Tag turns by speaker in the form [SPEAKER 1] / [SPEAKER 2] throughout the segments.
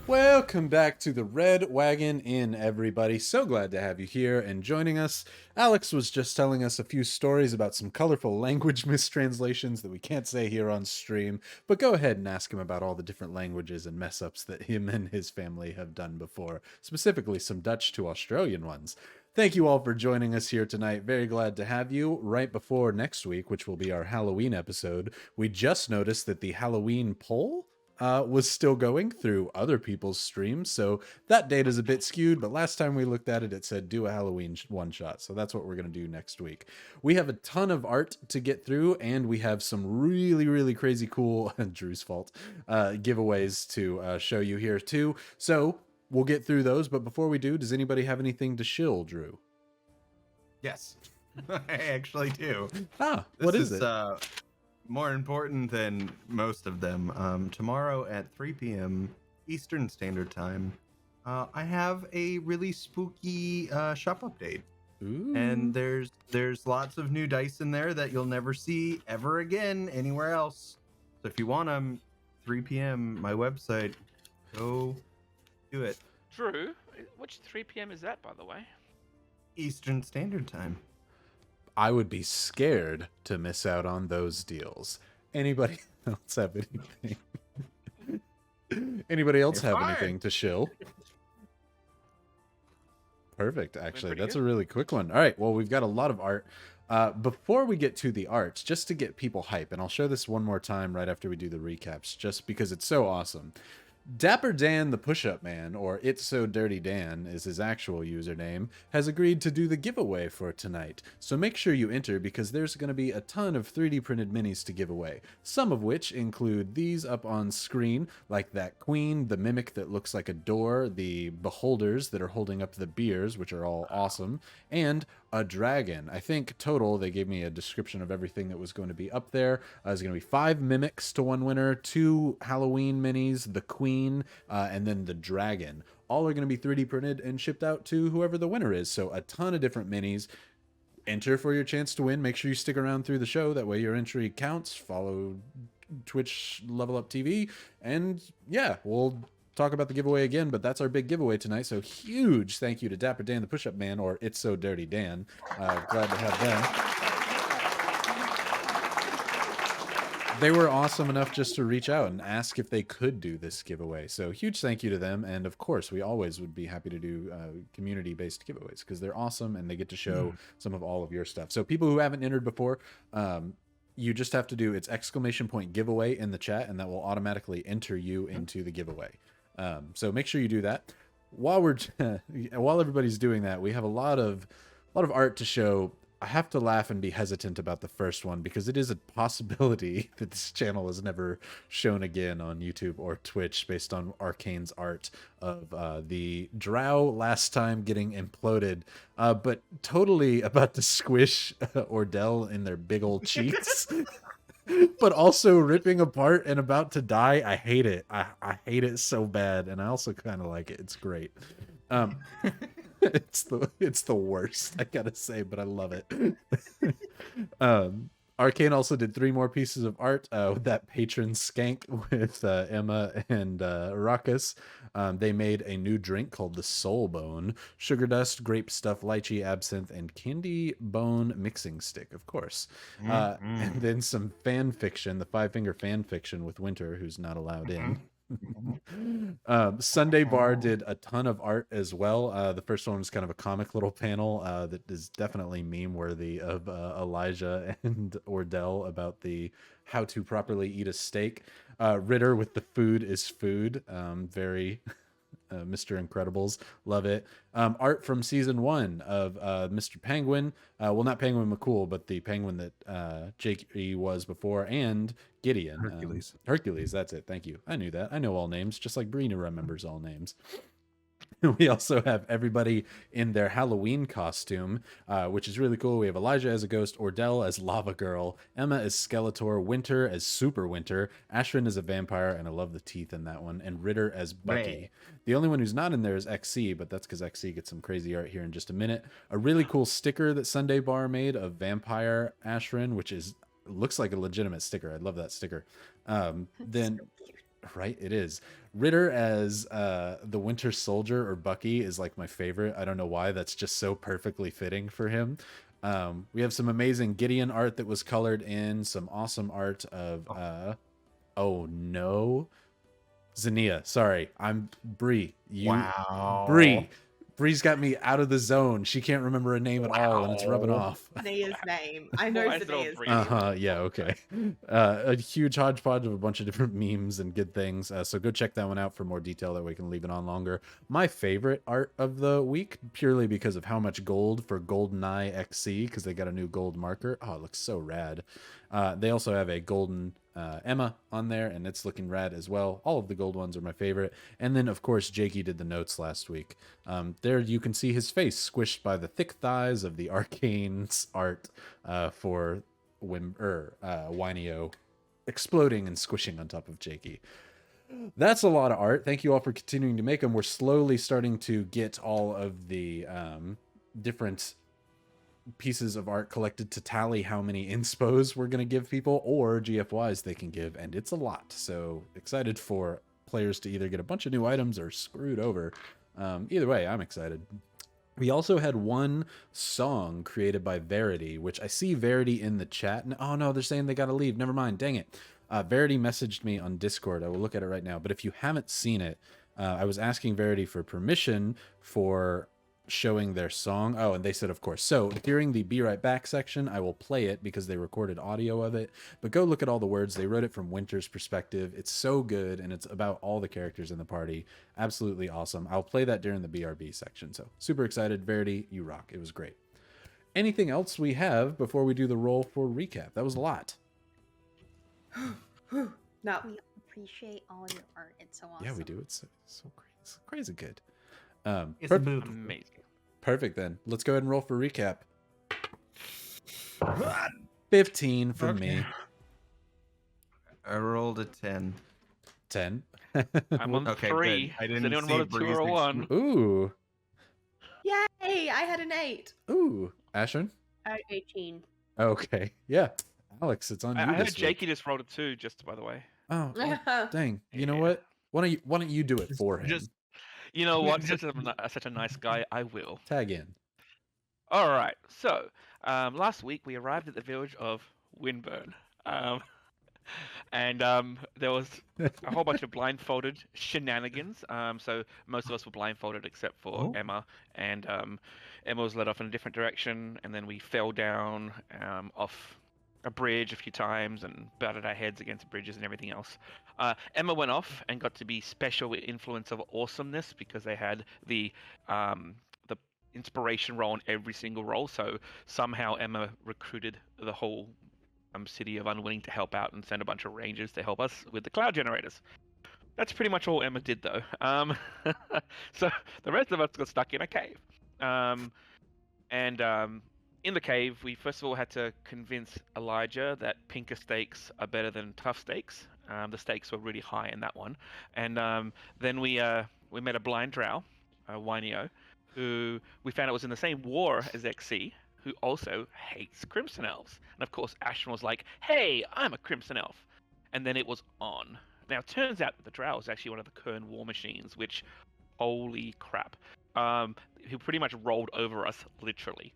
[SPEAKER 1] Welcome back to the Red Wagon Inn, everybody. So glad to have you here and joining us. Alex was just telling us a few stories about some colorful language mistranslations that we can't say here on stream, but go ahead and ask him about all the different languages and mess ups that him and his family have done before, specifically some Dutch to Australian ones. Thank you all for joining us here tonight. Very glad to have you. Right before next week, which will be our Halloween episode, we just noticed that the Halloween poll was still going through other people's streams, so that date is a bit skewed, but last time we looked at it, it said do a Halloween one-shot, so that's what we're going to do next week. We have a ton of art to get through, and we have some really crazy cool, Drew's fault, giveaways to show you here too, so we'll get through those, but before we do, does anybody have anything to shill, Drew?
[SPEAKER 2] Yes, I actually do.
[SPEAKER 1] What is it?
[SPEAKER 2] More important than most of them. Tomorrow at 3 p.m. Eastern Standard Time, I have a really spooky shop update.
[SPEAKER 1] Ooh.
[SPEAKER 2] And there's lots of new dice in there that you'll never see ever again anywhere else. So if you want them, 3 p.m. my website, go do it.
[SPEAKER 3] Drew, which 3 p.m. is that, by the way?
[SPEAKER 2] Eastern Standard Time.
[SPEAKER 1] I would be scared to miss out on those deals. Anybody else have anything? Anybody else have anything to shill? Perfect, actually. That's a really quick one. All right, well, we've got a lot of art. Before we get to the art, just to get people hype, and I'll show this one more time right after we do the recaps, just because it's so awesome. Dapper Dan the Push-Up Man, or It's So Dirty Dan is his actual username, has agreed to do the giveaway for tonight. So make sure you enter because there's going to be a ton of 3D printed minis to give away. Some of which include these up on screen, like that queen, the mimic that looks like a door, the beholders that are holding up the beers, which are all awesome, and a dragon. I think total, they gave me a description of everything that was going to be up there. There's going to be 5 mimics to one winner, 2 Halloween minis, the queen, and then the dragon. All are going to be 3D printed and shipped out to whoever the winner is. So a ton of different minis. Enter for your chance to win. Make sure you stick around through the show. That way your entry counts. Follow Twitch Level Up TV. And yeah, we'll talk about the giveaway again, but that's our big giveaway tonight. So huge thank you to Dapper Dan the Push-Up Man, or It's So Dirty Dan. Glad to have them. They were awesome enough just to reach out and ask if they could do this giveaway. So huge thank you to them. And of course, we always would be happy to do community-based giveaways because they're awesome and they get to show some of all of your stuff. So people who haven't entered before, you just have to do it's !giveaway in the chat, and that will automatically enter you into the giveaway. So make sure you do that. While everybody's doing that, we have a lot of art to show. I have to laugh and be hesitant about the first one because it is a possibility that this channel is never shown again on YouTube or Twitch based on Arcane's art of the drow last time getting imploded, but totally about to squish Ordell in their big old cheeks. But also ripping apart and about to die. I hate it. I hate it so bad, and I also kind of like it. It's great. It's the worst, I gotta say, but I love it. Arcane also did 3 more pieces of art with that patron skank with Emma and Ruckus. They made a new drink called the Soul Bone. Sugar dust, grape stuff, lychee, absinthe, and candy bone mixing stick, of course. And then some fan fiction, the 5-finger fan fiction with Winter, who's not allowed in. Sunday Bar did a ton of art as well. The first one was kind of a comic little panel that is definitely meme worthy of Elijah and Ordell about the how to properly eat a steak. Ritter with the food is food. Very Mr. Incredibles, love it. Art from season 1 of Mr. Penguin, well, not Penguin McCool, but the penguin that Jakey was before, and Gideon. Hercules, that's it. Thank you. I knew that. I know all names, just like Brie remembers all names. We also have everybody in their Halloween costume, which is really cool. We have Elijah as a ghost, Ordell as Lava Girl, Emma as Skeletor, Winter as Super Winter, Ashrin as a vampire, and I love the teeth in that one, and Ritter as Bucky.
[SPEAKER 2] Right.
[SPEAKER 1] The only one who's not in there is XC, but that's because XC gets some crazy art here in just a minute. A really cool sticker that Sunday Bar made of Vampire Ashrin, which looks like a legitimate sticker. I love that sticker. Then Right, it is. Ritter as the Winter Soldier or Bucky is like my favorite. I don't know why. That's just so perfectly fitting for him. We have some amazing Gideon art that was colored in, some awesome art of oh no. Zania, sorry. I'm Brie.
[SPEAKER 2] Wow.
[SPEAKER 1] Brie's got me out of the zone. She can't remember a name at all, and it's rubbing off.
[SPEAKER 4] Zania's name. I know
[SPEAKER 3] Why is it all
[SPEAKER 4] Zania's
[SPEAKER 3] Brie?
[SPEAKER 4] name.
[SPEAKER 1] Yeah, okay. A huge hodgepodge of a bunch of different memes and good things. So go check that one out for more detail. That way we can leave it on longer. My favorite art of the week, purely because of how much gold for GoldenEye XC, because they got a new gold marker. Oh, it looks so rad. They also have a golden Emma on there, and it's looking rad as well. All of the gold ones are my favorite. And then, of course, Jakey did the notes last week. There you can see his face squished by the thick thighs of the Arcane's art for Wynio exploding and squishing on top of Jakey. That's a lot of art. Thank you all for continuing to make them. We're slowly starting to get all of the different pieces of art collected to tally how many inspos we're going to give people or GFYs they can give, and it's a lot. So excited for players to either get a bunch of new items or screwed over. Either way, I'm excited. We also had one song created by Verity, which I see Verity in the chat. Oh no, they're saying they got to leave. Never mind. Dang it. Verity messaged me on Discord. I will look at it right now. But if you haven't seen it, I was asking Verity for permission for showing their song. Oh, and they said, of course. So during the Be Right Back section, I will play it because they recorded audio of it. But go look at all the words. They wrote it from Winter's perspective. It's so good, and it's about all the characters in the party. Absolutely awesome. I'll play that during the BRB section. So super excited. Verity, you rock. It was great. Anything else we have before we do the roll for recap? That was a lot.
[SPEAKER 4] No.
[SPEAKER 5] We appreciate all your art. It's so awesome.
[SPEAKER 1] Yeah, we do. It's so crazy. It's crazy good.
[SPEAKER 2] It's
[SPEAKER 1] Per-
[SPEAKER 2] beautiful.
[SPEAKER 3] Amazing.
[SPEAKER 1] Perfect then. Let's go ahead and roll for recap. 15 from me.
[SPEAKER 2] I rolled a 10.
[SPEAKER 1] 10.
[SPEAKER 3] I'm on
[SPEAKER 2] Okay,
[SPEAKER 3] 3.
[SPEAKER 2] good. I
[SPEAKER 3] Does
[SPEAKER 2] didn't
[SPEAKER 3] anyone
[SPEAKER 2] see
[SPEAKER 3] roll a 2 or a
[SPEAKER 2] Bree's
[SPEAKER 3] 1?
[SPEAKER 1] Ooh.
[SPEAKER 4] Yay! I had an 8.
[SPEAKER 1] Ooh. Ashern?
[SPEAKER 5] 18.
[SPEAKER 1] Okay. Yeah. Alex, it's on you
[SPEAKER 3] I heard
[SPEAKER 1] this week.
[SPEAKER 3] Jakey just rolled a 2, just by the way.
[SPEAKER 1] Oh, dang. You know
[SPEAKER 3] Yeah.
[SPEAKER 1] what? Why don't you do it for him?
[SPEAKER 2] Just
[SPEAKER 3] You know what? Such a nice guy. I will.
[SPEAKER 1] Tag in.
[SPEAKER 3] All right. So last week we arrived at the village of Windburn, and there was a whole bunch of blindfolded shenanigans. So most of us were blindfolded except for
[SPEAKER 2] Oh.
[SPEAKER 3] Emma, and Emma was led off in a different direction, and then we fell down off a bridge a few times and battered our heads against bridges and everything else. Emma went off and got to be special influence of awesomeness because they had the inspiration roll on every single roll. So somehow Emma recruited the whole city of Unwilling to help out and send a bunch of rangers to help us with the cloud generators. That's pretty much all Emma did though. So the rest of us got stuck in a cave. In the cave, we first of all had to convince Elijah that pinker stakes are better than tough stakes. The stakes were really high in that one. And then we met a blind drow, Wynio, who we found out was in the same war as XC, who also hates Crimson Elves. And of course, Ashton was like, hey, I'm a Crimson Elf. And then it was on. Now, it turns out that the drow is actually one of the Kern war machines, which, holy crap. He pretty much rolled over us, literally.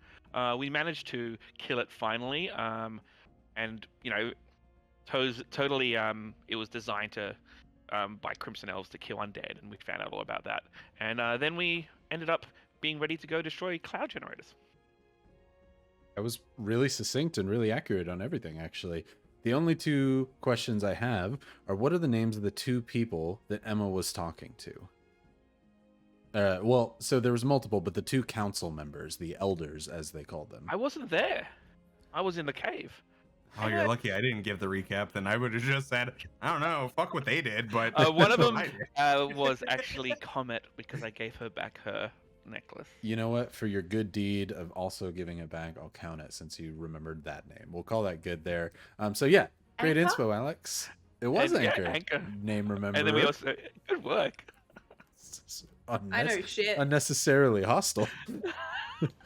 [SPEAKER 3] We managed to kill it finally, and you know, totally, it was designed to by Crimson Elves to kill undead, and we found out all about that. And then we ended up being ready to go destroy cloud generators.
[SPEAKER 1] That was really succinct and really accurate on everything, actually. The only two questions I have are, what are the names of the two people that Emma was talking to? Well, so there was multiple, but the two council members, the elders, as they called them.
[SPEAKER 3] I wasn't there. I was in the cave.
[SPEAKER 2] Oh, you're lucky I didn't give the recap. Then I would have just said, I don't know, fuck what they did. But
[SPEAKER 3] One of
[SPEAKER 2] that's
[SPEAKER 3] them
[SPEAKER 2] what I did.
[SPEAKER 3] was actually Comet because I gave her back her necklace.
[SPEAKER 1] You know what? For your good deed of also giving it back, I'll count it since you remembered that name. We'll call that good there. So yeah, great
[SPEAKER 4] Anchor?
[SPEAKER 1] inspo, Alex. It was
[SPEAKER 3] And, yeah,
[SPEAKER 1] Anchor.
[SPEAKER 3] Anchor.
[SPEAKER 1] Name remember.
[SPEAKER 3] And then we also good work.
[SPEAKER 4] I know shit.
[SPEAKER 1] Unnecessarily hostile.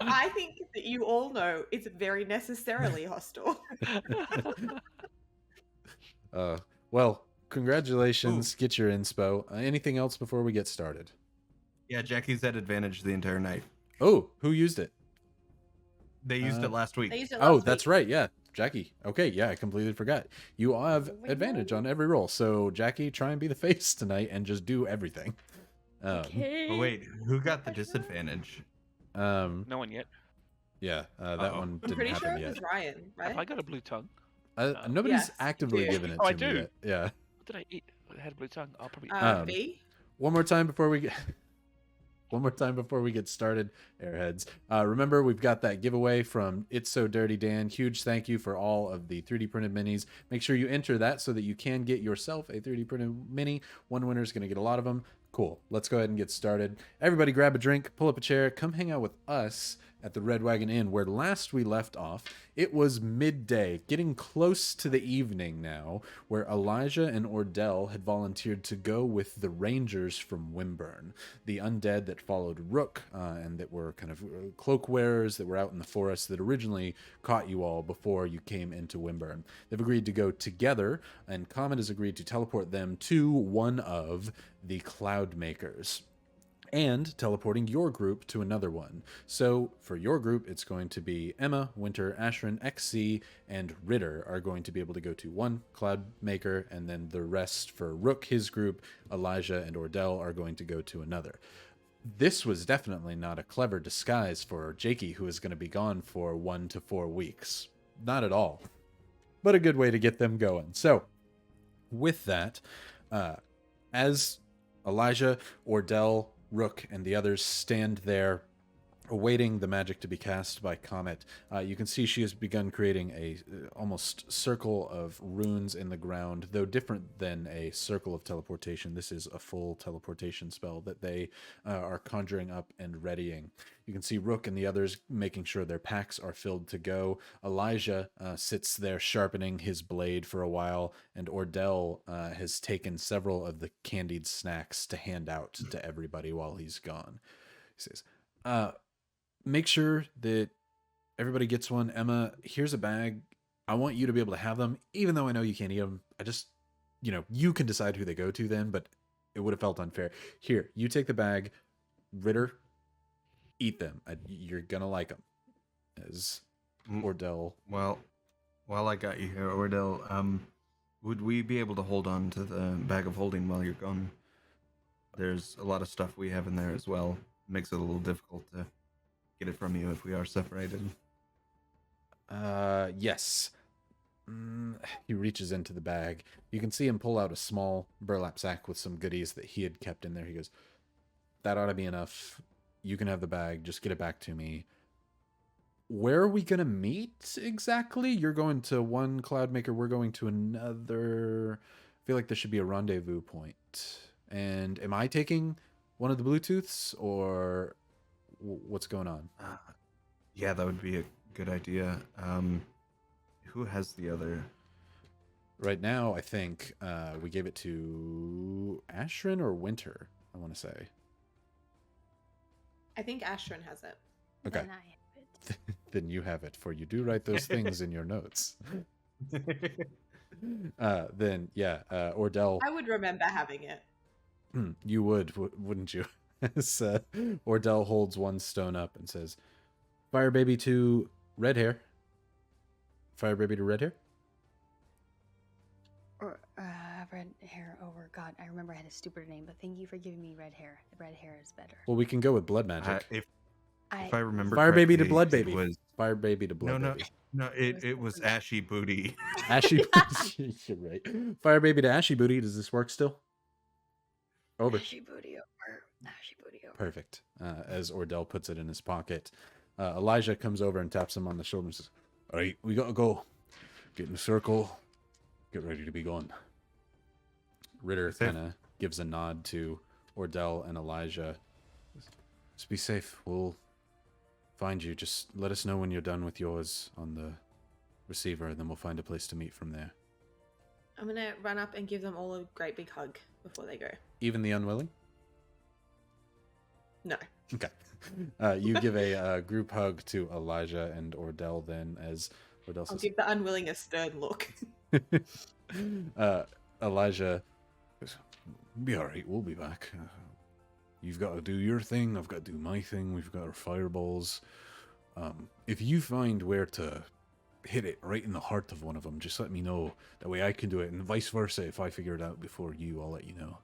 [SPEAKER 4] I think that you all know it's very necessarily hostile.
[SPEAKER 1] Well, congratulations. Get your inspo. Anything else before we get started?
[SPEAKER 2] Yeah, Jackie's had advantage the entire night.
[SPEAKER 1] Oh, who used it?
[SPEAKER 2] They used it last week.
[SPEAKER 4] They used it
[SPEAKER 1] Oh,
[SPEAKER 4] last
[SPEAKER 1] that's
[SPEAKER 4] week.
[SPEAKER 1] right. Yeah, Jackie. Okay, yeah, I completely forgot. You all have advantage on every roll. So, Jackie, try and be the face tonight and just do everything.
[SPEAKER 5] Okay.
[SPEAKER 2] Oh wait, who got the disadvantage?
[SPEAKER 1] No
[SPEAKER 3] No one yet.
[SPEAKER 1] Yeah, that
[SPEAKER 2] Uh-oh.
[SPEAKER 1] one
[SPEAKER 4] I'm
[SPEAKER 1] didn't
[SPEAKER 4] pretty sure
[SPEAKER 1] happen
[SPEAKER 4] it
[SPEAKER 1] yet.
[SPEAKER 4] was Ryan,
[SPEAKER 3] Have I
[SPEAKER 4] right?
[SPEAKER 3] got a blue tongue?
[SPEAKER 1] Nobody's
[SPEAKER 4] Yes, you
[SPEAKER 1] actively
[SPEAKER 4] do.
[SPEAKER 1] giving it
[SPEAKER 3] Oh,
[SPEAKER 1] to
[SPEAKER 3] I
[SPEAKER 1] me
[SPEAKER 3] do.
[SPEAKER 1] yet. Yeah.
[SPEAKER 3] What did I eat? I had a blue tongue. I'll probably.
[SPEAKER 4] B.
[SPEAKER 1] One more time before we get one more time before we get started, Airheads. Remember, we've got that giveaway from It's So Dirty Dan. Huge thank you for all of the 3D printed minis. Make sure you enter that so that you can get yourself a 3D printed mini. One winner is going to get a lot of them. Cool. Let's go ahead and get started. Everybody grab a drink, pull up a chair, come hang out with us at the Red Wagon Inn, where last we left off, it was midday, getting close to the evening now, where Elijah and Ordell had volunteered to go with the Rangers from Wimburn, the undead that followed Rook, and that were kind of cloak wearers that were out in the forest that originally caught you all before you came into Wimburn. They've agreed to go together, and Comet has agreed to teleport them to one of the Cloud Makers, and teleporting your group to another one. So for your group, it's going to be Emma, Winter, Ashrin, XC, and Ritter are going to be able to go to one Cloud Maker, and then the rest for Rook, his group, Elijah, and Ordell are going to go to another. This was definitely not a clever disguise for Jakey, who is going to be gone for 1 to 4 weeks. Not at all. But a good way to get them going. So with that, as Elijah, Ordell, Rook, and the others stand there awaiting the magic to be cast by Comet, you can see she has begun creating a almost circle of runes in the ground, though different than a circle of teleportation. This is a full teleportation spell that they are conjuring up and readying. You can see Rook and the others making sure their packs are filled to go. Elijah sits there sharpening his blade for a while, and Ordell has taken several of the candied snacks to hand out to everybody while he's gone. He says, make sure that everybody gets one. Emma, here's a bag. I want you to be able to have them, even though I know you can't eat them. I just, you can decide who they go to then, but it would have felt unfair. Here, you take the bag. Ritter, eat them. You're going to like them. As Ordell.
[SPEAKER 2] Well, while I got you here, Ordell, would we be able to hold on to the bag of holding while you're gone? There's a lot of stuff we have in there as well. Makes it a little difficult to get it from you if we are separated.
[SPEAKER 1] Yes. He reaches into the bag. You can see him pull out a small burlap sack with some goodies that he had kept in there. He goes, that ought to be enough. You can have the bag. Just get it back to me. Where are we going to meet exactly? You're going to one Cloud Maker. We're going to another. I feel like there should be a rendezvous point. And am I taking one of the Bluetooths, or what's going on?
[SPEAKER 2] Yeah, that would be a good idea. Who has the other?
[SPEAKER 1] Right now, I think we gave it to Ashrin or Winter, I want to say.
[SPEAKER 4] I think Ashrin has it.
[SPEAKER 1] Okay.
[SPEAKER 5] Then I have it.
[SPEAKER 1] Then you have it, for you do write those things in your notes. Then, yeah, Ordell.
[SPEAKER 4] I would remember having it.
[SPEAKER 1] You would, wouldn't you? As Ordell holds one stone up and says, Fire baby to red hair. Fire baby to red hair?
[SPEAKER 5] Or red hair. Oh God, I remember I had a stupider name, but thank you for giving me red hair. Red hair is better.
[SPEAKER 1] Well, we can go with blood magic.
[SPEAKER 2] If I remember
[SPEAKER 1] Fire baby to
[SPEAKER 2] correctly,
[SPEAKER 1] blood
[SPEAKER 2] it
[SPEAKER 1] baby.
[SPEAKER 2] was
[SPEAKER 1] Fire baby to blood baby.
[SPEAKER 2] no, it was Ashy Booty.
[SPEAKER 1] Ashy You're right. Fire baby to ashy booty. Does this work still? Over.
[SPEAKER 5] Ashy booty over. Ashy booty over.
[SPEAKER 1] Perfect. As Ordell puts it in his pocket, Elijah comes over and taps him on the shoulder and says, all right, we gotta go. Get in the circle. Get ready to be gone. Ritter kind of gives a nod to Ordell and Elijah. Just be safe. We'll find you. Just let us know when you're done with yours on the receiver, and then we'll find a place to meet from there.
[SPEAKER 4] I'm gonna run up and give them all a great big hug before they go.
[SPEAKER 1] Even the unwilling?
[SPEAKER 4] No.
[SPEAKER 1] Okay. You give a group hug to Elijah and Ordell then, as Ordell
[SPEAKER 4] I'll
[SPEAKER 1] says,
[SPEAKER 4] give the unwilling a stern look.
[SPEAKER 1] Elijah goes, "Be all right. We'll be back. You've got to do your thing. I've got to do my thing. We've got our fireballs. If you find where to hit it right in the heart of one of them, just let me know. That way I can do it, and vice versa. If I figure it out before you, I'll let you know."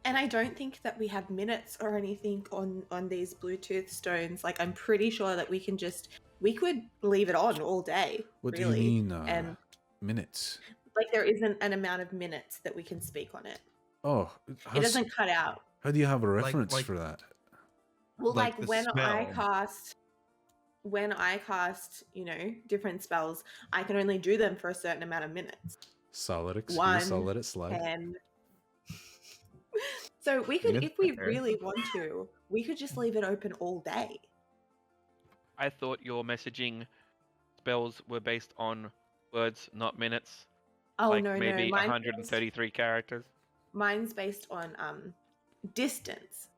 [SPEAKER 4] And I don't think that we have minutes or anything on these Bluetooth stones. Like, I'm pretty sure that we could leave it on all day.
[SPEAKER 1] What
[SPEAKER 4] really.
[SPEAKER 1] do you mean,
[SPEAKER 4] and
[SPEAKER 1] minutes?
[SPEAKER 4] like, there isn't an amount of minutes that we can speak on it.
[SPEAKER 1] Oh,
[SPEAKER 4] It doesn't cut out.
[SPEAKER 1] How do you have a reference for that?
[SPEAKER 4] Well,
[SPEAKER 2] like
[SPEAKER 4] like
[SPEAKER 2] the
[SPEAKER 4] when I
[SPEAKER 2] smell.
[SPEAKER 4] cast, different spells, I can only do them for a certain amount of minutes.
[SPEAKER 1] Solid excuse.
[SPEAKER 4] 1,
[SPEAKER 1] I'll let it slide.
[SPEAKER 4] 10. So we could, if we really want to, we could just leave it open all day.
[SPEAKER 3] I thought your messaging spells were based on words, not minutes.
[SPEAKER 4] Oh,
[SPEAKER 3] like
[SPEAKER 4] no,
[SPEAKER 3] maybe
[SPEAKER 4] no.
[SPEAKER 3] 133 characters.
[SPEAKER 4] Mine's based on distance.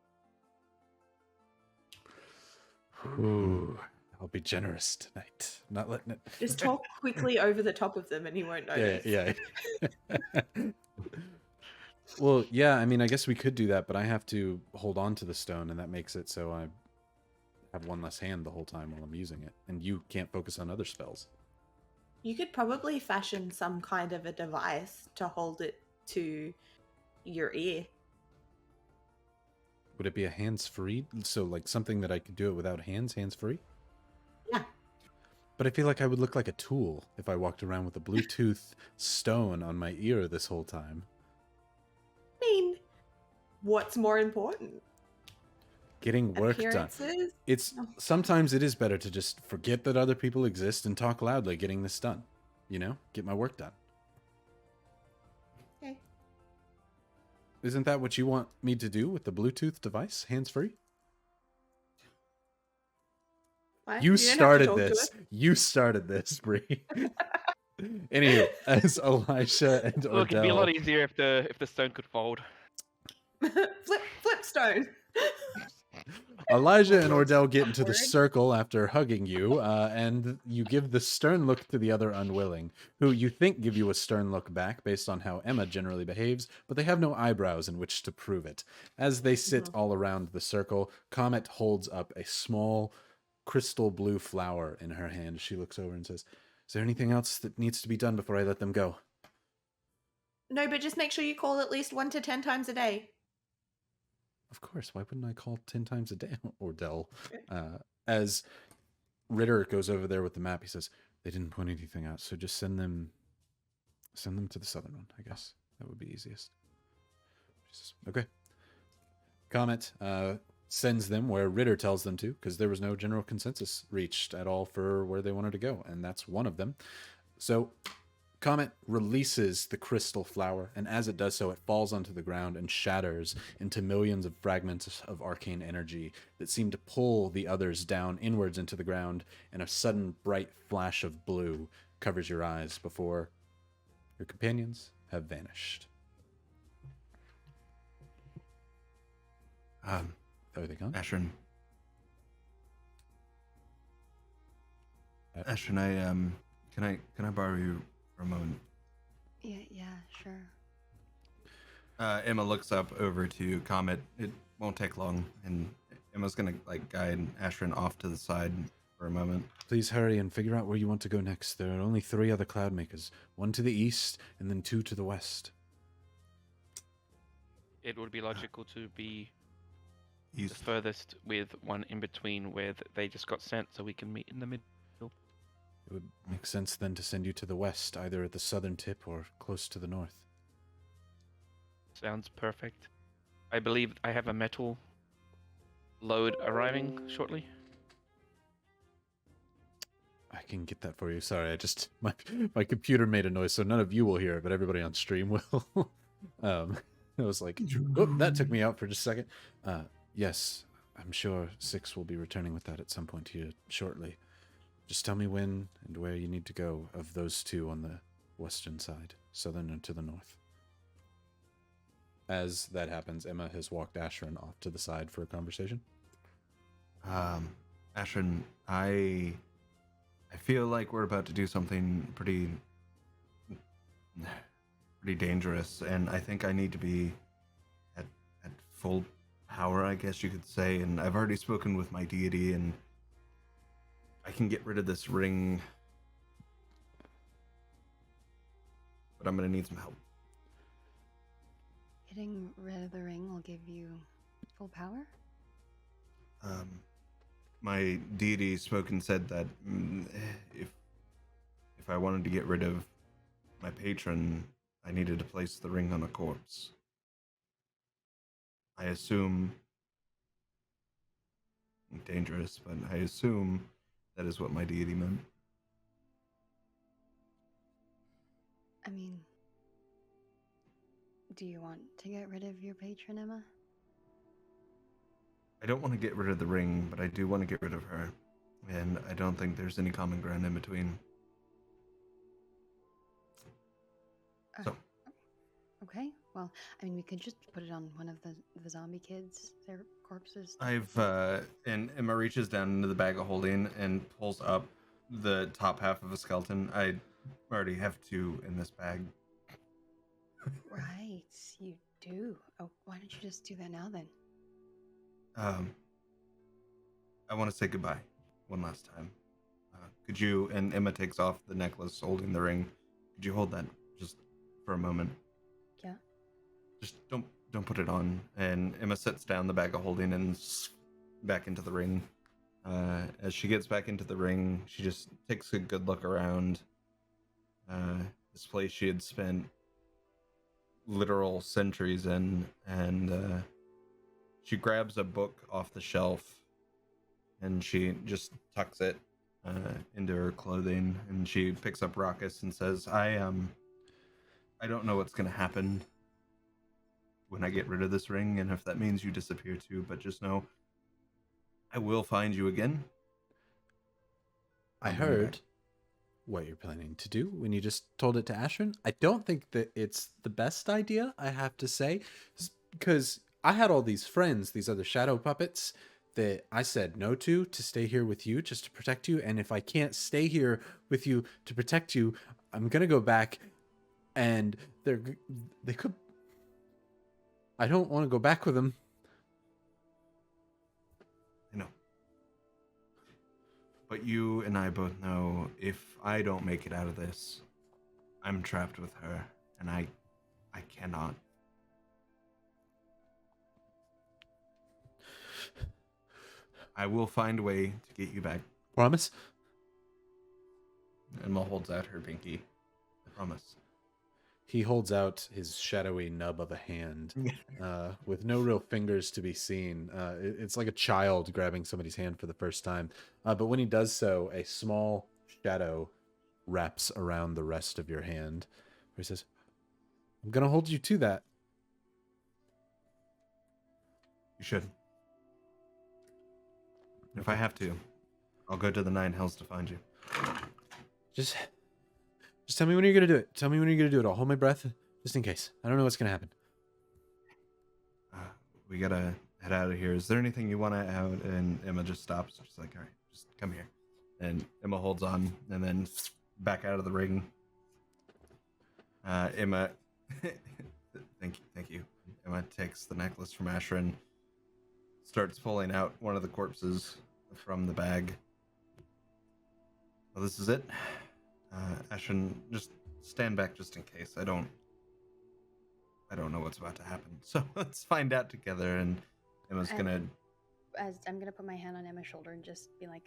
[SPEAKER 1] Ooh, I'll be generous tonight. Not letting it.
[SPEAKER 4] Just talk quickly over the top of them and he won't notice.
[SPEAKER 1] Yeah. Well, yeah, I mean, I guess we could do that, but I have to hold on to the stone, and that makes it so I have one less hand the whole time while I'm using it, and you can't focus on other spells.
[SPEAKER 4] You could probably fashion some kind of a device to hold it to your ear.
[SPEAKER 1] Would it be a hands-free? So, like, something that I could do it without hands-free?
[SPEAKER 4] Yeah.
[SPEAKER 1] But I feel like I would look like a tool if I walked around with a Bluetooth stone on my ear this whole time.
[SPEAKER 4] I mean, what's more important?
[SPEAKER 1] Getting work done.
[SPEAKER 4] Appearances?
[SPEAKER 1] Sometimes it is better to just forget that other people exist and talk loudly getting this done. Get my work done.
[SPEAKER 4] Okay.
[SPEAKER 1] Isn't that what you want me to do with the Bluetooth device, hands-free?
[SPEAKER 4] What?
[SPEAKER 1] You
[SPEAKER 4] don't have to
[SPEAKER 1] started
[SPEAKER 4] talk to
[SPEAKER 1] this.
[SPEAKER 4] us?
[SPEAKER 1] You started this, Brie. Anywho, as Elisha and
[SPEAKER 3] Look, it'd be a lot
[SPEAKER 1] Ordell,
[SPEAKER 3] easier if the stone could fold.
[SPEAKER 4] flip stone.
[SPEAKER 1] Elijah and Ordell get into the
[SPEAKER 4] Word.
[SPEAKER 1] circle after hugging you, and you give the stern look to the other unwilling, who you think give you a stern look back based on how Emma generally behaves, but they have no eyebrows in which to prove it. As they sit all around the circle, Comet holds up a small crystal blue flower in her hand. She looks over and says, "Is there anything else that needs to be done before I let them go?"
[SPEAKER 4] No, but just make sure you call at least 1 to 10 times a day.
[SPEAKER 1] Of course, why wouldn't I call 10 times a day, Ordell? As Ritter goes over there with the map, he says, "They didn't point anything out, so just send them to the southern one, I guess. That would be easiest." She says, "Okay." Comet sends them where Ritter tells them to, because there was no general consensus reached at all for where they wanted to go, and that's one of them. So Comet releases the crystal flower, and as it does so, it falls onto the ground and shatters into millions of fragments of arcane energy that seem to pull the others down inwards into the ground, and a sudden bright flash of blue covers your eyes before your companions have vanished. Are they gone?
[SPEAKER 2] Ashrin,
[SPEAKER 1] Uh,
[SPEAKER 2] Ashrin, can I borrow you for a moment?
[SPEAKER 5] Yeah, sure.
[SPEAKER 2] Emma looks up over to Comet. It won't take long, and Emma's gonna guide Ashrin off to the side for a moment.
[SPEAKER 1] Please hurry and figure out where you want to go next. There are only 3 other cloud makers, 1 to the east and then 2 to the west.
[SPEAKER 3] It would be logical to be the
[SPEAKER 2] East.
[SPEAKER 3] furthest with one in between where they just got sent, so we can meet in the middle.
[SPEAKER 1] It would make sense then to send you to the west, either at the southern tip or close to the north.
[SPEAKER 3] Sounds perfect. I believe I have a metal load arriving shortly.
[SPEAKER 1] I can get that for you. Sorry, my computer made a noise, so none of you will hear it, but everybody on stream will. I was like, oh, that took me out for just a second. Yes, I'm sure 6 will be returning with that at some point here shortly. Just tell me when and where you need to go of those 2 on the western side, southern and to the north. As that happens, Emma has walked Ashrin off to the side for a conversation.
[SPEAKER 2] Ashrin, I feel like we're about to do something pretty pretty dangerous, and I think I need to be at full power, I guess you could say. And I've already spoken with my deity, and I can get rid of this ring, but I'm gonna need some help.
[SPEAKER 5] Getting rid of the ring will give you full power?
[SPEAKER 2] My deity spoke and said that if I wanted to get rid of my patron, I needed to place the ring on a corpse. I assume dangerous, but I assume that is what my deity meant.
[SPEAKER 5] I mean, do you want to get rid of your patron, Emma?
[SPEAKER 2] I don't want to get rid of the ring, but I do want to get rid of her. And I don't think there's any common ground in between. So.
[SPEAKER 5] Okay, well, I mean, we could just put it on one of the zombie kids, their corpses.
[SPEAKER 2] And Emma reaches down into the bag of holding and pulls up the top half of a skeleton. I already have 2 in this bag.
[SPEAKER 5] Right, you do. Oh, why don't you just do that now then?
[SPEAKER 2] I want to say goodbye one last time. Could you, and Emma takes off the necklace holding the ring. Could you hold that just for a moment?
[SPEAKER 5] Yeah.
[SPEAKER 2] Just don't put it on. And Emma sets down the bag of holding and back into the ring. As she gets back into the ring, she just takes a good look around. This place she had spent literal centuries in, and she grabs a book off the shelf and she just tucks it into her clothing, and she picks up Raucus and says, I don't know what's gonna happen when I get rid of this ring, and if that means you disappear too, but just know I will find you again.
[SPEAKER 1] I heard what you're planning to do when you just told it to Ashrin. I don't think that it's the best idea, I have to say, because I had all these friends, these other shadow puppets, that I said no to stay here with you just to protect you. And if I can't stay here with you to protect you, I'm gonna go back, and they could. I don't want to go back with them.
[SPEAKER 2] I know. But you and I both know if I don't make it out of this, I'm trapped with her, and I cannot. I will find a way to get you back.
[SPEAKER 1] Promise?
[SPEAKER 2] Emma holds out her pinky. I promise.
[SPEAKER 1] He holds out his shadowy nub of a hand with no real fingers to be seen. It's like a child grabbing somebody's hand for the first time. But when he does so, a small shadow wraps around the rest of your hand. Where he says, I'm going to hold you to that.
[SPEAKER 2] You should. If I have to, I'll go to the 9 hells to find you.
[SPEAKER 1] Just tell me when you're going to do it. Tell me when you're going to do it. I'll hold my breath just in case. I don't know what's going to happen.
[SPEAKER 2] We gotta head out of here. Is there anything you want to out? And Emma just stops. She's like, all right, just come here. And Emma holds on and then back out of the ring. Emma, thank you. Emma takes the necklace from Ashrin, starts pulling out one of the corpses from the bag. Well, this is it. Ashrin, just stand back just in case. I don't know what's about to happen. So let's find out together. And Emma's gonna...
[SPEAKER 5] As I'm gonna put my hand on Emma's shoulder and just be like,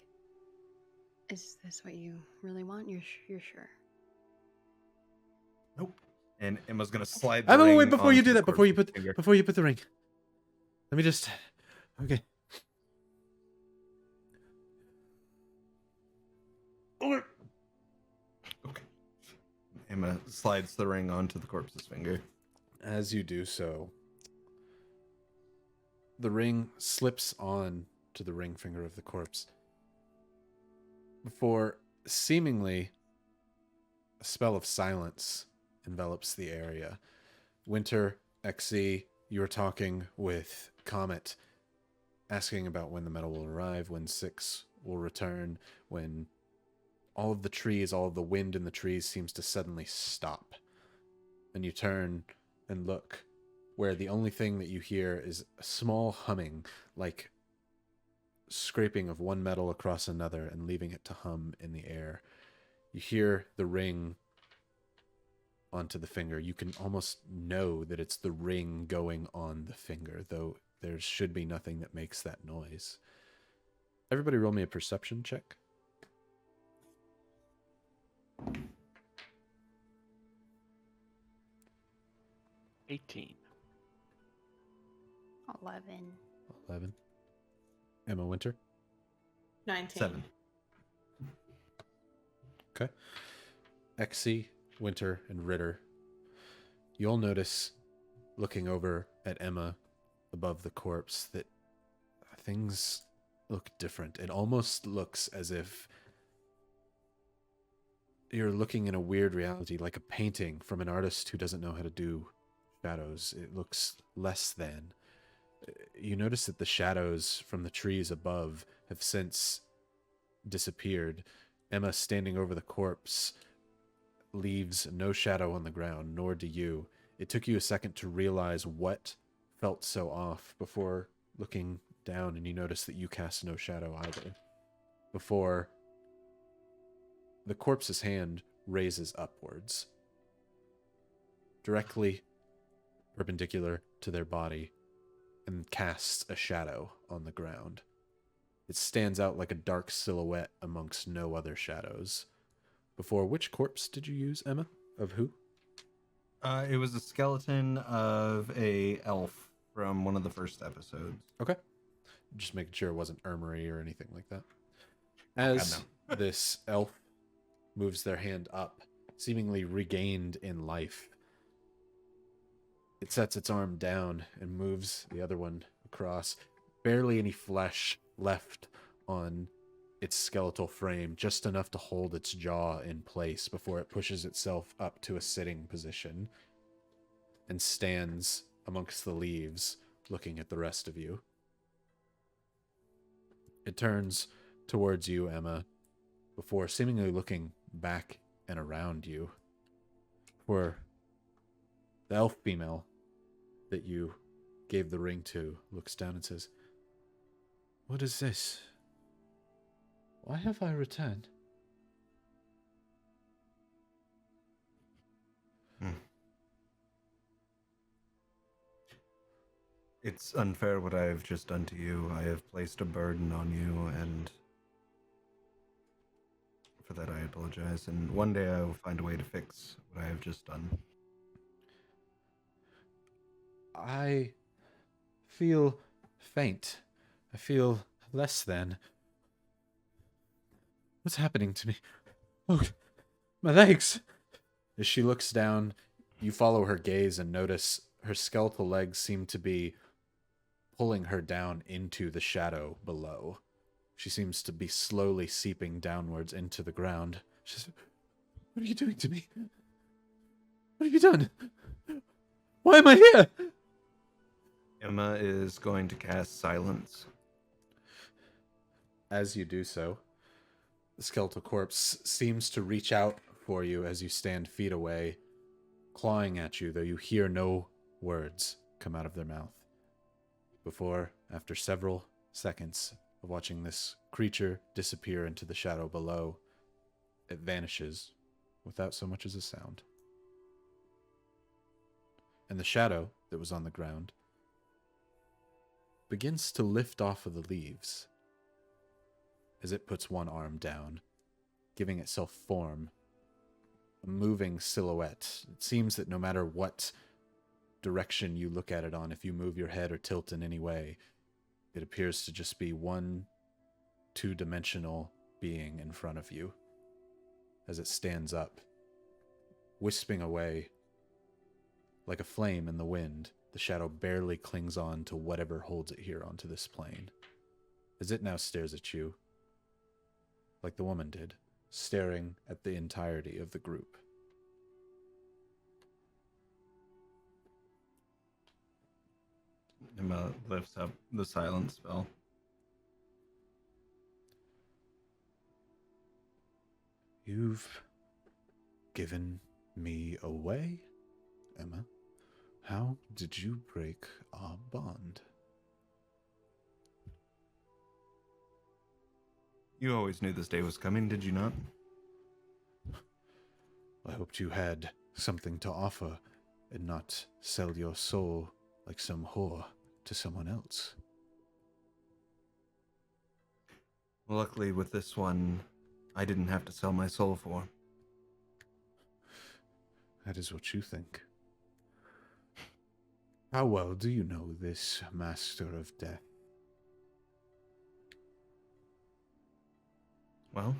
[SPEAKER 5] is this what you really want? You're sure?
[SPEAKER 2] Nope. And Emma's gonna slide the
[SPEAKER 1] Wait,
[SPEAKER 2] ring
[SPEAKER 1] before you
[SPEAKER 2] onto
[SPEAKER 1] do
[SPEAKER 2] the
[SPEAKER 1] that, before you
[SPEAKER 2] corpse's
[SPEAKER 1] put
[SPEAKER 2] finger.
[SPEAKER 1] the ring. Let me just... Okay.
[SPEAKER 2] Okay. Emma slides the ring onto the corpse's finger.
[SPEAKER 1] As you do so, the ring slips on to the ring finger of the corpse. Before seemingly a spell of silence envelops the area. Winter, XC, you are talking with Comet, asking about when the metal will arrive, when Six will return, when all of the trees, all of the wind in the trees seems to suddenly stop. and you turn and look, where the only thing that you hear is a small humming, like scraping of one metal across another and leaving it to hum in the air. You hear the ring onto the finger. You can almost know that it's the ring going on the finger, though there should be nothing that makes that noise. Everybody roll me a perception check.
[SPEAKER 3] 18.
[SPEAKER 5] 11.
[SPEAKER 1] 11. Emma Winter.
[SPEAKER 4] 19.
[SPEAKER 2] 7.
[SPEAKER 1] Okay. Exy, Winter, and Ritter. You'll notice, looking over at Emma above the corpse, that things look different. It almost looks as if you're looking in a weird reality, like a painting from an artist who doesn't know how to do shadows. It looks less than. You notice that the shadows from the trees above have since disappeared. Emma, standing over the corpse, leaves no shadow on the ground, nor do you. It took you a second to realize what felt so off before looking down, and you notice that you cast no shadow either. Before the corpse's hand raises upwards, directly perpendicular to their body, and casts a shadow on the ground. It stands out like a dark silhouette amongst no other shadows. Before, which corpse did you use, Emma? Of who?
[SPEAKER 2] It was a skeleton of a elf from one of the first episodes.
[SPEAKER 1] Okay. Just making sure it wasn't Ermery or anything like that. As this elf moves their hand up, seemingly regained in life, it sets its arm down and moves the other one across. Barely any flesh left on its skeletal frame, just enough to hold its jaw in place before it pushes itself up to a sitting position and stands amongst the leaves, looking at the rest of you. It turns towards you, Emma, before seemingly looking back and around you. For the elf female that you gave the ring to looks down and says, "What is this? Why have I returned?"
[SPEAKER 2] It's unfair what I have just done to you. I have placed a burden on you, and for that I apologize. And one day I will find a way to fix what I have just done.
[SPEAKER 1] I feel faint. I feel less than. What's happening to me? Oh, my legs! As she looks down, you follow her gaze and notice her skeletal legs seem to be pulling her down into the shadow below. She seems to be slowly seeping downwards into the ground. She says, "What are you doing to me? What have you done? Why am I here?"
[SPEAKER 2] Emma is going to cast Silence.
[SPEAKER 1] As you do so, the skeletal corpse seems to reach out for you as you stand feet away, clawing at you, though you hear no words come out of their mouth. Before, after several seconds of watching this creature disappear into the shadow below, it vanishes without so much as a sound. And the shadow that was on the ground begins to lift off of the leaves as it puts one arm down, giving itself form, a moving silhouette. It seems that no matter what direction you look at it on, if you move your head or tilt in any way, it appears to just be one two-dimensional being in front of you as it stands up, wisping away like a flame in the wind. The shadow barely clings on to whatever holds it here onto this plane, as it now stares at you like the woman did, staring at the entirety of the group.
[SPEAKER 2] Emma lifts up the Silence spell.
[SPEAKER 1] You've given me away? Emma, how did you break our bond?
[SPEAKER 2] You always knew this day was coming, did you not?
[SPEAKER 1] I hoped you had something to offer and not sell your soul like some whore to someone else.
[SPEAKER 2] Well, luckily with this one, I didn't have to sell my soul for.
[SPEAKER 1] That is what you think. How well do you know this Master of Death?
[SPEAKER 2] Well,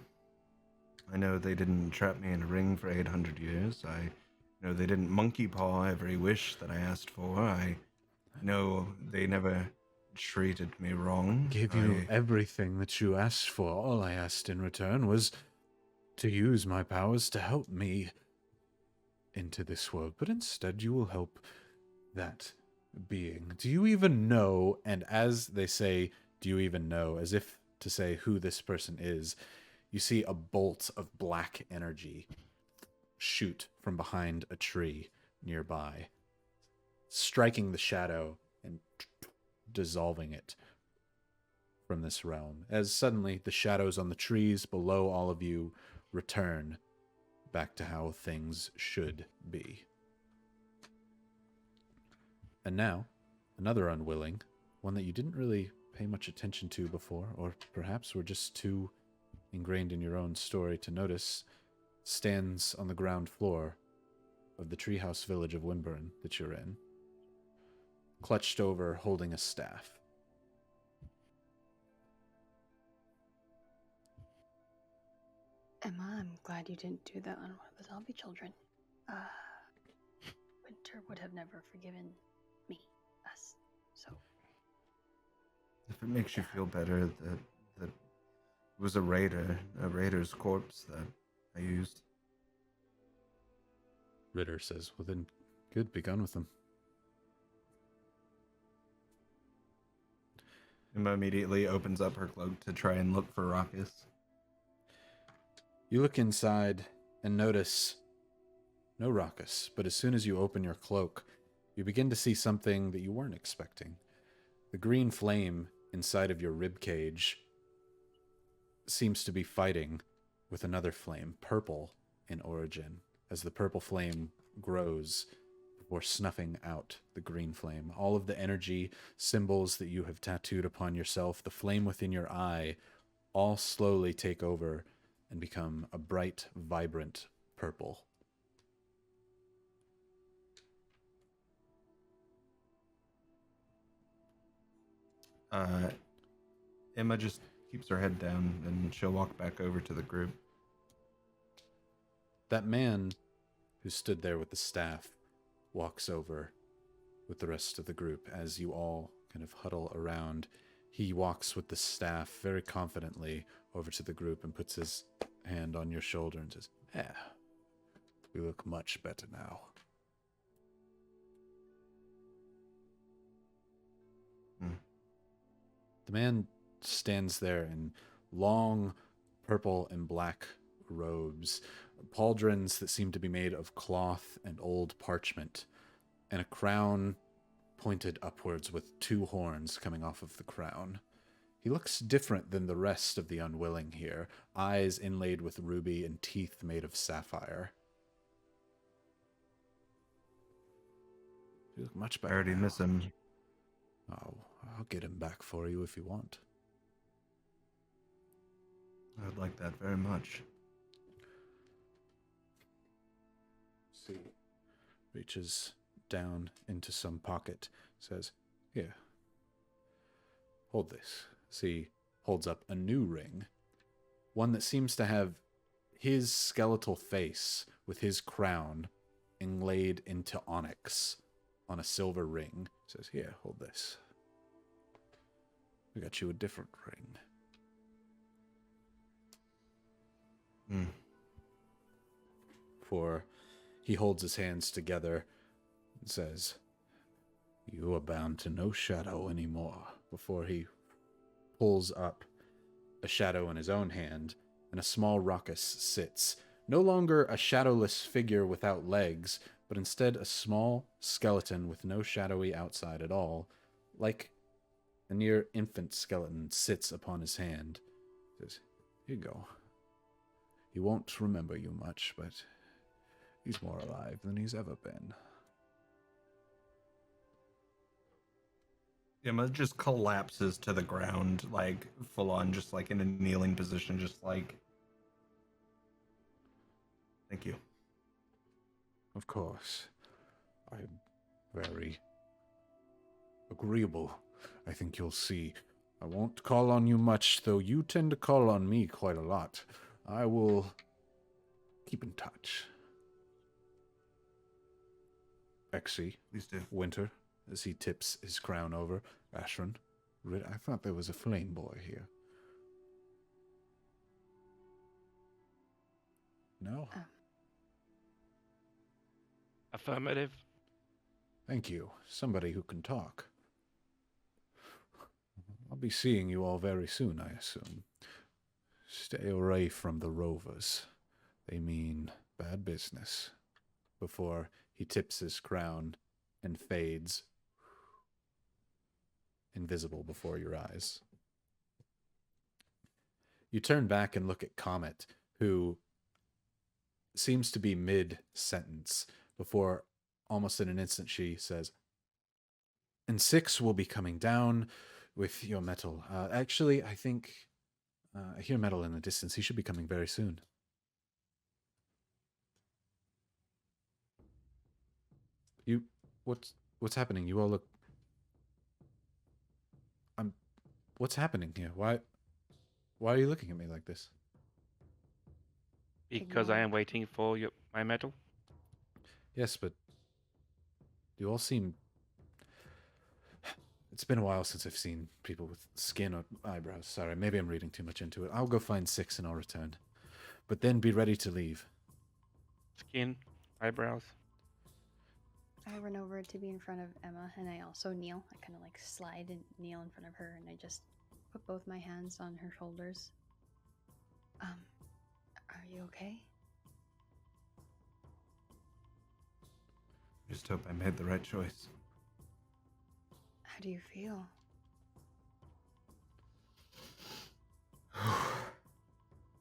[SPEAKER 2] I know they didn't trap me in a ring for 800 years. I know they didn't monkey paw every wish that I asked for. I know they never treated me wrong.
[SPEAKER 1] Gave you everything that you asked for. All I asked in return was to use my powers to help me into this world. But instead you will help that being. Do you even know? And as they say, do you even know? As if to say who this person is, you see a bolt of black energy shoot from behind a tree nearby, striking the shadow and dissolving it from this realm, as suddenly the shadows on the trees below all of you return back to how things should be. And now, another unwilling, one that you didn't really pay much attention to before, or perhaps were just too ingrained in your own story to notice, stands on the ground floor of the treehouse village of Wimburn that you're in, clutched over, holding a staff.
[SPEAKER 5] Emma, I'm glad you didn't do that on one of the zombie children. Winter would have never forgiven me, us. So,
[SPEAKER 2] If it makes you feel better, that it was a raider's corpse that I used.
[SPEAKER 1] Ritter says, well then, good, be gone with them.
[SPEAKER 2] Emma immediately opens up her cloak to try and look for Ruckus.
[SPEAKER 1] You look inside and notice no Ruckus, but as soon as you open your cloak, you begin to see something that you weren't expecting. The green flame inside of your rib cage seems to be fighting with another flame, purple in origin, as the purple flame grows before snuffing out the green flame. All of the energy symbols that you have tattooed upon yourself, the flame within your eye, all slowly take over and become a bright, vibrant purple.
[SPEAKER 2] Emma just keeps her head down and she'll walk back over to the group.
[SPEAKER 1] That man who stood there with the staff walks over with the rest of the group as you all kind of huddle around. He walks with the staff very confidently over to the group and puts his hand on your shoulder and says, "Yeah, we look much better now." The man stands there in long purple and black robes, pauldrons that seem to be made of cloth and old parchment, and a crown pointed upwards with two horns coming off of the crown. He looks different than the rest of the unwilling here, eyes inlaid with ruby and teeth made of sapphire. You look much better.
[SPEAKER 2] I already
[SPEAKER 1] now.
[SPEAKER 2] miss him.
[SPEAKER 1] Oh, I'll get him back for you if you want.
[SPEAKER 2] I'd like that very much.
[SPEAKER 1] See, reaches down into some pocket, says, "Here, hold this." See, holds up a new ring, one that seems to have his skeletal face with his crown inlaid into onyx on a silver ring. Says, "Here, hold this. We got you a different ring." For he holds his hands together and says, "You are bound to no shadow anymore," before he pulls up a shadow in his own hand, and a small Ruckus sits, no longer a shadowless figure without legs, but but instead a small skeleton with no shadowy outside at all, like a near infant skeleton, sits upon his hand. Says, "Here you go. He won't remember you much, but he's more alive than he's ever been."
[SPEAKER 2] Emma just collapses to the ground, like full on, just like in a kneeling position, just like, thank you.
[SPEAKER 1] Of course. I am very agreeable. I think you'll see. I won't call on you much, though you tend to call on me quite a lot. I will keep in touch. Exy,
[SPEAKER 2] Please do.
[SPEAKER 1] Winter, as he tips his crown over. Ashran, I thought there was a flame boy here. No?
[SPEAKER 3] Affirmative.
[SPEAKER 1] Thank you. Somebody who can talk. I'll be seeing you all very soon, I assume. Stay away from the rovers. They mean bad business. Before he tips his crown and fades, invisible before your eyes. You turn back and look at Comet, who seems to be mid-sentence, before almost in an instant she says, "And 6 will be coming down with your metal. Actually, I think I hear metal in the distance. He should be coming very soon." What's happening? You all look... What's happening here? Why are you looking at me like this?
[SPEAKER 3] Because I am waiting for my medal.
[SPEAKER 1] Yes, but you all seem... It's been a while since I've seen people with skin or eyebrows. Sorry, maybe I'm reading too much into it. I'll go find 6 and I'll return. But then be ready to leave.
[SPEAKER 3] Skin, eyebrows.
[SPEAKER 5] I run over to be in front of Emma, and I also kneel. I kind of like slide and kneel in front of her, and I just put both my hands on her shoulders. Are you okay?
[SPEAKER 2] Just hope I made the right choice.
[SPEAKER 5] How do you feel?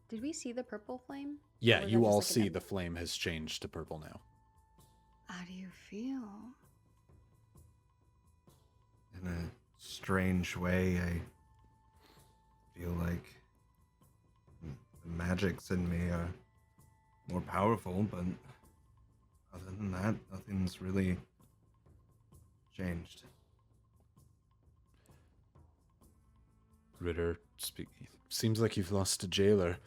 [SPEAKER 5] Did we see the purple flame?
[SPEAKER 1] Yeah,
[SPEAKER 5] Or was
[SPEAKER 1] you
[SPEAKER 5] that
[SPEAKER 1] all
[SPEAKER 5] just like an
[SPEAKER 1] see the flame has changed to purple now.
[SPEAKER 5] How do you feel?
[SPEAKER 2] In a strange way, I feel like the magics in me are more powerful, but other than that, nothing's really changed.
[SPEAKER 1] Ritter, seems like you've lost a jailer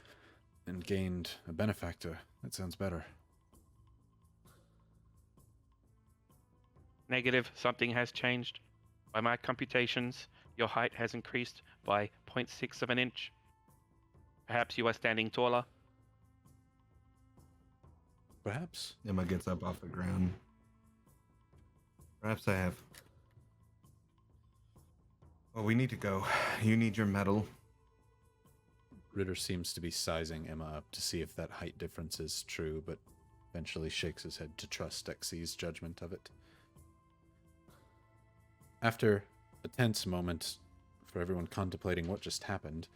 [SPEAKER 1] and gained a benefactor. That sounds better.
[SPEAKER 3] Negative, something has changed. By my computations, your height has increased by 0.6 of an inch. Perhaps you are standing taller.
[SPEAKER 1] Perhaps.
[SPEAKER 2] Emma gets up off the ground. Perhaps I have. Well, we need to go. You need your medal.
[SPEAKER 1] Ritter seems to be sizing Emma up to see if that height difference is true, but eventually shakes his head to trust Exy's judgment of it. After a tense moment for everyone contemplating what just happened,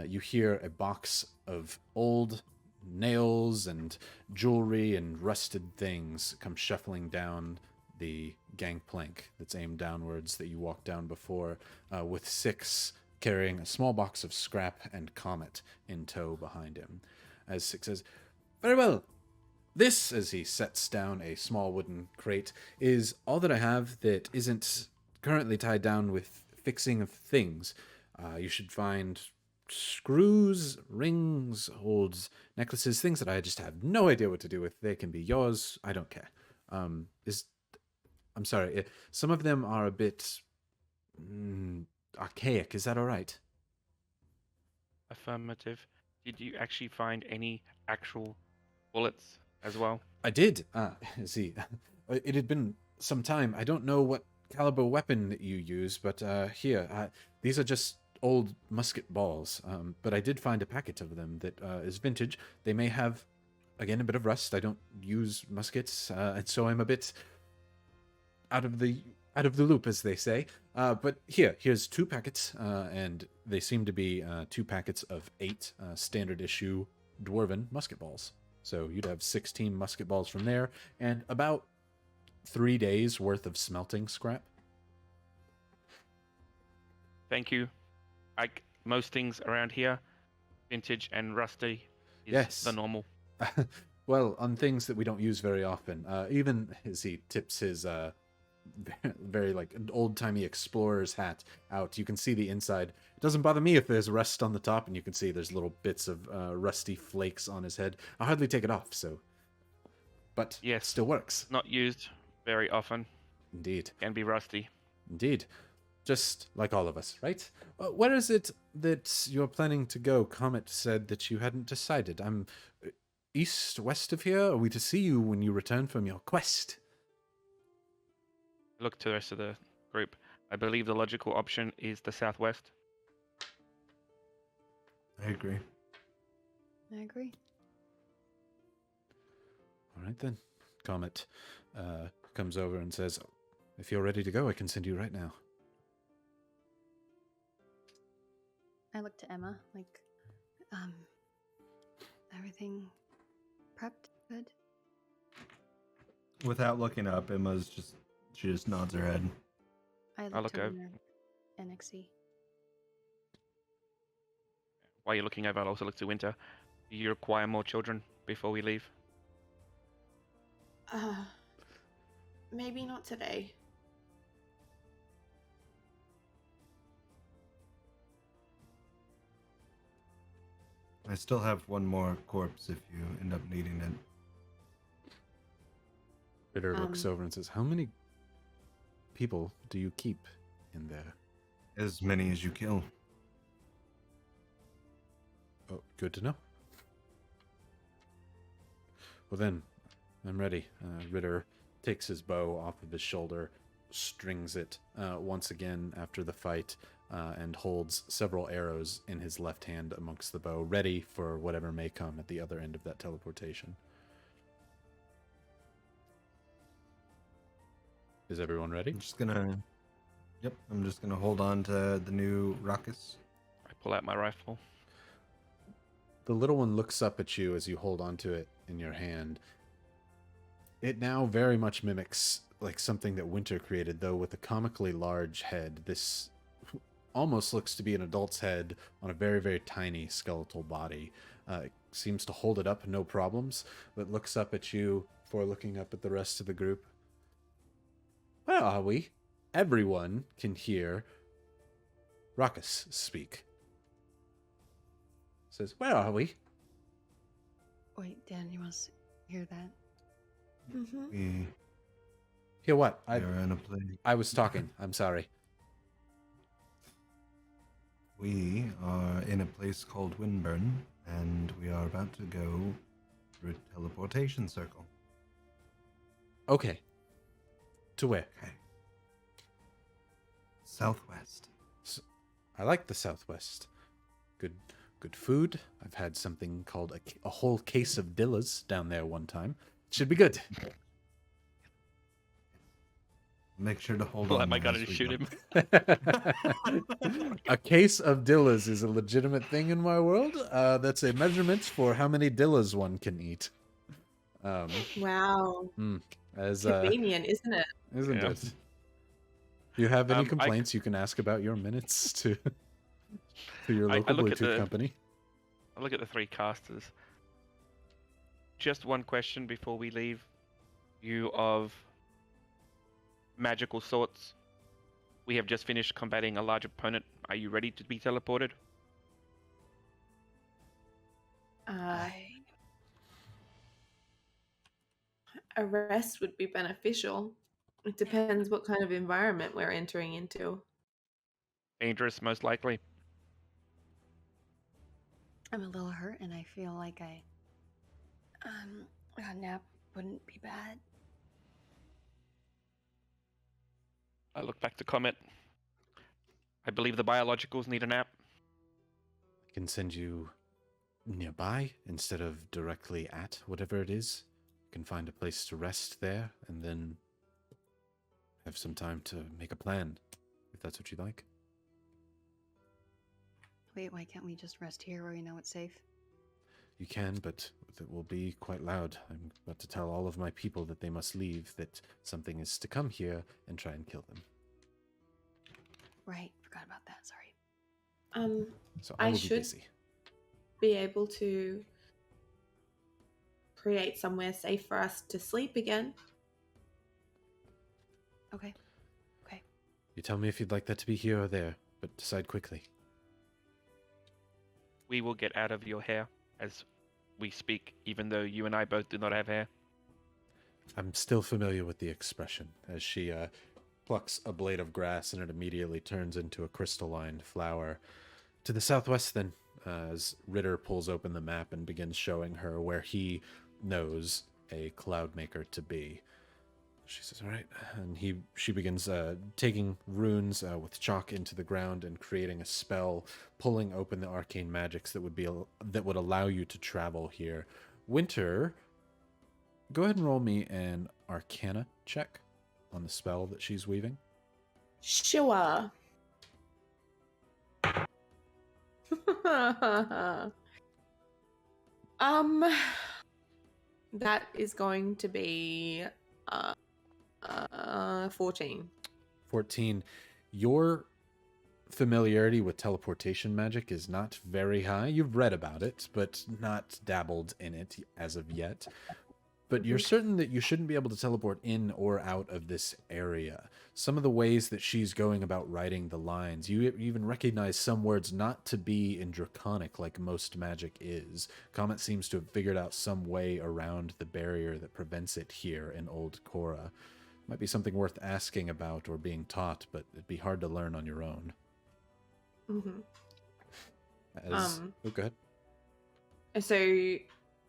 [SPEAKER 1] you hear a box of old nails and jewelry and rusted things come shuffling down the gangplank that's aimed downwards that you walked down before, with 6 carrying a small box of scrap and Comet in tow behind him. As 6 says, "Very well. This," as he sets down a small wooden crate, "is all that I have that isn't currently tied down with fixing of things. You should find screws, rings, holds, necklaces, things that I just have no idea what to do with. They can be yours. I don't care. I'm sorry. Some of them are a bit archaic. Is that all right?"
[SPEAKER 3] Affirmative. Did you actually find any actual bullets as well?
[SPEAKER 1] I did. See, it had been some time. I don't know what caliber weapon that you use, but here, these are just old musket balls. But I did find a packet of them that is vintage. They may have again, a bit of rust. I don't use muskets, and so I'm a bit out of the loop, as they say. But here's 2 packets, and they seem to be 2 packets of 8 standard issue dwarven musket balls. So you'd have 16 musket balls from there, and about 3 days worth of smelting scrap.
[SPEAKER 3] Thank you. Like most things around here, vintage and rusty is
[SPEAKER 1] Yes.
[SPEAKER 3] the normal.
[SPEAKER 1] Well, on things that we don't use very often, even as he tips his very like old-timey explorer's hat out, you can see the inside. It doesn't bother me if there's rust on the top, and you can see there's little bits of rusty flakes on his head. I hardly take it off, so, but
[SPEAKER 3] Yes.
[SPEAKER 1] it still works.
[SPEAKER 3] Not used very often.
[SPEAKER 1] Indeed.
[SPEAKER 3] Can be rusty.
[SPEAKER 1] Indeed. Just like all of us, right? Where is it that you're planning to go? Comet said that you hadn't decided. I'm east, west of here. Are we to see you when you return from your quest?
[SPEAKER 3] Look to the rest of the group. I believe the logical option is the southwest.
[SPEAKER 2] I agree.
[SPEAKER 5] I agree.
[SPEAKER 1] All right, then. Comet comes over and says, if you're ready to go, I can send you right now.
[SPEAKER 5] I look to Emma, like, everything prepped? Good?
[SPEAKER 2] Without looking up, she just nods her head.
[SPEAKER 5] I
[SPEAKER 3] I'll
[SPEAKER 5] look
[SPEAKER 3] look
[SPEAKER 5] to
[SPEAKER 3] over.
[SPEAKER 5] NXE.
[SPEAKER 3] While you're looking over, I'll also look to Winter. Do you require more children before we leave?
[SPEAKER 4] Maybe not today.
[SPEAKER 2] I still have one more corpse if you end up needing it.
[SPEAKER 1] Ritter looks over and says, how many people do you keep in there?
[SPEAKER 2] As many as you kill.
[SPEAKER 1] Oh, good to know. Well then, I'm ready. Ritter takes his bow off of his shoulder, strings it once again after the fight, and holds several arrows in his left hand amongst the bow, ready for whatever may come at the other end of that teleportation. Is everyone ready?
[SPEAKER 2] I'm just gonna hold on to the new Ruckus.
[SPEAKER 3] I pull out my rifle.
[SPEAKER 1] The little one looks up at you as you hold onto it in your hand. It now very much mimics like something that Winter created, though with a comically large head. This almost looks to be an adult's head on a very, very tiny skeletal body. It seems to hold it up, no problems, but looks up at you before looking up at the rest of the group. Where are we? Everyone can hear Ruckus speak. Says, where are we?
[SPEAKER 5] Wait, Dan, you must hear that?
[SPEAKER 4] Mm-hmm.
[SPEAKER 2] We
[SPEAKER 1] Hear what?
[SPEAKER 2] are in a place.
[SPEAKER 1] I was talking. I'm sorry.
[SPEAKER 2] We are in a place called Windburn, and we are about to go through a teleportation circle.
[SPEAKER 1] Okay. To where?
[SPEAKER 2] Okay. Southwest.
[SPEAKER 1] I like the Southwest. Good food. I've had something called a whole case of Dillas down there one time. Should be good.
[SPEAKER 2] Make sure to hold
[SPEAKER 3] Pull
[SPEAKER 2] on.
[SPEAKER 3] out my gun
[SPEAKER 2] as
[SPEAKER 3] and
[SPEAKER 2] we
[SPEAKER 3] shoot
[SPEAKER 2] go.
[SPEAKER 3] him.
[SPEAKER 1] A case of Dillas is a legitimate thing in my world. That's a measurement for how many Dillas one can eat.
[SPEAKER 4] Wow.
[SPEAKER 1] As
[SPEAKER 4] Convenient, isn't it?
[SPEAKER 1] isn't
[SPEAKER 3] Yeah.
[SPEAKER 1] it? If you have any
[SPEAKER 3] I-
[SPEAKER 1] complaints, you can ask about your minutes to your
[SPEAKER 3] I
[SPEAKER 1] local
[SPEAKER 3] look at
[SPEAKER 1] Bluetooth
[SPEAKER 3] the-
[SPEAKER 1] company.
[SPEAKER 3] I look at the 3 casters. Just one question before we leave. You of magical sorts. We have just finished combating a large opponent. Are you ready to be teleported?
[SPEAKER 4] A rest would be beneficial. It depends what kind of environment we're entering into.
[SPEAKER 3] Dangerous, most likely.
[SPEAKER 5] I'm a little hurt, and I feel like a nap wouldn't be bad.
[SPEAKER 3] I look back to Comet. I believe the biologicals need a nap.
[SPEAKER 1] I can send you nearby instead of directly at whatever it is. You can find a place to rest there and then have some time to make a plan, if that's what you'd like.
[SPEAKER 5] Wait, why can't we just rest here where we know it's safe?
[SPEAKER 1] You can, but it will be quite loud. I'm about to tell all of my people that they must leave, that something is to come here and try and kill them.
[SPEAKER 5] Right, forgot about that, sorry.
[SPEAKER 1] So I will be
[SPEAKER 4] should
[SPEAKER 1] busy.
[SPEAKER 4] be able to create somewhere safe for us to sleep again.
[SPEAKER 5] Okay.
[SPEAKER 1] You tell me if you'd like that to be here or there, but decide quickly.
[SPEAKER 3] We will get out of your hair as we speak, even though you and I both do not have hair.
[SPEAKER 1] I'm still familiar with the expression, as she plucks a blade of grass and it immediately turns into a crystalline flower. To the southwest, then, as Ritter pulls open the map and begins showing her where he knows a Cloudmaker to be. She says, all right, and she begins taking runes with chalk into the ground and creating a spell, pulling open the arcane magics that would allow you to travel here. Winter, go ahead and roll me an Arcana check on the spell that she's weaving.
[SPEAKER 4] Sure. That is going to be 14.
[SPEAKER 1] 14. Your familiarity with teleportation magic is not very high. You've read about it, but not dabbled in it as of yet. But you're certain that you shouldn't be able to teleport in or out of this area. Some of the ways that she's going about writing the lines, you even recognize some words not to be in Draconic like most magic is. Comet seems to have figured out some way around the barrier that prevents it here in Old Korra. Might be something worth asking about or being taught, but it'd be hard to learn on your own.
[SPEAKER 4] Mm-hmm.
[SPEAKER 1] Oh, go ahead.
[SPEAKER 4] So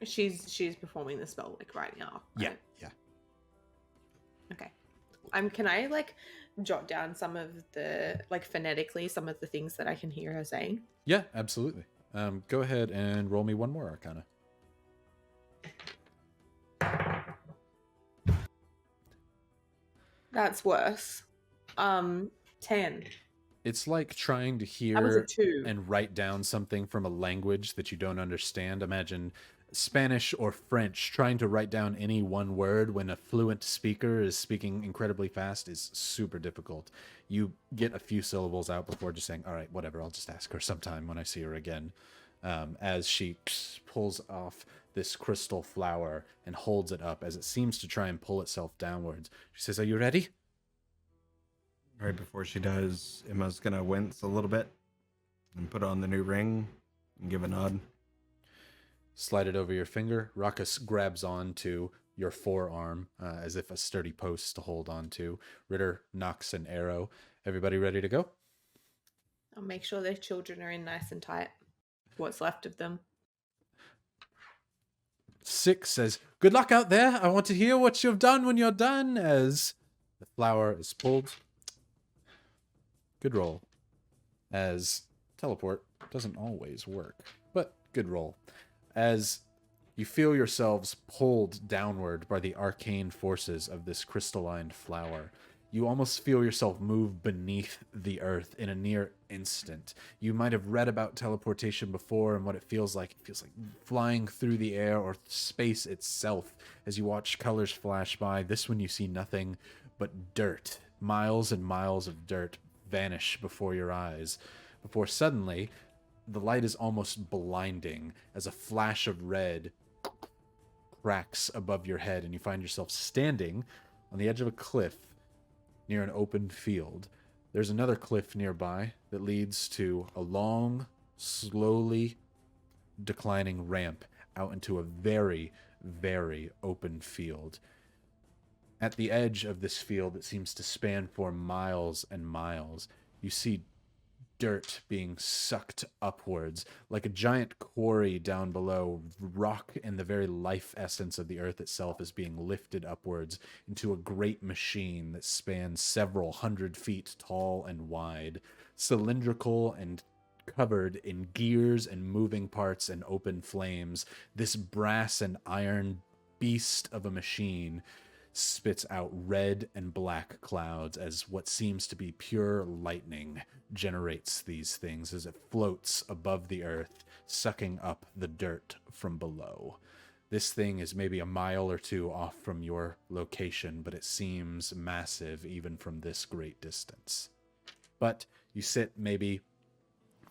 [SPEAKER 4] she's performing the spell like right now. Right?
[SPEAKER 1] Yeah.
[SPEAKER 4] Okay. Can I like jot down some of the phonetically some of the things that I can hear her saying?
[SPEAKER 1] Yeah, absolutely. Go ahead and roll me one more Arcana.
[SPEAKER 4] That's worse. 10.
[SPEAKER 1] It's like trying to
[SPEAKER 4] That was a
[SPEAKER 1] hear
[SPEAKER 4] 2.
[SPEAKER 1] and write down something from a language that you don't understand. Imagine Spanish or French. Trying to write down any one word when a fluent speaker is speaking incredibly fast is super difficult. You get a few syllables out before just saying, all right, whatever, I'll just ask her sometime when I see her again. As she pulls off this crystal flower and holds it up as it seems to try and pull itself downwards. She says, are you ready?
[SPEAKER 2] Right before she does, Emma's gonna wince a little bit and put on the new ring and give a nod.
[SPEAKER 1] Slide it over your finger. Ruckus grabs on to your forearm as if a sturdy post to hold on to. Ritter knocks an arrow. Everybody ready to go?
[SPEAKER 4] I'll make sure their children are in nice and tight. What's left of them.
[SPEAKER 1] 6 says, good luck out there. I want to hear what you've done when you're done, as the flower is pulled. Good roll. As teleport doesn't always work, but good roll. As you feel yourselves pulled downward by the arcane forces of this crystalline flower, you almost feel yourself move beneath the earth in a near instant. You might have read about teleportation before and what it feels like. It feels like flying through the air or space itself as you watch colors flash by. This one you see nothing but dirt. Miles and miles of dirt vanish before your eyes, before suddenly the light is almost blinding as a flash of red cracks above your head and you find yourself standing on the edge of a cliff near an open field. There's another cliff nearby that leads to a long, slowly declining ramp out into a very, very open field. At the edge of this field that seems to span for miles and miles, you see dirt being sucked upwards like a giant quarry down below. Rock and the very life essence of the earth itself is being lifted upwards into a great machine that spans several hundred feet tall and wide, cylindrical and covered in gears and moving parts and open flames. This brass and iron beast of a machine spits out red and black clouds as what seems to be pure lightning generates these things as it floats above the earth, sucking up the dirt from below. This thing is maybe a mile or two off from your location, but it seems massive even from this great distance. But you sit maybe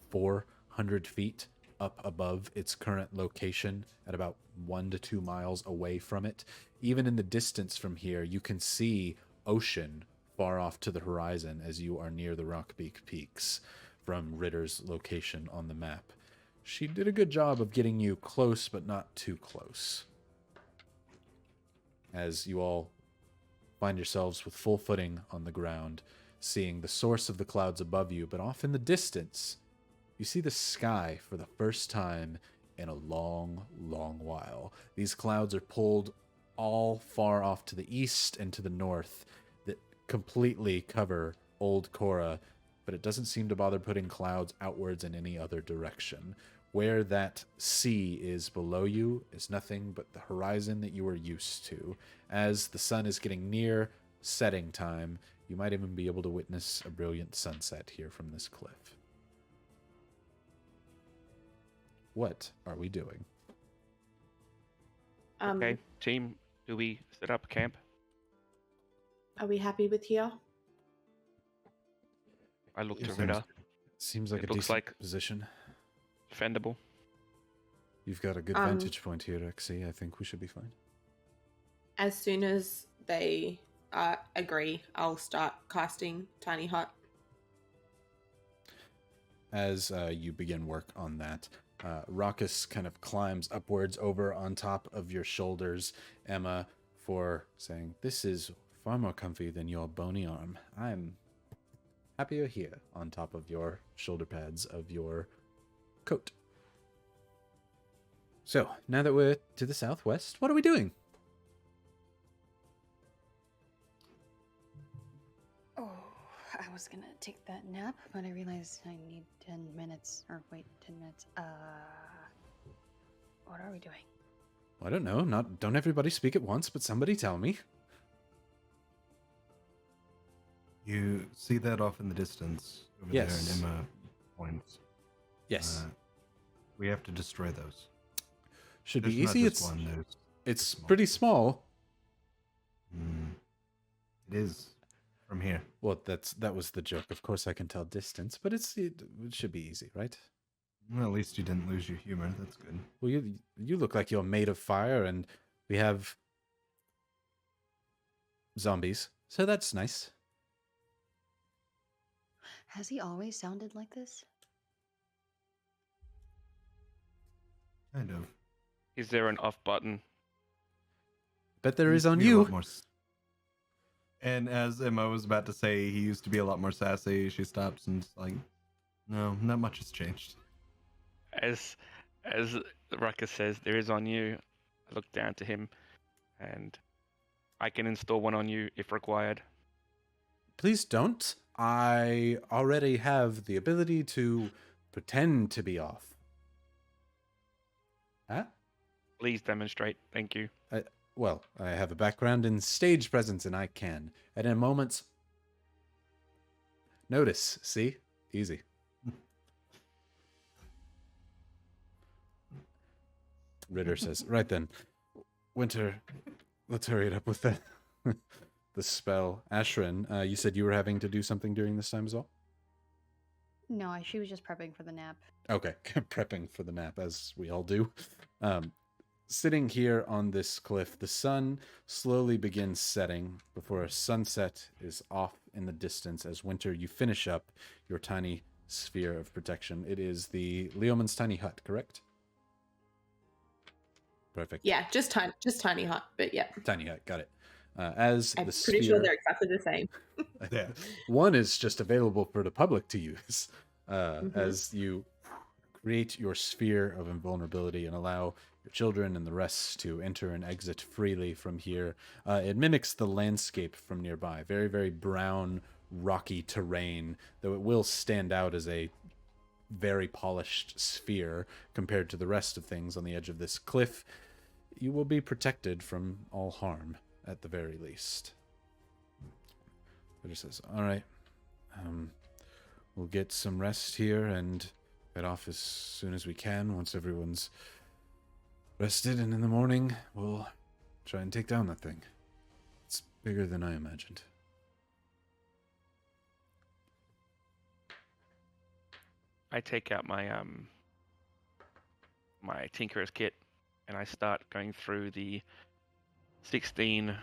[SPEAKER 1] 400 feet up above its current location at about 1 to 2 miles away from it. Even in the distance from here, you can see ocean far off to the horizon as you are near the Rockbeak Peaks from Ritter's location on the map. She did a good job of getting you close, but not too close. As you all find yourselves with full footing on the ground, seeing the source of the clouds above you, but off in the distance, you see the sky for the first time in a long, long while. These clouds are pulled all far off to the east and to the north that completely cover Old Korra, but it doesn't seem to bother putting clouds outwards in any other direction. Where that sea is below you is nothing but the horizon that you are used to. As the sun is getting near setting time, you might even be able to witness a brilliant sunset here from this cliff. What are we doing?
[SPEAKER 3] Okay, team, do we set up camp?
[SPEAKER 4] Are we happy with here?
[SPEAKER 3] I look to
[SPEAKER 2] Seems-
[SPEAKER 3] Ritter.
[SPEAKER 1] Seems like
[SPEAKER 3] It
[SPEAKER 1] a
[SPEAKER 3] looks
[SPEAKER 1] decent
[SPEAKER 3] like-
[SPEAKER 1] position.
[SPEAKER 3] Defendable.
[SPEAKER 1] You've got a good vantage point here, Rexy. I think we should be fine.
[SPEAKER 4] As soon as they agree, I'll start casting Tiny Hut.
[SPEAKER 1] As you begin work on that, Raucus kind of climbs upwards over on top of your shoulders, Emma, for saying, "This is far more comfy than your bony arm. I'm happier here on top of your shoulder pads of your coat." So, now that we're to the southwest, what are we doing?
[SPEAKER 5] Oh, I was gonna take that nap, but I realized I need 10 minutes. Or wait, 10 minutes. What are we doing?
[SPEAKER 1] I don't know. Don't everybody speak at once, but somebody tell me.
[SPEAKER 2] You see that off in the distance over
[SPEAKER 1] Yes.
[SPEAKER 2] there, and Emma points.
[SPEAKER 1] Yes.
[SPEAKER 2] We have to destroy those.
[SPEAKER 1] Should be
[SPEAKER 2] There's not
[SPEAKER 1] easy.
[SPEAKER 2] just
[SPEAKER 1] It's
[SPEAKER 2] one. There's
[SPEAKER 1] it's pretty small.
[SPEAKER 2] It is from here.
[SPEAKER 1] Well, that was the joke. Of course, I can tell distance, but it should be easy, right?
[SPEAKER 2] Well, at least you didn't lose your humor. That's good.
[SPEAKER 1] Well, you look like you're made of fire, and we have zombies, so that's nice.
[SPEAKER 5] Has he always sounded like this?
[SPEAKER 2] Kind of.
[SPEAKER 3] Is there an off button?
[SPEAKER 1] Bet there
[SPEAKER 2] He
[SPEAKER 1] is
[SPEAKER 2] used to
[SPEAKER 1] on
[SPEAKER 2] be a lot
[SPEAKER 1] you.
[SPEAKER 2] more And as Emma was about to say, he used to be a lot more sassy. She stops and it's like, no, not much has changed.
[SPEAKER 3] As Ruckus says, there is on you. I look down to him, and I can install one on you if required.
[SPEAKER 1] Please don't. I already have the ability to pretend to be off. Huh?
[SPEAKER 3] Please demonstrate. Thank you.
[SPEAKER 1] Well, I have a background in stage presence, and I can. And in a moment's notice, see? Easy. Ritter says, "Right then, Winter, let's hurry it up with the the spell." Ashrin, you said you were having to do something during this time as well?
[SPEAKER 5] No, she was just prepping for the nap.
[SPEAKER 1] Okay, prepping for the nap, as we all do. Sitting here on this cliff, the sun slowly begins setting before a sunset is off in the distance. As Winter, you finish up your tiny sphere of protection. It is the Leoman's tiny hut, correct? Perfect.
[SPEAKER 4] Yeah, just Tiny Hut, but yeah.
[SPEAKER 1] Tiny hut, got it. As
[SPEAKER 4] I'm
[SPEAKER 1] the
[SPEAKER 4] pretty sure
[SPEAKER 1] sphere-
[SPEAKER 4] they're exactly the same.
[SPEAKER 2] Yeah.
[SPEAKER 1] One is just available for the public to use.
[SPEAKER 4] Mhm.
[SPEAKER 1] As you create your sphere of invulnerability and allow your children and the rest to enter and exit freely from here. It mimics the landscape from nearby. Very, very brown, rocky terrain, though it will stand out as a very polished sphere compared to the rest of things on the edge of this cliff, you will be protected from all harm, at the very least. Ritter says, all right, we'll get some rest here and get off as soon as we can once everyone's rested, and in the morning we'll try and take down that thing. It's bigger than I imagined.
[SPEAKER 3] I take out my my Tinkerer's kit and I start going through the 16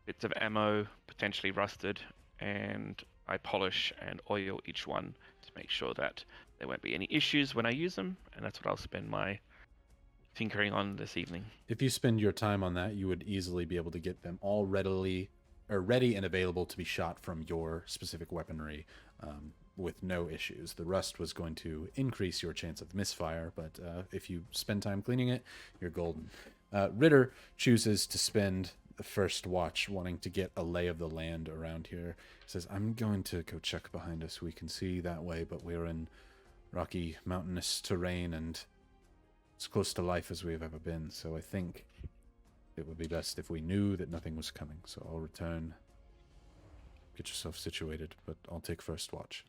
[SPEAKER 3] bits of ammo, potentially rusted, and I polish and oil each one to make sure that there won't be any issues when I use them, and that's what I'll spend my tinkering on this evening.
[SPEAKER 1] If you spend your time on that, you would easily be able to get them all ready and available to be shot from your specific weaponry with no issues. The rust was going to increase your chance of misfire, but if you spend time cleaning it, you're golden. Ritter chooses to spend the first watch wanting to get a lay of the land around here. He says, I'm going to go check behind us. We can see that way, but we're in rocky, mountainous terrain, and as close to life as we've ever been, so I think it would be best if we knew that nothing was coming. So I'll return. Get yourself situated, but I'll take first watch.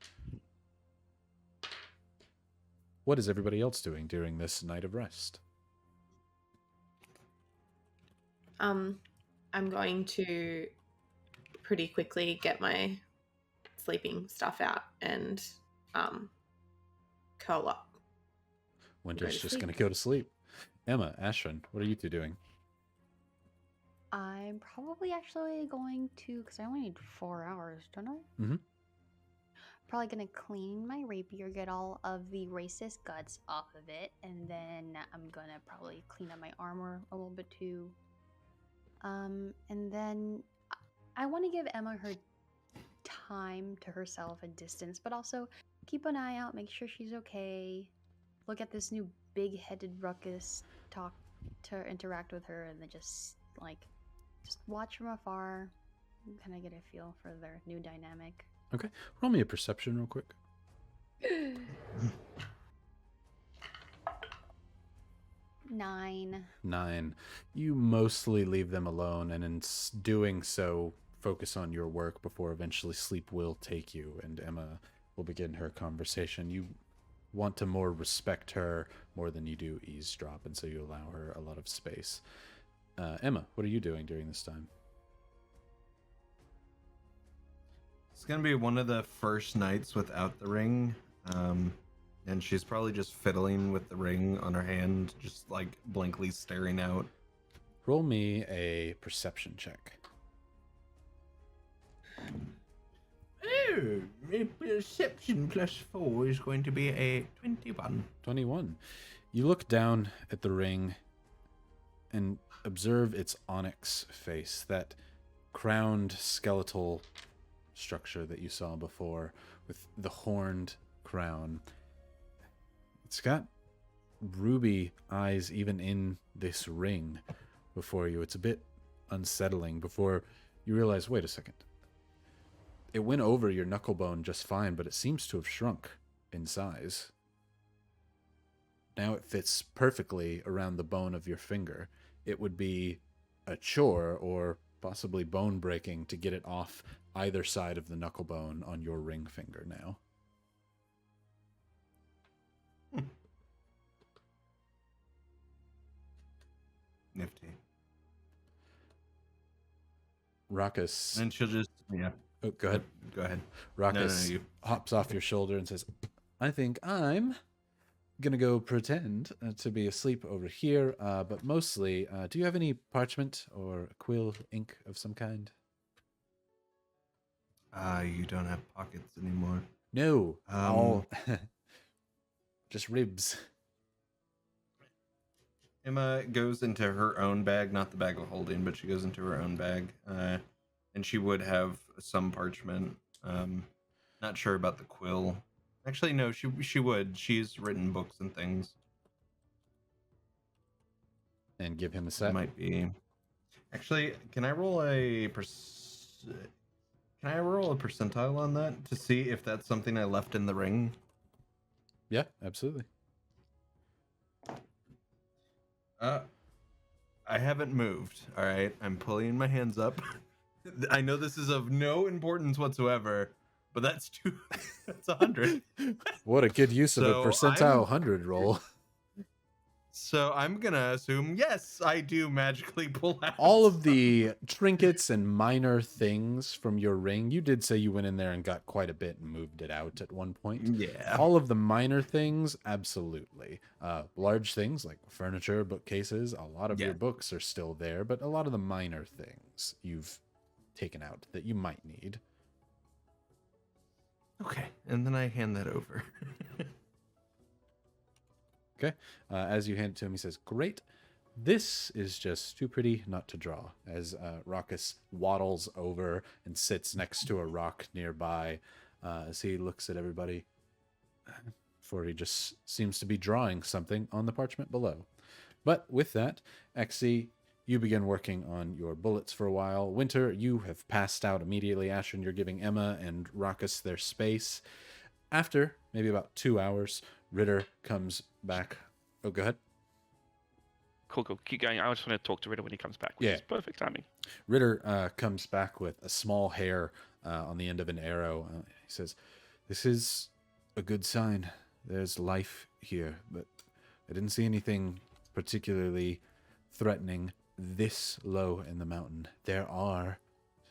[SPEAKER 1] What is everybody else doing during this night of rest?
[SPEAKER 4] I'm going to pretty quickly get my sleeping stuff out and curl up.
[SPEAKER 1] Winter's just going to go to sleep. Emma, Ashrin, what are you two doing?
[SPEAKER 5] I'm probably actually going to, because I only need 4 hours, don't I?
[SPEAKER 1] Mm-hmm.
[SPEAKER 5] Probably going to clean my rapier, get all of the racist guts off of it, and then I'm going to probably clean up my armor a little bit too. And then I want to give Emma her time to herself, a distance, but also keep an eye out, make sure she's okay. Look at this new big-headed ruckus, talk to interact with her, and then just watch from afar and kind of get a feel for their new dynamic.
[SPEAKER 1] Okay, roll me a perception real quick.
[SPEAKER 5] 9.
[SPEAKER 1] You mostly leave them alone, and in doing so, focus on your work before eventually sleep will take you, and Emma will begin her conversation. You want to more respect her more than you do eavesdrop, and so you allow her a lot of space. Emma, what are you doing during this time?
[SPEAKER 2] It's gonna be one of the first nights without the ring, and she's probably just fiddling with the ring on her hand, just like blankly staring out.
[SPEAKER 1] Roll me a perception check.
[SPEAKER 2] Oh, perception +4 is going to be a 21.
[SPEAKER 1] 21. You look down at the ring and observe its onyx face, that crowned skeletal structure that you saw before with the horned crown. It's got ruby eyes even in this ring before you. It's a bit unsettling before you realize, wait a second. It went over your knuckle bone just fine, but it seems to have shrunk in size. Now it fits perfectly around the bone of your finger. It would be a chore or possibly bone breaking to get it off either side of the knuckle bone on your ring finger now.
[SPEAKER 2] Nifty.
[SPEAKER 1] Ruckus.
[SPEAKER 2] And she'll just, yeah.
[SPEAKER 1] Oh, go ahead.
[SPEAKER 2] Go ahead.
[SPEAKER 1] Ruckus
[SPEAKER 2] you.
[SPEAKER 1] hops off your shoulder and says, I think I'm gonna go pretend to be asleep over here, but mostly, do you have any parchment or quill ink of some kind?
[SPEAKER 2] You don't have pockets anymore.
[SPEAKER 1] No, all just ribs.
[SPEAKER 2] Emma goes into her own bag, not the bag of holding, but she goes into her own bag, and she would have some parchment. Not sure about the quill. Actually, no, she would. She's written books and things.
[SPEAKER 1] And give him a set.
[SPEAKER 2] Might be. Actually, can I roll a percentile on that to see if that's something I left in the ring?
[SPEAKER 1] Yeah, absolutely.
[SPEAKER 2] I haven't moved. All right, I'm pulling my hands up. I know this is of no importance whatsoever, but that's two. That's 100.
[SPEAKER 1] What a good use of a
[SPEAKER 2] So
[SPEAKER 1] percentile 100 roll.
[SPEAKER 2] So I'm gonna assume yes, I do magically pull out
[SPEAKER 1] All of the trinkets and minor things from your ring. You did say you went in there and got quite a bit and moved it out at one point.
[SPEAKER 2] Yeah.
[SPEAKER 1] All of the minor things, absolutely. Large things like furniture, bookcases, a lot of your books are still there, but a lot of the minor things you've taken out that you might need.
[SPEAKER 2] Okay, and then I hand that over.
[SPEAKER 1] Okay. As you hand it to him, he says, "Great. This is just too pretty not to draw." As Raucus waddles over and sits next to a rock nearby, as he looks at everybody, for he just seems to be drawing something on the parchment below. But with that, Exy, you begin working on your bullets for a while. Winter, you have passed out immediately. Ashton, you're giving Emma and Raucus their space. After maybe about 2 hours, Ritter comes back. Oh, go ahead.
[SPEAKER 3] Cool. Keep going. I just want to talk to Ritter when he comes back, which is perfect timing.
[SPEAKER 1] Ritter comes back with a small hair on the end of an arrow. He says, "This is a good sign. There's life here, but I didn't see anything particularly threatening this low in the mountain. There are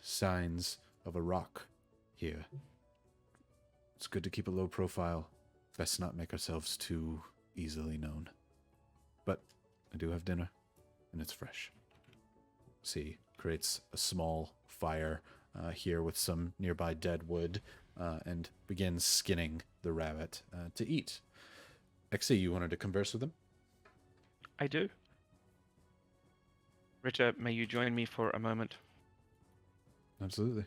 [SPEAKER 1] signs of a rock here. It's good to keep a low profile. Best not make ourselves too easily known. But I do have dinner, and it's fresh." See, creates a small fire here with some nearby dead wood and begins skinning the rabbit to eat. Exy, you wanted to converse with him?
[SPEAKER 3] I do. Ritter, may you join me for a moment?
[SPEAKER 1] Absolutely.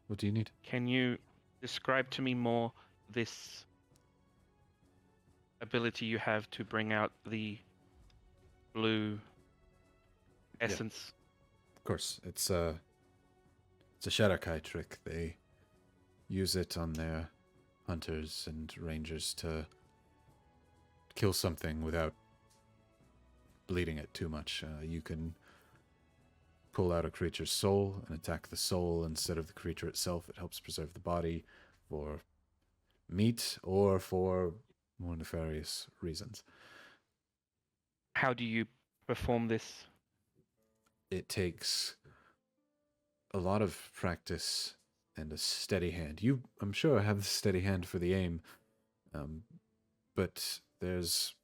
[SPEAKER 1] What do you need?
[SPEAKER 3] Can you describe to me more this ability you have to bring out the blue essence?
[SPEAKER 1] Of course, it's a Shadowkai trick. They use it on their hunters and rangers to kill something without bleeding it too much. You can pull out a creature's soul and attack the soul instead of the creature itself. It helps preserve the body for meat or for more nefarious reasons.
[SPEAKER 3] How do you perform this?
[SPEAKER 1] It takes a lot of practice and a steady hand. You, I'm sure, have the steady hand for the aim, but there's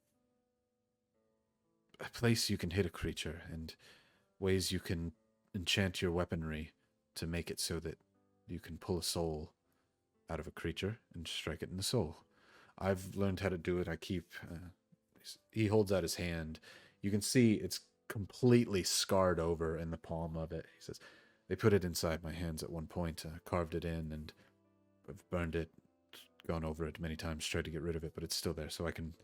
[SPEAKER 1] a place you can hit a creature and ways you can enchant your weaponry to make it so that you can pull a soul out of a creature and strike it in the soul. I've learned how to do it. I keep... he holds out his hand. You can see it's completely scarred over in the palm of it. He says, "They put it inside my hands at one point, carved it in, and I've burned it, gone over it many times, tried to get rid of it, but it's still there. So I can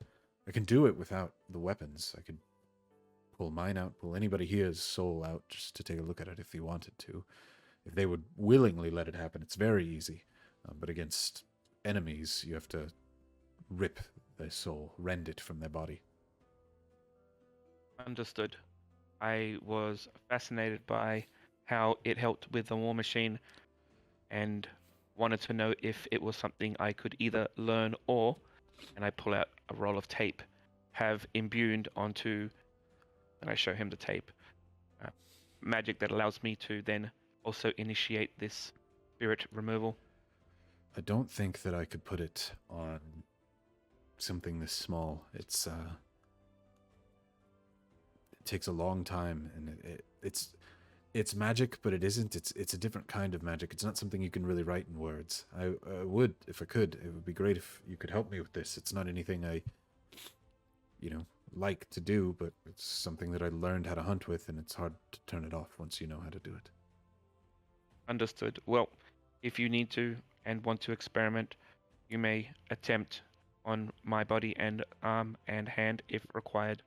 [SPEAKER 1] do it without the weapons. I could pull mine out, pull anybody here's soul out just to take a look at it if he wanted to. If they would willingly let it happen, it's very easy. But against enemies, you have to rip their soul, rend it from their body."
[SPEAKER 3] Understood. I was fascinated by how it helped with the war machine and wanted to know if it was something I could either learn or, and I pull out a roll of tape, have imbued onto, and I show him the tape, magic that allows me to then also initiate this spirit removal.
[SPEAKER 1] I don't think that I could put it on something this small. It takes a long time, and it's magic, but it isn't. It's a different kind of magic. It's not something you can really write in words. I would, if I could. It would be great if you could help me with this. It's not anything I, like to do, but it's something that I learned how to hunt with, and it's hard to turn it off once you know how to do it.
[SPEAKER 3] Understood. Well, if you need to and want to experiment, you may attempt on my body and arm and hand if required.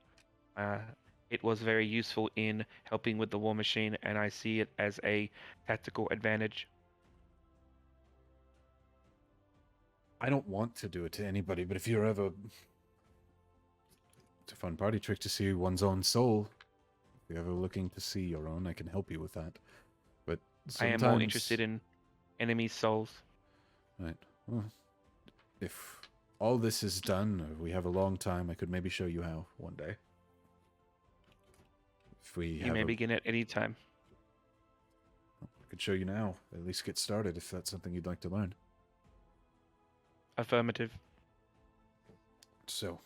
[SPEAKER 3] It was very useful in helping with the war machine, and I see it as a tactical advantage.
[SPEAKER 1] I don't want to do it to anybody, but if you're ever... It's a fun party trick to see one's own soul. If you're ever looking to see your own, I can help you with that. But
[SPEAKER 3] I am
[SPEAKER 1] sometimes...
[SPEAKER 3] more interested in enemies' souls.
[SPEAKER 1] Right. Well, if all this is done, we have a long time, I could maybe show you how one day. If we
[SPEAKER 3] You
[SPEAKER 1] have
[SPEAKER 3] may
[SPEAKER 1] a...
[SPEAKER 3] begin at any time.
[SPEAKER 1] I could show you now. At least get started if that's something you'd like to learn.
[SPEAKER 3] Affirmative.
[SPEAKER 1] So,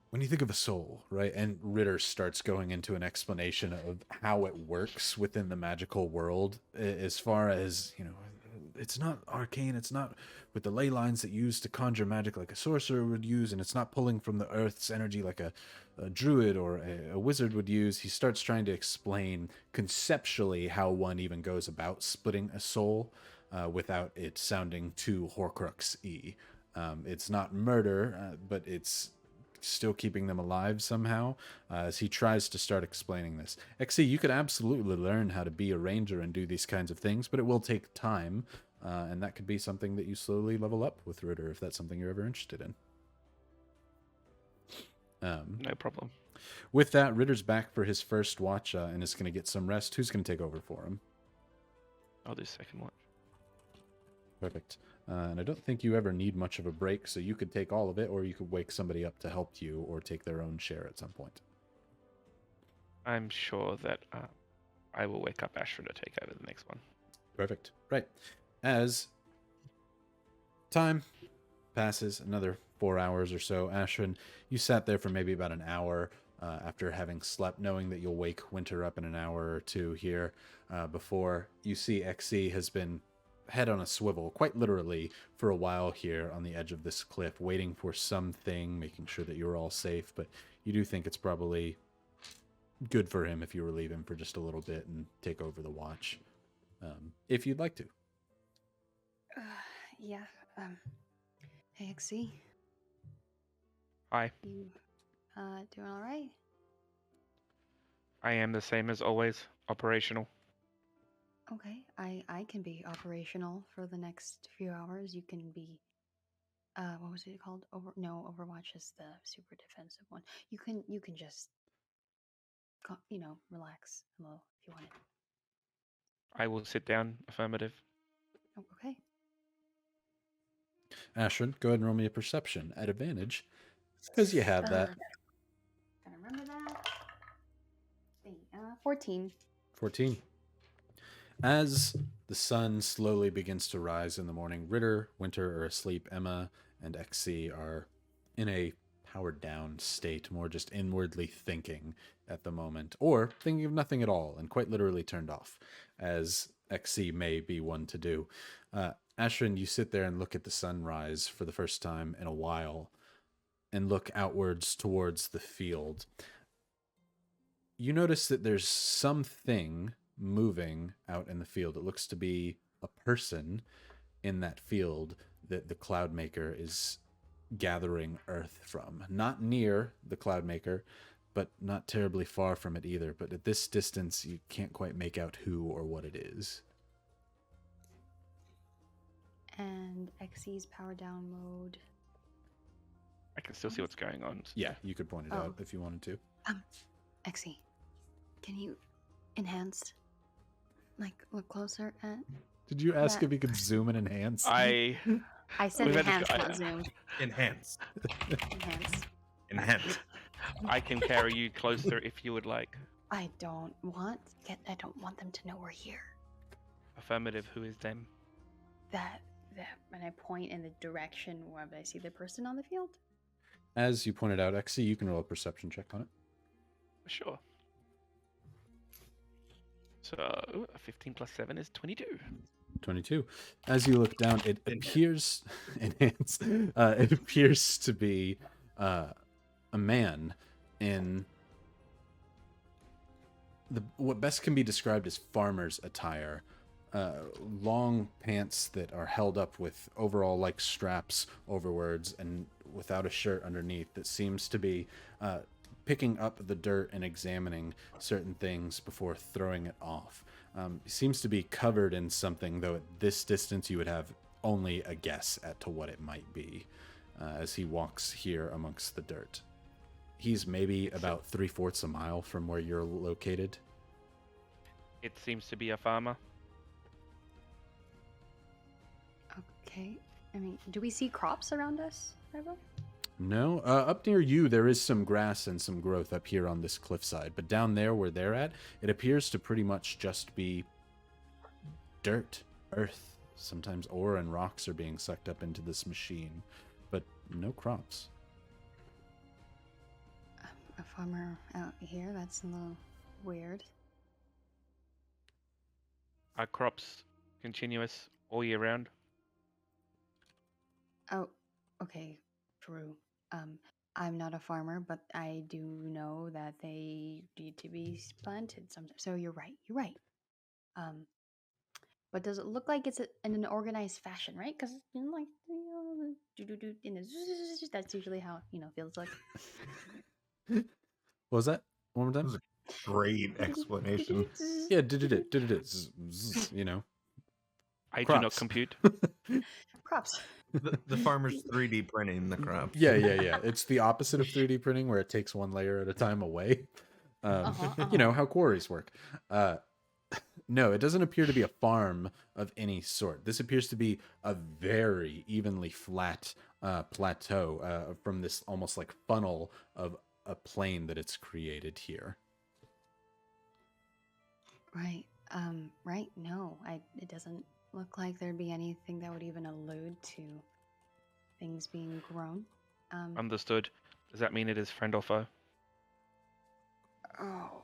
[SPEAKER 1] when you think of a soul, right, and Ritter starts going into an explanation of how it works within the magical world, as far as, you know, it's not arcane, it's not with the ley lines that you use to conjure magic like a sorcerer would use, and it's not pulling from the earth's energy like a druid or a wizard would use. He starts trying to explain conceptually how one even goes about splitting a soul without it sounding too Horcrux-y. It's not murder, but it's still keeping them alive somehow, as he tries to start explaining this. XC, you could absolutely learn how to be a ranger and do these kinds of things, but it will take time, and that could be something that you slowly level up with Ritter, if that's something you're ever interested in.
[SPEAKER 3] No problem.
[SPEAKER 1] With that, Ritter's back for his first watch, and is going to get some rest. Who's going to take over for him?
[SPEAKER 3] I'll do second watch.
[SPEAKER 1] Perfect. And I don't think you ever need much of a break, so you could take all of it, or you could wake somebody up to help you, or take their own share at some point.
[SPEAKER 3] I'm sure that I will wake up Ashra to take over the next one.
[SPEAKER 1] Perfect. Right. As time passes, another 4 hours or so, Ashrin, you sat there for maybe about an hour after having slept, knowing that you'll wake Winter up in an hour or two here before you see XC has been head on a swivel, quite literally, for a while here on the edge of this cliff, waiting for something, making sure that you're all safe. But you do think it's probably good for him if you relieve him for just a little bit and take over the watch, if you'd like to.
[SPEAKER 5] Yeah. Hey, XC.
[SPEAKER 3] Hi.
[SPEAKER 5] You doing all right?
[SPEAKER 3] I am the same as always, operational.
[SPEAKER 5] Okay, I can be operational for the next few hours. You can be, what was it called? Overwatch is the super defensive one. You can just, relax a little if you want it.
[SPEAKER 3] I will sit down, affirmative.
[SPEAKER 5] Oh, okay.
[SPEAKER 1] Ashrin, go ahead and roll me a perception at advantage, because you have that.
[SPEAKER 5] Gotta remember that. 14.
[SPEAKER 1] 14. As the sun slowly begins to rise in the morning, Ritter, Winter are asleep. Emma and XC are in a powered down state, more just inwardly thinking at the moment, or thinking of nothing at all, and quite literally turned off, as XC may be one to do. Ashrin, you sit there and look at the sunrise for the first time in a while, and look outwards towards the field. You notice that there's something moving out in the field. It looks to be a person in that field that the Cloudmaker is gathering earth from. Not near the Cloudmaker, but not terribly far from it either. But at this distance, you can't quite make out who or what it is.
[SPEAKER 5] And XC's power down mode.
[SPEAKER 3] I can still see what's going on.
[SPEAKER 1] Yeah, you could point it out if you wanted to.
[SPEAKER 5] XC, can you enhance? Like, look closer at...
[SPEAKER 1] Did you ask if you could zoom and enhance?
[SPEAKER 3] I
[SPEAKER 5] said
[SPEAKER 3] We've had
[SPEAKER 5] enhance,
[SPEAKER 3] this-
[SPEAKER 5] not zoom.
[SPEAKER 2] Enhance.
[SPEAKER 5] Enhance.
[SPEAKER 2] Enhance.
[SPEAKER 3] I can carry you closer if you would like.
[SPEAKER 5] I don't want them to know we're here.
[SPEAKER 3] Affirmative, who is them?
[SPEAKER 5] That, and I point in the direction where I see the person on the field.
[SPEAKER 1] As you pointed out, XC, you can roll a perception check on it.
[SPEAKER 3] Sure. So, 15 plus 7 is 22.
[SPEAKER 1] 22. As you look down, it appears it appears to be a man in what best can be described as farmer's attire. Long pants that are held up with overall-like straps overwards and without a shirt underneath that seems to be picking up the dirt and examining certain things before throwing it off. He seems to be covered in something, though at this distance you would have only a guess at to what it might be as he walks here amongst the dirt. He's maybe about 3/4 a mile from where you're located.
[SPEAKER 3] It seems to be a farmer.
[SPEAKER 5] Okay. I mean, do we see crops around us, Rybo?
[SPEAKER 1] No, up near you there is some grass and some growth up here on this cliffside, but down there where they're at, it appears to pretty much just be dirt, earth. Sometimes ore and rocks are being sucked up into this machine, but no crops.
[SPEAKER 5] A farmer out here? That's a little weird.
[SPEAKER 3] Are crops continuous all year round?
[SPEAKER 5] Oh, okay, true. I'm not a farmer, but I do know that they need to be planted sometimes. So you're right. You're right. But does it look like it's in an organized fashion, right? Because like that's usually how feels like.
[SPEAKER 1] What was that? One more
[SPEAKER 2] That
[SPEAKER 1] time?
[SPEAKER 2] was a great explanation.
[SPEAKER 1] Yeah, did it, you know.
[SPEAKER 3] I do not
[SPEAKER 1] Crops.
[SPEAKER 3] compute.
[SPEAKER 5] Props.
[SPEAKER 2] The farmer's 3D printing the crops.
[SPEAKER 1] Yeah. It's the opposite of 3D printing, where it takes one layer at a time away. You know how quarries work. No, it doesn't appear to be a farm of any sort. This appears to be a very evenly flat plateau from this almost like funnel of a plain that it's created here.
[SPEAKER 5] Right. Right. No, it doesn't look like there'd be anything that would even allude to things being grown.
[SPEAKER 3] Understood. Does that mean it is friend or foe?
[SPEAKER 5] Oh,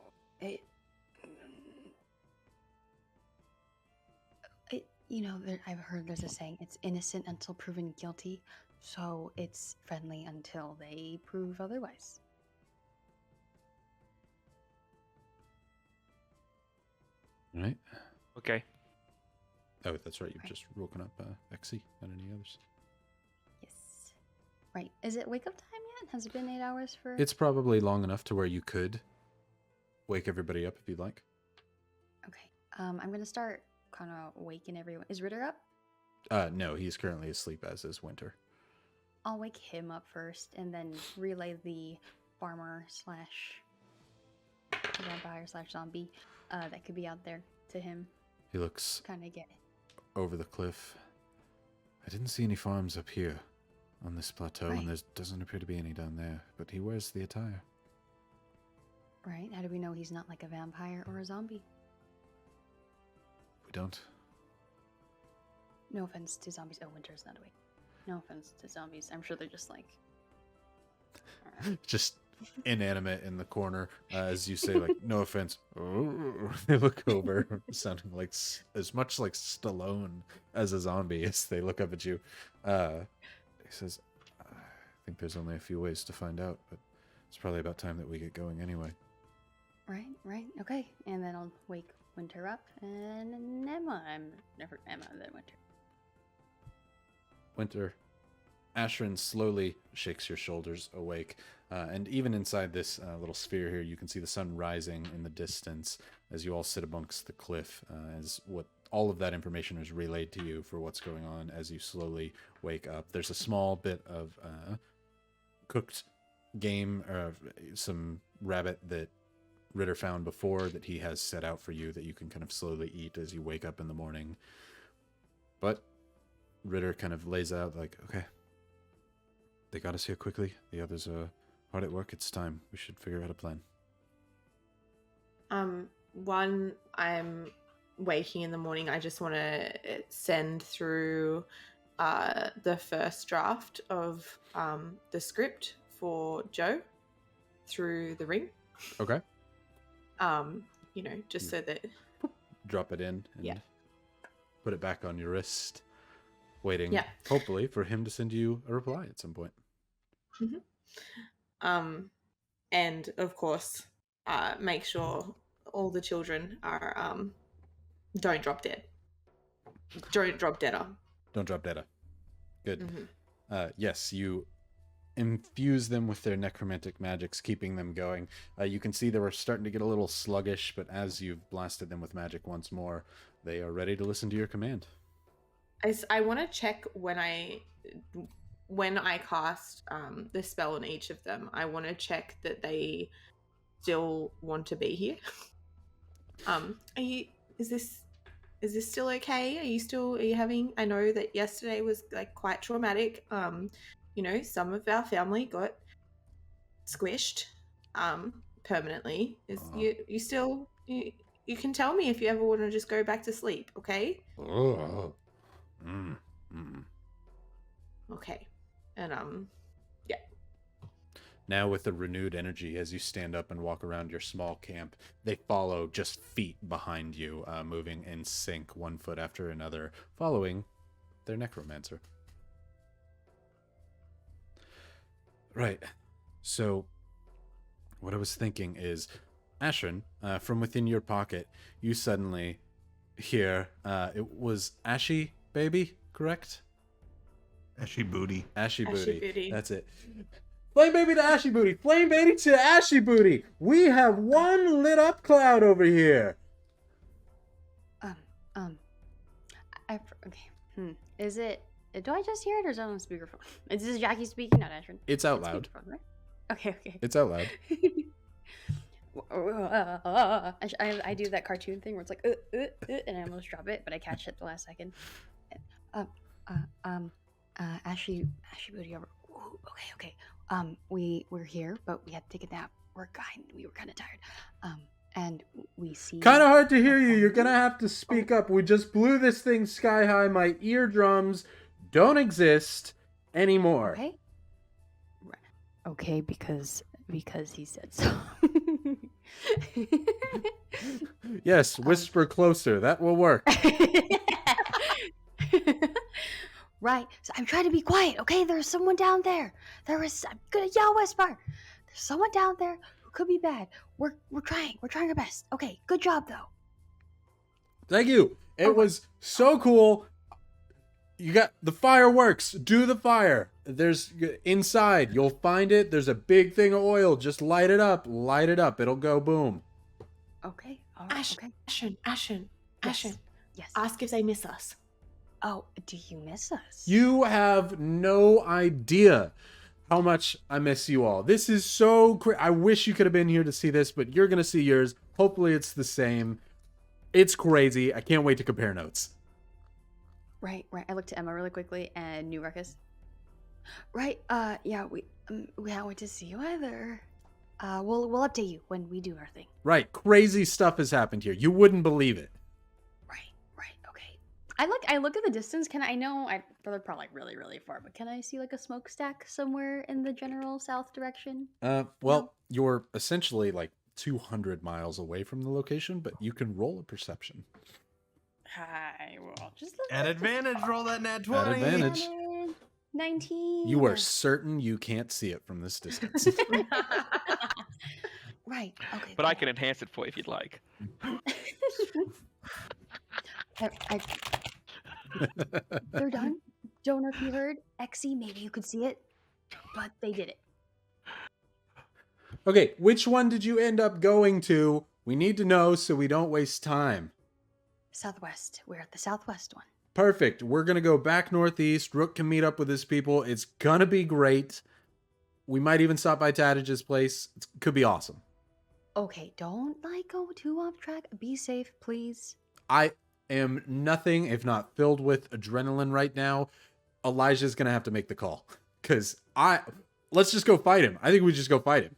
[SPEAKER 5] I've heard there's a saying, it's innocent until proven guilty, so it's friendly until they prove otherwise.
[SPEAKER 1] Right?
[SPEAKER 3] Okay.
[SPEAKER 1] Oh, that's right. You've
[SPEAKER 5] Right.
[SPEAKER 1] just woken up Exy and any others.
[SPEAKER 5] Yes. Right. Is it wake up time yet? Has it been 8 hours for...
[SPEAKER 1] It's probably long enough to where you could wake everybody up if you'd like.
[SPEAKER 5] Okay. I'm going to start kind of waking everyone. Is Ritter up?
[SPEAKER 1] No, he's currently asleep, as is Winter.
[SPEAKER 5] I'll wake him up first and then relay the farmer slash vampire slash zombie that could be out there to him.
[SPEAKER 1] He looks
[SPEAKER 5] Kind of get
[SPEAKER 1] over the cliff. I didn't see any farms up here on this plateau,
[SPEAKER 5] Right.
[SPEAKER 1] and there doesn't appear to be any down there, but he wears the attire.
[SPEAKER 5] right. How do we know he's not like a vampire or a zombie?
[SPEAKER 1] We don't.
[SPEAKER 5] No offense to zombies. Oh, Winter's not awake. No offense to zombies. I'm sure they're just like.
[SPEAKER 1] Just inanimate in the corner as you say, like, no offense. They look over, sounding like as much like Stallone as a zombie as they look up at you. He says, I think there's only a few ways to find out, but it's probably about time that we get going anyway.
[SPEAKER 5] Right. Okay. And then I'll wake Winter up and Emma. I'm never Emma, then Winter.
[SPEAKER 1] Winter, Ashrin slowly shakes your shoulders awake, and even inside this little sphere here, you can see the sun rising in the distance as you all sit amongst the cliff, as what all of that information is relayed to you for what's going on as you slowly wake up. There's a small bit of cooked game, some rabbit that Ritter found before that he has set out for you that you can kind of slowly eat as you wake up in the morning. But Ritter kind of lays out like, okay, they got us here quickly. The others are hard at work. It's time. We should figure out a plan.
[SPEAKER 4] One, I'm waking in the morning. I just want to send through the first draft of the script for Joe through the ring.
[SPEAKER 1] Okay.
[SPEAKER 4] Just so that
[SPEAKER 1] Drop it in and
[SPEAKER 4] Yeah.
[SPEAKER 1] put it back on your wrist, waiting,
[SPEAKER 4] Yeah.
[SPEAKER 1] hopefully, for him to send you a reply at some point.
[SPEAKER 4] and of course, make sure all the children are don't drop dead. Don't drop deader.
[SPEAKER 1] Don't drop data. Good.
[SPEAKER 4] Mhm.
[SPEAKER 1] Yes, you infuse them with their necromantic magics, keeping them going. You can see they were starting to get a little sluggish, but as you've blasted them with magic once more, they are ready to listen to your command.
[SPEAKER 4] I want to check when I cast the spell on each of them. I want to check that they still want to be here. Are you? Is this still okay? Are you having? I know that yesterday was like quite traumatic. You know, some of our family got squished permanently. Is you still you can tell me if you ever want to just go back to sleep, okay?
[SPEAKER 1] Oh.
[SPEAKER 4] Okay. And yeah.
[SPEAKER 1] Now with the renewed energy, as you stand up and walk around your small camp, they follow just feet behind you, moving in sync, one foot after another, following their necromancer. Right. So, what I was thinking is, Ashrin, from within your pocket, you suddenly hear, it was Ashy Baby, correct?
[SPEAKER 2] Ashy booty.
[SPEAKER 1] Ashy Booty.
[SPEAKER 4] Booty.
[SPEAKER 1] That's it. Flame Baby to Ashy Booty. Flame Baby to Ashy Booty. We have one lit up cloud over here.
[SPEAKER 5] Okay. Is it? Do I just hear it, or is it on speakerphone? Is this Jackie speaking, not Ashrin?
[SPEAKER 1] It's out loud.
[SPEAKER 5] Right? Okay.
[SPEAKER 1] It's out loud.
[SPEAKER 5] I do that cartoon thing where it's like, and I almost drop it, but I catch it at the last second. Ashy Booty over. Ooh, okay. We're here, but we had to take a nap. We were kind of tired. And we see.
[SPEAKER 1] Kind of hard to hear you. You're gonna have to speak up. We just blew this thing sky high. My eardrums don't exist anymore.
[SPEAKER 5] Okay. Okay, because he said so.
[SPEAKER 1] Yes, whisper closer. That will work.
[SPEAKER 5] Right. So I'm trying to be quiet, okay? There's someone down there. I'm gonna yell whisper. There's someone down there who could be bad. We're trying. We're trying our best. Okay, good job though.
[SPEAKER 1] Thank you. It was so cool. You got the fireworks. Do the fire. There's inside. You'll find it. There's a big thing of oil. Just light it up. Light it up. It'll go boom.
[SPEAKER 5] Okay. All right. Okay.
[SPEAKER 4] Ashen.
[SPEAKER 5] Yes.
[SPEAKER 4] Ask if they miss us.
[SPEAKER 5] Oh, do you miss us?
[SPEAKER 1] You have no idea how much I miss you all. This is so I wish you could have been here to see this, but you're going to see yours. Hopefully it's the same. It's crazy. I can't wait to compare notes.
[SPEAKER 5] Right. I looked to Emma really quickly and New Ruckus. Right. Yeah, we can't wait to see you either. We'll update you when we do our thing.
[SPEAKER 1] Right. Crazy stuff has happened here. You wouldn't believe it.
[SPEAKER 5] Right. Okay. I look at the distance. They're probably really, really far, but can I see like a smokestack somewhere in the general south direction?
[SPEAKER 1] Well, you're essentially like 200 miles away from the location, but you can roll a perception.
[SPEAKER 5] Hi. Well, just
[SPEAKER 2] At advantage, roll that nat 20.
[SPEAKER 1] At advantage.
[SPEAKER 5] 19.
[SPEAKER 1] You are certain you can't see it from this distance.
[SPEAKER 5] Right. Okay.
[SPEAKER 3] But I can enhance it for you if you'd like.
[SPEAKER 5] They're done. Don't know if you heard. Exy, maybe you could see it, but they did it.
[SPEAKER 1] Okay, which one did you end up going to? We need to know so we don't waste time.
[SPEAKER 5] Southwest. We're at the southwest one.
[SPEAKER 1] Perfect. We're going to go back northeast. Rook can meet up with his people. It's going to be great. We might even stop by Tadage's place. It could be awesome.
[SPEAKER 5] Okay, don't go too off track. Be safe, please.
[SPEAKER 1] I am nothing if not filled with adrenaline right now. Elijah's going to have to make the call. Because let's just go fight him. I think we just go fight him.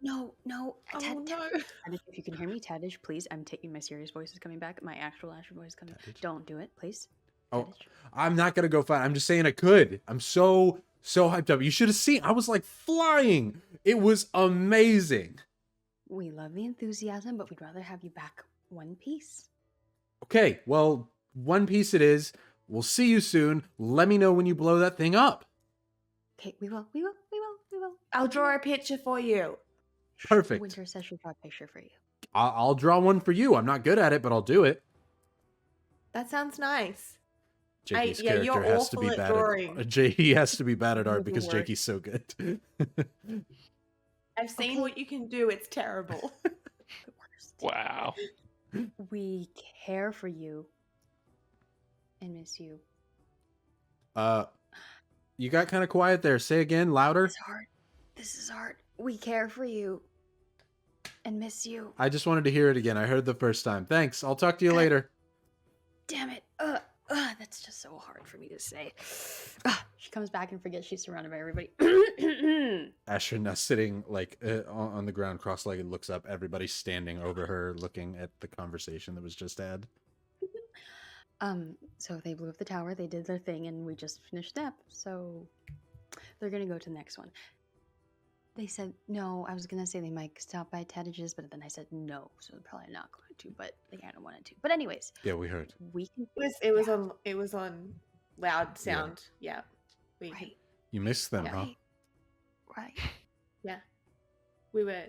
[SPEAKER 5] No.
[SPEAKER 4] No.
[SPEAKER 5] Tadage, if you can hear me, Tadage, please. I'm taking my serious voice is coming back. My actual Asher voice is coming.
[SPEAKER 1] Tadage.
[SPEAKER 5] Don't do it, please.
[SPEAKER 1] Oh,
[SPEAKER 5] Tadage.
[SPEAKER 1] I'm not going to go fight. I'm just saying I could. I'm so hyped up. You should have seen. I was like flying. It was amazing.
[SPEAKER 5] We love the enthusiasm, but we'd rather have you back one piece.
[SPEAKER 1] Okay, well, one piece it is. We'll see you soon. Let me know when you blow that thing up.
[SPEAKER 5] Okay, we will.
[SPEAKER 4] I'll draw a picture for you.
[SPEAKER 1] Perfect.
[SPEAKER 5] Winter says she'll draw a picture for you.
[SPEAKER 1] I'll draw one for you. I'm not good at it, but I'll do it.
[SPEAKER 4] That sounds nice.
[SPEAKER 1] Jakey's
[SPEAKER 4] you're
[SPEAKER 1] character has to
[SPEAKER 4] awful
[SPEAKER 1] be
[SPEAKER 4] at
[SPEAKER 1] bad
[SPEAKER 4] drawing.
[SPEAKER 1] he has to be bad at art
[SPEAKER 5] Doesn't
[SPEAKER 1] because
[SPEAKER 5] work.
[SPEAKER 1] Jakey's so good.
[SPEAKER 4] I've seen
[SPEAKER 5] Okay.
[SPEAKER 4] what you can do. It's terrible.
[SPEAKER 5] The worst.
[SPEAKER 3] Wow.
[SPEAKER 5] We care for you and miss you
[SPEAKER 1] You got kind of quiet there. Say again, louder.
[SPEAKER 5] It's hard. This is hard. We care for you and miss you.
[SPEAKER 1] I just wanted to hear it again. I heard the first time. Thanks. I'll talk to you later.
[SPEAKER 5] Damn it. That's just so hard for me to say. She comes back and forgets she's surrounded by everybody.
[SPEAKER 1] Asher now sitting like on the ground, cross-legged, looks up. Everybody's standing over her, looking at the conversation that was just had.
[SPEAKER 5] So they blew up the tower. They did their thing, and we just finished up. So they're gonna go to the next one. They said no. I was gonna say they might stop by Tattage's, but then I said no, so they're probably not going to. But they kind of wanted to. But anyways,
[SPEAKER 1] Yeah, we heard.
[SPEAKER 5] we can.
[SPEAKER 4] It was on loud sound. Yeah.
[SPEAKER 5] Right.
[SPEAKER 1] You missed them, huh?
[SPEAKER 5] Right.
[SPEAKER 4] Yeah. We were.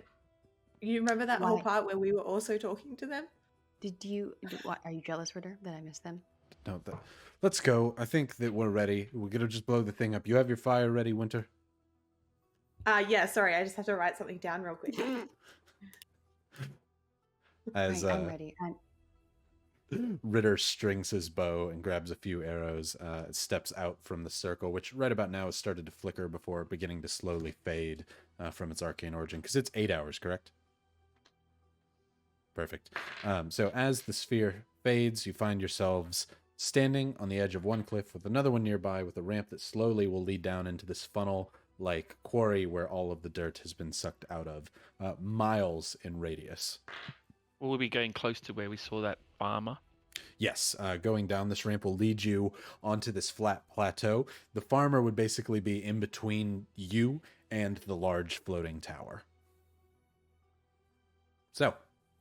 [SPEAKER 4] You remember that whole part where we were also talking to them?
[SPEAKER 5] What, are you jealous, Ritter, that I missed them?
[SPEAKER 1] No, let's go. I think that we're ready. We're gonna just blow the thing up. You have your fire ready, Winter?
[SPEAKER 4] Yeah, sorry, I just have to write something down real quick.
[SPEAKER 1] As
[SPEAKER 5] I'm ready.
[SPEAKER 1] Ritter strings his bow and grabs a few arrows, steps out from the circle, which right about now has started to flicker before beginning to slowly fade from its arcane origin, because it's 8 hours, correct? Perfect. So as the sphere fades, you find yourselves standing on the edge of one cliff with another one nearby, with a ramp that slowly will lead down into this funnel-like quarry where all of the dirt has been sucked out of, miles in radius.
[SPEAKER 3] Will we be going close to where we saw that farmer?
[SPEAKER 1] Yes, going down this ramp will lead you onto this flat plateau. The farmer would basically be in between you and the large floating tower. So,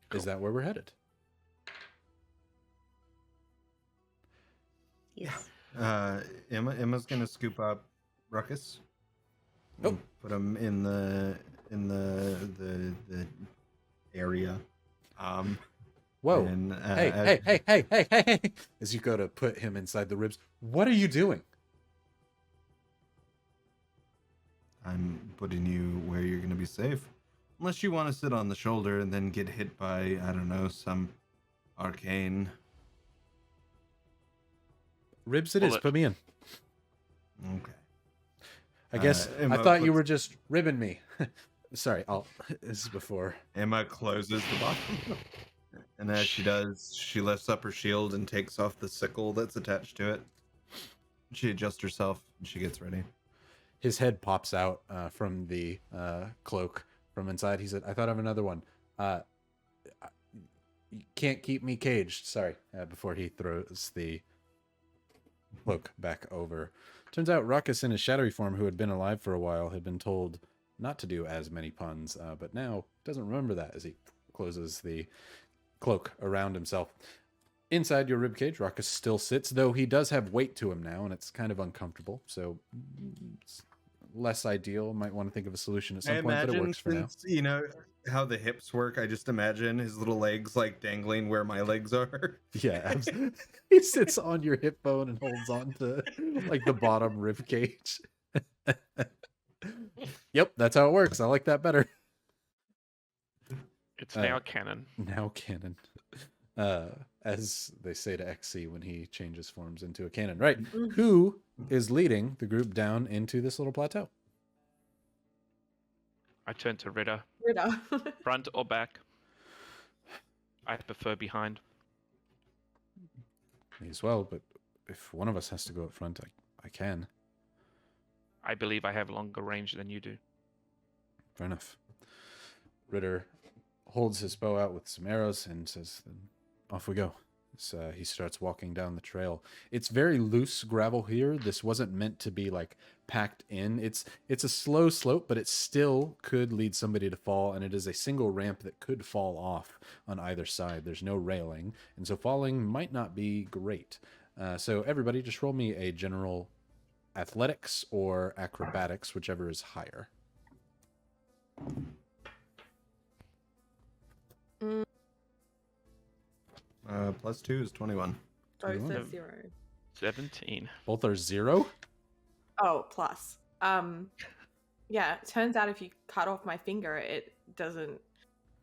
[SPEAKER 3] Cool.
[SPEAKER 1] Is that where we're headed?
[SPEAKER 5] Yes.
[SPEAKER 2] Emma's gonna scoop up Ruckus.
[SPEAKER 1] Oh.
[SPEAKER 2] Put him in the area.
[SPEAKER 1] Whoa.
[SPEAKER 2] And,
[SPEAKER 1] Hey. As you go to put him inside the ribs, what are you doing?
[SPEAKER 2] I'm putting you where you're gonna be safe. Unless you want to sit on the shoulder and then get hit by, I don't know, some arcane.
[SPEAKER 1] Ribs it is.
[SPEAKER 3] Bullet.
[SPEAKER 1] Put me in.
[SPEAKER 2] Okay.
[SPEAKER 1] I guess
[SPEAKER 2] Emma
[SPEAKER 1] I thought you
[SPEAKER 2] puts-
[SPEAKER 1] were just ribbing me. Sorry, this is before.
[SPEAKER 2] Emma closes the bottom. And as she does, she lifts up her shield and takes off the sickle that's attached to it. She adjusts herself and she gets ready.
[SPEAKER 1] His head pops out from the cloak from inside. He said, I thought of another one. You can't keep me caged. Sorry. Before he throws the cloak back over. Turns out Ruckus in his shadowy form, who had been alive for a while, had been told not to do as many puns, but now doesn't remember that as he closes the cloak around himself. Inside your ribcage, Ruckus still sits, though he does have weight to him now, and it's kind of uncomfortable, so it's less ideal. Might want to think of a solution at some point, but it works for now.
[SPEAKER 2] Since, you know, how the hips work, I just imagine his little legs like dangling where my legs are.
[SPEAKER 1] Yeah, absolutely. He sits on your hip bone and holds on to like the bottom rib cage. Yep, that's how it works. I like that better.
[SPEAKER 3] It's now canon.
[SPEAKER 1] Now canon. As they say to XC when he changes forms into a cannon. Right. Who is leading the group down into this little plateau?
[SPEAKER 3] I turn to Ritter.
[SPEAKER 4] Ritter.
[SPEAKER 3] Front or back? I prefer behind.
[SPEAKER 1] Me as well, but if one of us has to go up front, I can.
[SPEAKER 3] I believe I have longer range than you do.
[SPEAKER 1] Fair enough. Ritter holds his bow out with some arrows and says, then off we go. So he starts walking down the trail. It's very loose gravel here. This wasn't meant to be like packed in. It's a slow slope, but it still could lead somebody to fall, and it is a single ramp that could fall off on either side. There's no railing, and so falling might not be great. So everybody just roll me a general athletics or acrobatics, whichever is higher.
[SPEAKER 2] +2 is 21.
[SPEAKER 4] Both are
[SPEAKER 1] 21.
[SPEAKER 4] 0.
[SPEAKER 3] 17.
[SPEAKER 1] Both are 0?
[SPEAKER 4] Oh, plus. Yeah, it turns out if you cut off my finger, it doesn't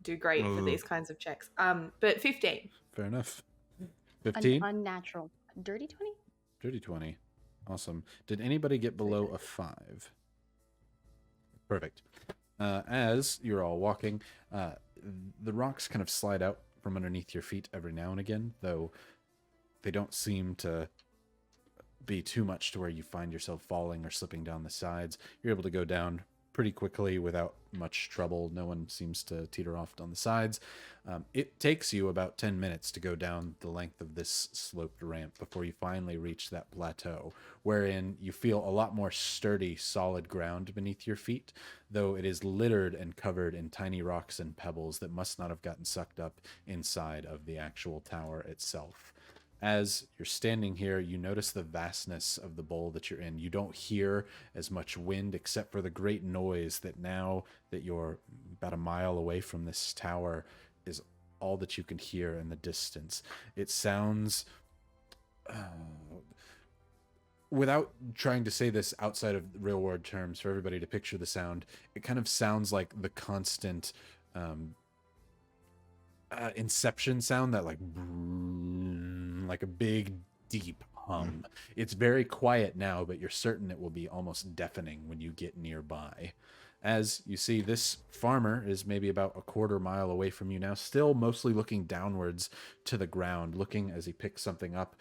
[SPEAKER 4] do great for these kinds of checks. But 15.
[SPEAKER 1] Fair enough. 15?
[SPEAKER 5] Unnatural. Dirty 20?
[SPEAKER 1] Dirty 20. Awesome. Did anybody get below a 5? Perfect. As you're all walking, the rocks kind of slide out from underneath your feet every now and again, though they don't seem to be too much to where you find yourself falling or slipping down the sides. You're able to go down pretty quickly without much trouble. No one seems to teeter off on the sides. It takes you about 10 minutes to go down the length of this sloped ramp before you finally reach that plateau, wherein you feel a lot more sturdy, solid ground beneath your feet, though it is littered and covered in tiny rocks and pebbles that must not have gotten sucked up inside of the actual tower itself. As you're standing here, you notice the vastness of the bowl that you're in. You don't hear as much wind except for the great noise that now that you're about a mile away from this tower is all that you can hear in the distance. It sounds, without trying to say this outside of real world terms for everybody to picture the sound, it kind of sounds like the constant Inception sound, that like a big deep hum. It's very quiet now, but you're certain it will be almost deafening when you get nearby. As you see, this farmer is maybe about a quarter mile away from you now, still mostly looking downwards to the ground, looking as he picks something up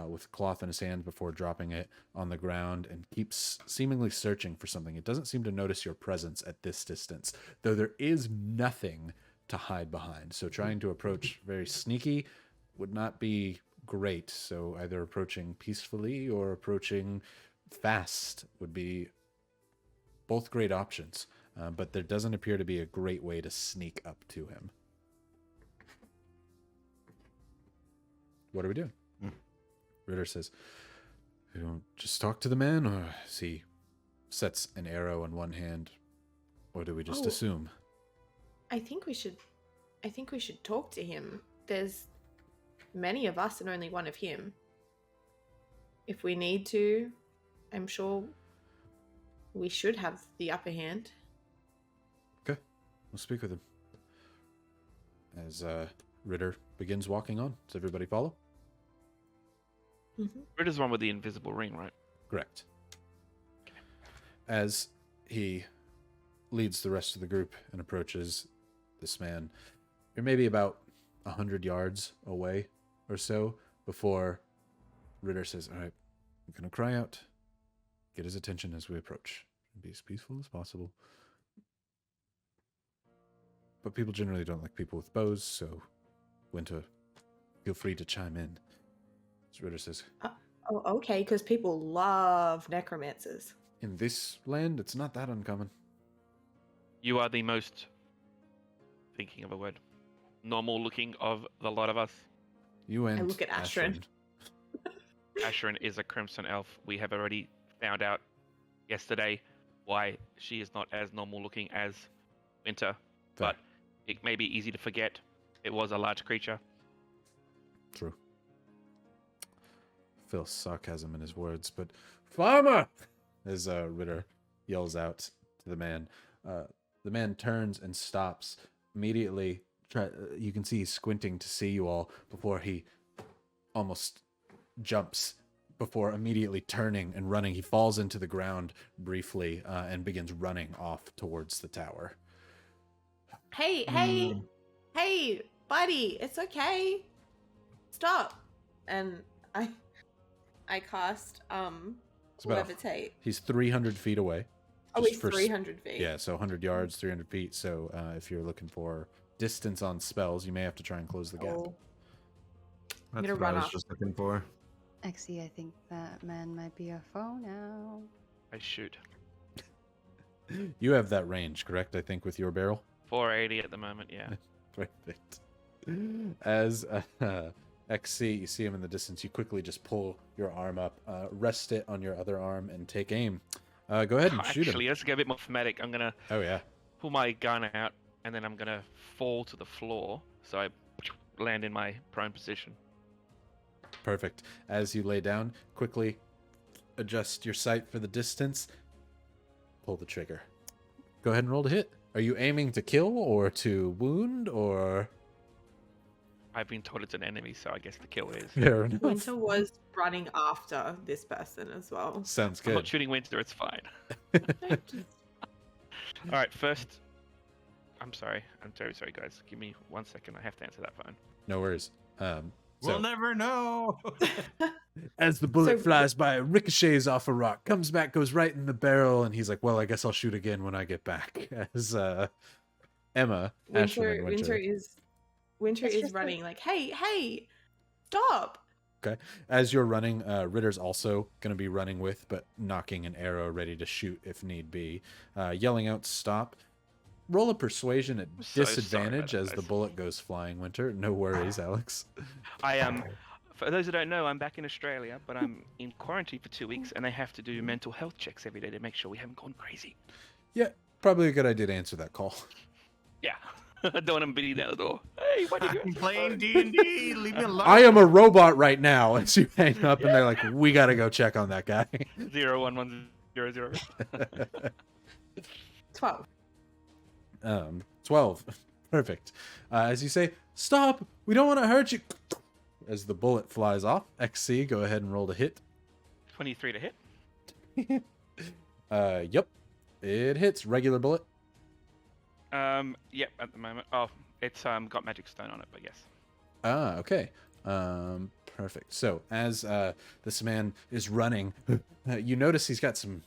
[SPEAKER 1] with cloth in his hand before dropping it on the ground, and keeps seemingly searching for something. It doesn't seem to notice your presence at this distance, though there is nothing to hide behind. So trying to approach very sneaky would not be great. So either approaching peacefully or approaching fast would be both great options. But there doesn't appear to be a great way to sneak up to him. What are we doing? Ritter says, "You don't just talk to the man, or is he sets an arrow in one hand, or do we just assume?"
[SPEAKER 4] I think we should talk to him. There's many of us and only one of him. If we need to, I'm sure we should have the upper hand.
[SPEAKER 1] Okay, we'll speak with him. As Ritter begins walking on, does everybody follow?
[SPEAKER 4] Mm-hmm.
[SPEAKER 3] Ritter's one with the invisible ring, right?
[SPEAKER 1] Correct. As he leads the rest of the group and approaches this man, you're maybe about 100 yards away or so before Ritter says, "All right, I'm going to cry out, get his attention as we approach, and be as peaceful as possible. But people generally don't like people with bows, so Winter, feel free to chime in." So Ritter says,
[SPEAKER 4] Oh, okay, because people love necromancers.
[SPEAKER 1] "In this land, it's not that uncommon."
[SPEAKER 3] You are the most, thinking of a word, normal looking of the lot of us.
[SPEAKER 1] You and
[SPEAKER 4] I look at Ashrin.
[SPEAKER 3] Ashrin is a crimson elf. We have already found out yesterday why she is not as normal looking as Winter.
[SPEAKER 1] Fair.
[SPEAKER 3] But it may be easy to forget it was a large creature.
[SPEAKER 1] True. Feel sarcasm in his words, but "Farmer!" as Ritter yells out to the man. The man turns and stops immediately. You can see he's squinting to see you all before he almost jumps, before immediately turning and running. He falls into the ground briefly and begins running off towards the tower.
[SPEAKER 4] Hey, buddy, it's okay. Stop. And I cast
[SPEAKER 1] It's about
[SPEAKER 4] levitate.
[SPEAKER 1] He's 300 feet away.
[SPEAKER 4] Oh,
[SPEAKER 1] just
[SPEAKER 4] he's
[SPEAKER 1] for
[SPEAKER 4] 300 feet.
[SPEAKER 1] Yeah, so 100 yards, 300 feet. So if you're looking for distance on spells, you may have to try and close the gap.
[SPEAKER 4] Oh.
[SPEAKER 2] That's
[SPEAKER 4] gonna
[SPEAKER 2] what
[SPEAKER 4] run
[SPEAKER 2] I was
[SPEAKER 4] off.
[SPEAKER 2] just looking for.
[SPEAKER 5] Actually, I think that man might be a foe now.
[SPEAKER 3] I shoot.
[SPEAKER 1] You have that range, correct? I think with your barrel.
[SPEAKER 3] 480 at the moment, yeah.
[SPEAKER 1] Perfect. As XC, you see him in the distance, you quickly just pull your arm up, rest it on your other arm, and take aim. Go ahead and shoot him.
[SPEAKER 3] Actually, let's go a bit more thematic. I'm going to
[SPEAKER 1] Oh, yeah.
[SPEAKER 3] pull my gun out, and then I'm going to fall to the floor, so I land in my prone position.
[SPEAKER 1] Perfect. As you lay down, quickly adjust your sight for the distance. Pull the trigger. Go ahead and roll to hit. Are you aiming to kill or to wound or...
[SPEAKER 3] I've been told it's an enemy, so I guess the kill is.
[SPEAKER 1] Fair enough.
[SPEAKER 4] Winter was running after this person as well.
[SPEAKER 1] Sounds
[SPEAKER 3] I'm not
[SPEAKER 1] good.
[SPEAKER 3] shooting Winter, it's fine. All right, first. I'm sorry. I'm very sorry, guys. Give me 1 second. I have to answer that phone.
[SPEAKER 1] No worries.
[SPEAKER 2] We'll never know.
[SPEAKER 1] As the bullet
[SPEAKER 4] So-
[SPEAKER 1] flies by, ricochets off a rock, comes back, goes right in the barrel, and he's like, "Well, I guess I'll shoot again when I get back." As Emma, Ashton, and Winter.
[SPEAKER 4] Winter
[SPEAKER 5] It's
[SPEAKER 4] is
[SPEAKER 5] just
[SPEAKER 4] running like, hey, stop.
[SPEAKER 1] As you're running, Ritter's also going to be running with, but knocking an arrow ready to shoot if need be. Yelling out, "Stop." Roll a persuasion at
[SPEAKER 3] I'm so sorry about
[SPEAKER 1] disadvantage
[SPEAKER 3] that,
[SPEAKER 1] as the
[SPEAKER 3] guys.
[SPEAKER 1] bullet goes flying, Winter. No worries, Alex.
[SPEAKER 3] I For those who don't know, I'm back in Australia, but I'm in quarantine for 2 weeks, and they have to do mental health checks every day to make sure we haven't gone crazy.
[SPEAKER 1] Yeah, probably a good idea to answer that call.
[SPEAKER 3] Yeah. I don't want them beating down the door. Hey, what are you
[SPEAKER 2] I'm playing D&D. Leave me alone.
[SPEAKER 1] I am a robot right now. As you hang up, and they're like, "We got to go check on that guy."
[SPEAKER 3] 01100.
[SPEAKER 4] 12.
[SPEAKER 1] 12. Perfect. As you say, "Stop! We don't want to hurt you." As the bullet flies off, XC, go ahead and roll to hit.
[SPEAKER 3] 23 to hit.
[SPEAKER 1] Yep. It hits. Regular bullet.
[SPEAKER 3] Yep, at the moment. Oh, it's got magic stone on it, but yes.
[SPEAKER 1] Ah, okay. Perfect. So as this man is running, you notice he's got some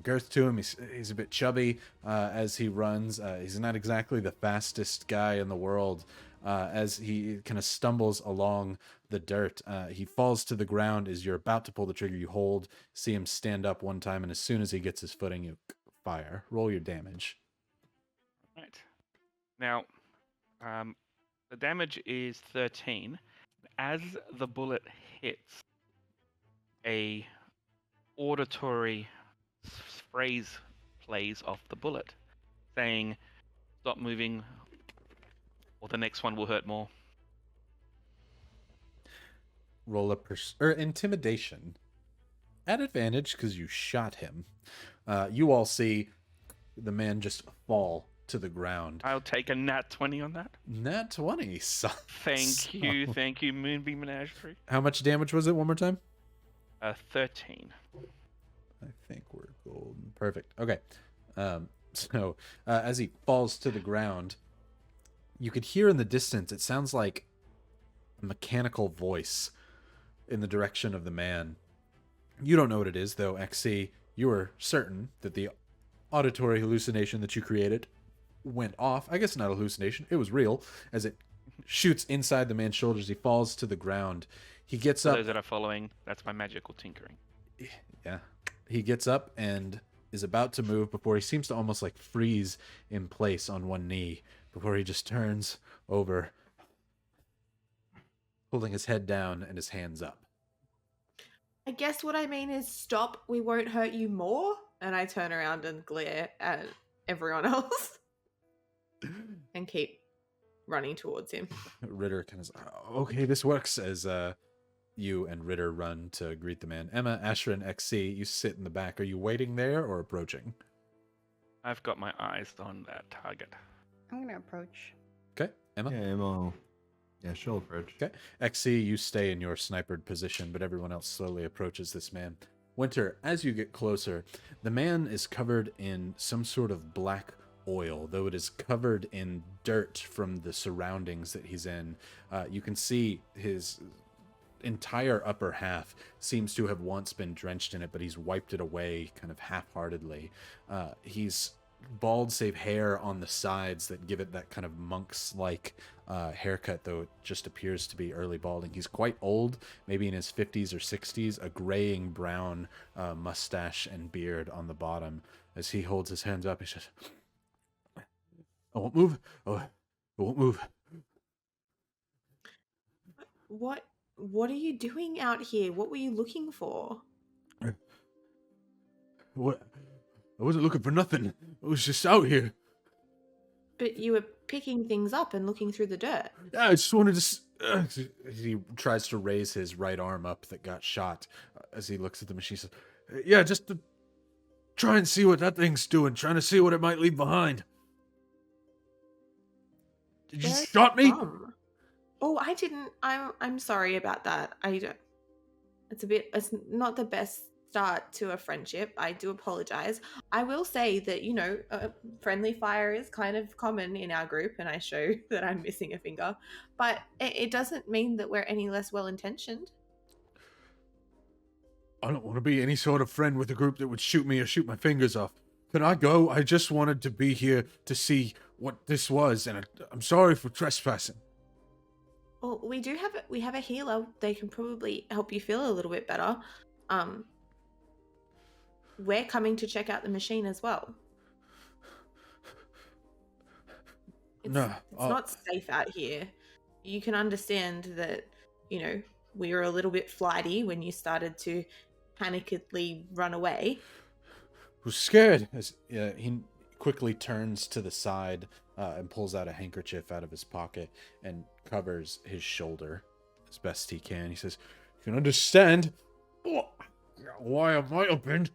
[SPEAKER 1] girth to him. He's a bit chubby as he runs. He's not exactly the fastest guy in the world. As he kind of stumbles along the dirt, he falls to the ground. As you're about to pull the trigger, you hold, see him stand up one time, and as soon as he gets his footing, you fire. Roll your damage.
[SPEAKER 3] Right. Now, the damage is 13. As the bullet hits, a auditory phrase plays off the bullet, saying, "Stop moving, or the next one will hurt more."
[SPEAKER 1] Roll a intimidation at advantage because you shot him. You all see the man just fall to the ground.
[SPEAKER 3] I'll take a nat 20 on that.
[SPEAKER 1] Nat 20.
[SPEAKER 3] Thank you, Moonbeam Menagerie.
[SPEAKER 1] How much damage was it? One more time.
[SPEAKER 3] 13.
[SPEAKER 1] I think we're golden. Perfect. Okay. So as he falls to the ground, you could hear in the distance, it sounds like a mechanical voice in the direction of the man. You don't know what it is, though, XC. You are certain that the auditory hallucination that you created went off. I guess not a hallucination. It was real, as it shoots inside the man's shoulders. He falls to the ground. He gets
[SPEAKER 3] For
[SPEAKER 1] up.
[SPEAKER 3] those that are following, that's my magical tinkering.
[SPEAKER 1] Yeah. He gets up and is about to move before he seems to almost like freeze in place on one knee before he just turns over, holding his head down and his hands up.
[SPEAKER 4] I guess what I mean is stop, we won't hurt you more. And I turn around and glare at everyone else and keep running towards him.
[SPEAKER 1] Ritter kind of, "Okay, this works," as you and Ritter run to greet the man. Emma, Asher, and XC, you sit in the back. Are you waiting there or approaching?
[SPEAKER 3] I've got my eyes on that target.
[SPEAKER 5] I'm gonna approach.
[SPEAKER 1] Okay, Emma.
[SPEAKER 2] Yeah, Emma. Yeah, she'll approach.
[SPEAKER 1] Okay. XC, you stay in your snipered position, but everyone else slowly approaches this man. Winter, as you get closer, the man is covered in some sort of black oil, though it is covered in dirt from the surroundings that he's in. You can see his entire upper half seems to have once been drenched in it, but he's wiped it away kind of half-heartedly. He's bald save hair on the sides that give it that kind of monk's-like haircut, though it just appears to be early balding. He's quite old, maybe in his 50s or 60s, a graying brown mustache and beard on the bottom. As he holds his hands up, he says, "I won't move. Oh, I won't move."
[SPEAKER 4] What are you doing out here? What were you looking for?
[SPEAKER 1] What? I wasn't looking for nothing. I was just out here.
[SPEAKER 4] But you were picking things up and looking through the dirt.
[SPEAKER 1] Yeah, I just wanted to... He tries to raise his right arm up that got shot as he looks at the machine. Says, "Yeah, just to try and see what that thing's doing. Trying to see what it might leave behind." "Did you
[SPEAKER 4] Where are
[SPEAKER 1] shot me?"
[SPEAKER 4] from? Oh, I didn't. I'm sorry about that. I don't. It's not the best start to a friendship. I do apologize. I will say that, friendly fire is kind of common in our group, and I show that I'm missing a finger, but it doesn't mean that we're any less well intentioned.
[SPEAKER 1] I don't want to be any sort of friend with a group that would shoot me or shoot my fingers off. Can I go? I just wanted to be here to see what this was, and I'm sorry for trespassing.
[SPEAKER 4] Well, we have a healer. They can probably help you feel a little bit better. We're coming to check out the machine as well. It's not safe out here. You can understand that, we were a little bit flighty when you started to panickedly run away.
[SPEAKER 1] Was scared. He quickly turns to the side and pulls out a handkerchief out of his pocket and covers his shoulder as best he can. He says, "You can understand why I might have been."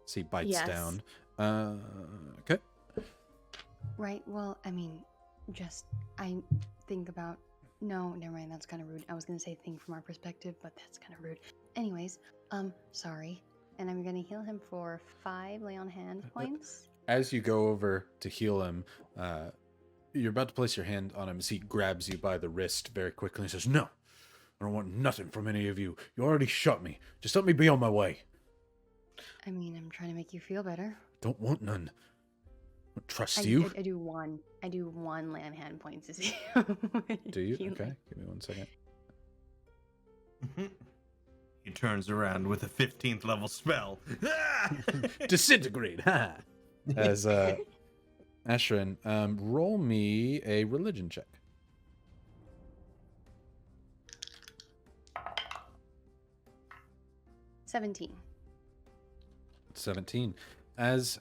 [SPEAKER 1] So he bites down. Okay.
[SPEAKER 5] Right, well, I mean, I think about... No, never mind, that's kind of rude. I was going to say think from our perspective, but that's kind of rude. Anyways, sorry. And I'm going to heal him for 5 lay on hand points.
[SPEAKER 1] As you go over to heal him, you're about to place your hand on him as he grabs you by the wrist very quickly and says, "No, I don't want nothing from any of you. You already shot me. Just let me be on my way."
[SPEAKER 5] I mean, I'm trying to make you feel better.
[SPEAKER 1] Don't want none. I don't trust you.
[SPEAKER 5] I do one lay on hand points to see.
[SPEAKER 1] Do you? Okay, give me 1 second.
[SPEAKER 2] He turns around with a 15th level spell.
[SPEAKER 1] Disintegrate. As Ashrin, roll me a religion check.
[SPEAKER 5] 17.
[SPEAKER 1] 17. As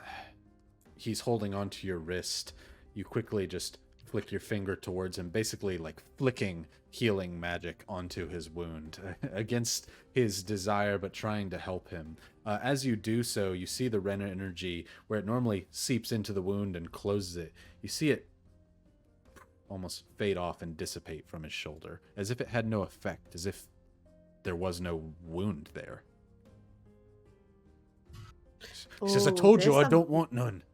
[SPEAKER 1] he's holding onto your wrist, you quickly just flick your finger towards him, basically like flicking healing magic onto his wound against his desire, but trying to help him. As you do so, you see the Ren energy where it normally seeps into the wound and closes it. You see it almost fade off and dissipate from his shoulder, as if it had no effect, as if there was no wound there. He says, "I told you I don't want none."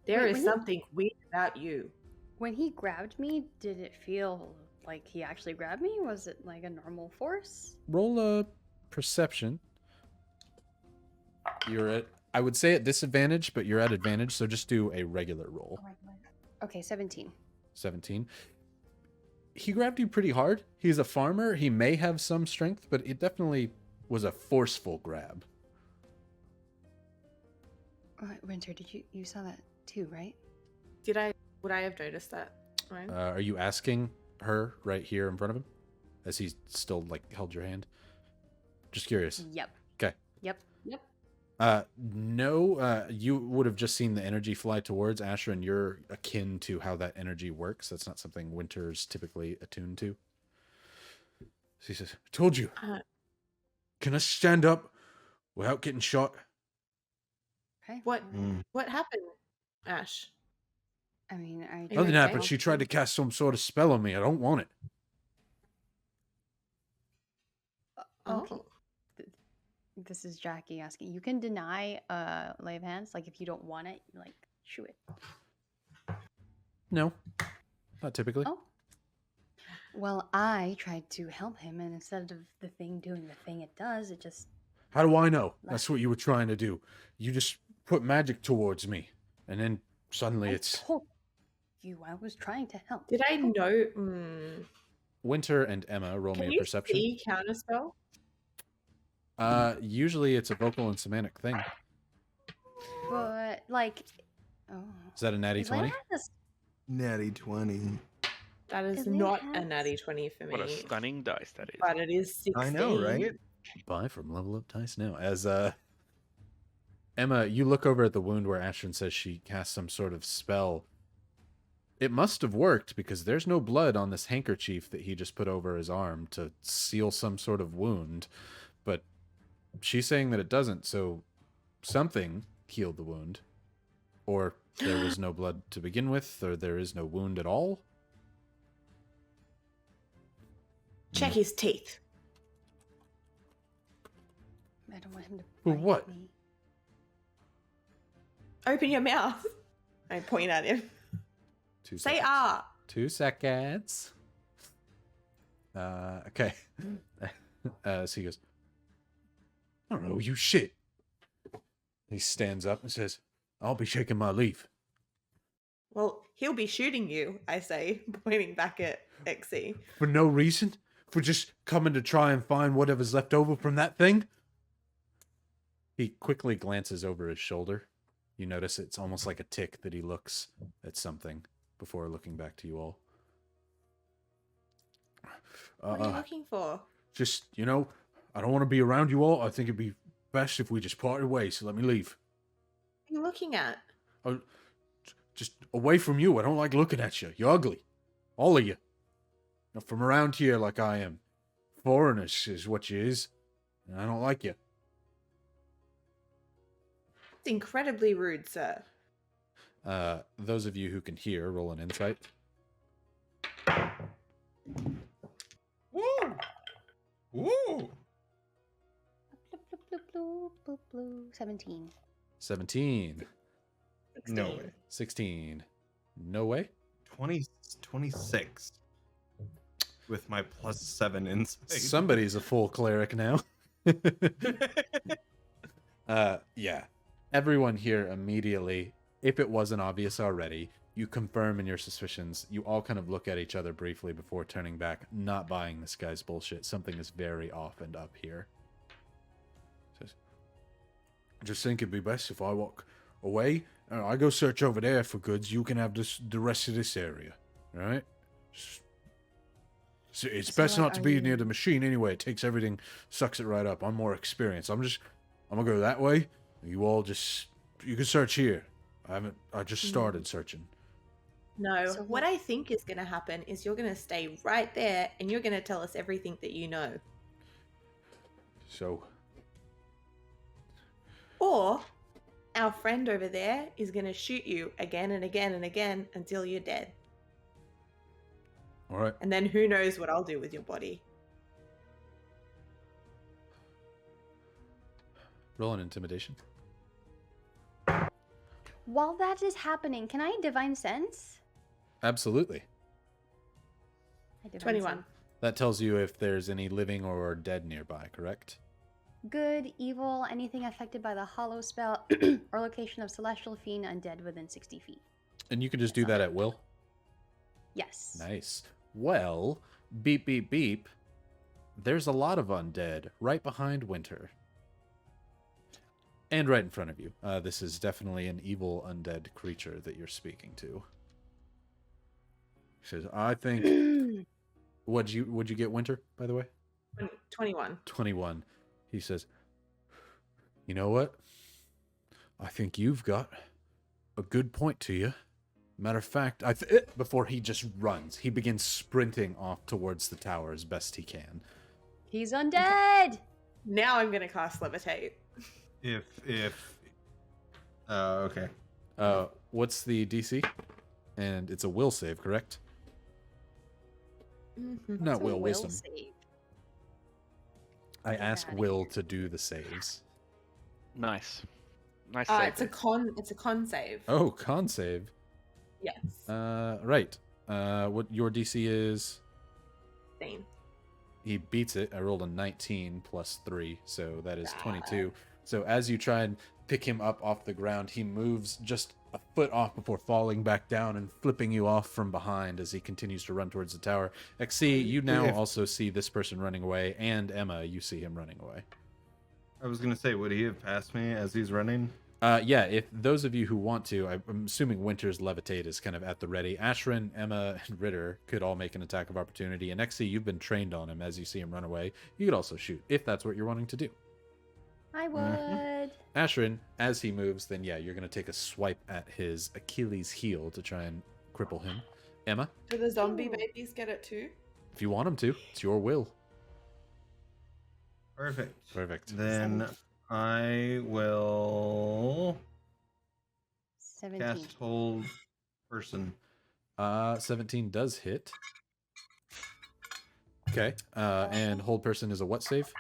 [SPEAKER 4] There is something weird about you.
[SPEAKER 5] When he grabbed me, did it feel like he actually grabbed me? Was it like a normal force?
[SPEAKER 1] Roll a perception. You're at, I would say, at disadvantage, but you're at advantage, so just do a regular roll.
[SPEAKER 5] Okay, 17.
[SPEAKER 1] 17. He grabbed you pretty hard. He's a farmer. He may have some strength, but it definitely was a forceful grab.
[SPEAKER 5] Winter, you saw that too, right?
[SPEAKER 4] Would I have noticed that? Right?
[SPEAKER 1] Are you asking her right here in front of him, as he's still like held your hand? Just curious.
[SPEAKER 5] Yep.
[SPEAKER 1] Okay.
[SPEAKER 5] Yep.
[SPEAKER 1] No. You would have just seen the energy fly towards Asher, and you're akin to how that energy works. That's not something Winter's typically attuned to. So he says, "I told you. Can I stand up without getting shot?"
[SPEAKER 5] Okay.
[SPEAKER 4] What happened, Ash?
[SPEAKER 5] I mean,
[SPEAKER 1] Nothing happened. She tried to cast some sort of spell on me. I don't want it.
[SPEAKER 5] Okay. This is Jackie asking. You can deny lay of hands, like if you don't want it, like shoo it.
[SPEAKER 1] No, not typically.
[SPEAKER 5] Oh. Well, I tried to help him, and instead of the thing doing the thing it does, it just...
[SPEAKER 1] How do I know? That's what you were trying to do. You just put magic towards me, and then suddenly
[SPEAKER 5] I told you I was trying to help.
[SPEAKER 4] Did I know?
[SPEAKER 1] Winter and Emma, roll me a perception.
[SPEAKER 4] Can you see counterspell?
[SPEAKER 1] Usually it's a vocal and semantic thing.
[SPEAKER 5] But like,
[SPEAKER 1] Is that a natty 20?
[SPEAKER 2] Natty 20.
[SPEAKER 4] That is not a natty 20 for me.
[SPEAKER 3] What a stunning dice that is.
[SPEAKER 4] But it is 16.
[SPEAKER 2] I know, right?
[SPEAKER 1] Buy from Level Up Dice now. As Emma, you look over at the wound where Ashton says she cast some sort of spell. It must have worked because there's no blood on this handkerchief that he just put over his arm to seal some sort of wound. But she's saying that it doesn't, so something healed the wound. Or there was no blood to begin with, or there is no wound at all.
[SPEAKER 4] Check his teeth.
[SPEAKER 5] I don't want him to
[SPEAKER 1] For
[SPEAKER 5] bite
[SPEAKER 1] what?
[SPEAKER 5] me.
[SPEAKER 4] Open your mouth. I point at him.
[SPEAKER 1] 2
[SPEAKER 4] Say
[SPEAKER 1] seconds.
[SPEAKER 4] ah.
[SPEAKER 1] 2 seconds. Okay. So he goes, I don't know, you shit. He stands up and says, I'll be shaking my leaf.
[SPEAKER 4] Well, he'll be shooting you, I say, pointing back at XC.
[SPEAKER 1] For no reason? For just coming to try and find whatever's left over from that thing? He quickly glances over his shoulder. You notice it's almost like a tick that he looks at something before looking back to you all.
[SPEAKER 4] What are you looking for?
[SPEAKER 1] Just, I don't want to be around you all. I think it'd be best if we just parted ways, so let me leave.
[SPEAKER 4] What are you looking at?
[SPEAKER 1] Oh, just away from you. I don't like looking at you. You're ugly. All of you. Not from around here like I am. Foreigners is what you is. And I don't like you.
[SPEAKER 4] It's incredibly rude, sir.
[SPEAKER 1] Those of you who can hear, roll an insight.
[SPEAKER 2] Woo! Woo!
[SPEAKER 5] Bloop, bloop, bloop, bloop, bloop. 17.
[SPEAKER 1] 17.
[SPEAKER 4] 16.
[SPEAKER 2] No way.
[SPEAKER 1] 16. No way?
[SPEAKER 2] 26. With my +7 insight.
[SPEAKER 1] Somebody's a full cleric now. Yeah. Everyone here immediately, if it wasn't obvious already, you confirm in your suspicions. You all kind of look at each other briefly before turning back, not buying this guy's bullshit. Something is very off and up here. Says, I just think it'd be best if I walk away. I go search over there for goods. You can have the rest of this area. All right? It's
[SPEAKER 5] So
[SPEAKER 1] best
[SPEAKER 5] what
[SPEAKER 1] not to
[SPEAKER 5] are
[SPEAKER 1] be
[SPEAKER 5] you-
[SPEAKER 1] near the machine anyway. It takes everything, sucks it right up. I'm more experienced. I'm gonna go that way. You all you can search here. I just started searching.
[SPEAKER 4] No,
[SPEAKER 5] So
[SPEAKER 4] what
[SPEAKER 5] what-
[SPEAKER 4] I think is going to happen is you're going to stay right there and you're going to tell us everything that you know.
[SPEAKER 1] So,
[SPEAKER 4] Or our friend over there is going to shoot you again and again and again until you're dead.
[SPEAKER 1] all right.
[SPEAKER 4] And then who knows what I'll do with your body.
[SPEAKER 1] Roll an intimidation.
[SPEAKER 5] While that is happening, can I divine sense?
[SPEAKER 1] Absolutely.
[SPEAKER 5] I divine
[SPEAKER 4] 21.
[SPEAKER 5] sense.
[SPEAKER 1] That tells you if there's any living or dead nearby, correct?
[SPEAKER 5] Good, evil, anything affected by the hollow spell, or location of celestial fiend undead within 60 feet.
[SPEAKER 1] And you can just do that at will?
[SPEAKER 5] Yes.
[SPEAKER 1] Nice. Well, beep, beep, beep. There's a lot of undead right behind Winter. And right in front of you. This is definitely an evil undead creature that you're speaking to. He says, I think... What'd you get, Winter, by the way?
[SPEAKER 4] 21.
[SPEAKER 1] 21. He says, you know what? I think you've got a good point to you. Matter of fact, before he just runs, he begins sprinting off towards the tower as best he can.
[SPEAKER 5] He's undead!
[SPEAKER 4] Now I'm going to cast Levitate.
[SPEAKER 2] Okay.
[SPEAKER 1] What's the DC? And it's a will save, correct? Not
[SPEAKER 5] It's a
[SPEAKER 1] will, wisdom.
[SPEAKER 5] save.
[SPEAKER 1] I
[SPEAKER 5] Get
[SPEAKER 1] asked
[SPEAKER 5] outta
[SPEAKER 1] Will
[SPEAKER 5] here.
[SPEAKER 1] to do the saves.
[SPEAKER 3] Nice. Nice save.
[SPEAKER 4] It's a con save.
[SPEAKER 1] Oh, con save.
[SPEAKER 4] Yes.
[SPEAKER 1] Right. What your DC is?
[SPEAKER 4] 16.
[SPEAKER 1] He beats it. I rolled a 19 plus 3, so that is
[SPEAKER 4] Ah.
[SPEAKER 1] 22. So as you try and pick him up off the ground, he moves just a foot off before falling back down and flipping you off from behind as he continues to run towards the tower. XC, you now
[SPEAKER 2] If-
[SPEAKER 1] also see this person running away, and Emma, you see him running away.
[SPEAKER 2] I was gonna say, would he have passed me as he's running?
[SPEAKER 1] Yeah, if those of you who want to, I'm assuming Winter's Levitate is kind of at the ready. Ashrin, Emma, and Ritter could all make an attack of opportunity, and XC, you've been trained on him as you see him run away. You could also shoot, if that's what you're wanting to do.
[SPEAKER 5] I would.
[SPEAKER 1] Ashrin, as he moves, then yeah, you're going to take a swipe at his Achilles heel to try and cripple him. Emma,
[SPEAKER 4] Do the zombie
[SPEAKER 5] Ooh.
[SPEAKER 4] babies get it too?
[SPEAKER 1] if you want him to, it's your will.
[SPEAKER 2] Perfect.
[SPEAKER 1] Perfect.
[SPEAKER 2] Then I will
[SPEAKER 5] 17.
[SPEAKER 2] cast hold person.
[SPEAKER 1] 17 does hit. Okay. And hold person is a what save?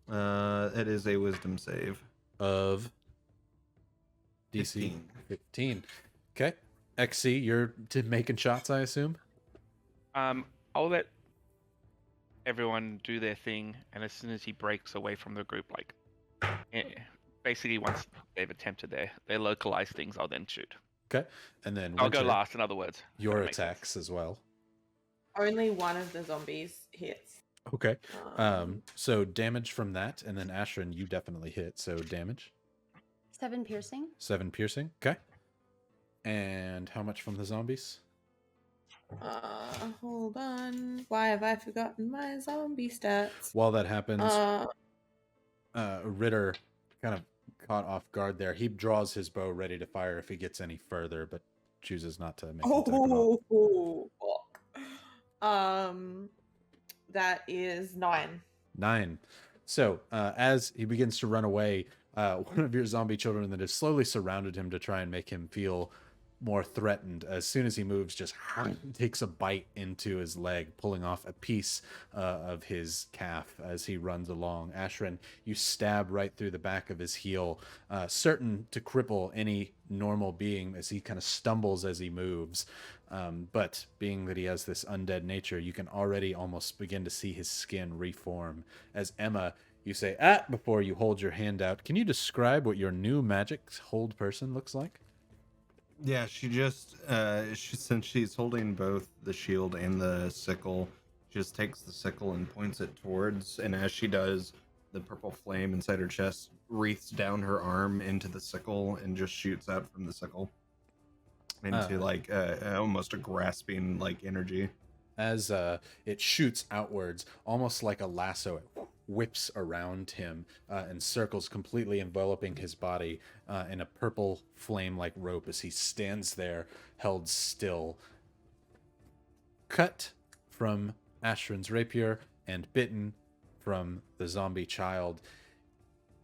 [SPEAKER 2] It is a wisdom save.
[SPEAKER 1] Of DC 15. Okay. XC, you're making shots, I assume?
[SPEAKER 3] I'll let everyone do their thing, and as soon as he breaks away from the group, like, basically once they've attempted their localized things, I'll then shoot.
[SPEAKER 1] Okay. And then
[SPEAKER 3] I'll go
[SPEAKER 1] Winter,
[SPEAKER 3] last, in other words. if
[SPEAKER 1] your
[SPEAKER 3] that makes sense.
[SPEAKER 1] attacks as well.
[SPEAKER 4] Only one of the zombies hits.
[SPEAKER 1] Okay. So damage from that, and then Ashrin, you definitely hit. So damage.
[SPEAKER 5] 7 piercing.
[SPEAKER 1] 7 piercing. Okay. And how much from the zombies?
[SPEAKER 4] Hold on. Why have I forgotten my zombie stats?
[SPEAKER 1] While that happens, Ritter kind of caught off guard there. He draws his bow ready to fire if he gets any further, but chooses not to make an attack at all.
[SPEAKER 4] Fuck. That is 9.
[SPEAKER 1] 9. So as he begins to run away, one of your zombie children that has slowly surrounded him to try and make him feel more threatened, as soon as he moves, just takes a bite into his leg, pulling off a piece of his calf as he runs along. Ashrin, you stab right through the back of his heel, certain to cripple any normal being as he kind of stumbles as he moves. But being that he has this undead nature, you can already almost begin to see his skin reform. As Emma, you say, before you hold your hand out. Can you describe what your new magic hold person looks like?
[SPEAKER 2] Yeah, she just since she's holding both the shield and the sickle, she just takes the sickle and points it towards, and as she does, the purple flame inside her chest wreaths down her arm into the sickle and just shoots out from the sickle into like almost a grasping like energy.
[SPEAKER 1] As it shoots outwards, almost like a lasso, it whips around him and circles, completely enveloping his body in a purple flame-like rope as he stands there, held still. Cut from Ashrin's rapier and bitten from the zombie child.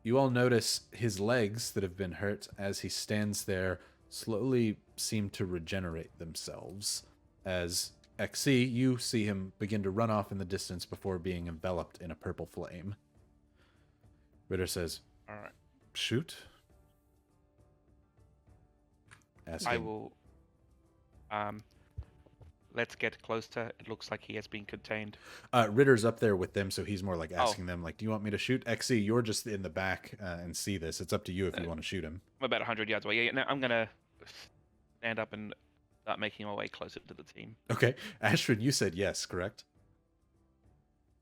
[SPEAKER 1] You all notice his legs that have been hurt as he stands there slowly seem to regenerate themselves. As XC, you see him begin to run off in the distance before being enveloped in a purple flame. Ritter says,
[SPEAKER 3] All right.
[SPEAKER 1] Shoot. Asking,
[SPEAKER 3] I will. Let's get closer. It looks like he has been contained.
[SPEAKER 1] Ritter's up there with them, so he's more like asking them, like, do you want me to shoot? XC, you're just in the back and see this. It's up to you if you want to shoot him.
[SPEAKER 3] I'm about 100 yards away. Yeah, no, I'm going to stand up and start making my way closer to the team.
[SPEAKER 1] Okay. Ashrin, you said yes, correct?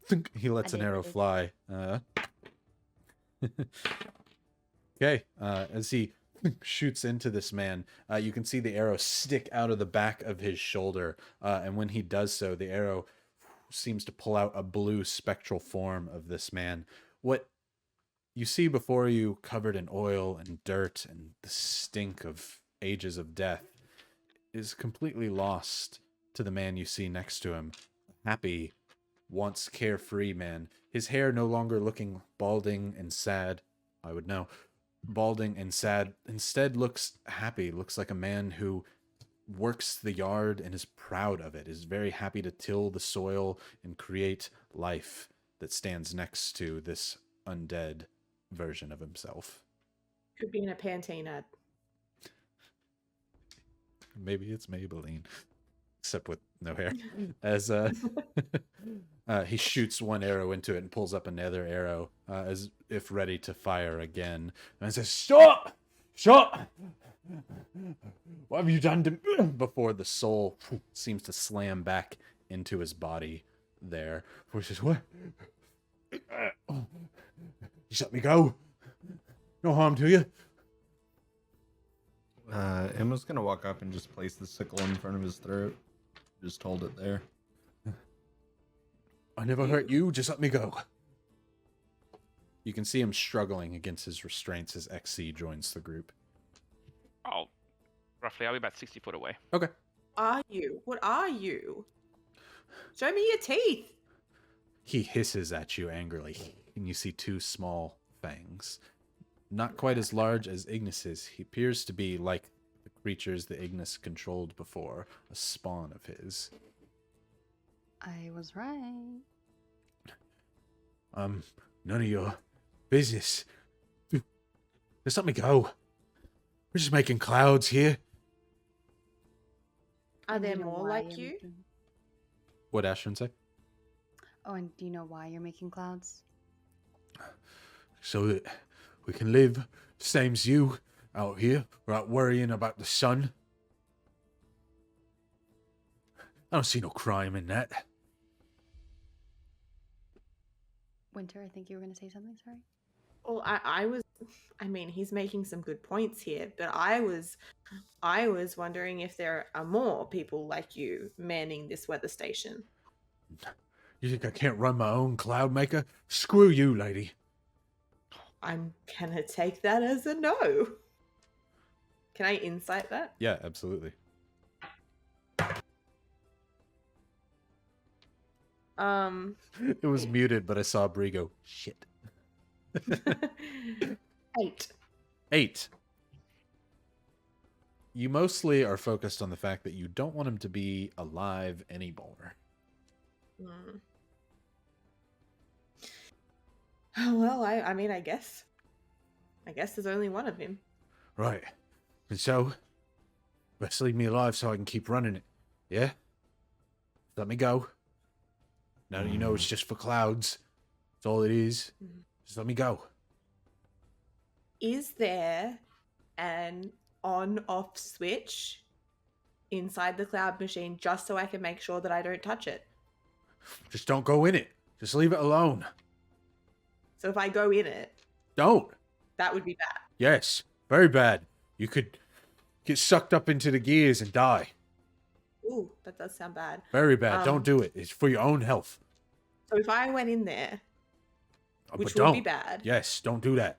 [SPEAKER 1] Think he lets an arrow fly. Okay. As he shoots into this man, you can see the arrow stick out of the back of his shoulder. And when he does so, the arrow seems to pull out a blue spectral form of this man. What you see before you, covered in oil and dirt and the stink of ages of death, is completely lost to the man you see next to him. Happy, once carefree man. His hair no longer looking balding and sad. I would know. Balding and sad. Instead looks happy. Looks like a man who works the yard and is proud of it. Is very happy to till the soil and create life that stands next to this undead version of himself.
[SPEAKER 4] Could be in a Pantene ad.
[SPEAKER 1] Maybe it's Maybelline, except with no hair. As he shoots one arrow into it and pulls up another arrow as if ready to fire again. And says, "Stop! Stop! What have you done to me?" Before the soul seems to slam back into his body there. He says, "What? You let me go. No harm to you."
[SPEAKER 2] Emma's gonna walk up and just place the sickle in front of his throat. Just hold it there.
[SPEAKER 1] "I never hurt you, just let me go." You can see him struggling against his restraints as XC joins the group.
[SPEAKER 3] Oh, roughly, I'll be about 60 foot away.
[SPEAKER 1] Okay.
[SPEAKER 4] Are you? What are you? Show me your teeth.
[SPEAKER 1] He hisses at you angrily, and you see two small fangs. Not quite as large as Ignis's. He appears to be like the creatures that Ignis controlled before, a spawn of his.
[SPEAKER 5] I was right.
[SPEAKER 1] None of your business. Just let me go. We're just making clouds here.
[SPEAKER 4] Are
[SPEAKER 5] And do
[SPEAKER 4] there
[SPEAKER 5] you know
[SPEAKER 4] more
[SPEAKER 5] why
[SPEAKER 4] like
[SPEAKER 5] you're
[SPEAKER 4] you?
[SPEAKER 5] making-
[SPEAKER 1] What Ashton say?
[SPEAKER 5] Oh, and do you know why you're making clouds?
[SPEAKER 1] So that we can live same as you out here without worrying about the sun. I don't see no crime in that.
[SPEAKER 5] Winter, I think you were going to say something, sorry?
[SPEAKER 4] Well, I mean, he's making some good points here, but I was wondering if there are more people like you manning this weather station.
[SPEAKER 1] You think I can't run my own cloud maker? Screw you, lady.
[SPEAKER 4] I'm gonna take that as a no. Can I insight that?
[SPEAKER 1] Yeah, absolutely. It was muted, but I saw Brie go, shit.
[SPEAKER 4] 8.
[SPEAKER 1] 8. You mostly are focused on the fact that you don't want him to be alive anymore.
[SPEAKER 4] Mm. Well, I mean, I guess there's only one of him.
[SPEAKER 1] Right. And so, best leave me alive so I can keep running it. Yeah? Let me go. Now that you know it's just for clouds. That's all it is.
[SPEAKER 4] Mhm.
[SPEAKER 1] Just let me go.
[SPEAKER 4] Is there an on-off switch inside the cloud machine just so I can make sure that I don't touch it?
[SPEAKER 1] Just don't go in it. Just leave it alone.
[SPEAKER 4] So if I go in it,
[SPEAKER 1] Don't.
[SPEAKER 4] that would be bad.
[SPEAKER 1] Yes. Very bad. You could get sucked up into the gears and die.
[SPEAKER 4] Ooh, that does sound bad.
[SPEAKER 1] Very bad. Don't do it. It's for your own health.
[SPEAKER 4] So if I went in there, which
[SPEAKER 1] but
[SPEAKER 4] would be
[SPEAKER 1] don't.
[SPEAKER 4] bad,
[SPEAKER 1] Yes, don't do that.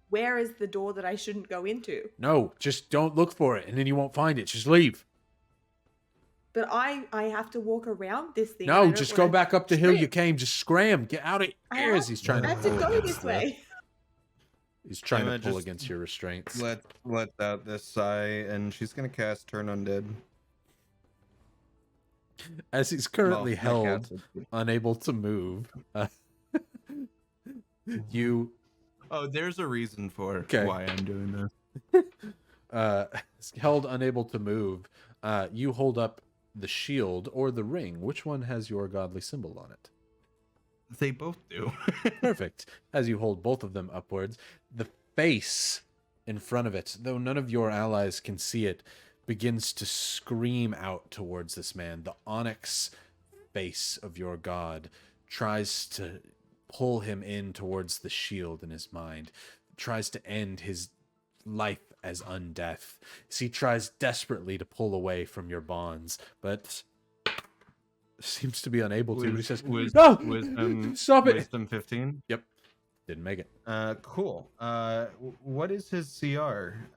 [SPEAKER 4] where is the door that I shouldn't go into?
[SPEAKER 1] No, just don't look for it, and then you won't find it. Just leave.
[SPEAKER 4] But I have to walk around this thing.
[SPEAKER 1] No, just go back up the hill you came. Just scram. Get out of
[SPEAKER 4] I
[SPEAKER 1] here.
[SPEAKER 4] have-
[SPEAKER 1] He's trying
[SPEAKER 4] I
[SPEAKER 1] to
[SPEAKER 4] have to
[SPEAKER 1] pull
[SPEAKER 4] go
[SPEAKER 1] against
[SPEAKER 4] this
[SPEAKER 1] the-
[SPEAKER 4] way.
[SPEAKER 1] He's trying
[SPEAKER 2] Emma
[SPEAKER 1] to pull
[SPEAKER 2] just
[SPEAKER 1] against your restraints.
[SPEAKER 2] Let out this sigh, and she's gonna cast Turn Undead.
[SPEAKER 1] As he's currently
[SPEAKER 2] Well, not
[SPEAKER 1] held,
[SPEAKER 2] cast it.
[SPEAKER 1] unable to move, you
[SPEAKER 2] Oh, there's a reason for
[SPEAKER 1] Okay.
[SPEAKER 2] why I'm doing this.
[SPEAKER 1] held unable to move. You hold up the shield or the ring. Which one has your godly symbol on it?
[SPEAKER 2] They both do.
[SPEAKER 1] Perfect. As you hold both of them upwards, the face in front of it, though none of your allies can see it, begins to scream out towards this man. The onyx face of your god tries to pull him in towards the shield in his mind, tries to end his life as undeath. He tries desperately to pull away from your bonds, but seems to be unable to. But he says, "No, stop it!"
[SPEAKER 2] Wisdom 15.
[SPEAKER 1] Yep, didn't make it.
[SPEAKER 2] Cool. What is his CR?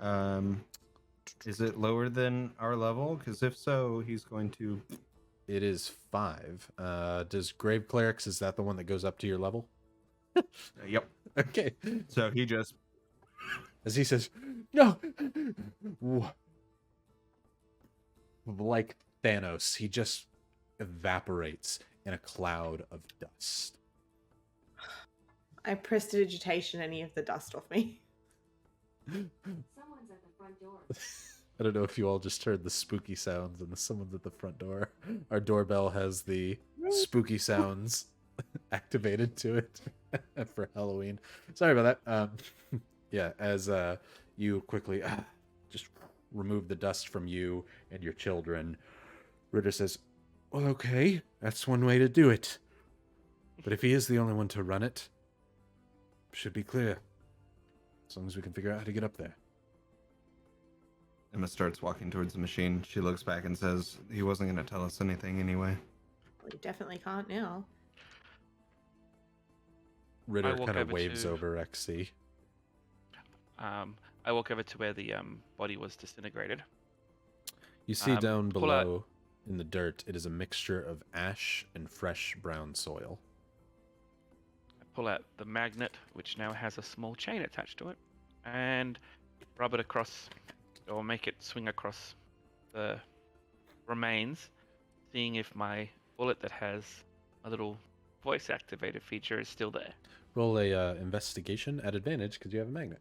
[SPEAKER 2] Is it lower than our level? Because if so, he's going to.
[SPEAKER 1] It is 5. Does Grave Clerics, is that the one that goes up to your level?
[SPEAKER 2] Yep.
[SPEAKER 1] Okay.
[SPEAKER 2] So he just.
[SPEAKER 1] As he says, "No!" Like Thanos, he just evaporates in a cloud of dust.
[SPEAKER 4] I prestidigitation any of the dust off me.
[SPEAKER 6] Someone's at the front door.
[SPEAKER 1] I don't know if you all just heard the spooky sounds and someone's at the front door. Our doorbell has the spooky sounds activated to it for Halloween. Sorry about that. Yeah, as you quickly just remove the dust from you and your children, Ritter says, "Well, okay, that's one way to do it. But if he is the only one to run it, should be clear. As long as we can figure out how to get up there."
[SPEAKER 2] Emma starts walking towards the machine. She looks back and says, "He wasn't going to tell us anything anyway."
[SPEAKER 4] Well, you definitely can't now.
[SPEAKER 1] Ritter
[SPEAKER 3] walk
[SPEAKER 1] kind of
[SPEAKER 3] over
[SPEAKER 1] waves
[SPEAKER 3] to-
[SPEAKER 1] over XC.
[SPEAKER 3] I walk over to where the body was disintegrated.
[SPEAKER 1] You see down
[SPEAKER 3] pull out-
[SPEAKER 1] below in the dirt, it is a mixture of ash and fresh brown soil.
[SPEAKER 3] I pull out the magnet, which now has a small chain attached to it, and rub it across, or make it swing across the remains, seeing if my bullet that has a little voice activated feature is still there.
[SPEAKER 1] Roll a investigation at advantage because you have a magnet.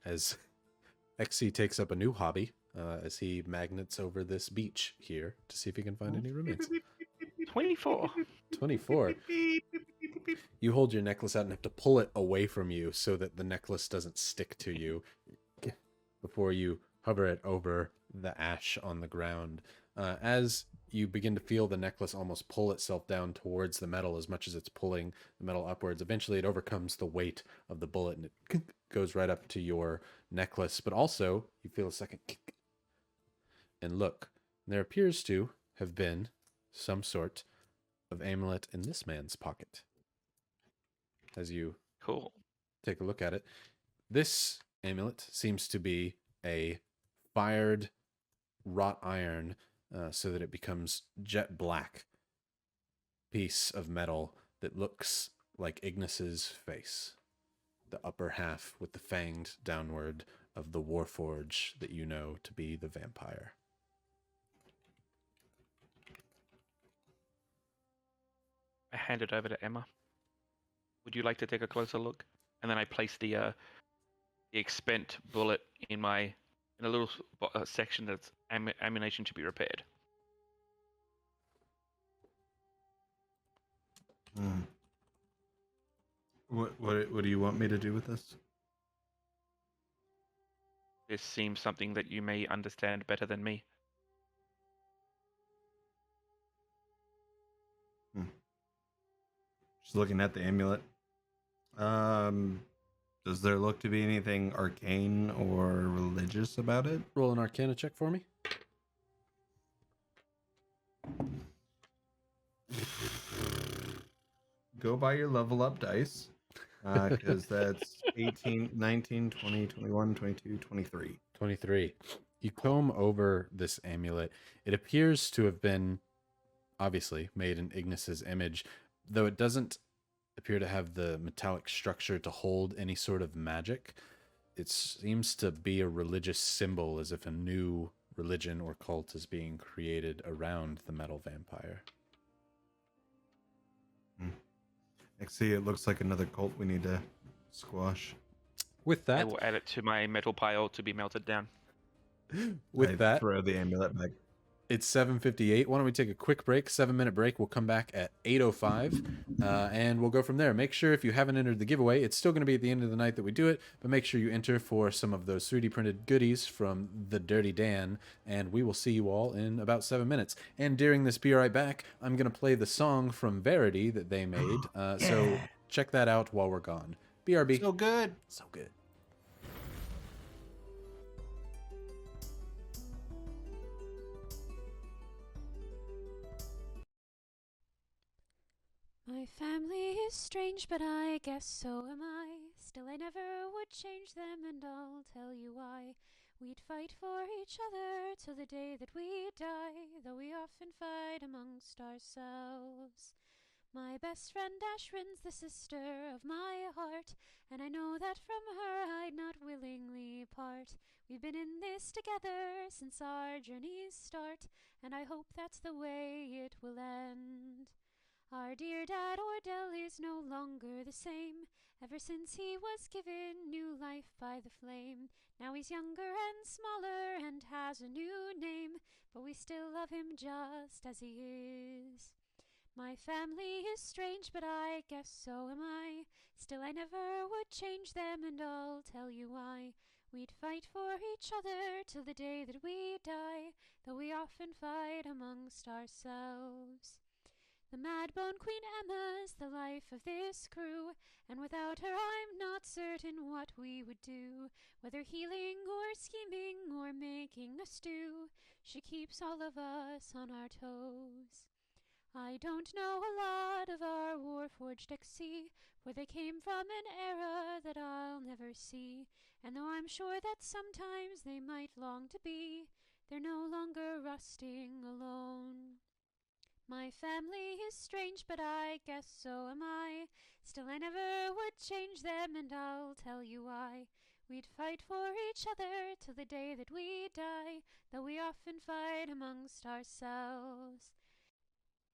[SPEAKER 1] As XC takes up a new hobby, as he magnets over this beach here to see if he can find any remains.
[SPEAKER 3] 24.
[SPEAKER 1] 24. You hold your necklace out and have to pull it away from you so that the necklace doesn't stick to you before you hover it over the ash on the ground. As you begin to feel the necklace almost pull itself down towards the metal as much as it's pulling the metal upwards, eventually it overcomes the weight of the bullet and it goes right up to your necklace. But also, you feel a second kick. And look, there appears to have been some sort of amulet in this man's pocket. As you
[SPEAKER 3] Cool.
[SPEAKER 1] take a look at it, this amulet seems to be a fired wrought iron so that it becomes jet black piece of metal that looks like Ignis's face. The upper half with the fanged downward of the warforge that you know to be the vampire.
[SPEAKER 3] I hand it over to Emma. Would you like to take a closer look? And then I place the expent bullet in a little section that's ammunition to be repaired.
[SPEAKER 2] What do you want me to do with this?
[SPEAKER 3] This seems something that you may understand better than me.
[SPEAKER 2] Just looking at the amulet. Does there look to be anything arcane or religious about it?
[SPEAKER 1] Roll an Arcana check for me.
[SPEAKER 2] Go by your level up dice. Because that's 18, 19, 20, 21, 22, 23.
[SPEAKER 1] 23. You comb over this amulet. It appears to have been, obviously, made in Ignis's image, though it doesn't appear to have the metallic structure to hold any sort of magic. It seems to be a religious symbol, as if a new religion or cult is being created around the metal vampire.
[SPEAKER 2] I see it looks like another cult we need to squash.
[SPEAKER 1] With
[SPEAKER 3] I
[SPEAKER 1] that,
[SPEAKER 3] will add it to my metal pile to be melted down.
[SPEAKER 1] with that,
[SPEAKER 2] throw the amulet back.
[SPEAKER 1] it's 7:58. Why don't we take a quick break, 7-minute break. We'll come back at 8:05, and we'll go from there. Make sure if you haven't entered the giveaway, it's still going to be at the end of the night that we do it, but make sure you enter for some of those 3D printed goodies from the Dirty Dan, and we will see you all in about 7 minutes. And during this Be Right Back, I'm going to play the song from Verity that they made, so check that out while we're gone. BRB.
[SPEAKER 2] So good.
[SPEAKER 1] So good.
[SPEAKER 6] My family is strange, but I guess so am I. Still, I never would change them, and I'll tell you why. We'd fight for each other till the day that we die, though we often fight amongst ourselves. My best friend Ashrin's the sister of my heart, and I know that from her I'd not willingly part. We've been in this together since our journey's start, and I hope that's the way it will end. Our dear dad Ordell is no longer the same, ever since he was given new life by the flame. Now he's younger and smaller and has a new name, but we still love him just as he is. My family is strange, but I guess so am I. Still, I never would change them, and I'll tell you why. We'd fight for each other till the day that we die, though we often fight amongst ourselves. The Madbone Queen Emma's the life of this crew, and without her I'm not certain what we would do. Whether healing or scheming or making a stew, she keeps all of us on our toes. I don't know a lot of our warforged XC, for they came from an era that I'll never see, and though I'm sure that sometimes they might long to be, they're no longer rusting alone. My family is strange, but I guess so am I. Still, I never would change them, and I'll tell you why. We'd fight for each other till the day that we die, though we often fight amongst ourselves.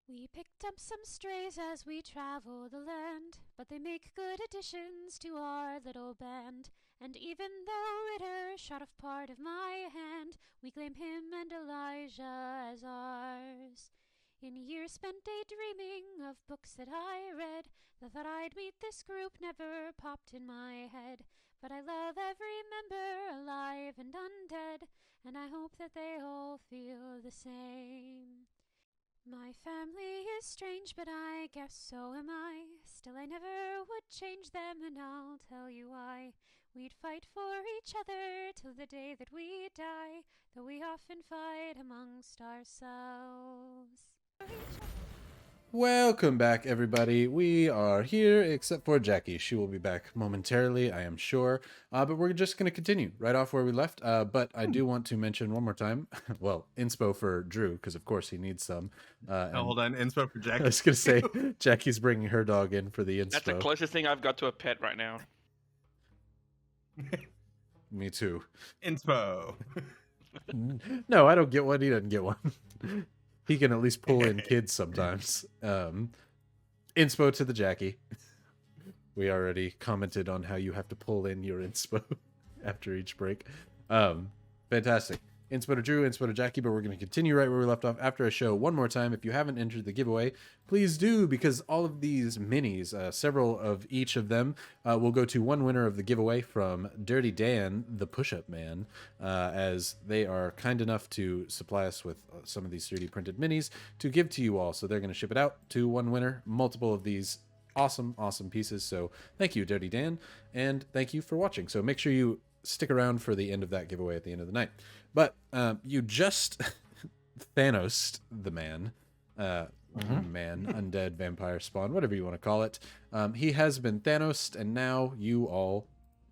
[SPEAKER 6] We picked up some strays as we travel the land, but they make good additions to our little band. And even though Ritter shot off part of my hand, we claim him and Elijah as ours. In years spent daydreaming of books that I read, the thought I'd meet this group never popped in my head. But I love every member, alive and undead, and I hope that they all feel the same. My family is strange, but I guess so am I. Still, I never would change them, and I'll tell you why. We'd fight for each other till the day that we die, though we often fight amongst ourselves.
[SPEAKER 1] Welcome back, everybody. We are here, except for Jackie. She will be back momentarily, I am sure. But we're just going to continue right off where we left. But I do want to mention one more time, well, inspo for Drew, because of course he needs some.
[SPEAKER 2] Hold on, inspo for Jackie.
[SPEAKER 1] I was going to say, Jackie's bringing her dog in for the inspo.
[SPEAKER 3] That's the closest thing I've got to a pet right now.
[SPEAKER 1] Me too.
[SPEAKER 2] Inspo.
[SPEAKER 1] No, I don't get one. He doesn't get one. He can at least pull in kids sometimes. Inspo to the Jackie. We already commented on how you have to pull in your inspo after each break. Fantastic. Inspo to Drew, inspo to Jackie, but we're going to continue right where we left off after I show one more time. If you haven't entered the giveaway, please do, because all of these minis, several of each of them, will go to one winner of the giveaway from Dirty Dan, the push-up man, as they are kind enough to supply us with some of these 3D printed minis to give to you all. So they're going to ship it out to one winner, multiple of these awesome pieces. So thank you, Dirty Dan, and thank you for watching. So make sure you stick around for the end of that giveaway at the end of the night. But you just Thanos the man, undead, vampire spawn, whatever you want to call it. He has been Thanos, and now you all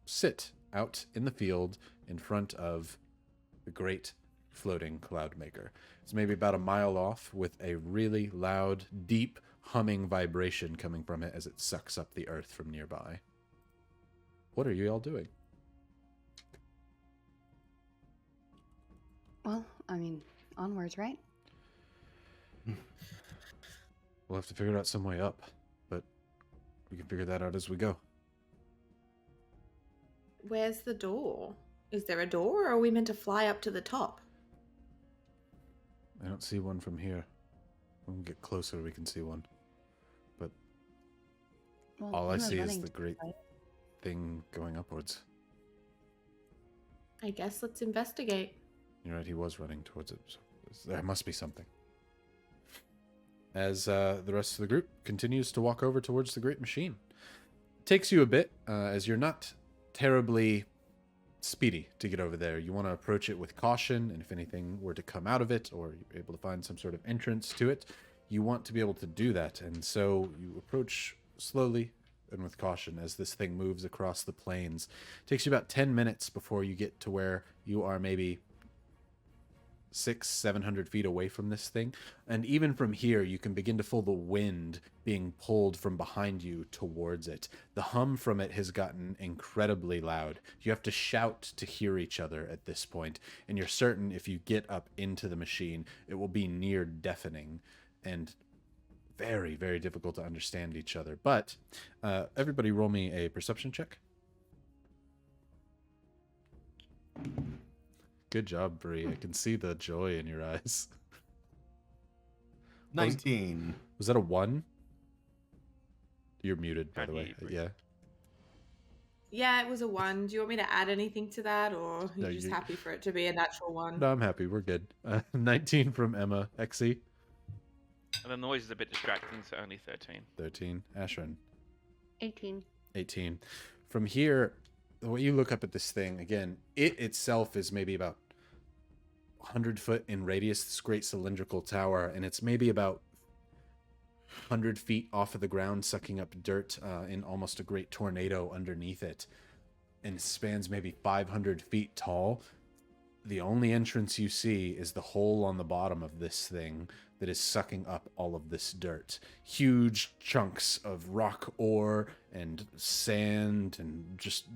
[SPEAKER 1] sit out in the field in front of the great floating cloud maker. It's maybe about a mile off with a really loud, deep humming vibration coming from it as it sucks up the earth from nearby. What are you all doing?
[SPEAKER 5] Well, I mean, onwards, right?
[SPEAKER 1] We'll have to figure out some way up, but we can figure that out as we go.
[SPEAKER 4] Where's the door? Is there a door, or are we meant to fly up to the top?
[SPEAKER 1] I don't see one from here. When we get closer, we can see one. But
[SPEAKER 5] Well,
[SPEAKER 1] all I
[SPEAKER 5] Emma's
[SPEAKER 1] see is
[SPEAKER 5] running
[SPEAKER 1] the
[SPEAKER 5] to
[SPEAKER 1] great
[SPEAKER 5] right.
[SPEAKER 1] thing going upwards.
[SPEAKER 4] I guess let's investigate.
[SPEAKER 1] You're right, he was running towards it. So there must be something. As the rest of the group continues to walk over towards the great machine. Takes you a bit, as you're not terribly speedy to get over there. You want to approach it with caution, and if anything were to come out of it, or you're able to find some sort of entrance to it, you want to be able to do that. And so you approach slowly and with caution as this thing moves across the plains. It takes you about 10 minutes before you get to where you are maybe 600-700 feet away from this thing, and even from here you can begin to feel the wind being pulled from behind you towards it. The hum from it has gotten incredibly loud. You have to shout to hear each other at this point, and you're certain if you get up into the machine it will be near deafening and very, very difficult to understand each other. But everybody roll me a perception check. Good job, Brie. I can see the joy in your eyes.
[SPEAKER 2] 19.
[SPEAKER 1] Was that a 1? You're muted, by
[SPEAKER 3] Can't
[SPEAKER 1] the
[SPEAKER 3] hear
[SPEAKER 1] way.
[SPEAKER 3] you, Brie.
[SPEAKER 1] Yeah.
[SPEAKER 4] Yeah, it was a 1. Do you want me to add anything to that, or are
[SPEAKER 1] No,
[SPEAKER 4] you just
[SPEAKER 1] you-
[SPEAKER 4] happy for it to be a natural 1?
[SPEAKER 1] No, I'm happy. We're good. 19 from Emma. Exy.
[SPEAKER 3] And the noise is a bit distracting, so only 13.
[SPEAKER 1] 13. Ashrin.
[SPEAKER 5] 18.
[SPEAKER 1] 18. From here, the way you look up at this thing, again, it itself is maybe about 100 foot in radius, this great cylindrical tower, and it's maybe about 100 feet off of the ground, sucking up dirt in almost a great tornado underneath it, and spans maybe 500 feet tall. The only entrance you see is the hole on the bottom of this thing that is sucking up all of this dirt. Huge chunks of rock ore and sand and just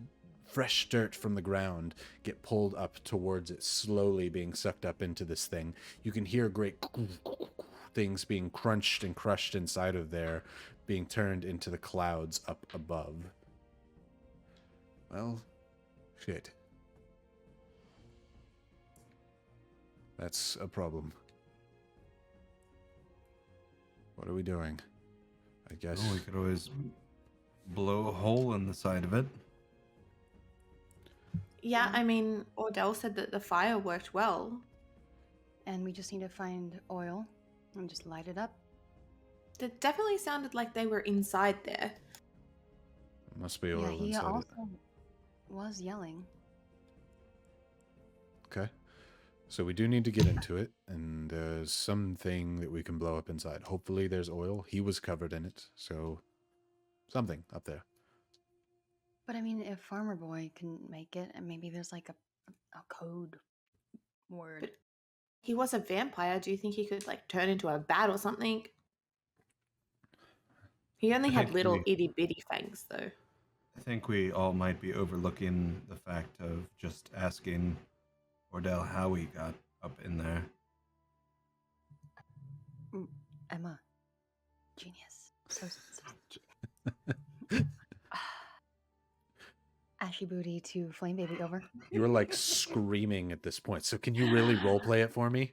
[SPEAKER 1] fresh dirt from the ground get pulled up towards it, slowly being sucked up into this thing. You can hear great things being crunched and crushed inside of there, being turned into the clouds up above. Well, shit. That's a problem. What are we doing? I guess...
[SPEAKER 2] Oh, we could always blow a hole in the side of it.
[SPEAKER 4] Yeah, I mean, Ordell said that the fire worked well.
[SPEAKER 5] And we just need to find oil and just light it up.
[SPEAKER 4] It definitely sounded like they were inside there.
[SPEAKER 1] Must be oil
[SPEAKER 5] Yeah, he
[SPEAKER 1] inside
[SPEAKER 5] also
[SPEAKER 1] it.
[SPEAKER 5] was yelling.
[SPEAKER 1] Okay. So we do need to get into it, and there's something that we can blow up inside. Hopefully there's oil. He was covered in it, so something up there.
[SPEAKER 5] But I mean, if Farmer Boy can make it, and maybe there's like a code word.
[SPEAKER 4] But he was a vampire. Do you think he could like turn into a bat or something? He only had little
[SPEAKER 2] Actually-
[SPEAKER 4] itty bitty fangs though.
[SPEAKER 2] I think we all might be overlooking the fact of just asking Ordell how he got up in there.
[SPEAKER 5] Emma, genius. So Ashy Booty to Flame Baby over.
[SPEAKER 1] You were like screaming at this point, so can you really roleplay it for me?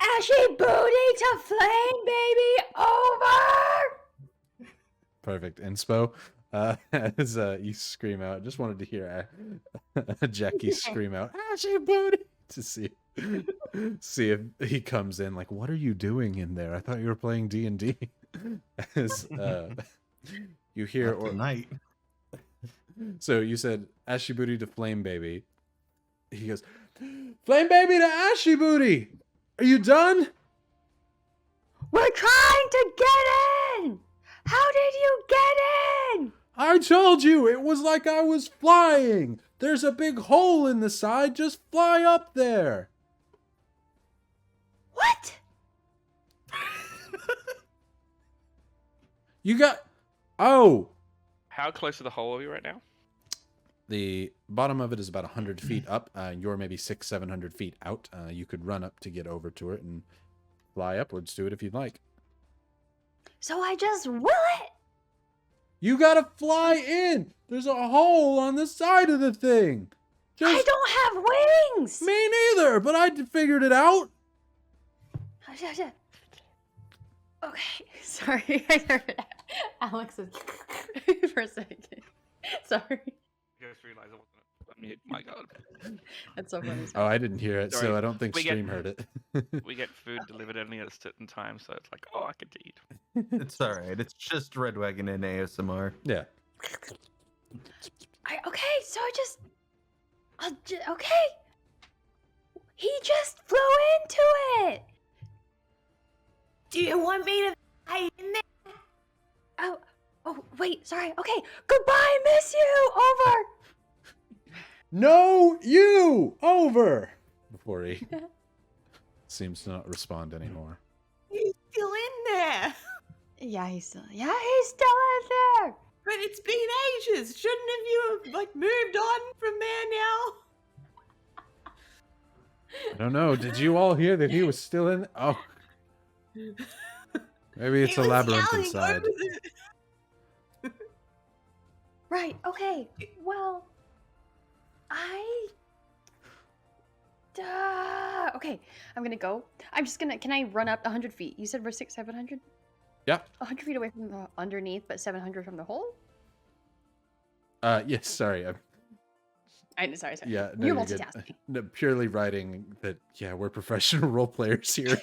[SPEAKER 5] Ashy Booty to Flame Baby over!
[SPEAKER 1] Perfect. Inspo. As you scream out, just wanted to hear Jakey scream out, "Ashy Booty!" to see if he comes in. Like, what are you doing in there? I thought you were playing D&D. As you hear,
[SPEAKER 2] Not tonight.
[SPEAKER 1] so you said Ashy Booty to Flame Baby. He goes, "Flame Baby to Ashy Booty. Are you done?"
[SPEAKER 5] We're trying to get in! How did you get in?
[SPEAKER 1] I told you, it was like I was flying. There's a big hole in the side. Just fly up there.
[SPEAKER 5] What?
[SPEAKER 1] You got... Oh.
[SPEAKER 3] How close to the hole are we right now?
[SPEAKER 1] The bottom of it is about 100 feet up. You're maybe 600-700 feet out. You could run up to get over to it and fly upwards to it if you'd like.
[SPEAKER 5] So I just will it?
[SPEAKER 1] You gotta fly in. There's a hole on the side of the thing.
[SPEAKER 5] I don't have wings!
[SPEAKER 1] Me neither, but I figured it out.
[SPEAKER 5] Okay, sorry. Alex is for a second. Sorry.
[SPEAKER 3] I just realized I wasn't on mute. My God.
[SPEAKER 5] That's so funny.
[SPEAKER 1] Oh, I didn't hear it, so
[SPEAKER 3] Sorry.
[SPEAKER 1] I don't think
[SPEAKER 3] We get-
[SPEAKER 1] stream heard it.
[SPEAKER 3] We get food delivered only at a certain time, so it's like, oh, I get to eat.
[SPEAKER 2] It's alright. It's just Red Wagon Inn ASMR.
[SPEAKER 1] Yeah.
[SPEAKER 5] Okay, so okay. He just flew into it.
[SPEAKER 4] Do you want me to fly in there?
[SPEAKER 5] Oh, wait, sorry. Okay, goodbye, miss you. Over.
[SPEAKER 1] No, you! Over! Before he seems to not respond anymore.
[SPEAKER 4] He's still in there.
[SPEAKER 5] Yeah, he's still in there.
[SPEAKER 4] But it's been ages. Shouldn't have you have like moved on from there now?
[SPEAKER 1] I don't know. Did you all hear that he was still in? Oh. Maybe it's
[SPEAKER 4] He
[SPEAKER 1] a
[SPEAKER 4] was
[SPEAKER 1] labyrinth
[SPEAKER 4] yelling
[SPEAKER 1] inside.
[SPEAKER 4] over the-
[SPEAKER 5] Right. Okay. Well, okay, I'm gonna go. I'm just gonna. Can I run up 100 feet? You said we're 700.
[SPEAKER 1] Yeah.
[SPEAKER 5] 100 feet away from the underneath, but 700 from the hole.
[SPEAKER 1] Yes, sorry.
[SPEAKER 5] Sorry.
[SPEAKER 1] Yeah, no,
[SPEAKER 5] You're
[SPEAKER 1] you're good.
[SPEAKER 5] multitasking.
[SPEAKER 1] No, purely writing that, yeah, we're professional role players here.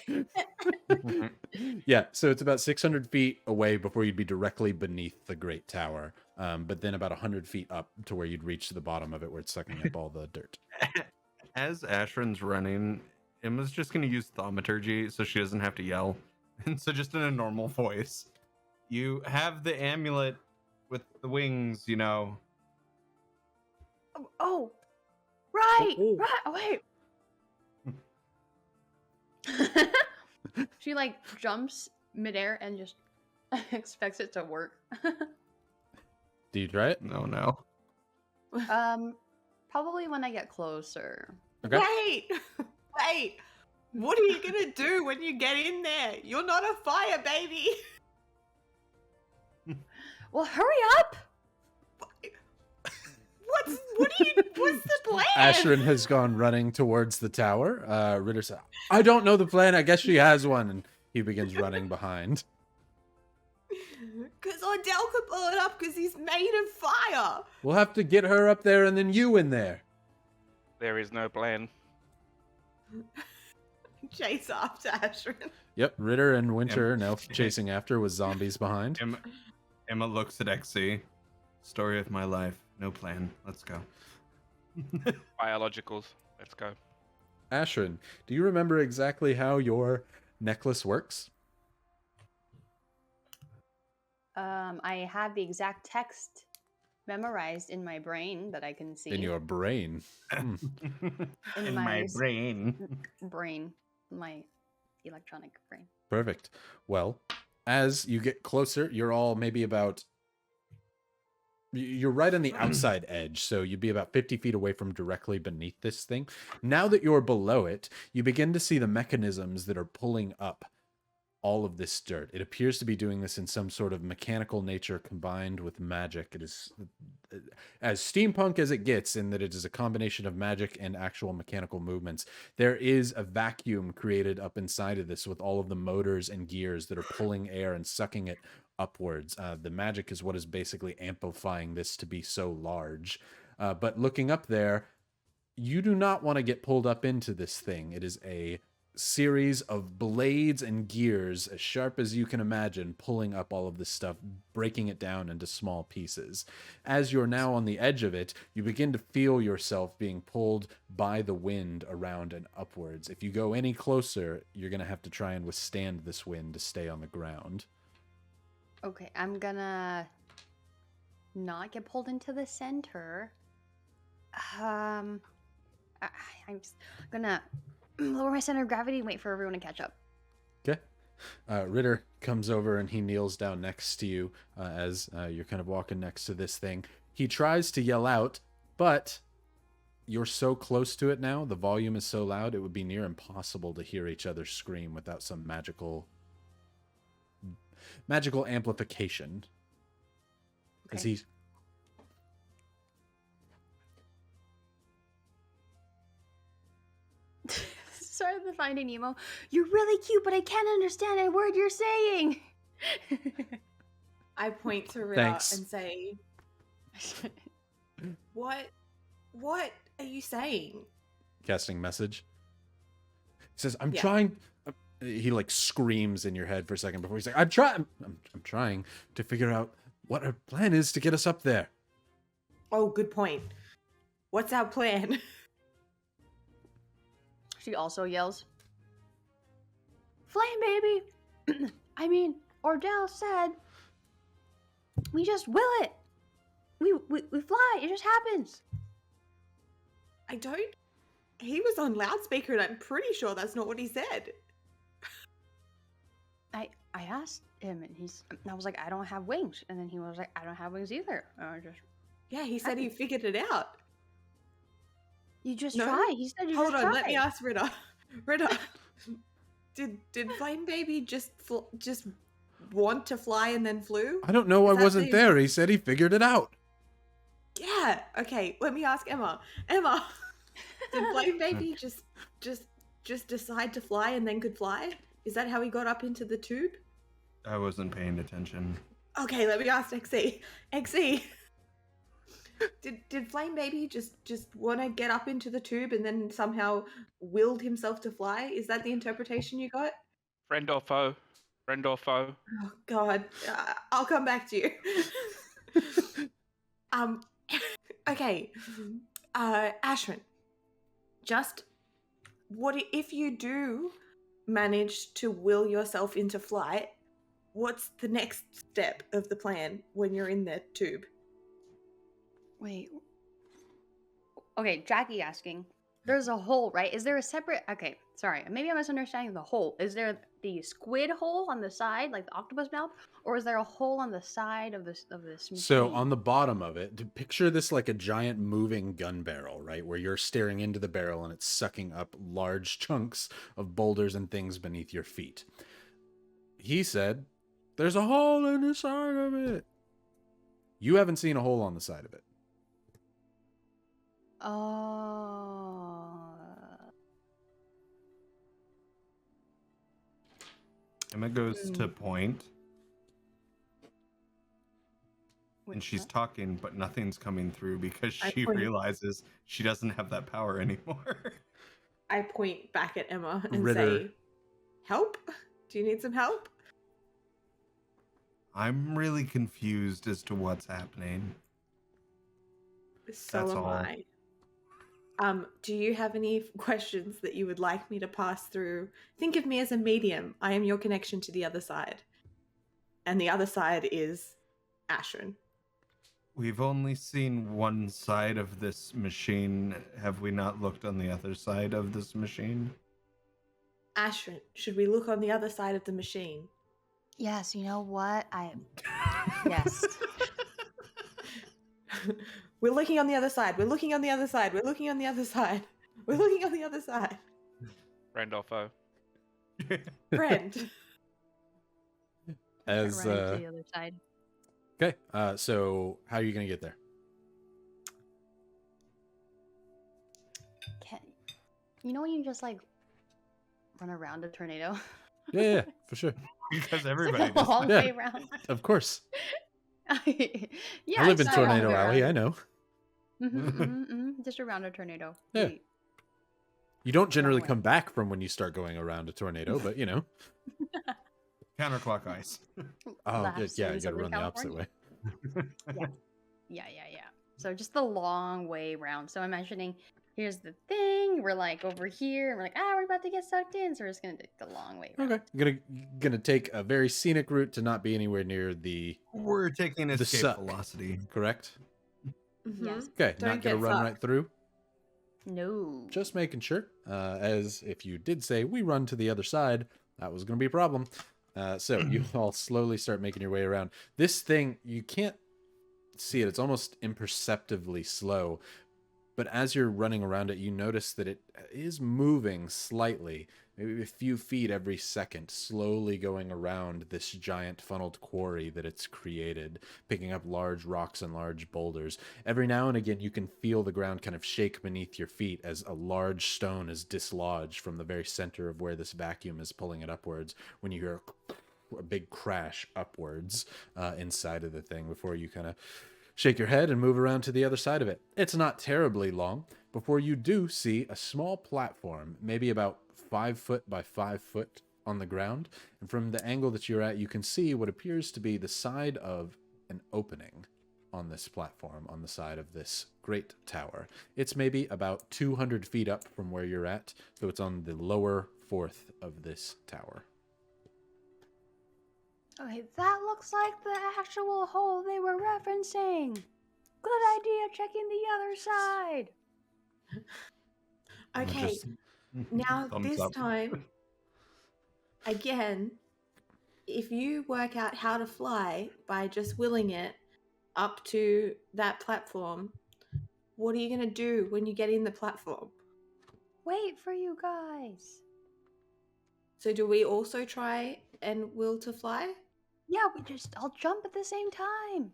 [SPEAKER 1] Yeah, so it's about 600 feet away before you'd be directly beneath the Great Tower. But then about 100 feet up to where you'd reach the bottom of it where it's sucking up all the dirt.
[SPEAKER 2] As Ashrin's running, Emma's just going to use thaumaturgy so she doesn't have to yell. And so just in a normal voice, you have the amulet with the wings, you know.
[SPEAKER 5] Oh, right.
[SPEAKER 1] Oh.
[SPEAKER 5] Right. Wait. She like jumps midair and just expects it to work.
[SPEAKER 1] Do you try it?
[SPEAKER 2] No.
[SPEAKER 5] Probably when I get closer.
[SPEAKER 1] Okay.
[SPEAKER 4] Wait. What are you gonna do when you get in there? You're not a fire baby.
[SPEAKER 5] Well, hurry up!
[SPEAKER 4] What's the plan?
[SPEAKER 1] Ashrin has gone running towards the tower. Ritter said, I don't know the plan. I guess she has one. And he begins running behind.
[SPEAKER 4] Because Odell could blow it up because he's made of fire.
[SPEAKER 1] We'll have to get her up there and then you in there.
[SPEAKER 3] There is no plan.
[SPEAKER 4] Chase after Ashrin.
[SPEAKER 1] Yep, Ritter and Winter are now chasing after with zombies behind.
[SPEAKER 2] Emma looks at XC. Story of my life. No plan. Let's go.
[SPEAKER 3] Biologicals. Let's go.
[SPEAKER 1] Ashrin, do you remember exactly how your necklace works?
[SPEAKER 5] I have the exact text memorized in my brain that I can see.
[SPEAKER 1] In your brain.
[SPEAKER 2] In my brain.
[SPEAKER 5] Brain. My electronic brain.
[SPEAKER 1] Perfect. Well, as you get closer, you're all maybe about... You're right on the outside edge, so you'd be about 50 feet away from directly beneath this thing. Now that you're below it, you begin to see the mechanisms that are pulling up all of this dirt. It appears to be doing this in some sort of mechanical nature combined with magic. It is as steampunk as it gets in that it is a combination of magic and actual mechanical movements. There is a vacuum created up inside of this with all of the motors and gears that are pulling air and sucking it upwards. The magic is what is basically amplifying this to be so large. But looking up there, you do not want to get pulled up into this thing. It is a series of blades and gears as sharp as you can imagine, pulling up all of this stuff, breaking it down into small pieces. As you're now on the edge of it, you begin to feel yourself being pulled by the wind around and upwards. If you go any closer, you're going to have to try and withstand this wind to stay on the ground.
[SPEAKER 5] Okay, I'm gonna not get pulled into the center. I'm just gonna lower my center of gravity and wait for everyone to catch up.
[SPEAKER 1] Okay. Ritter comes over and he kneels down next to you as you're kind of walking next to this thing. He tries to yell out, but you're so close to it now, the volume is so loud, it would be near impossible to hear each other scream without some magical amplification.
[SPEAKER 5] Okay.
[SPEAKER 1] As he...
[SPEAKER 5] Sorry, the Finding Nemo. You're really cute, but I can't understand a word you're saying.
[SPEAKER 4] I point to Ritter
[SPEAKER 1] Thanks.
[SPEAKER 4] and say, What are you saying?
[SPEAKER 1] Casting message. He says, I'm
[SPEAKER 4] Yeah.
[SPEAKER 1] trying... He like screams in your head for a second before he's like, I'm trying to figure out what our plan is to get us up there.
[SPEAKER 4] Oh, good point. What's our plan?
[SPEAKER 5] She also yells, Flame baby! I mean, Ordell said, we just will it. We fly, it just happens.
[SPEAKER 4] He was on loudspeaker and I'm pretty sure that's not what he said.
[SPEAKER 5] I asked him and I was like, I don't have wings. And then he was like, I don't have wings either.
[SPEAKER 4] Yeah, he said he figured it out.
[SPEAKER 5] You just
[SPEAKER 4] No?
[SPEAKER 5] try. He said you
[SPEAKER 4] Hold
[SPEAKER 5] just
[SPEAKER 4] on,
[SPEAKER 5] try.
[SPEAKER 4] let me ask Ritter. Ritter, did Flame Baby just want to fly and then flew?
[SPEAKER 1] I don't know, I
[SPEAKER 4] Is that
[SPEAKER 1] wasn't
[SPEAKER 4] the-
[SPEAKER 1] there. He said he figured it out.
[SPEAKER 4] Yeah. Okay, let me ask Emma. Emma, did Flame Baby just decide to fly and then could fly? Is that how he got up into the tube?
[SPEAKER 2] I wasn't paying attention.
[SPEAKER 4] Okay, let me ask XE. XE, did Flame Baby just want to get up into the tube and then somehow willed himself to fly? Is that the interpretation you got?
[SPEAKER 3] Friend or foe? Friend or foe?
[SPEAKER 4] Oh God, I'll come back to you. Okay, Ashrin, just what if you do manage to will yourself into flight? What's the next step of the plan when you're in the tube?
[SPEAKER 5] Wait. Okay, Jackie asking. There's a hole, right? Is there a separate? Okay, sorry. Maybe I'm misunderstanding the hole. Is there the squid hole on the side, like the octopus mouth, or is there a hole on the side of this machine?
[SPEAKER 1] So on the bottom of it, picture this like a giant moving gun barrel, right? Where you're staring into the barrel and it's sucking up large chunks of boulders and things beneath your feet. He said, there's a hole in the side of it. You haven't seen a hole on the side of it.
[SPEAKER 2] Emma goes to point, and she's talking, but nothing's coming through because she realizes she doesn't have that power anymore.
[SPEAKER 4] I point back at Emma and
[SPEAKER 1] Ritter.
[SPEAKER 4] say, help? Do you need some help?
[SPEAKER 2] I'm really confused as to what's happening.
[SPEAKER 4] So
[SPEAKER 2] That's
[SPEAKER 4] am
[SPEAKER 2] all.
[SPEAKER 4] I. Do you have any questions that you would like me to pass through? Think of me as a medium. I am your connection to the other side. And the other side is Ashrin.
[SPEAKER 2] We've only seen one side of this machine. Have we not looked on the other side of this machine?
[SPEAKER 4] Ashrin, should we look on the other side of the machine?
[SPEAKER 5] Yes, you know what? Yes.
[SPEAKER 4] We're looking on the other side. We're looking on the other side. We're looking on the other side. We're looking on the other side.
[SPEAKER 3] Randolpho.
[SPEAKER 4] Friend.
[SPEAKER 1] As
[SPEAKER 5] Run to the other side.
[SPEAKER 1] okay, so how are you gonna get there?
[SPEAKER 5] You know when you just like run around a tornado?
[SPEAKER 1] Yeah, for sure.
[SPEAKER 2] Because
[SPEAKER 5] It's
[SPEAKER 2] everybody
[SPEAKER 5] like a
[SPEAKER 2] does.
[SPEAKER 5] long
[SPEAKER 1] Yeah.
[SPEAKER 5] way around.
[SPEAKER 1] Of course.
[SPEAKER 5] Yeah,
[SPEAKER 1] I live in
[SPEAKER 5] it's not a long
[SPEAKER 1] Tornado
[SPEAKER 5] way
[SPEAKER 1] Alley. I
[SPEAKER 5] around.
[SPEAKER 1] know.
[SPEAKER 5] Just around a tornado.
[SPEAKER 1] Yeah.
[SPEAKER 5] Wait.
[SPEAKER 1] You don't generally
[SPEAKER 5] way.
[SPEAKER 1] come back from when you start going around a tornado, but you know.
[SPEAKER 2] Counterclockwise.
[SPEAKER 1] Oh,
[SPEAKER 5] Last
[SPEAKER 1] yeah, you
[SPEAKER 5] season
[SPEAKER 1] got to
[SPEAKER 5] in
[SPEAKER 1] run the opposite way.
[SPEAKER 5] California. Yeah. So just the long way around. So I'm imagining here's the thing. We're like over here, and we're like, we're about to get sucked in. So we're just gonna take the long way around.
[SPEAKER 1] Okay, gonna take a very scenic route to not be anywhere near the
[SPEAKER 2] We're taking
[SPEAKER 1] The
[SPEAKER 2] escape
[SPEAKER 1] suck.
[SPEAKER 2] velocity.
[SPEAKER 1] correct.
[SPEAKER 4] Mhm.
[SPEAKER 5] Yes.
[SPEAKER 1] Okay,
[SPEAKER 4] Don't
[SPEAKER 1] not gonna
[SPEAKER 4] get
[SPEAKER 1] run
[SPEAKER 4] sucked.
[SPEAKER 1] right through.
[SPEAKER 5] No.
[SPEAKER 1] Just making sure. As if you did say we run to the other side, that was gonna be a problem. So you all slowly start making your way around. This thing, you can't see it. It's almost imperceptibly slow. But as you're running around it, you notice that it is moving slightly, maybe a few feet every second, slowly going around this giant funneled quarry that it's created, picking up large rocks and large boulders. Every now and again, you can feel the ground kind of shake beneath your feet as a large stone is dislodged from the very center of where this vacuum is pulling it upwards, when you hear a big crash upwards inside of the thing before you kind of shake your head and move around to the other side of it. It's not terribly long before you do see a small platform, maybe about 5 foot by 5 foot on the ground. And from the angle that you're at, you can see what appears to be the side of an opening on this platform, on the side of this great tower. It's maybe about 200 feet up from where you're at, so it's on the lower fourth of this tower.
[SPEAKER 5] Okay, that looks like the actual hole they were referencing. Good idea checking the other side.
[SPEAKER 4] Okay,
[SPEAKER 2] Just
[SPEAKER 4] now
[SPEAKER 2] thumbs
[SPEAKER 4] this
[SPEAKER 2] up.
[SPEAKER 4] time, again, if you work out how to fly by just willing it up to that platform, what are you going to do when you get in the platform?
[SPEAKER 5] Wait for you guys.
[SPEAKER 4] So do we also try and will to fly?
[SPEAKER 5] Yeah, I'll jump at the same time.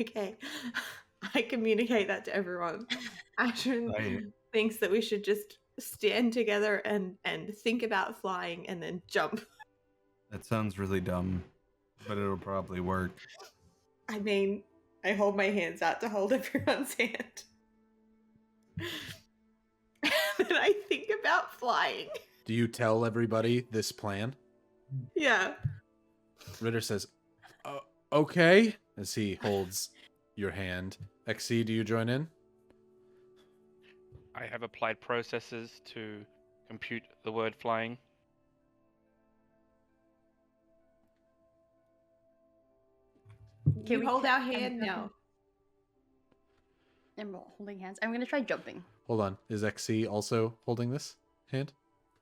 [SPEAKER 4] Okay. I communicate that to everyone. Ashton
[SPEAKER 2] Right.
[SPEAKER 4] thinks that we should just stand together and think about flying and then jump.
[SPEAKER 2] That sounds really dumb, but it'll probably work.
[SPEAKER 4] I mean, I hold my hands out to hold everyone's hand. Then I think about flying.
[SPEAKER 1] Do you tell everybody this plan?
[SPEAKER 4] Yeah.
[SPEAKER 1] Ritter says, okay, as he holds your hand. XC, do you join in?
[SPEAKER 3] I have applied processes to compute the word flying.
[SPEAKER 4] You hold our hand now.
[SPEAKER 5] And we're holding hands. I'm gonna try jumping.
[SPEAKER 1] Hold on. Is XC also holding this hand?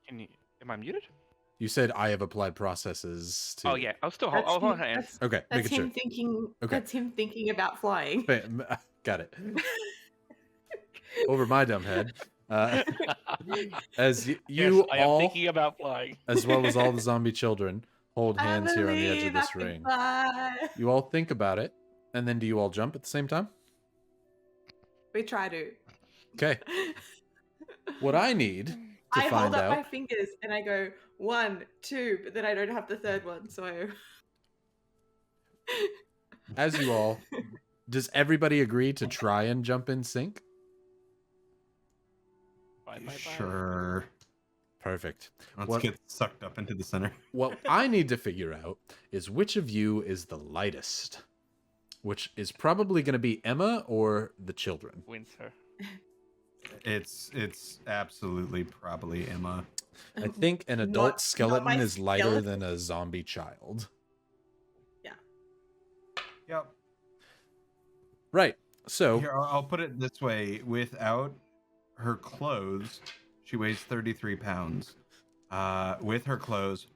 [SPEAKER 3] Am I muted?
[SPEAKER 1] You said I have applied processes to...
[SPEAKER 3] Oh yeah, I'll still hold.
[SPEAKER 4] That's
[SPEAKER 3] I'll hold
[SPEAKER 4] him-
[SPEAKER 3] hands.
[SPEAKER 1] Okay,
[SPEAKER 4] That's
[SPEAKER 1] making
[SPEAKER 4] him
[SPEAKER 1] sure.
[SPEAKER 4] thinking.
[SPEAKER 1] Okay.
[SPEAKER 4] That's him thinking about flying.
[SPEAKER 1] Got it. Over my dumb head. As you
[SPEAKER 3] Yes, I am
[SPEAKER 1] all,
[SPEAKER 3] thinking about flying.
[SPEAKER 1] as well as all the zombie children, hold
[SPEAKER 4] I
[SPEAKER 1] hands here on the edge of
[SPEAKER 4] believe I
[SPEAKER 1] this
[SPEAKER 4] can
[SPEAKER 1] ring.
[SPEAKER 4] fly.
[SPEAKER 1] You all think about it, and then do you all jump at the same time?
[SPEAKER 4] We try to.
[SPEAKER 1] Okay. What I need to
[SPEAKER 4] I
[SPEAKER 1] find
[SPEAKER 4] hold up
[SPEAKER 1] out...
[SPEAKER 4] my fingers and I go 1, 2, but then I don't have the third one, so.
[SPEAKER 1] As you all, does everybody agree to try and jump in sync?
[SPEAKER 3] Bye, bye, bye.
[SPEAKER 2] Sure.
[SPEAKER 1] Perfect.
[SPEAKER 2] Let's
[SPEAKER 1] What-
[SPEAKER 2] get sucked up into the center.
[SPEAKER 1] What I need to figure out is which of you is the lightest, which is probably going to be Emma or the children.
[SPEAKER 3] Winter.
[SPEAKER 2] It's absolutely probably Emma.
[SPEAKER 1] I think an
[SPEAKER 4] Not-
[SPEAKER 1] adult
[SPEAKER 4] not
[SPEAKER 1] skeleton
[SPEAKER 4] my
[SPEAKER 1] is lighter
[SPEAKER 4] skeleton.
[SPEAKER 1] than a zombie child.
[SPEAKER 2] Yep.
[SPEAKER 1] Right. So,
[SPEAKER 2] Here, I'll put it this way: without her clothes, she weighs 33 pounds. With her clothes,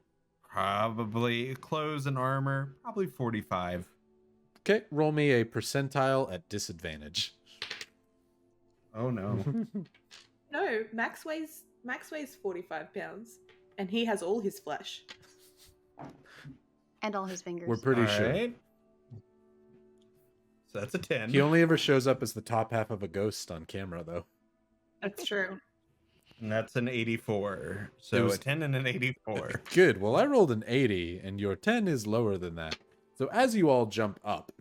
[SPEAKER 2] probably clothes and armor, probably 45.
[SPEAKER 1] okay, roll me a percentile at disadvantage.
[SPEAKER 2] Oh no.
[SPEAKER 4] No, Max weighs 45 pounds, and he has all his flesh.
[SPEAKER 5] And all his fingers.
[SPEAKER 1] We're pretty sure.
[SPEAKER 2] Alright. So that's a 10.
[SPEAKER 1] He only ever shows up as the top half of a ghost on camera, though.
[SPEAKER 4] That's true.
[SPEAKER 2] And that's an 84. So
[SPEAKER 1] It was-
[SPEAKER 2] a 10 and an 84.
[SPEAKER 1] Good. Well, I rolled an 80, and your 10 is lower than that. So as you all jump up,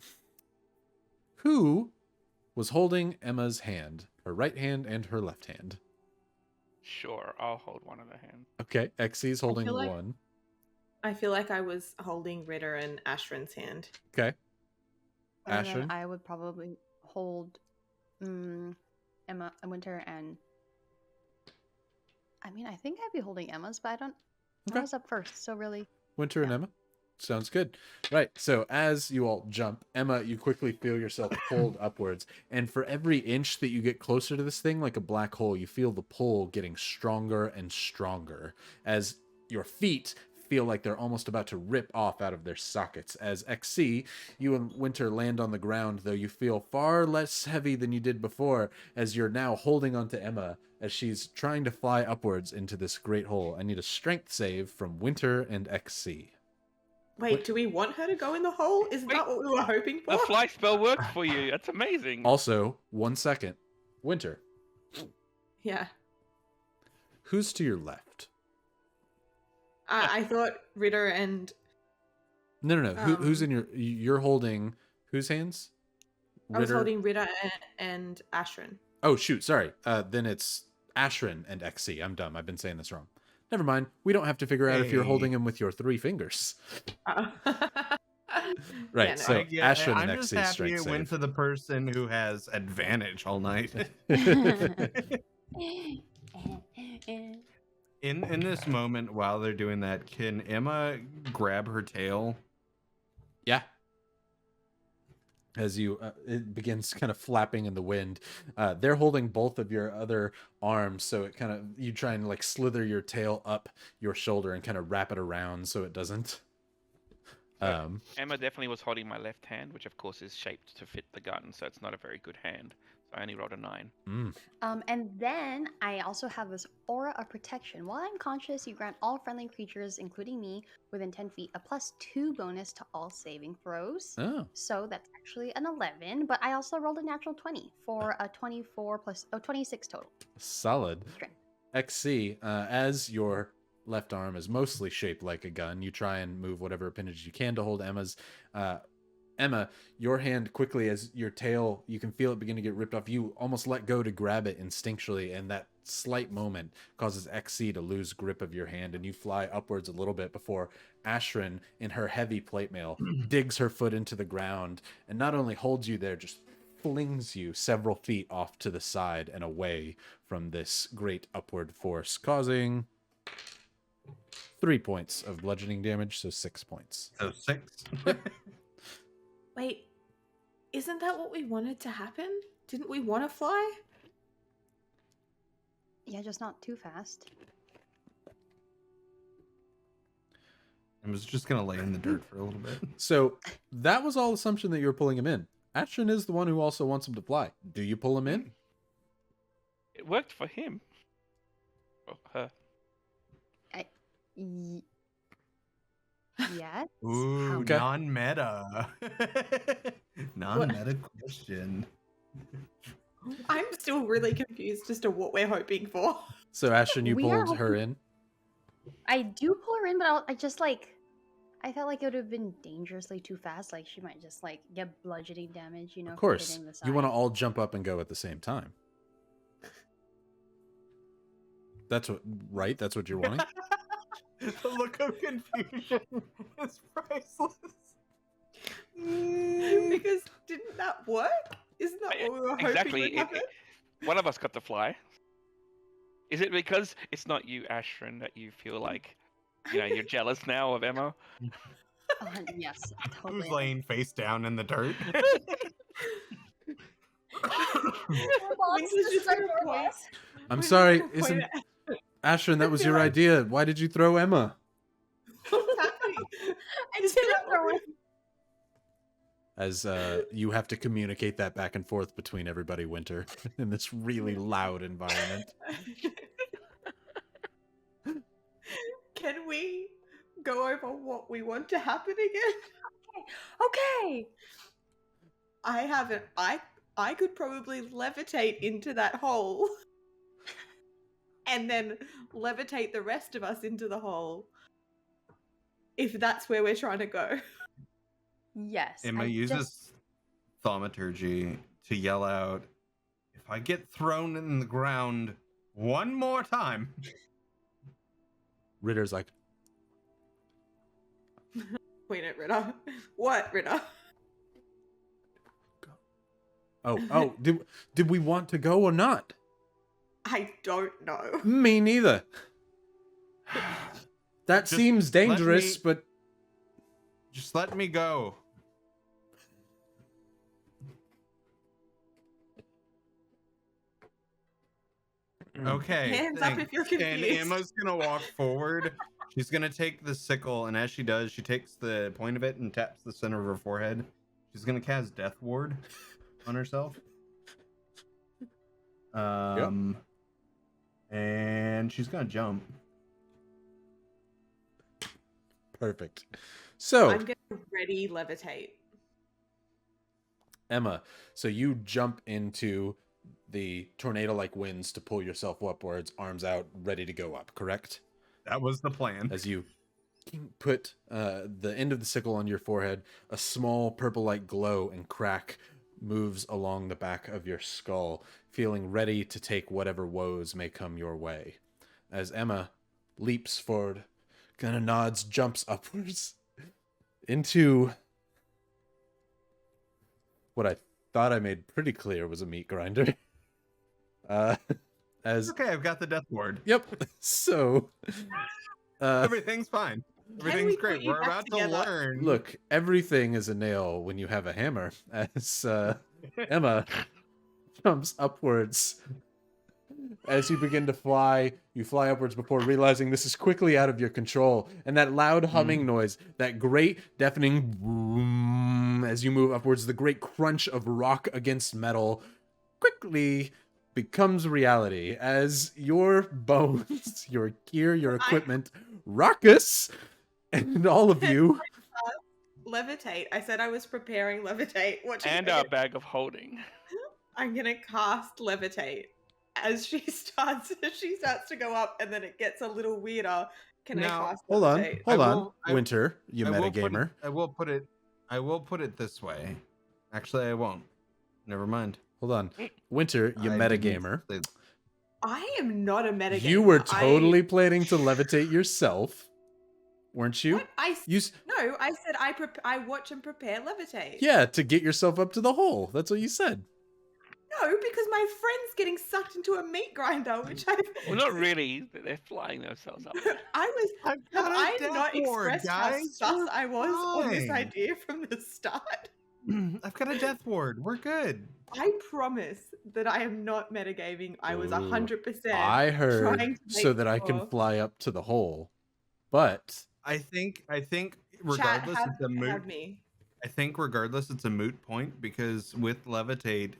[SPEAKER 1] who was holding Emma's hand? Her right hand and her left hand.
[SPEAKER 3] Sure, I'll hold one of the hands.
[SPEAKER 1] Okay, XC's holding
[SPEAKER 4] feel like-
[SPEAKER 1] one.
[SPEAKER 4] I feel like I was holding Ritter and Ashrin's hand.
[SPEAKER 1] Okay.
[SPEAKER 5] And then
[SPEAKER 1] Ashen?
[SPEAKER 5] I would probably hold Emma, Winter, and I mean, I think I'd be holding Emma's, but I don't.
[SPEAKER 1] Okay.
[SPEAKER 5] I was up first, so really.
[SPEAKER 1] Winter and Emma. Sounds good. Right. So as you all jump, Emma, you quickly feel yourself pulled upwards. And for every inch that you get closer to this thing, like a black hole, you feel the pull getting stronger and stronger as your feet feel like they're almost about to rip off out of their sockets. As XC, you and Winter land on the ground, though you feel far less heavy than you did before, as you're now holding onto Emma as she's trying to fly upwards into this great hole. I need a strength save from Winter and XC.
[SPEAKER 4] Wait, do we want her to go in the hole? Isn't
[SPEAKER 3] Wait.
[SPEAKER 4] that what we were hoping for?
[SPEAKER 3] The fly spell worked for you. That's amazing.
[SPEAKER 1] Also, 1 second. Winter,
[SPEAKER 4] Yeah.
[SPEAKER 1] who's to your left?
[SPEAKER 4] I thought Ritter and
[SPEAKER 1] No. Who's in you're holding whose hands?
[SPEAKER 4] I was
[SPEAKER 1] Ritter-
[SPEAKER 4] holding Ritter and Ashrin.
[SPEAKER 1] Oh, shoot. Sorry. Then it's Ashrin and XC. I'm dumb. I've been saying this wrong. Never mind. We don't have to figure out if you're
[SPEAKER 2] Hey.
[SPEAKER 1] holding him with your 3 fingers.
[SPEAKER 4] Right.
[SPEAKER 1] Right, so Ashrin and
[SPEAKER 2] I'm just
[SPEAKER 1] XC
[SPEAKER 2] happy
[SPEAKER 1] strength
[SPEAKER 2] it went
[SPEAKER 1] save.
[SPEAKER 2] to the person who has advantage all night. In this moment, while they're doing that, can Emma grab her tail?
[SPEAKER 1] Yeah. As you, it begins kind of flapping in the wind. They're holding both of your other arms, so it kind of, you try and like slither your tail up your shoulder and kind of wrap it around so it doesn't.
[SPEAKER 3] Emma definitely was holding my left hand, which of course is shaped to fit the gun, so it's not a very good hand. So I only rolled a 9.
[SPEAKER 5] And then I also have this aura of protection. While unconscious, you grant all friendly creatures, including me, within 10 feet, a +2 bonus to all saving throws.
[SPEAKER 1] Oh,
[SPEAKER 5] So that's actually an 11, but I also rolled a natural 20 for a 24 plus 26 total
[SPEAKER 1] solid.
[SPEAKER 5] strength.
[SPEAKER 1] XC, as your left arm is mostly shaped like a gun, you try and move whatever appendage you can to hold Emma's. Emma, your hand quickly, as your tail, you can feel it begin to get ripped off. You almost let go to grab it instinctually, and that slight moment causes XC to lose grip of your hand, and you fly upwards a little bit before Ashrin, in her heavy plate mail, digs her foot into the ground, and not only holds you there, just flings you several feet off to the side and away from this great upward force, causing 3 points of bludgeoning damage, so 6 points.
[SPEAKER 2] So 6.
[SPEAKER 4] Wait, isn't that what we wanted to happen? Didn't we want to fly?
[SPEAKER 5] Yeah, just not too fast.
[SPEAKER 2] I was just gonna lay in the dirt for a little bit.
[SPEAKER 1] So that was all assumption that you were pulling him in. Ashton is the one who also wants him to fly. Do you pull him in?
[SPEAKER 3] It worked for him. Or her.
[SPEAKER 5] Yes.
[SPEAKER 2] Ooh,
[SPEAKER 1] Okay.
[SPEAKER 2] non-meta. Non-meta question.
[SPEAKER 4] I'm still really confused as to what we're hoping for.
[SPEAKER 1] So Ashton, you
[SPEAKER 5] We are
[SPEAKER 1] pulled her in.
[SPEAKER 5] I do pull her in, but I just like, I felt like it would have been dangerously too fast. Like she might just like get bludgeoning damage, you know.
[SPEAKER 1] Of
[SPEAKER 5] from
[SPEAKER 1] course.
[SPEAKER 5] hitting the
[SPEAKER 1] You want to
[SPEAKER 5] side.
[SPEAKER 1] all jump up and go at the same time. That's what, right? That's what you're wanting?
[SPEAKER 2] The look of confusion is priceless.
[SPEAKER 4] Because didn't that work? Isn't that what we were hoping
[SPEAKER 3] Exactly.
[SPEAKER 4] would happen?
[SPEAKER 3] One of us got to fly. Is it because it's not you, Ashrin, that you feel like, you're jealous now of Emma?
[SPEAKER 5] Yes,
[SPEAKER 2] Who's
[SPEAKER 5] totally.
[SPEAKER 2] laying face down in the dirt?
[SPEAKER 4] Lisa's just gonna point-
[SPEAKER 1] I'm
[SPEAKER 4] Lisa's
[SPEAKER 1] sorry,
[SPEAKER 4] gonna point
[SPEAKER 1] isn't
[SPEAKER 4] at-
[SPEAKER 1] Ashton, that was your idea. Why did you throw Emma?
[SPEAKER 4] What's happening?
[SPEAKER 5] I didn't throw it.
[SPEAKER 1] As you have to communicate that back and forth between everybody, Winter, in this really loud environment.
[SPEAKER 4] Can we go over what we want to happen again?
[SPEAKER 5] Okay.
[SPEAKER 4] I could probably levitate into that hole and then levitate the rest of us into the hole if that's where we're trying to go.
[SPEAKER 5] Yes.
[SPEAKER 2] Emma
[SPEAKER 5] I
[SPEAKER 2] uses
[SPEAKER 5] just-
[SPEAKER 2] thaumaturgy to yell out, "If I get thrown in the ground one more time."
[SPEAKER 1] Ritter's like,
[SPEAKER 4] Point at Ritter. What, Ritter?
[SPEAKER 1] oh, did we want to go or not?
[SPEAKER 4] I don't know.
[SPEAKER 1] Me neither. That
[SPEAKER 2] Just
[SPEAKER 1] seems
[SPEAKER 2] let
[SPEAKER 1] dangerous,
[SPEAKER 2] me-
[SPEAKER 1] but
[SPEAKER 2] Just let me go. Okay.
[SPEAKER 4] Hands up if you're
[SPEAKER 2] thanks. And
[SPEAKER 4] confused.
[SPEAKER 2] Emma's gonna walk forward. She's gonna take the sickle, and as she does, she takes the point of it and taps the center of her forehead. She's gonna cast Death Ward on herself. And she's gonna jump.
[SPEAKER 1] perfect. So
[SPEAKER 4] I'm gonna ready levitate.
[SPEAKER 1] Emma, so you jump into the tornado-like winds to pull yourself upwards, arms out, ready to go up, correct?
[SPEAKER 2] That was the plan.
[SPEAKER 1] As you put the end of the sickle on your forehead, a small purple-like glow and crack moves along the back of your skull, feeling ready to take whatever woes may come your way. As Emma leaps forward, kind of nods, jumps upwards into what I thought I made pretty clear was a meat grinder. As
[SPEAKER 2] Okay, I've got the Death Ward.
[SPEAKER 1] yep. So
[SPEAKER 2] Everything's fine. Everything's
[SPEAKER 4] we put
[SPEAKER 2] great.
[SPEAKER 4] you
[SPEAKER 2] We're
[SPEAKER 4] back
[SPEAKER 2] about
[SPEAKER 4] together?
[SPEAKER 2] to learn.
[SPEAKER 1] look, everything is a nail when you have a hammer. As Emma jumps upwards. As you begin to fly, you fly upwards before realizing this is quickly out of your control. And that loud humming noise, that great deafening boom as you move upwards, the great crunch of rock against metal quickly becomes reality as your bones, your gear, your equipment, raucous, and all of you.
[SPEAKER 4] Levitate. I said I was preparing levitate. What
[SPEAKER 3] And our bag of holding.
[SPEAKER 4] I'm gonna cast levitate as she starts to go up, and then it gets a little weirder. Can
[SPEAKER 2] Now,
[SPEAKER 4] I cast
[SPEAKER 1] Hold on,
[SPEAKER 4] levitate?
[SPEAKER 1] hold
[SPEAKER 2] I
[SPEAKER 1] on,
[SPEAKER 2] will- I-
[SPEAKER 1] Winter, you
[SPEAKER 2] I will put it-
[SPEAKER 1] metagamer.
[SPEAKER 2] I will put it this way. Actually, I won't. Never mind.
[SPEAKER 1] Hold on, Winter, you
[SPEAKER 2] I
[SPEAKER 1] metagamer.
[SPEAKER 2] didn't say-
[SPEAKER 4] I am not a metagamer.
[SPEAKER 1] You were totally planning to levitate yourself, weren't you?
[SPEAKER 4] What? I said I watch and prepare levitate.
[SPEAKER 1] Yeah, to get yourself up to the hole. That's what you said.
[SPEAKER 4] No, because my friend's getting sucked into a meat grinder, which I.
[SPEAKER 3] Well, not really. They're flying themselves up.
[SPEAKER 4] I
[SPEAKER 2] I've
[SPEAKER 4] have
[SPEAKER 2] got a
[SPEAKER 4] I
[SPEAKER 2] Death
[SPEAKER 4] not
[SPEAKER 2] Ward,
[SPEAKER 4] expressed how
[SPEAKER 2] guys.
[SPEAKER 4] sus
[SPEAKER 2] We're
[SPEAKER 4] I was on this
[SPEAKER 2] fine.
[SPEAKER 4] idea from the start?
[SPEAKER 2] I've got a death ward. We're good.
[SPEAKER 4] I promise that I am not metagaming. I was
[SPEAKER 1] Ooh,
[SPEAKER 4] 100%
[SPEAKER 1] I heard
[SPEAKER 4] trying to
[SPEAKER 1] so
[SPEAKER 4] make
[SPEAKER 1] that I can
[SPEAKER 4] sure.
[SPEAKER 1] fly up to the hole. But
[SPEAKER 2] I think
[SPEAKER 4] Chat,
[SPEAKER 2] regardless it's a moot.
[SPEAKER 4] have me.
[SPEAKER 2] I think regardless it's a moot point because with levitate,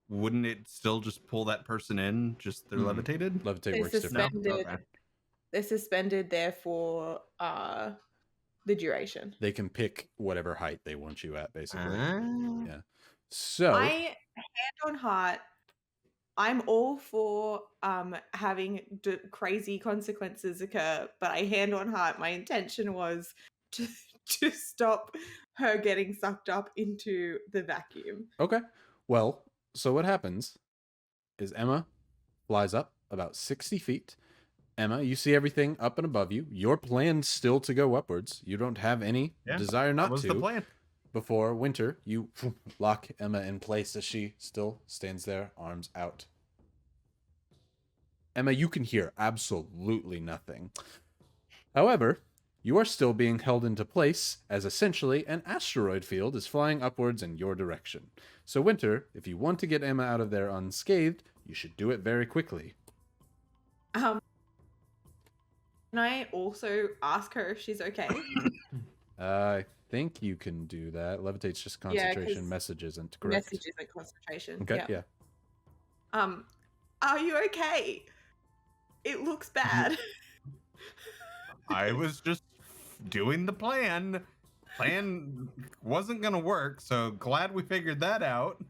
[SPEAKER 2] wouldn't it still just pull that person in? Just they're levitated.
[SPEAKER 1] levitate
[SPEAKER 4] They're
[SPEAKER 1] works different.
[SPEAKER 4] suspended.
[SPEAKER 2] Okay.
[SPEAKER 4] They're suspended there for the duration.
[SPEAKER 1] They can pick whatever height they want you at, basically.
[SPEAKER 2] Ah.
[SPEAKER 1] Yeah. So
[SPEAKER 4] I, hand on heart, I'm all for having crazy consequences occur, but I hand on heart, my intention was to stop her getting sucked up into the vacuum.
[SPEAKER 1] okay. Well, so what happens is Emma flies up about 60 feet. Emma, you see everything up and above you. Your plan's still to go upwards. You don't have any desire not
[SPEAKER 2] What's
[SPEAKER 1] to.
[SPEAKER 2] the plan?
[SPEAKER 1] Before Winter, you lock Emma in place as she still stands there, arms out. Emma, you can hear absolutely nothing. However, you are still being held into place as essentially an asteroid field is flying upwards in your direction. So Winter, if you want to get Emma out of there unscathed, you should do it very quickly.
[SPEAKER 4] Can I also ask her if she's okay?
[SPEAKER 1] I think you can do that. Levitate's just concentration.
[SPEAKER 4] 'cause
[SPEAKER 1] Message isn't correct.
[SPEAKER 4] Message isn't concentration.
[SPEAKER 1] Okay, yeah.
[SPEAKER 4] Are you okay? It looks bad.
[SPEAKER 2] I was just doing the plan. Plan wasn't gonna work, so glad we figured that out.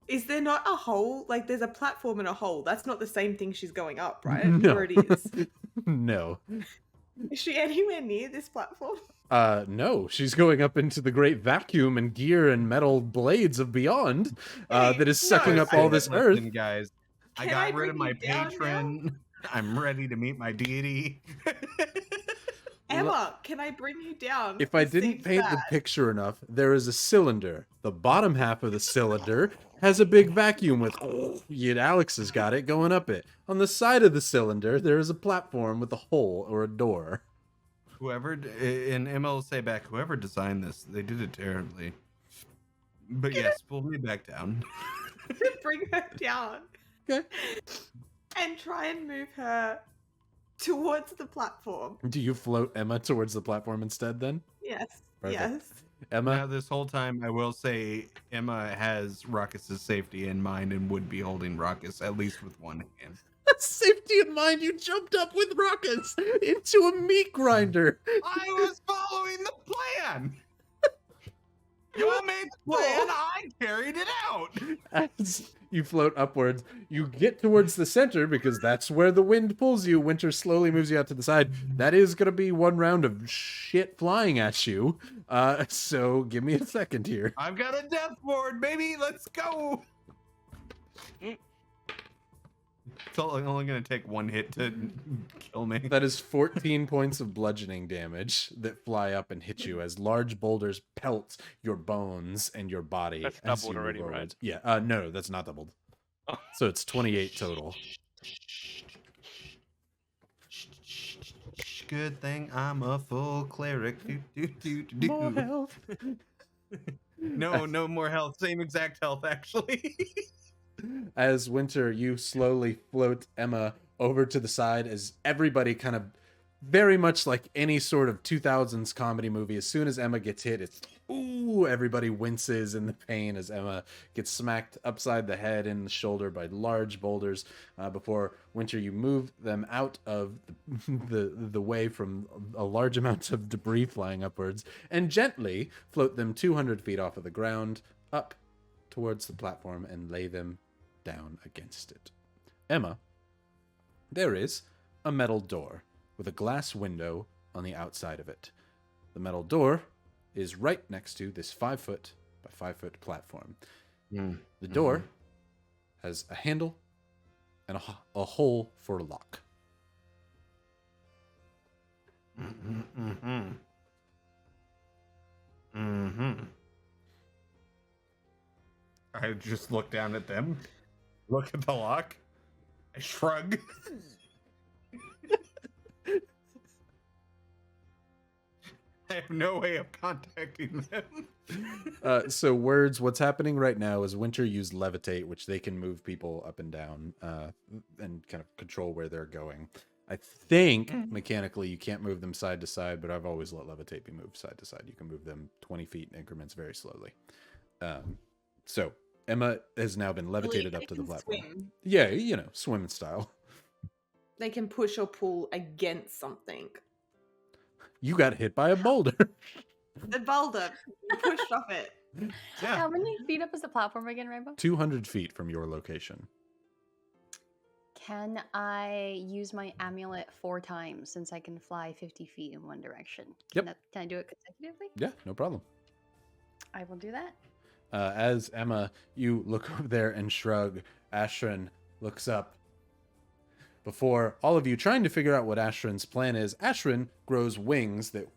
[SPEAKER 4] Is there not a hole? Like, there's a platform and a hole. That's not the same thing she's going up, right?
[SPEAKER 1] No.
[SPEAKER 4] Or it is.
[SPEAKER 1] No.
[SPEAKER 4] Is she anywhere near this platform?
[SPEAKER 1] No, she's going up into the great vacuum and gear and metal blades of beyond that is sucking up all this earth.
[SPEAKER 2] Listen, guys, I
[SPEAKER 4] Can
[SPEAKER 2] got
[SPEAKER 4] I
[SPEAKER 2] rid of
[SPEAKER 4] bring
[SPEAKER 2] my
[SPEAKER 4] you down
[SPEAKER 2] patron. I'm ready to meet my deity.
[SPEAKER 4] Emma, can I bring you down?
[SPEAKER 1] If I
[SPEAKER 4] This
[SPEAKER 1] didn't
[SPEAKER 4] seems
[SPEAKER 1] paint the
[SPEAKER 4] bad.
[SPEAKER 1] picture enough, there is a cylinder. The bottom half of the cylinder has a big vacuum with, Alex has got it going up it. On the side of the cylinder, there is a platform with a hole or a door.
[SPEAKER 2] Whoever, and Emma will say back, whoever designed this, they did it terribly. But yes, pull me back down.
[SPEAKER 4] Bring her down.
[SPEAKER 1] Okay.
[SPEAKER 4] And try and move her towards the platform.
[SPEAKER 1] Do you float Emma towards the platform instead then?
[SPEAKER 4] Yes.
[SPEAKER 1] Perfect.
[SPEAKER 4] Yes.
[SPEAKER 1] Emma?
[SPEAKER 2] Now, this whole time, I will say Emma has Ruckus's safety in mind and would be holding Ruckus, at least with one hand.
[SPEAKER 1] Safety in mind, you jumped up with rockets into a meat grinder.
[SPEAKER 2] I was following the plan! You all made the plan, I carried it out!
[SPEAKER 1] As you float upwards, you get towards the center because that's where the wind pulls you. Winter slowly moves you out to the side. That is going to be one round of shit flying at you. So give me a second here.
[SPEAKER 2] I've got a death ward, baby! Let's go! It's only going to take one hit to kill me.
[SPEAKER 1] That is 14 points of bludgeoning damage that fly up and hit you as large boulders pelt your bones and your body.
[SPEAKER 3] That's
[SPEAKER 1] as
[SPEAKER 3] doubled
[SPEAKER 1] you
[SPEAKER 3] already,
[SPEAKER 1] roll
[SPEAKER 3] right?
[SPEAKER 1] it. Yeah, no, that's not doubled.
[SPEAKER 3] Oh.
[SPEAKER 1] So it's 28 total.
[SPEAKER 2] Good thing I'm a full cleric.
[SPEAKER 1] More health.
[SPEAKER 2] No more health. Same exact health, actually.
[SPEAKER 1] As Winter, you slowly float Emma over to the side as everybody kind of very much like any sort of 2000s comedy movie. As soon as Emma gets hit, it's everybody winces in the pain as Emma gets smacked upside the head and the shoulder by large boulders. Before Winter, you move them out of the way from a large amount of debris flying upwards and gently float them 200 feet off of the ground up towards the platform and lay them down against it. Emma, there is a metal door with a glass window on the outside of it. The metal door is right next to this 5-foot by 5-foot platform. The door has a handle and a hole for a lock.
[SPEAKER 2] I just look down at them, look at the lock, I shrug. I have no way of contacting them.
[SPEAKER 1] So words, what's happening right now is Winter used levitate, which they can move people up and down and kind of control where they're going. I think mechanically you can't move them side to side, but I've always let levitate be moved side to side. You can move them 20 feet in increments very slowly. So Emma has now been levitated up to the platform.
[SPEAKER 4] Swim.
[SPEAKER 1] Yeah, swimming style.
[SPEAKER 4] They can push or pull against something.
[SPEAKER 1] You got hit by a boulder.
[SPEAKER 4] The boulder. You pushed off it.
[SPEAKER 2] Yeah.
[SPEAKER 5] How many feet up is the platform again, Rainbow?
[SPEAKER 1] 200 feet from your location.
[SPEAKER 5] Can I use my amulet 4 times since I can fly 50 feet in one direction?
[SPEAKER 1] Yep.
[SPEAKER 5] Can I do it consecutively?
[SPEAKER 1] Yeah, no problem.
[SPEAKER 5] I will do that.
[SPEAKER 1] As Emma, you look over there and shrug. Ashrin looks up. Before all of you trying to figure out what Ashrin's plan is, Ashrin grows wings that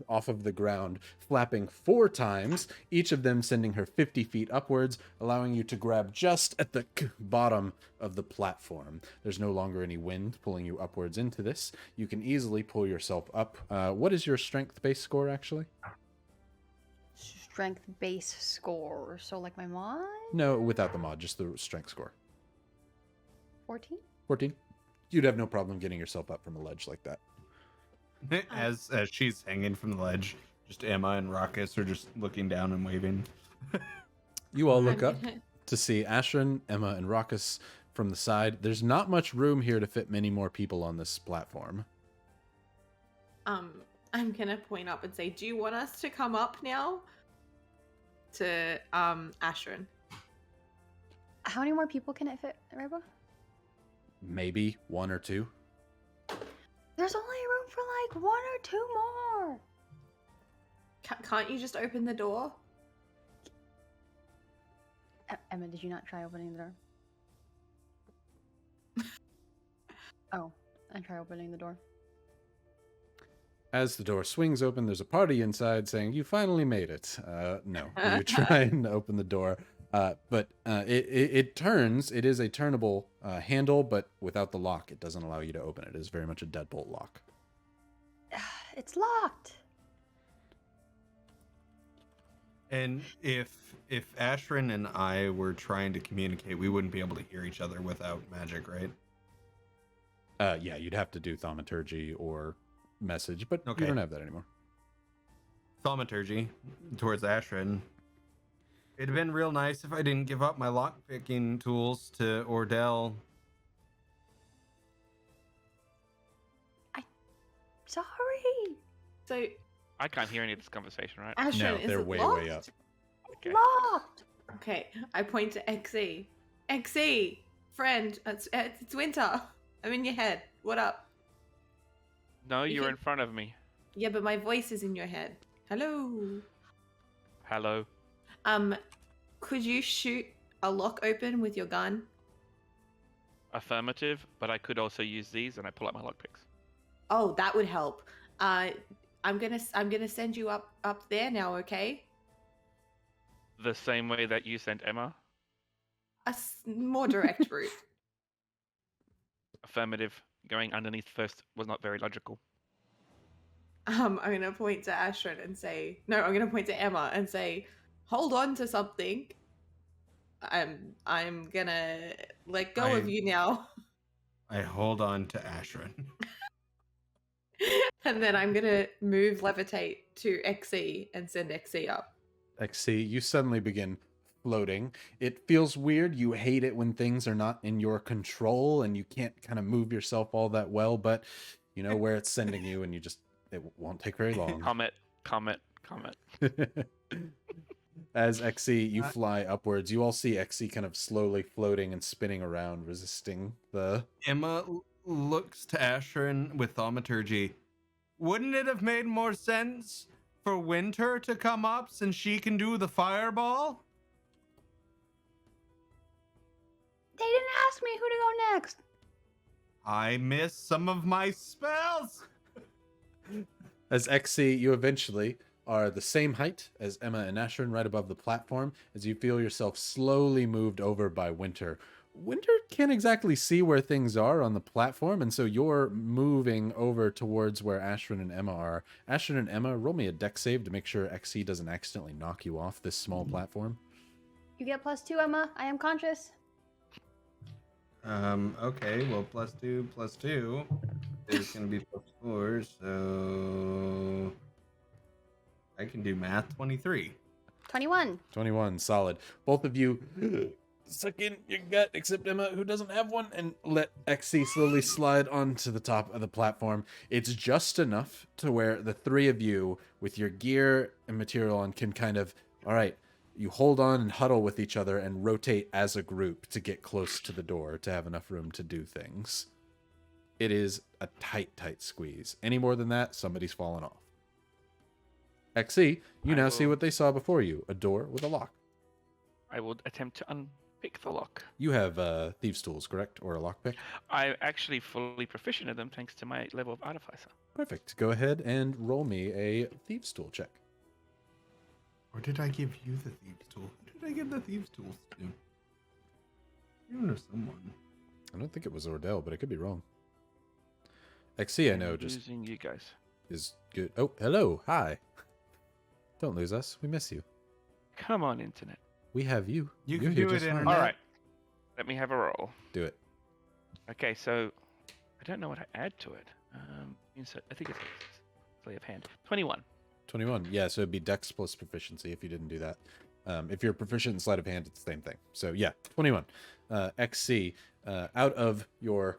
[SPEAKER 1] off of the ground, flapping 4 times, each of them sending her 50 feet upwards, allowing you to grab just at the bottom of the platform. There's no longer any wind pulling you upwards into this. You can easily pull yourself up. What is your strength base score, actually?
[SPEAKER 5] Strength base score. So like my mod?
[SPEAKER 1] No, without the mod, just the strength score.
[SPEAKER 5] 14?
[SPEAKER 1] 14. You'd have no problem getting yourself up from a ledge like that.
[SPEAKER 2] As she's hanging from the ledge, just Emma and Raucus are just looking down and waving.
[SPEAKER 1] You all look up to see Ashrin, Emma, and Raucus from the side. There's not much room here to fit many more people on this platform.
[SPEAKER 4] I'm gonna point up and say, do you want us to come up now? To Ashrin.
[SPEAKER 5] How many more people can it fit, Rainbow?
[SPEAKER 1] Maybe 1 or 2.
[SPEAKER 5] There's only room for like 1 or 2 more.
[SPEAKER 4] Can't you just open the door?
[SPEAKER 5] Emma, did you not try opening the door? Oh, I try opening the door.
[SPEAKER 1] As the door swings open, there's a party inside saying, "You finally made it." No, you try and open the door, but it turns. It is a turnable handle, but without the lock, it doesn't allow you to open it. It is very much a deadbolt lock.
[SPEAKER 5] It's locked.
[SPEAKER 2] And if Ashrin and I were trying to communicate, we wouldn't be able to hear each other without magic, right?
[SPEAKER 1] Yeah, you'd have to do thaumaturgy or message, but
[SPEAKER 2] Okay.
[SPEAKER 1] you don't have that anymore.
[SPEAKER 2] Thaumaturgy towards Ashrin. It'd have been real nice if I didn't give up my lockpicking tools to Ordell.
[SPEAKER 5] Sorry.
[SPEAKER 4] So
[SPEAKER 3] I can't hear any of this conversation, right?
[SPEAKER 4] Ashrin,
[SPEAKER 1] No,
[SPEAKER 4] is
[SPEAKER 1] they're
[SPEAKER 4] it
[SPEAKER 1] way,
[SPEAKER 4] locked?
[SPEAKER 1] way up.
[SPEAKER 3] Okay.
[SPEAKER 5] Locked.
[SPEAKER 4] Okay, I point to XE. XE, friend, it's Winter. I'm in your head. What up?
[SPEAKER 3] No,
[SPEAKER 4] You
[SPEAKER 3] you're
[SPEAKER 4] can-
[SPEAKER 3] in front of me.
[SPEAKER 4] Yeah, but my voice is in your head. Hello.
[SPEAKER 3] Hello.
[SPEAKER 4] Could you shoot a lock open with your gun?
[SPEAKER 3] Affirmative, but I could also use these, and I pull out my lockpicks.
[SPEAKER 4] Oh, that would help. I'm gonna send you up there now. Okay.
[SPEAKER 3] The same way that you sent Emma.
[SPEAKER 4] More direct route.
[SPEAKER 3] Affirmative. Going underneath first was not very logical.
[SPEAKER 4] I'm gonna point to Ashrin and say, no, I'm gonna point to Emma and say, hold on to something. I'm gonna let go of you now.
[SPEAKER 2] I hold on to Ashrin.
[SPEAKER 4] And then I'm gonna move levitate to XE and send XE up.
[SPEAKER 1] XC, you suddenly begin floating. It feels weird. You hate it when things are not in your control and you can't kind of move yourself all that well, but you know where it's sending you and it won't take very long.
[SPEAKER 3] Comment.
[SPEAKER 1] As XC, you fly upwards. You all see XC kind of slowly floating and spinning around, resisting the...
[SPEAKER 2] Emma looks to Ashrin with thaumaturgy. Wouldn't it have made more sense for Winter to come up since she can do the fireball?
[SPEAKER 5] They didn't ask me who to go next.
[SPEAKER 2] I missed some of my spells.
[SPEAKER 1] As XC, you eventually are the same height as Emma and Ashrin, right above the platform, as you feel yourself slowly moved over by Winter, Winter can't exactly see where things are on the platform, and so you're moving over towards where Ashrin and Emma are. Ashrin and Emma, roll me a deck save to make sure XC doesn't accidentally knock you off this small platform.
[SPEAKER 5] You get +2, Emma. I am conscious.
[SPEAKER 2] Okay, well, +2 is going to be +4, so I can do math. 23.
[SPEAKER 5] 21.
[SPEAKER 1] 21, solid. Both of you suck in your gut, except Emma, who doesn't have one, and let XC slowly slide onto the top of the platform. It's just enough to where the three of you, with your gear and material on, can kind of, all right, you hold on and huddle with each other and rotate as a group to get close to the door to have enough room to do things. It is a tight, tight squeeze. Any more than that, somebody's fallen off. XC, you now see what they saw before you, a door with a lock.
[SPEAKER 3] I will attempt to unpick the lock.
[SPEAKER 1] You have thieves' tools, correct? Or a lockpick?
[SPEAKER 3] I'm actually fully proficient in them thanks to my level of artificer.
[SPEAKER 1] Perfect. Go ahead and roll me a thieves' tool check.
[SPEAKER 2] Or did I give you the thieves' tool? Who did I give the thieves' tools to? You know someone.
[SPEAKER 1] I don't think it was Ordell, but I could be wrong. XC, I know, just
[SPEAKER 3] losing you guys.
[SPEAKER 1] is good. Oh, hello. Hi. Don't lose us. We miss you.
[SPEAKER 3] Come on, internet.
[SPEAKER 1] We have you.
[SPEAKER 2] You
[SPEAKER 1] You're
[SPEAKER 2] can
[SPEAKER 1] here
[SPEAKER 2] do it,
[SPEAKER 1] just fine.
[SPEAKER 2] internet.
[SPEAKER 3] All right. Let me have a roll.
[SPEAKER 1] Do it.
[SPEAKER 3] Okay, so I don't know what I add to it. Insert. I think it's play of hand. 21.
[SPEAKER 1] 21. Yeah, so it'd be Dex plus proficiency if you didn't do that. If you're proficient in sleight of hand, it's the same thing. So yeah, 21. XC, out of your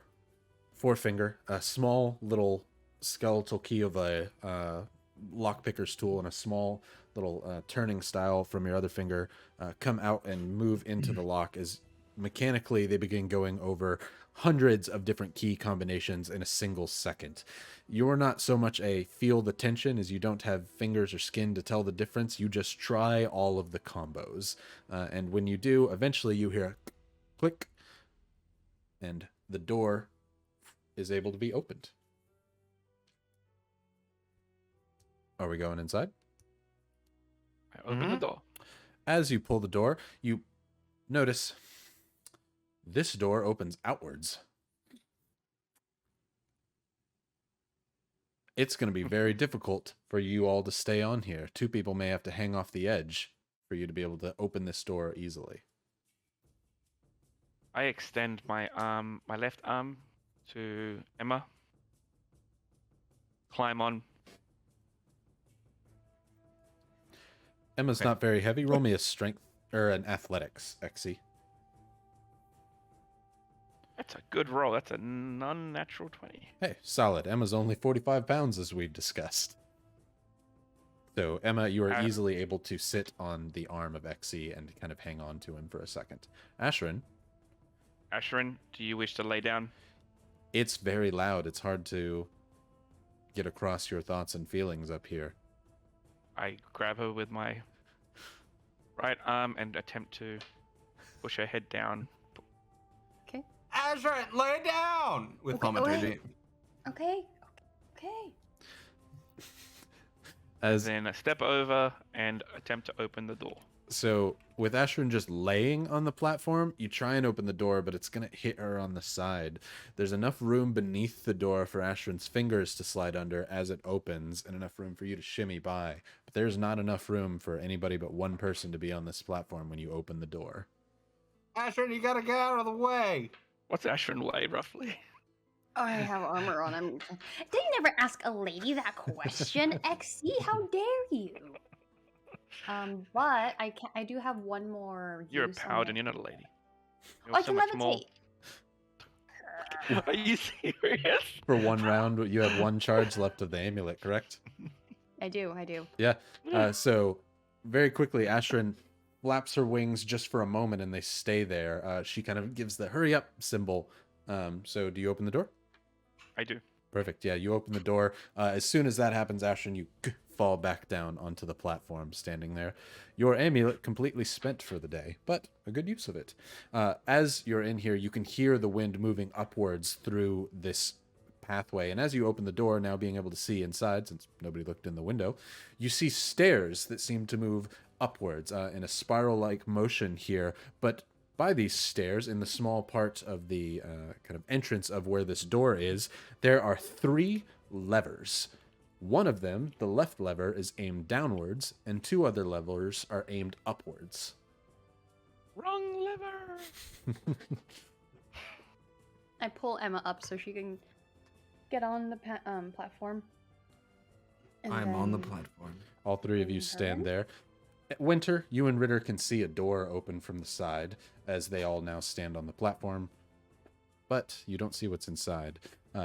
[SPEAKER 1] forefinger, a small little skeletal key of a lockpicker's tool and a small little turning style from your other finger come out and move into the lock as mechanically they begin going over hundreds of different key combinations in a single second. You're not so much a feel the tension as you don't have fingers or skin to tell the difference. You just try all of the combos. And when you do, eventually you hear a click and the door is able to be opened. Are we going inside?
[SPEAKER 3] I open the door.
[SPEAKER 1] As you pull the door, you notice this door opens outwards. It's going to be very difficult for you all to stay on here. Two people may have to hang off the edge for you to be able to open this door easily.
[SPEAKER 3] I extend my my left arm to Emma. Climb on.
[SPEAKER 1] Emma's
[SPEAKER 3] Okay.
[SPEAKER 1] not very heavy. Roll me a strength or an athletics, XC.
[SPEAKER 3] That's a good roll. That's a non-natural 20.
[SPEAKER 1] Hey, solid. Emma's only 45 pounds, as we discussed. So, Emma, you are easily able to sit on the arm of XC and kind of hang on to him for a second. Ashrin,
[SPEAKER 3] Ashrin, do you wish to lay down?
[SPEAKER 1] it's very loud. It's hard to get across your thoughts and feelings up here.
[SPEAKER 3] I grab her with my right arm and attempt to push her head down.
[SPEAKER 5] Okay.
[SPEAKER 2] Azure, lay down! With
[SPEAKER 5] Okay,
[SPEAKER 2] thaumaturgy.
[SPEAKER 5] Okay. Okay.
[SPEAKER 1] As
[SPEAKER 3] Then I step over and attempt to open the door.
[SPEAKER 1] So, with Ashrin just laying on the platform, you try and open the door, but it's going to hit her on the side. There's enough room beneath the door for Ashrin's fingers to slide under as it opens, and enough room for you to shimmy by. But there's not enough room for anybody but one person to be on this platform when you open the door.
[SPEAKER 2] Azure, you gotta get out of the way!
[SPEAKER 3] What's Ashrin weigh, roughly?
[SPEAKER 5] Oh, I have armor on. Did you never ask a lady that question? XC, how dare you? But I do have one more.
[SPEAKER 3] You're a
[SPEAKER 5] use on
[SPEAKER 3] paladin,
[SPEAKER 5] it.
[SPEAKER 3] you're not a lady. You're
[SPEAKER 5] Oh, I
[SPEAKER 3] so
[SPEAKER 5] can
[SPEAKER 3] much more.
[SPEAKER 5] levitate.
[SPEAKER 3] Are you serious?
[SPEAKER 1] For one round, you have one charge left of the amulet, correct?
[SPEAKER 5] I do.
[SPEAKER 1] Yeah. So, very quickly, Ashrin flaps her wings just for a moment, and they stay there. She kind of gives the hurry up symbol. So, do you open the door?
[SPEAKER 3] I do.
[SPEAKER 1] Perfect. Yeah, you open the door. As soon as that happens, Ashton, you fall back down onto the platform, standing there. Your amulet completely spent for the day, but a good use of it. As you're in here, you can hear the wind moving upwards through this pathway. And as you open the door, now being able to see inside, since nobody looked in the window, you see stairs that seem to move upwards in a spiral-like motion here, but by these stairs, in the small part of the kind of entrance of where this door is, there are 3 levers. One of them, the left lever, is aimed downwards, and 2 other levers are aimed upwards.
[SPEAKER 3] Wrong lever.
[SPEAKER 5] I pull Emma up so she can get on the platform. And
[SPEAKER 2] I'm on the
[SPEAKER 5] then-
[SPEAKER 2] platform.
[SPEAKER 1] All 3 of you
[SPEAKER 5] And
[SPEAKER 1] stand
[SPEAKER 5] her?
[SPEAKER 1] there. Winter, you and Ritter can see a door open from the side as they all now stand on the platform, but you don't see what's inside.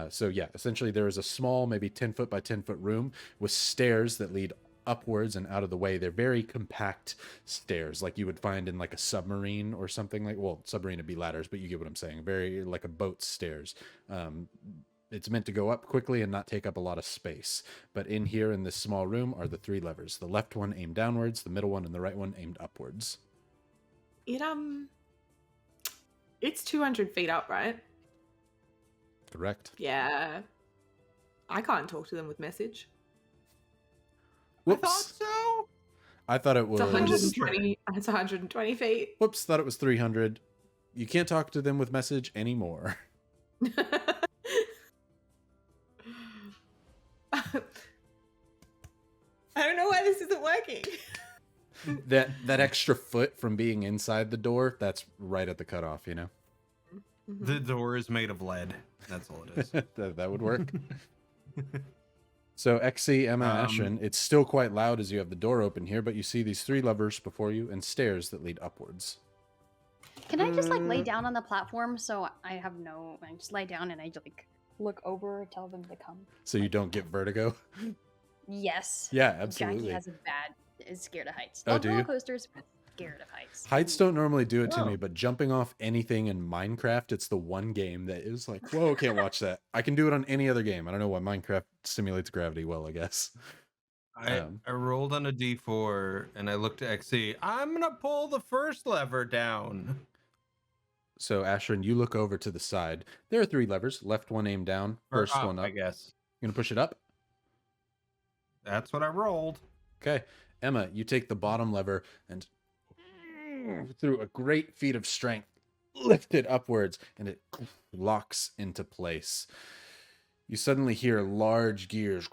[SPEAKER 1] So yeah, essentially there is a small, maybe 10 foot by 10 foot room with stairs that lead upwards and out of the way. They're very compact stairs, like you would find in like a submarine or something like, well, submarine would be ladders, but you get what I'm saying. Very like a boat stairs. It's meant to go up quickly and not take up a lot of space. But in here in this small room are the 3 levers. The left one aimed downwards, the middle one and the right one aimed upwards.
[SPEAKER 4] It's 200 feet up, right?
[SPEAKER 1] Correct.
[SPEAKER 4] Yeah. I can't talk to them with message.
[SPEAKER 1] Whoops.
[SPEAKER 2] so.
[SPEAKER 1] I thought it
[SPEAKER 4] It's
[SPEAKER 1] was
[SPEAKER 4] 120. It's 120 feet.
[SPEAKER 1] Whoops, thought it was 300. You can't talk to them with message anymore.
[SPEAKER 4] I don't know why this isn't working.
[SPEAKER 1] That extra foot from being inside the door, that's right at the cutoff, you know?
[SPEAKER 2] The door is made of lead. That's all it is.
[SPEAKER 1] that would work. So XC, Emma, Ashrin, it's still quite loud as you have the door open here, but you see these 3 levers before you and stairs that lead upwards.
[SPEAKER 5] Can I just like lay down on the platform so I just lay down and I like look over, tell them to come.
[SPEAKER 1] So you don't get vertigo?
[SPEAKER 5] Yes.
[SPEAKER 1] Yeah, absolutely.
[SPEAKER 5] Jackie is scared of heights.
[SPEAKER 1] Oh,
[SPEAKER 5] Love
[SPEAKER 1] do you?
[SPEAKER 5] roller coasters, but scared of heights.
[SPEAKER 1] Heights don't normally do it to
[SPEAKER 2] Whoa.
[SPEAKER 1] me, but jumping off anything in Minecraft, it's the one game that is like, whoa, can't watch that. I can do it on any other game. I don't know why Minecraft simulates gravity well, I guess.
[SPEAKER 2] I rolled on a d4 and I looked at XC. I'm gonna pull the first lever down.
[SPEAKER 1] So Ashrin, you look over to the side. There are 3 levers. Left one aimed down,
[SPEAKER 2] Or
[SPEAKER 1] first one up.
[SPEAKER 2] I guess.
[SPEAKER 1] You gonna push it up?
[SPEAKER 2] That's what I rolled.
[SPEAKER 1] Okay. Emma, you take the bottom lever and through a great feat of strength, lift it upwards and it locks into place. You suddenly hear large gears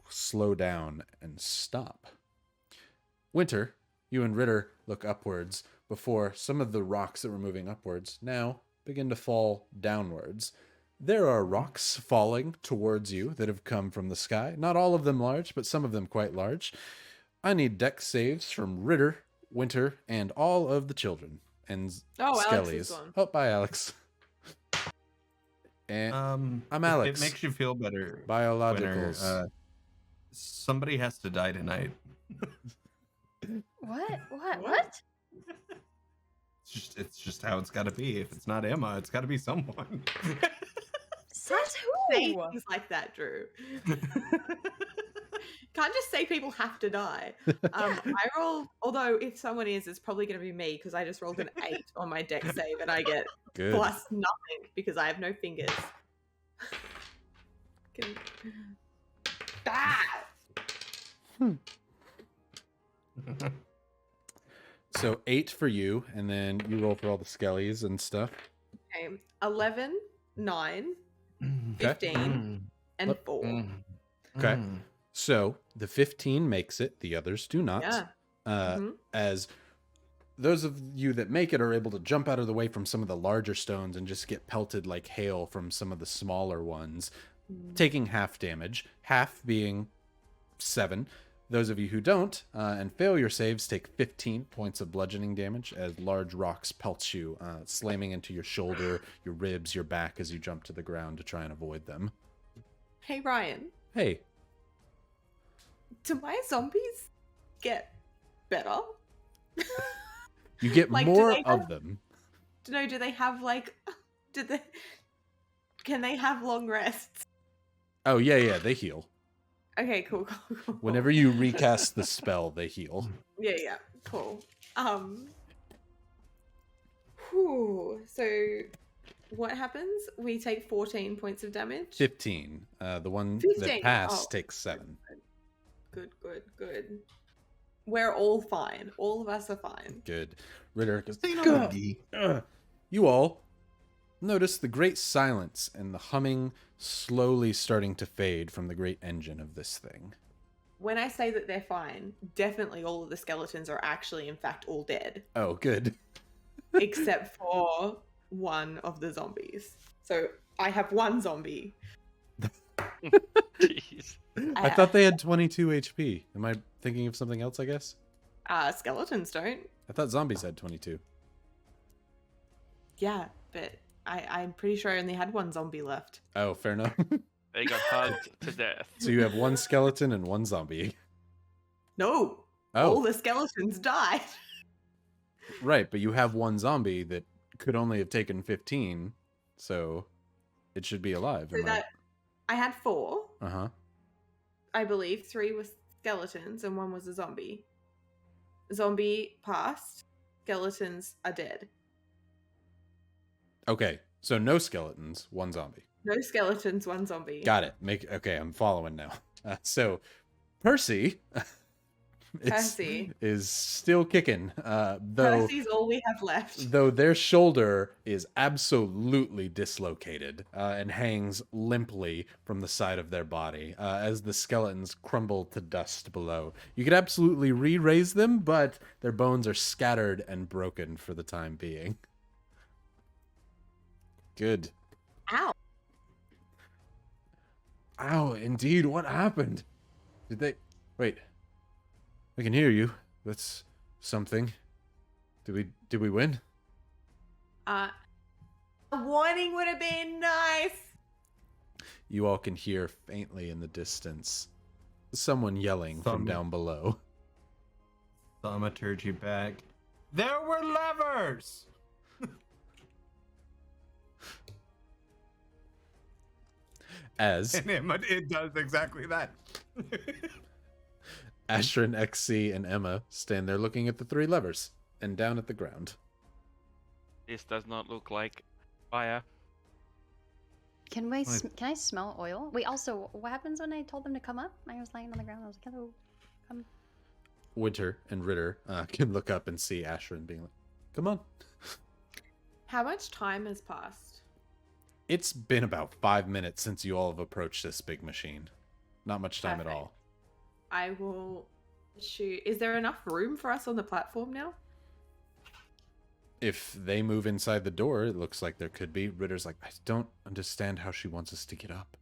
[SPEAKER 1] slow down and stop. Winter, you and Ritter look upwards before some of the rocks that were moving upwards now begin to fall downwards. There are rocks falling towards you that have come from the sky. Not all of them large, but some of them quite large. I need deck saves from Ritter, Winter, and all of the children. And
[SPEAKER 4] Oh, Alex is
[SPEAKER 1] Skellies.
[SPEAKER 4] gone.
[SPEAKER 1] Oh, bye, Alex. And I'm Alex.
[SPEAKER 2] It makes you feel better.
[SPEAKER 1] Biologicals.
[SPEAKER 2] Winner. Somebody has to die tonight.
[SPEAKER 5] What?
[SPEAKER 2] It's just how it's got to be. If it's not Emma, it's got to be someone.
[SPEAKER 5] Says
[SPEAKER 4] Say
[SPEAKER 5] who?
[SPEAKER 4] things like that, Drew. Can't just say people have to die. I roll, although if someone is, it's probably going to be me because I just rolled an 8 on my deck save and I get
[SPEAKER 1] Good.
[SPEAKER 4] plus nothing because I have no fingers.
[SPEAKER 1] So 8 for you, and then you roll for all the skellies and stuff.
[SPEAKER 4] Okay, 11, 9,
[SPEAKER 1] Okay.
[SPEAKER 4] 15, and 4.
[SPEAKER 1] Okay. So the 15 makes it, the others do not.
[SPEAKER 4] Yeah. Mhm.
[SPEAKER 1] As those of you that make it are able to jump out of the way from some of the larger stones and just get pelted like hail from some of the smaller ones, taking half damage, half being 7. Those of you who don't and fail your saves take 15 points of bludgeoning damage as large rocks pelt you, slamming into your shoulder, your ribs, your back as you jump to the ground to try and avoid them.
[SPEAKER 4] Hey, Ryan,
[SPEAKER 1] Hey,
[SPEAKER 4] do my zombies get better?
[SPEAKER 1] you get
[SPEAKER 4] Like, do
[SPEAKER 1] more
[SPEAKER 4] they
[SPEAKER 1] of
[SPEAKER 4] have-
[SPEAKER 1] them.
[SPEAKER 4] No, do they have can they have long rests?
[SPEAKER 1] Oh, yeah, they heal.
[SPEAKER 4] Okay, cool.
[SPEAKER 1] Whenever you recast the spell, they heal.
[SPEAKER 4] Yeah, cool. So what happens? We take 14 points of damage.
[SPEAKER 1] 15. The one
[SPEAKER 4] 15.
[SPEAKER 1] that passed
[SPEAKER 4] Oh.
[SPEAKER 1] takes 7.
[SPEAKER 4] Good. We're all fine. All of us are fine.
[SPEAKER 1] Good. Ritter goes,
[SPEAKER 2] Say no,
[SPEAKER 1] "Gah!"
[SPEAKER 2] D.
[SPEAKER 1] You all notice the great silence and the humming slowly starting to fade from the great engine of this thing.
[SPEAKER 4] When I say that they're fine, definitely all of the skeletons are actually, in fact, all dead,
[SPEAKER 1] Oh, good.
[SPEAKER 4] except for one of the zombies. So I have one zombie.
[SPEAKER 3] Jeez.
[SPEAKER 1] I thought they had 22 HP. Am I thinking of something else, I guess?
[SPEAKER 4] Skeletons don't.
[SPEAKER 1] I thought zombies had 22.
[SPEAKER 4] Yeah, but I'm pretty sure I only had one zombie left.
[SPEAKER 1] Oh, fair enough.
[SPEAKER 3] They got hugged to death.
[SPEAKER 1] So you have one skeleton and one zombie.
[SPEAKER 4] No, all
[SPEAKER 1] Oh,
[SPEAKER 4] the skeletons died.
[SPEAKER 1] right, but you have one zombie that could only have taken 15, so it should be alive.
[SPEAKER 4] So that I had 4.
[SPEAKER 1] Uh-huh.
[SPEAKER 4] I believe 3 were skeletons and 1 was a zombie. Zombie passed. Skeletons are dead.
[SPEAKER 1] Okay, so no skeletons, one zombie.
[SPEAKER 4] No skeletons, 1 zombie.
[SPEAKER 1] Got it. Okay, I'm following now. So Percy,
[SPEAKER 4] Percy.
[SPEAKER 1] is still kicking, though.
[SPEAKER 4] Percy's all we have left.
[SPEAKER 1] Though their shoulder is absolutely dislocated and hangs limply from the side of their body as the skeletons crumble to dust below. You could absolutely re-raise them, but their bones are scattered and broken for the time being. Good.
[SPEAKER 4] Ow.
[SPEAKER 1] Ow, indeed, what happened? Did they... Wait. I can hear you. That's something. Did we win?
[SPEAKER 4] A warning would have been nice.
[SPEAKER 1] You all can hear faintly in the distance someone yelling from down below.
[SPEAKER 2] Thaumaturgy back. There were levers!
[SPEAKER 1] As
[SPEAKER 2] And it does exactly that.
[SPEAKER 1] Ashrin, XC, and Emma stand there looking at the 3 levers and down at the ground.
[SPEAKER 3] This does not look like fire.
[SPEAKER 5] Can I smell oil? Wait, also, what happens when I told them to come up? I was lying on the ground. I was like, hello, come.
[SPEAKER 1] Winter and Ritter can look up and see Ashrin being like, come on.
[SPEAKER 4] How much time has passed?
[SPEAKER 1] It's been about 5 minutes since you all have approached this big machine. Not much time at
[SPEAKER 4] Perfect.
[SPEAKER 1] all.
[SPEAKER 4] I will shoot. Is there enough room for us on the platform now?
[SPEAKER 1] If they move inside the door, it looks like there could be. Ritter's like, I don't understand how she wants us to get up.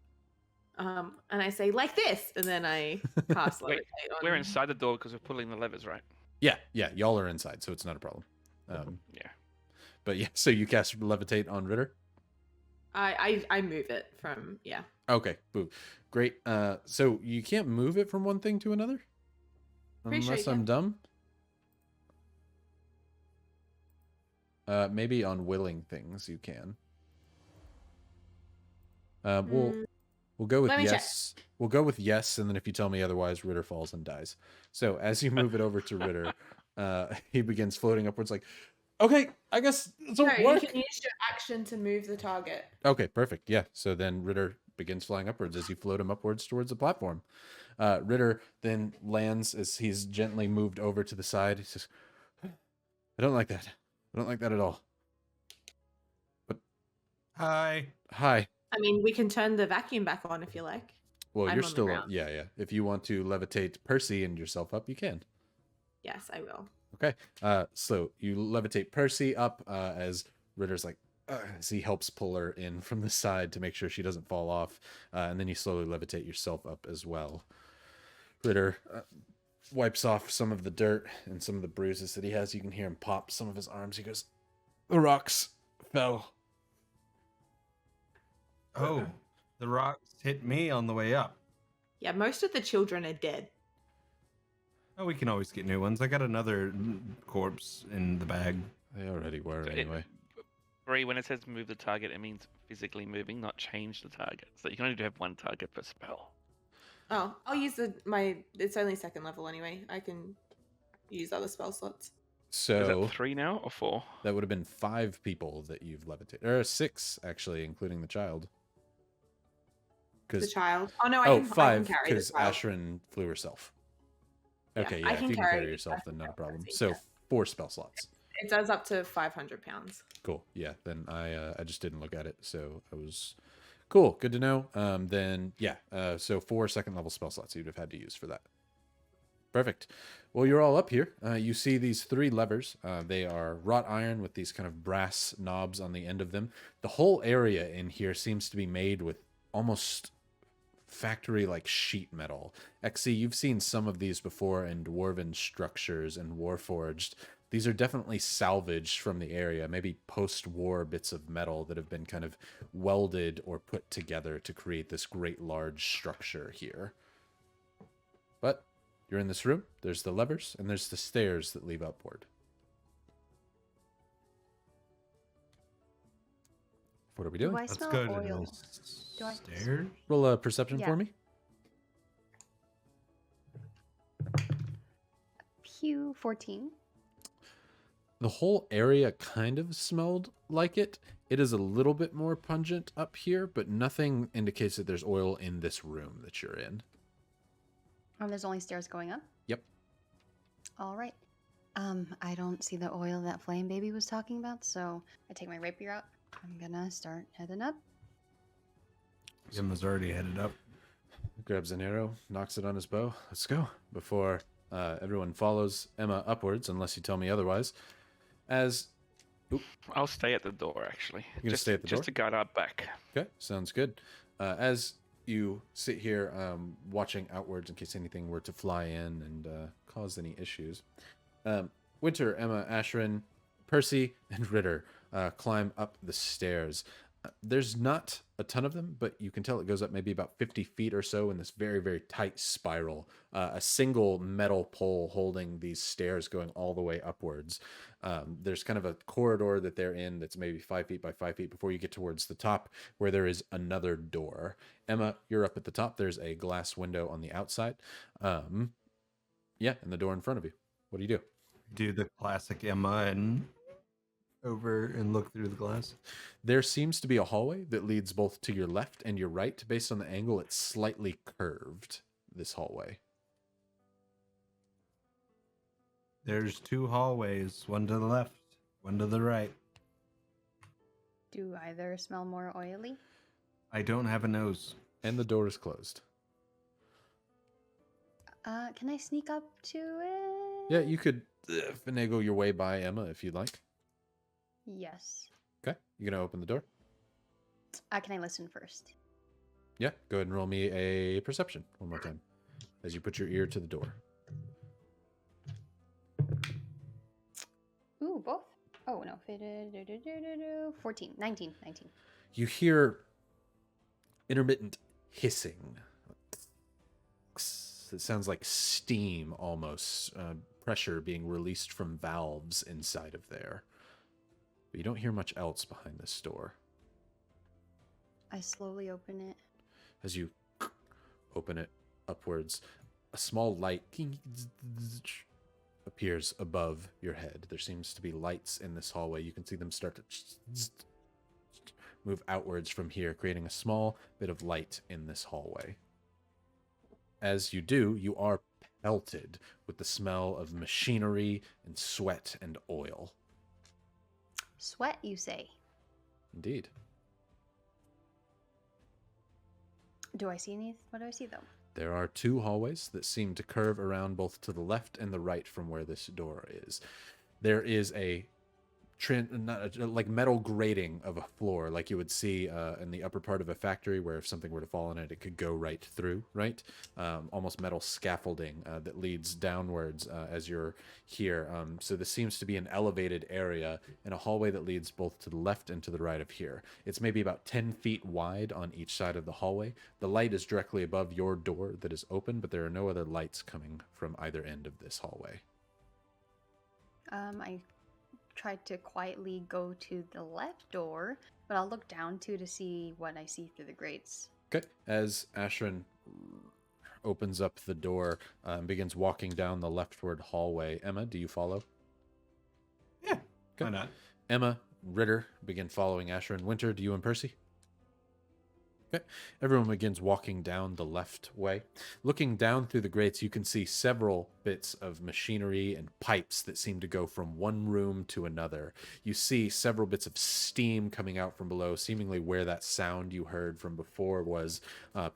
[SPEAKER 4] And I say, like this, and then I cast
[SPEAKER 3] Wait,
[SPEAKER 4] levitate on.
[SPEAKER 3] we're inside the door because we're pulling the levers, right?
[SPEAKER 1] Yeah, y'all are inside, so it's not a problem.
[SPEAKER 3] Yeah.
[SPEAKER 1] But yeah, so you cast levitate on Ritter?
[SPEAKER 4] I move it from, yeah.
[SPEAKER 1] Okay, boo. Great. So you can't move it from one thing to another?
[SPEAKER 4] Pretty sure
[SPEAKER 1] Unless
[SPEAKER 4] you
[SPEAKER 1] I'm
[SPEAKER 4] can.
[SPEAKER 1] dumb? Maybe on willing things you can. We'll go with
[SPEAKER 4] Let me
[SPEAKER 1] yes. We'll go with yes, and then if you tell me otherwise, Ritter falls and dies. So as you move it over to Ritter, he begins floating upwards like, okay, I guess it'll
[SPEAKER 4] No,
[SPEAKER 1] work.
[SPEAKER 4] you can use your action to move the target.
[SPEAKER 1] Okay, perfect. Yeah. So then Ritter begins flying upwards as you float him upwards towards the platform. Ritter then lands as he's gently moved over to the side. He says, I don't like that. I don't like that at all. But
[SPEAKER 2] Hi.
[SPEAKER 1] hi.
[SPEAKER 4] I mean, we can turn the vacuum back on if you like.
[SPEAKER 1] Well,
[SPEAKER 4] I'm
[SPEAKER 1] you're
[SPEAKER 4] on the
[SPEAKER 1] still
[SPEAKER 4] ground.
[SPEAKER 1] yeah. If you want to levitate Percy and yourself up, you can.
[SPEAKER 4] Yes, I will.
[SPEAKER 1] Okay. So you levitate Percy up as Ritter's like, as he helps pull her in from the side to make sure she doesn't fall off, and then you slowly levitate yourself up as well. Ritter wipes off some of the dirt and some of the bruises that he has. You can hear him pop some of his arms. He goes, the rocks fell.
[SPEAKER 2] Oh, the rocks hit me on the way up.
[SPEAKER 4] Yeah, most of the children are dead.
[SPEAKER 2] Oh, we can always get new ones. I got another corpse in the bag.
[SPEAKER 1] They already were anyway.
[SPEAKER 3] Brie, when it says move the target, it means physically moving, not change the target. So you can only have one target per spell.
[SPEAKER 4] Oh, I'll use it's only 2nd level anyway. I can use other spell slots.
[SPEAKER 3] Is that
[SPEAKER 1] So
[SPEAKER 3] 3 now or 4?
[SPEAKER 1] that would have been 5 people that you've levitated. Or 6, actually, including the child.
[SPEAKER 4] The child. Oh no, I
[SPEAKER 1] Oh,
[SPEAKER 4] can
[SPEAKER 1] 5,
[SPEAKER 4] carry the
[SPEAKER 1] because
[SPEAKER 4] child.
[SPEAKER 1] Ashrin flew herself. Okay,
[SPEAKER 4] I
[SPEAKER 1] yeah, if you can carry yourself, then not a problem.
[SPEAKER 4] Percy,
[SPEAKER 1] So
[SPEAKER 4] yeah.
[SPEAKER 1] 4 spell slots.
[SPEAKER 4] It does up to 500 pounds.
[SPEAKER 1] Cool. Yeah, then I just didn't look at it, so I was cool. Good to know. Then yeah, so 4 second level spell slots you'd have had to use for that. Perfect. Well, you're all up here. You see these 3 levers. They are wrought iron with these kind of brass knobs on the end of them. The whole area in here seems to be made with almost factory like sheet metal. XC, you've seen some of these before in dwarven structures and warforged. These are definitely salvaged from the area, maybe post-war bits of metal that have been kind of welded or put together to create this great large structure here. But you're in this room, there's the levers, and there's the stairs that lead upward. What are we doing?
[SPEAKER 5] Do I
[SPEAKER 2] Let's
[SPEAKER 5] smell
[SPEAKER 2] go to
[SPEAKER 5] oil?
[SPEAKER 2] the
[SPEAKER 5] Do I-
[SPEAKER 2] stairs.
[SPEAKER 1] Roll a perception
[SPEAKER 5] Yeah.
[SPEAKER 1] for me.
[SPEAKER 5] Pew 14.
[SPEAKER 1] The whole area kind of smelled like it. It is a little bit more pungent up here, but nothing indicates that there's oil in this room that you're in.
[SPEAKER 5] Oh, there's only stairs going up?
[SPEAKER 1] Yep.
[SPEAKER 5] All right. I don't see the oil that Flame Baby was talking about, so I take my rapier out. I'm gonna start heading up.
[SPEAKER 2] Emma's already headed up.
[SPEAKER 1] Grabs an arrow, knocks it on his bow. Let's go. Before everyone follows Emma upwards, unless you tell me otherwise. As
[SPEAKER 3] I'll stay at the door, actually.
[SPEAKER 1] You're gonna stay at the door?
[SPEAKER 3] Just to guard our back.
[SPEAKER 1] Okay, sounds good. As you sit here watching outwards in case anything were to fly in and cause any issues, Winter, Emma, Ashrin, Percy, and Ritter climb up the stairs. There's not a ton of them, but you can tell it goes up maybe about 50 feet or so in this very, very tight spiral. A single metal pole holding these stairs going all the way upwards. There's kind of a corridor that they're in that's maybe 5 feet by 5 feet before you get towards the top where there is another door. Emma, you're up at the top. There's a glass window on the outside. Yeah, and the door in front of you. What do you do?
[SPEAKER 2] Do the classic Emma and over and look through the glass.
[SPEAKER 1] There seems to be a hallway that leads both to your left and your right. Based on the angle, it's slightly curved, this hallway.
[SPEAKER 2] There's 2 hallways, one to the left, one to the right.
[SPEAKER 5] Do either smell more oily?
[SPEAKER 2] I don't have a nose.
[SPEAKER 1] And the door is closed.
[SPEAKER 5] Can I sneak up to it?
[SPEAKER 1] Yeah, you could finagle your way by Emma if you'd like.
[SPEAKER 5] Yes.
[SPEAKER 1] Okay, you gonna open the door?
[SPEAKER 5] Can I listen first?
[SPEAKER 1] Yeah, go ahead and roll me a perception one more time as you put your ear to the door.
[SPEAKER 5] Ooh, both? Oh, no. 14. 19.
[SPEAKER 1] You hear intermittent hissing. It sounds like steam almost, pressure being released from valves inside of there. But you don't hear much else behind this door.
[SPEAKER 5] I slowly open it.
[SPEAKER 1] As you open it upwards, a small light appears above your head. There seems to be lights in this hallway. You can see them start to move outwards from here, creating a small bit of light in this hallway. As you do, you are pelted with the smell of machinery and sweat and oil.
[SPEAKER 5] Sweat, you say?
[SPEAKER 1] Indeed.
[SPEAKER 5] Do I see any? What do I see, though?
[SPEAKER 1] There are 2 hallways that seem to curve around both to the left and the right from where this door is. There is a like metal grating of a floor, like you would see in the upper part of a factory, where if something were to fall in it, it could go right through, right? Almost metal scaffolding that leads downwards as you're here. So this seems to be an elevated area and a hallway that leads both to the left and to the right of here. It's maybe about 10 feet wide on each side of the hallway. The light is directly above your door that is open, but there are no other lights coming from either end of this hallway.
[SPEAKER 5] I tried to quietly go to the left door, but I'll look down to see what I see through the grates.
[SPEAKER 1] Okay. As Ashrin opens up the door and begins walking down the leftward hallway, Emma, do you follow?
[SPEAKER 2] Yeah, why not?
[SPEAKER 1] Emma, Ritter begin following Ashrin. Winter, do you and Percy? Okay. Everyone begins walking down the left way. Looking down through the grates, you can see several bits of machinery and pipes that seem to go from one room to another. You see several bits of steam coming out from below, seemingly where that sound you heard from before was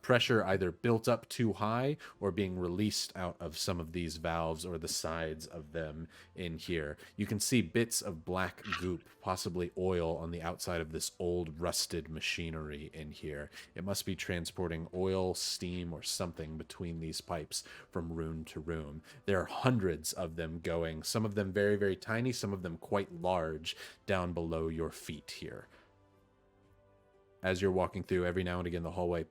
[SPEAKER 1] pressure either built up too high or being released out of some of these valves or the sides of them in here. You can see bits of black goop, possibly oil, on the outside of this old rusted machinery in here. It must be transporting oil, steam, or something between these pipes from room to room. There are hundreds of them going, some of them very, very tiny, some of them quite large, down below your feet here. As you're walking through, every now and again, the hallway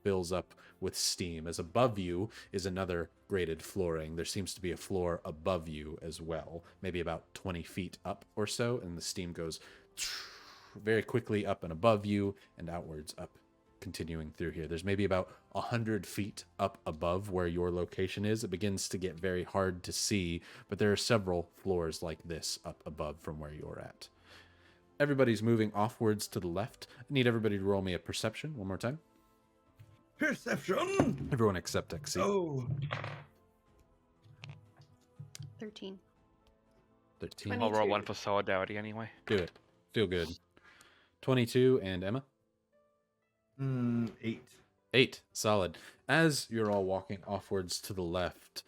[SPEAKER 1] fills up with steam. As above you is another grated flooring. There seems to be a floor above you as well, maybe about 20 feet up or so, and the steam goes very quickly up and above you and outwards up, continuing through here. There's maybe about 100 feet up above where your location is. It begins to get very hard to see, but there are several floors like this up above from where you're at. Everybody's moving offwards to the left. I need everybody to roll me a perception one more time.
[SPEAKER 2] Perception!
[SPEAKER 1] Everyone except XC.
[SPEAKER 2] Oh.
[SPEAKER 5] 13.
[SPEAKER 1] 13.
[SPEAKER 3] I'll roll one for solidarity anyway.
[SPEAKER 1] Do it. Feel good. 22 and Emma?
[SPEAKER 2] 8.
[SPEAKER 1] 8. Solid. As you're all walking offwards to the left,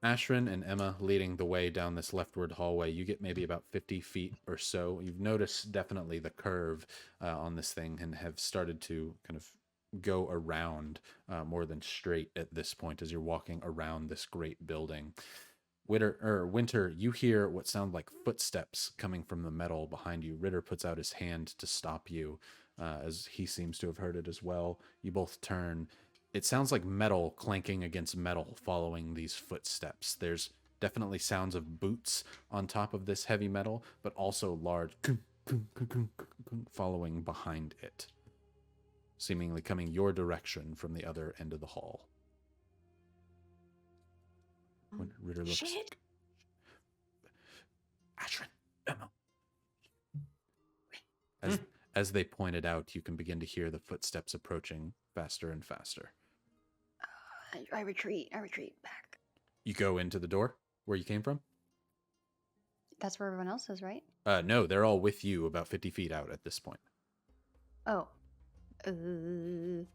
[SPEAKER 1] Ashrin and Emma leading the way down this leftward hallway, you get maybe about 50 feet or so. You've noticed definitely the curve on this thing and have started to kind of go around more than straight at this point as you're walking around this great building. Winter, you hear what sound like footsteps coming from the metal behind you. Ritter puts out his hand to stop you, as he seems to have heard it as well. You both turn. It sounds like metal clanking against metal following these footsteps. There's definitely sounds of boots on top of this heavy metal, but also large following behind it, seemingly coming your direction from the other end of the hall. When Ritter looks...
[SPEAKER 4] Shit.
[SPEAKER 1] Ashrin, Emma. As they pointed out, you can begin to hear the footsteps approaching faster and faster.
[SPEAKER 5] I retreat back.
[SPEAKER 1] You go into the door where you came from?
[SPEAKER 5] That's where everyone else is, right?
[SPEAKER 1] No, they're all with you about 50 feet out at this point.
[SPEAKER 5] Oh. And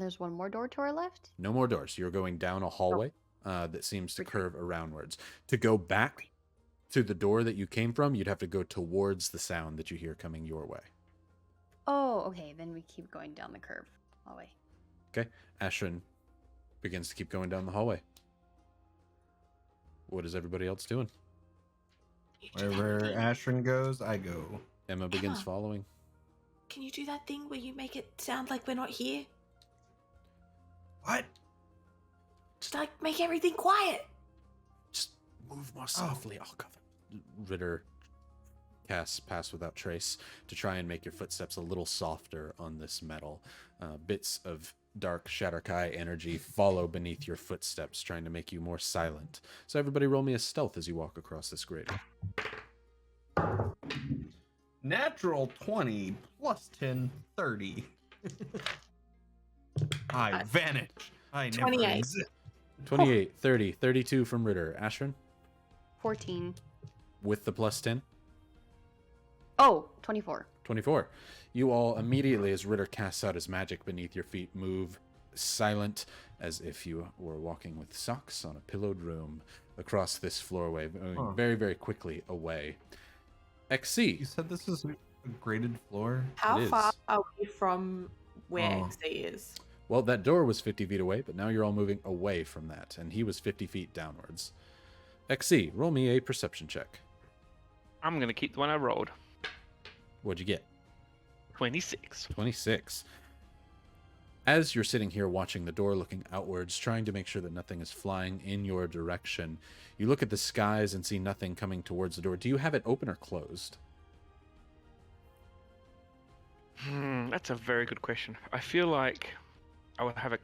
[SPEAKER 5] there's one more door to our left?
[SPEAKER 1] No more doors. You're going down a hallway that seems to curve aroundwards. To go back to the door that you came from, you'd have to go towards the sound that you hear coming your way.
[SPEAKER 5] Oh, okay. Then we keep going down the curve hallway.
[SPEAKER 1] Okay. Ashrin begins to keep going down the hallway. What is everybody else doing?
[SPEAKER 2] Wherever Ashrin goes, I go.
[SPEAKER 1] Emma begins
[SPEAKER 4] Emma.
[SPEAKER 1] following.
[SPEAKER 4] Can you do that thing where you make it sound like we're not here?
[SPEAKER 2] What?
[SPEAKER 4] Just like make everything quiet.
[SPEAKER 1] Just move more softly. I'll cover. Ritter casts Pass Without Trace to try and make your footsteps a little softer on this metal. Bits of dark Shatterkai energy follow beneath your footsteps, trying to make you more silent. So everybody roll me a stealth as you walk across this grate.
[SPEAKER 2] Natural 20 plus 10, 30. I vanish. I never
[SPEAKER 4] 28.
[SPEAKER 2] exist.
[SPEAKER 1] 28, 30, 32 from Ritter. Ashrin,
[SPEAKER 5] 14.
[SPEAKER 1] with the plus 10.
[SPEAKER 5] Oh, 24.
[SPEAKER 1] 24. You all immediately, as Ritter casts out his magic beneath your feet, move silent as if you were walking with socks on a pillowed room across this floorway, going very, very quickly away. XC.
[SPEAKER 2] You said this is a graded floor?
[SPEAKER 4] How
[SPEAKER 1] It
[SPEAKER 4] far
[SPEAKER 1] is.
[SPEAKER 4] are we from where
[SPEAKER 2] Oh.
[SPEAKER 4] XC is?
[SPEAKER 1] Well, that door was 50 feet away, but now you're all moving away from that, and he was 50 feet downwards. XC, roll me a perception check.
[SPEAKER 3] I'm going to keep the one I rolled.
[SPEAKER 1] What'd you get?
[SPEAKER 3] 26.
[SPEAKER 1] 26. As you're sitting here watching the door, looking outwards, trying to make sure that nothing is flying in your direction, you look at the skies and see nothing coming towards the door. Do you have it open or closed?
[SPEAKER 3] That's a very good question. I feel like I would have it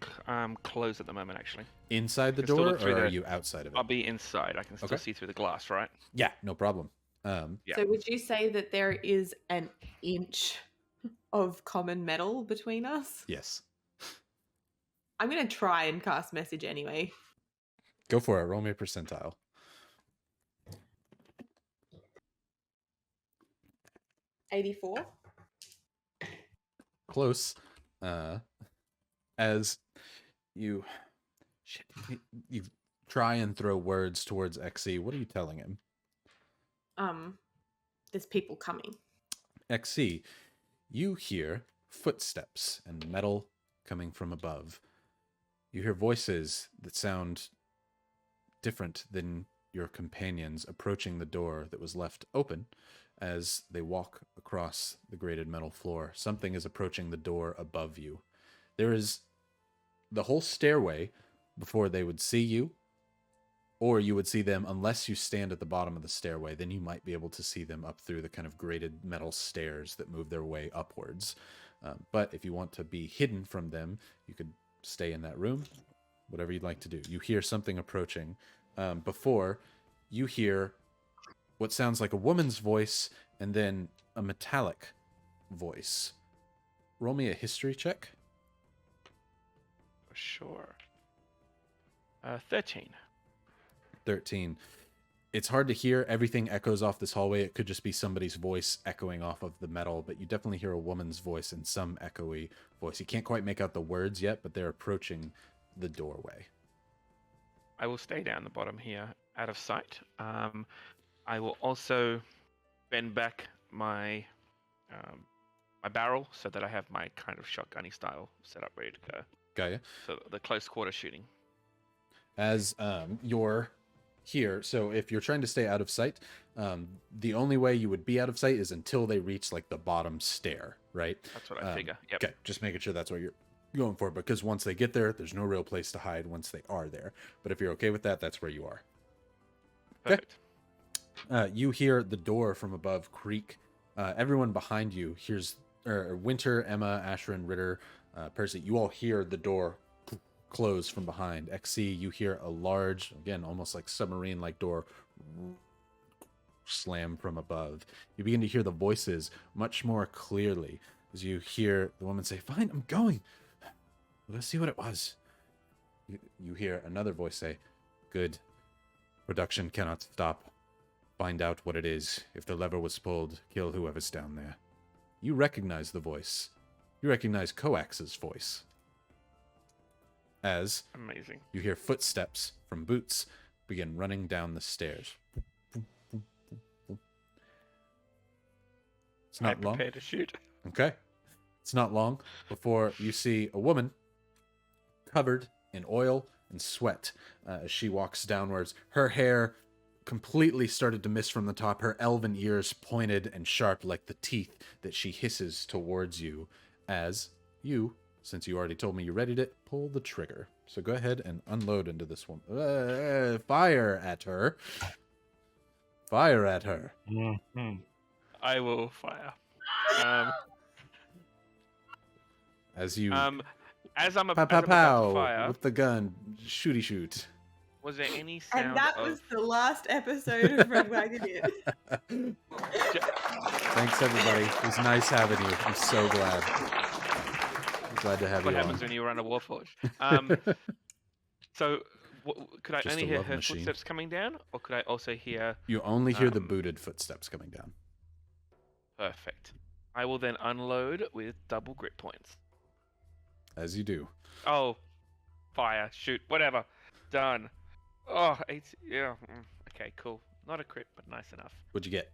[SPEAKER 3] closed at the moment, actually.
[SPEAKER 1] Inside the
[SPEAKER 3] I can still
[SPEAKER 1] door,
[SPEAKER 3] look through
[SPEAKER 1] or are
[SPEAKER 3] the-
[SPEAKER 1] you outside of it?
[SPEAKER 3] I'll be inside. I can still
[SPEAKER 1] Okay.
[SPEAKER 3] see through the glass, right?
[SPEAKER 1] Yeah, no problem.
[SPEAKER 3] Yeah.
[SPEAKER 4] So would you say that there is an inch of common metal between us?
[SPEAKER 1] Yes.
[SPEAKER 4] I'm going to try and cast message anyway.
[SPEAKER 1] Go for it. Roll me a percentile.
[SPEAKER 4] 84.
[SPEAKER 1] Close. As you try and throw words towards XC, what are you telling him?
[SPEAKER 4] There's people coming.
[SPEAKER 1] XC, you hear footsteps and metal coming from above. You hear voices that sound different than your companions approaching the door that was left open as they walk across the grated metal floor. Something is approaching the door above you. There is the whole stairway before they would see you, or you would see them unless you stand at the bottom of the stairway. Then you might be able to see them up through the kind of grated metal stairs that move their way upwards. But if you want to be hidden from them, you could stay in that room, whatever you'd like to do. You hear something approaching. Before, you hear what sounds like a woman's voice and then a metallic voice. Roll me a history check.
[SPEAKER 3] For sure. 13.
[SPEAKER 1] 13. It's hard to hear. Everything echoes off this hallway. It could just be somebody's voice echoing off of the metal, but you definitely hear a woman's voice and some echoey voice. You can't quite make out the words yet, but they're approaching the doorway.
[SPEAKER 3] I will stay down the bottom here, out of sight. I will also bend back my my barrel so that I have my kind of shotgunny style set up, ready to go.
[SPEAKER 1] Got ya.
[SPEAKER 3] So the close quarter shooting.
[SPEAKER 1] As you're here, so if you're trying to stay out of sight, the only way you would be out of sight is until they reach like the bottom stair, right?
[SPEAKER 3] That's what I figure. Yep.
[SPEAKER 1] Okay, just making sure that's what you're going for, because once they get there, there's no real place to hide once they are there. But if you're okay with that, that's where you are.
[SPEAKER 3] Perfect.
[SPEAKER 1] Okay. You hear the door from above creak. Everyone behind you hears, Winter, Emma, Asherin, Ritter, Percy, you all hear the door close from behind. XC, you hear a large, again, almost like submarine-like door slam from above. You begin to hear the voices much more clearly as you hear the woman say, "Fine, I'm going. Let's see what it was." You hear another voice say, "Good. Production cannot stop. Find out what it is. If the lever was pulled, kill whoever's down there." You recognize the voice. You recognize Coax's voice. As
[SPEAKER 3] Amazing.
[SPEAKER 1] you hear footsteps from Boots begin running down the stairs. It's not long.
[SPEAKER 3] Prepare to shoot.
[SPEAKER 1] Okay. It's not long before you see a woman covered in oil and sweat as she walks downwards. Her hair completely started to mist from the top, her elven ears pointed and sharp like the teeth that she hisses towards you as you, since you already told me you readied it, pull the trigger. So go ahead and unload into this one. Fire at her. Fire at her.
[SPEAKER 2] Mm-hmm.
[SPEAKER 3] I will fire.
[SPEAKER 1] As you
[SPEAKER 3] As I'm
[SPEAKER 1] pow
[SPEAKER 3] about
[SPEAKER 1] pow
[SPEAKER 3] to
[SPEAKER 1] pow
[SPEAKER 3] fire,
[SPEAKER 1] with the gun, shooty shoot.
[SPEAKER 3] was there any sound
[SPEAKER 4] And that
[SPEAKER 3] of...
[SPEAKER 4] was the last episode of Red Wagon Inn.
[SPEAKER 1] Thanks everybody. It was nice having you. I'm so glad. I'm glad to have
[SPEAKER 3] What
[SPEAKER 1] you
[SPEAKER 3] happens
[SPEAKER 1] on.
[SPEAKER 3] when you run a Warforge? So, could I
[SPEAKER 1] Just
[SPEAKER 3] only
[SPEAKER 1] a
[SPEAKER 3] hear
[SPEAKER 1] love
[SPEAKER 3] her
[SPEAKER 1] machine.
[SPEAKER 3] footsteps coming down, or could I also hear...
[SPEAKER 1] You only hear the booted footsteps coming down.
[SPEAKER 3] Perfect. I will then unload with double grip points.
[SPEAKER 1] As you do.
[SPEAKER 3] Oh, fire, shoot, whatever. Done. Oh, yeah. Okay, cool. Not a crit, but nice enough.
[SPEAKER 1] What'd you get?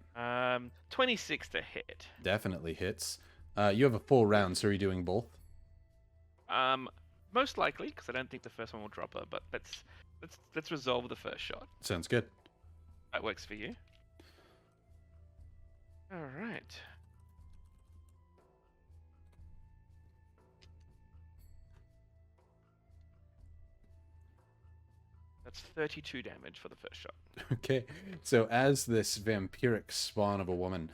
[SPEAKER 3] 26 to hit.
[SPEAKER 1] Definitely hits. You have a full round, so are you doing both?
[SPEAKER 3] Most likely, because I don't think the first one will drop her. But let's resolve the first shot.
[SPEAKER 1] Sounds good.
[SPEAKER 3] That works for you. All right. That's 32 damage for the first shot.
[SPEAKER 1] Okay. So as this vampiric spawn of a woman,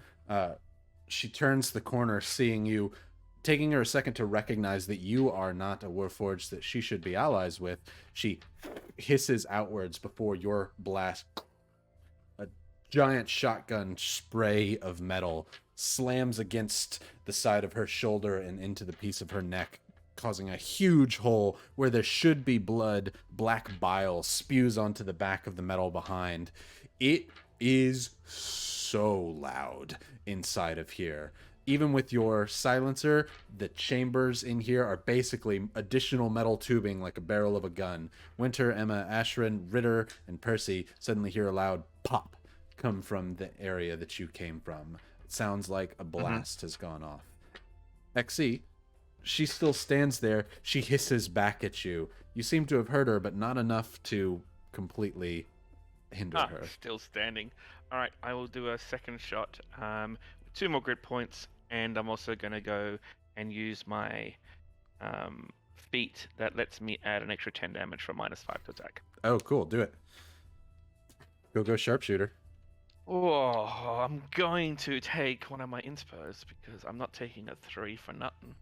[SPEAKER 1] she turns the corner, seeing you, taking her a second to recognize that you are not a Warforged that she should be allies with. She hisses outwards before your blast. A giant shotgun spray of metal slams against the side of her shoulder and into the piece of her neck, causing a huge hole where there should be blood. Black bile spews onto the back of the metal behind. It is so loud inside of here. Even with your silencer, the chambers in here are basically additional metal tubing like a barrel of a gun. Winter, Emma, Ashrin, Ritter, and Percy suddenly hear a loud pop come from the area that you came from. It sounds like a blast has gone off. XC, she still stands there. She hisses back at you. You seem to have hurt her, but not enough to completely hinder her.
[SPEAKER 3] Still standing. All right, I will do a second shot. 2 more grit points, and I'm also going to go and use my feat that lets me add an extra 10 damage from -5 to attack.
[SPEAKER 1] Oh, cool. Do it. Go sharpshooter.
[SPEAKER 3] Oh, I'm going to take one of my inspos because I'm not taking a 3 for nothing.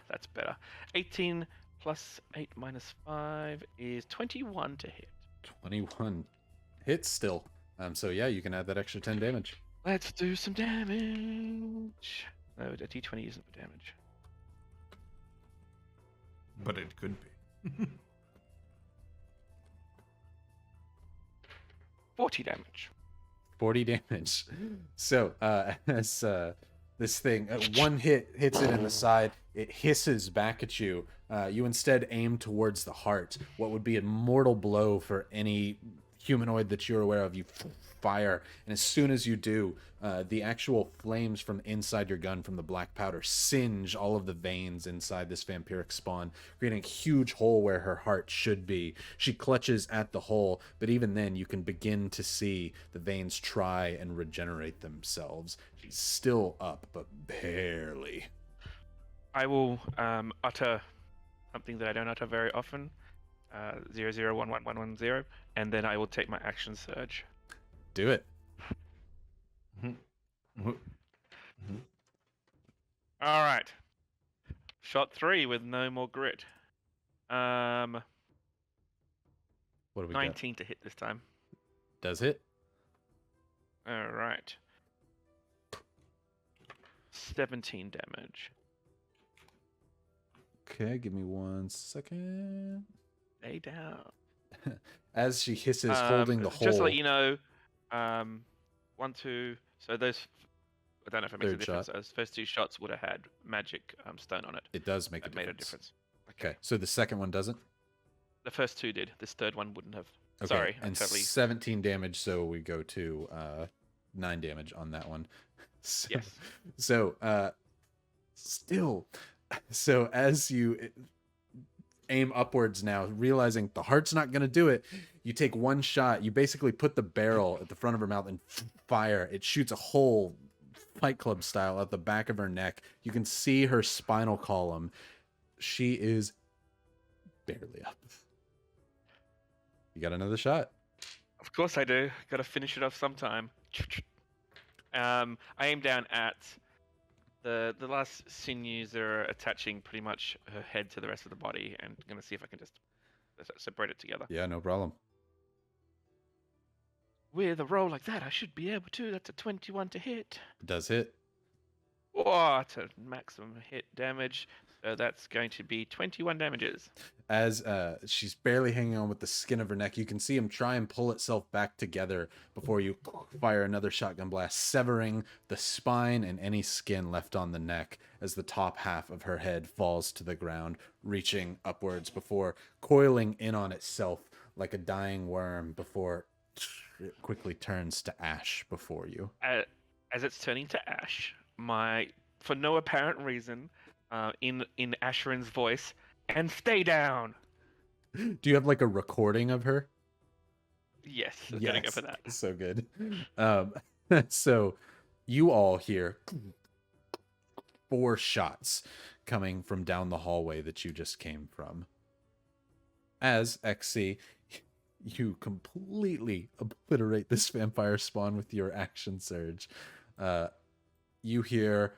[SPEAKER 3] That's better. 18 plus 8 minus 5 is 21 to hit.
[SPEAKER 1] 21 hits still. So yeah, you can add that extra 10 damage.
[SPEAKER 3] Let's do some damage. No, a d20 isn't for damage.
[SPEAKER 2] But it could be.
[SPEAKER 3] 40 damage.
[SPEAKER 1] 40 damage. So as this thing, one hit hits it in the side, it hisses back at you. You instead aim towards the heart. What would be a mortal blow for any humanoid that you're aware of. You fire, and as soon as you do, the actual flames from inside your gun from the black powder singe all of the veins inside this vampiric spawn, creating a huge hole where her heart should be. She clutches at the hole, but even then you can begin to see the veins try and regenerate themselves. She's still up, but barely.
[SPEAKER 3] I will utter something that I don't utter very often. 00111110, and then I will take my action surge.
[SPEAKER 1] Do it.
[SPEAKER 3] All right. Shot 3 with no more grit.
[SPEAKER 1] What do we
[SPEAKER 3] 19
[SPEAKER 1] got?
[SPEAKER 3] to hit this time.
[SPEAKER 1] Does hit.
[SPEAKER 3] All right. 17 damage.
[SPEAKER 1] Okay, give me 1 second.
[SPEAKER 3] Lay down.
[SPEAKER 1] As she hisses, holding the hole.
[SPEAKER 3] Just to let you know, 1, 2. So those, I don't know if it makes a
[SPEAKER 1] Third
[SPEAKER 3] difference.
[SPEAKER 1] shot.
[SPEAKER 3] Those first 2 shots would have had magic stone on it.
[SPEAKER 1] It does make a
[SPEAKER 3] That made a
[SPEAKER 1] difference.
[SPEAKER 3] difference.
[SPEAKER 1] Okay, so the second one doesn't?
[SPEAKER 3] The first 2 did. This third one wouldn't have.
[SPEAKER 1] Okay,
[SPEAKER 3] Sorry, I
[SPEAKER 1] and
[SPEAKER 3] totally.
[SPEAKER 1] 17 damage, so we go to 9 damage on that one. So,
[SPEAKER 3] Yes.
[SPEAKER 1] So, still, so as you aim upwards now, realizing the heart's not going to do it, you take 1 shot. You basically put the barrel at the front of her mouth and fire. It shoots a hole, Fight Club style, at the back of her neck. You can see her spinal column. She is barely up. You got another shot.
[SPEAKER 3] Of course I do. Got to finish it off sometime. I aim down at the last sinews that are attaching pretty much her head to the rest of the body, and I'm gonna see if I can just separate it together.
[SPEAKER 1] Yeah, no problem.
[SPEAKER 3] With a roll like that, I should be able to. That's a 21 to hit.
[SPEAKER 1] It does hit.
[SPEAKER 3] Oh, to maximum hit damage. So that's going to be 21 damages.
[SPEAKER 1] As she's barely hanging on with the skin of her neck, you can see him try and pull itself back together before you fire another shotgun blast, severing the spine and any skin left on the neck as the top half of her head falls to the ground, reaching upwards before coiling in on itself like a dying worm before it quickly turns to ash before you.
[SPEAKER 3] As it's turning to ash, for no apparent reason, in Ashrin's voice, and stay down.
[SPEAKER 1] Do you have like a recording of her?
[SPEAKER 3] Yes, I'm gonna go for that.
[SPEAKER 1] So good. So you all hear 4 shots coming from down the hallway that you just came from. As XC, you completely obliterate this vampire spawn with your action surge. You hear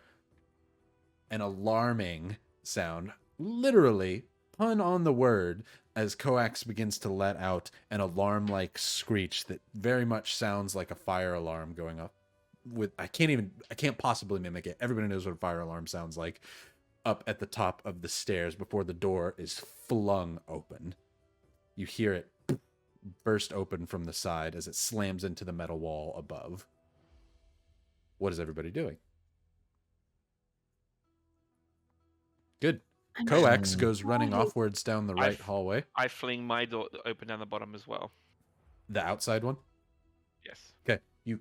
[SPEAKER 1] an alarming sound, literally pun on the word, as Coax begins to let out an alarm-like screech that very much sounds like a fire alarm going off. I can't possibly mimic it. Everybody knows what a fire alarm sounds like up at the top of the stairs before the door is flung open. You hear it burst open from the side as it slams into the metal wall above. What is everybody doing? Good. Coax goes running offwards down the right hallway.
[SPEAKER 3] I fling my door open down the bottom as well.
[SPEAKER 1] The outside one?
[SPEAKER 3] Yes.
[SPEAKER 1] Okay. You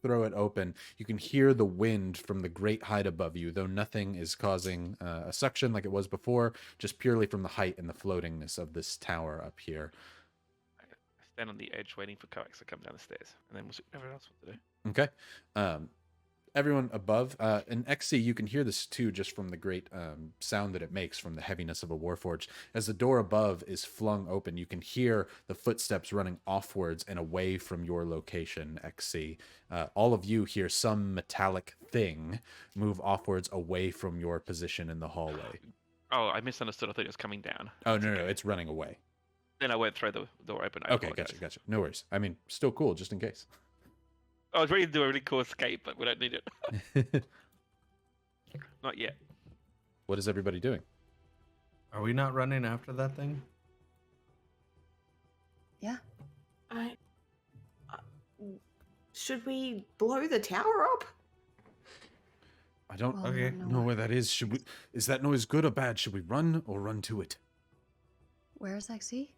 [SPEAKER 1] throw it open. You can hear the wind from the great height above you, though nothing is causing a suction like it was before, just purely from the height and the floatingness of this tower up here.
[SPEAKER 3] I stand on the edge waiting for Coax to come down the stairs, and then we'll see everyone else what to do.
[SPEAKER 1] Okay. Everyone above, in XC, you can hear this too, just from the great sound that it makes from the heaviness of a warforged. As the door above is flung open, you can hear the footsteps running offwards and away from your location, XC. All of you hear some metallic thing move offwards away from your position in the hallway.
[SPEAKER 3] Oh, I misunderstood. I thought it was coming down.
[SPEAKER 1] Oh, no, it's running away.
[SPEAKER 3] Then I won't throw the door open.
[SPEAKER 1] Okay, gotcha. No worries. I mean, still cool, just in case.
[SPEAKER 3] I was ready to do a really cool escape, but we don't need it. Not yet.
[SPEAKER 1] What is everybody doing?
[SPEAKER 2] Are we not running after that thing?
[SPEAKER 5] Yeah.
[SPEAKER 4] Should we blow the tower up?
[SPEAKER 1] I don't
[SPEAKER 2] Okay.
[SPEAKER 1] know where that is. Is that noise good or bad? Should we run or run to it?
[SPEAKER 5] Where's XC?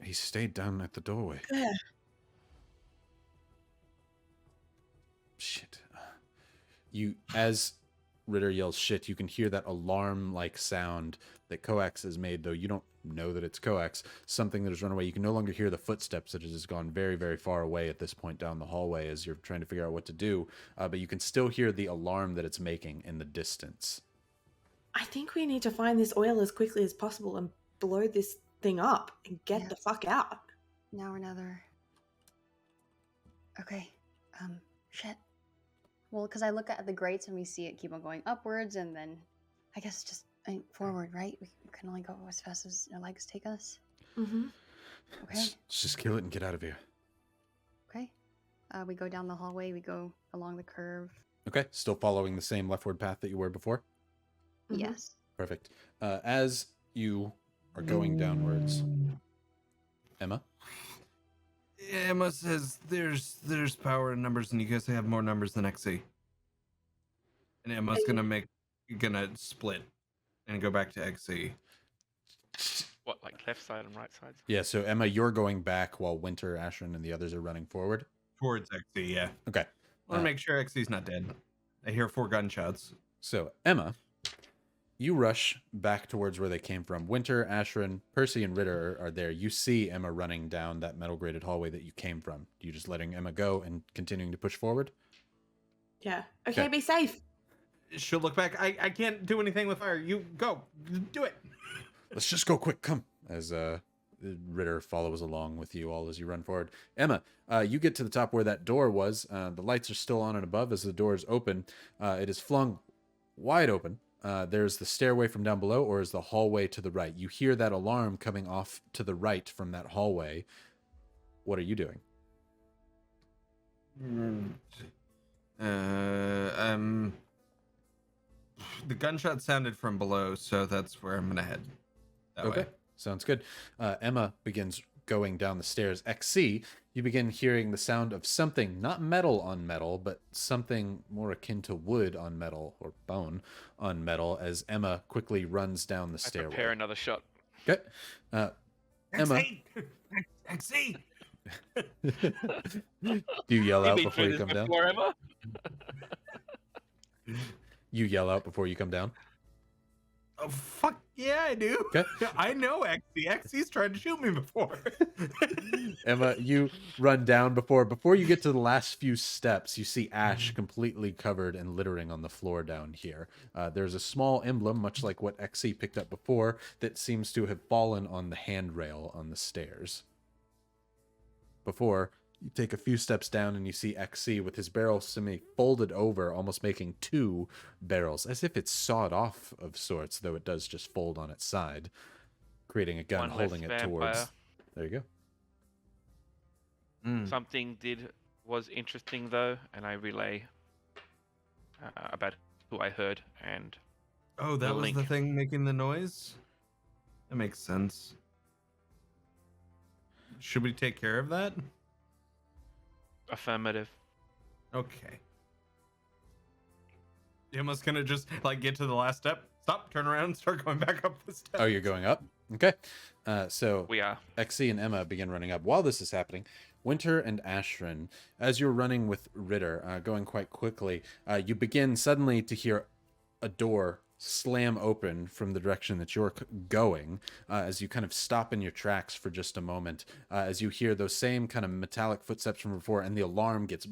[SPEAKER 1] He stayed down at the doorway.
[SPEAKER 4] Yeah.
[SPEAKER 1] Shit. As Ritter yells shit, you can hear that alarm-like sound that Coax has made, though you don't know that it's Coax. Something that has run away. You can no longer hear the footsteps that it has gone very, very far away at this point down the hallway as you're trying to figure out what to do. But you can still hear the alarm that it's making in the distance.
[SPEAKER 4] I think we need to find this oil as quickly as possible and blow this thing up and get the fuck out.
[SPEAKER 5] Now or never. Okay. Shit. Well, because I look at the grates and we see it keep on going upwards, and then I guess just forward, right? We can only go as fast as our legs take us.
[SPEAKER 4] Mm-hmm.
[SPEAKER 5] Okay.
[SPEAKER 1] Let's just kill it and get out of here.
[SPEAKER 5] Okay. We go down the hallway. We go along the curve.
[SPEAKER 1] Okay. Still following the same leftward path that you were before?
[SPEAKER 4] Mhm.
[SPEAKER 5] Yes.
[SPEAKER 1] Perfect. As you are going downwards, Emma?
[SPEAKER 2] Emma says there's power in numbers, and you guys have more numbers than XC. And Emma's gonna split and go back to XC.
[SPEAKER 3] What, like left side and right sides?
[SPEAKER 1] Yeah, so Emma, you're going back while Winter, Ashrin, and the others are running forward?
[SPEAKER 2] Towards XC, yeah.
[SPEAKER 1] Okay.
[SPEAKER 2] I want to make sure XC's not dead. I hear 4 gunshots.
[SPEAKER 1] So, Emma, you rush back towards where they came from. Winter, Ashrin, Percy, and Ritter are there. You see Emma running down that metal-grated hallway that you came from. You just letting Emma go and continuing to push forward?
[SPEAKER 4] Yeah. Okay,
[SPEAKER 1] Okay.
[SPEAKER 4] be safe.
[SPEAKER 2] She'll look back. I can't do anything with fire. You go. Do it.
[SPEAKER 1] Let's just go quick. Come. As Ritter follows along with you all as you run forward. Emma, you get to the top where that door was. The lights are still on and above as the door is open. It is flung wide open. There's the stairway from down below, or is the hallway to the right? You hear that alarm coming off to the right from that hallway. What are you doing?
[SPEAKER 2] The gunshot sounded from below, so that's where I'm gonna head. That
[SPEAKER 1] Okay,
[SPEAKER 2] way.
[SPEAKER 1] sounds good. Emma begins going down the stairs. XC, you begin hearing the sound of something, not metal on metal, but something more akin to wood on metal, or bone on metal, as Emma quickly runs down the
[SPEAKER 3] I
[SPEAKER 1] stairway.
[SPEAKER 3] prepare another shot.
[SPEAKER 1] Okay. Emma,
[SPEAKER 2] XC.
[SPEAKER 1] do you yell out before you come down?
[SPEAKER 3] Before, Emma?
[SPEAKER 1] You yell out before you come down?
[SPEAKER 2] Oh fuck yeah, I do.
[SPEAKER 1] Okay.
[SPEAKER 2] I know XC. XC's tried to shoot me before.
[SPEAKER 1] Emma, you run down before you get to the last few steps, you see ash completely covered and littering on the floor down here. There's a small emblem, much like what XC picked up before, that seems to have fallen on the handrail on the stairs. Before, you take a few steps down and you see XC with his barrel semi-folded over, almost making 2 barrels, as if it's sawed off of sorts, though it does just fold on its side, creating a gun,
[SPEAKER 3] One less
[SPEAKER 1] holding it towards...
[SPEAKER 3] vampire.
[SPEAKER 1] There you go.
[SPEAKER 2] Mm.
[SPEAKER 3] Something did was interesting though, and I relay about who I heard and
[SPEAKER 2] Oh, that
[SPEAKER 3] the
[SPEAKER 2] was
[SPEAKER 3] link.
[SPEAKER 2] the thing making the noise? That makes sense. Should we take care of that?
[SPEAKER 3] Affirmative.
[SPEAKER 2] Okay. Emma's gonna just like get to the last step, stop, turn around, start going back up the steps.
[SPEAKER 1] Oh, you're going up? Okay. So
[SPEAKER 3] We are.
[SPEAKER 1] XC and Emma begin running up. While this is happening, Winter and Ashrin, as you're running with Ritter, going quite quickly, you begin suddenly to hear a door slam open from the direction that you're going, as you kind of stop in your tracks for just a moment, as you hear those same kind of metallic footsteps from before, and the alarm gets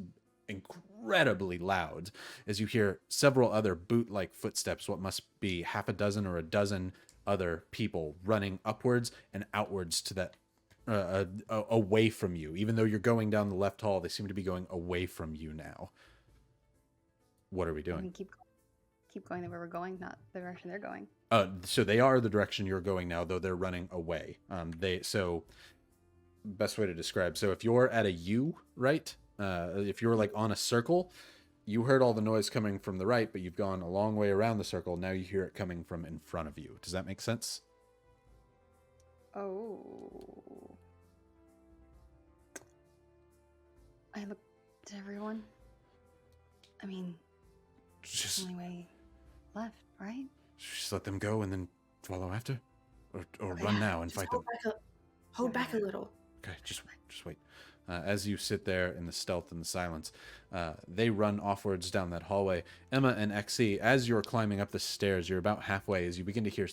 [SPEAKER 1] incredibly loud as you hear several other boot-like footsteps, what must be half a dozen or a dozen other people running upwards and outwards to that away from you. Even though you're going down the left hall, they seem to be going away from you now. What are we
[SPEAKER 5] I mean,
[SPEAKER 1] doing?
[SPEAKER 5] keep going the way we're going, not the direction they're going.
[SPEAKER 1] So they are the direction you're going now, though they're running away. Best way to describe. So if you're at a U, right? If you're like on a circle, you heard all the noise coming from the right, but you've gone a long way around the circle. Now you hear it coming from in front of you. Does that make sense?
[SPEAKER 5] Oh. I looked at everyone. I mean,
[SPEAKER 1] Just
[SPEAKER 5] only way left, right?
[SPEAKER 1] Just let them go and then follow after, or
[SPEAKER 4] Yeah,
[SPEAKER 1] run now and
[SPEAKER 4] just
[SPEAKER 1] fight them.
[SPEAKER 4] hold back a little.
[SPEAKER 1] Okay, just wait. As you sit there in the stealth and the silence, they run offwards down that hallway. Emma and XC, as you're climbing up the stairs, you're about halfway as you begin to hear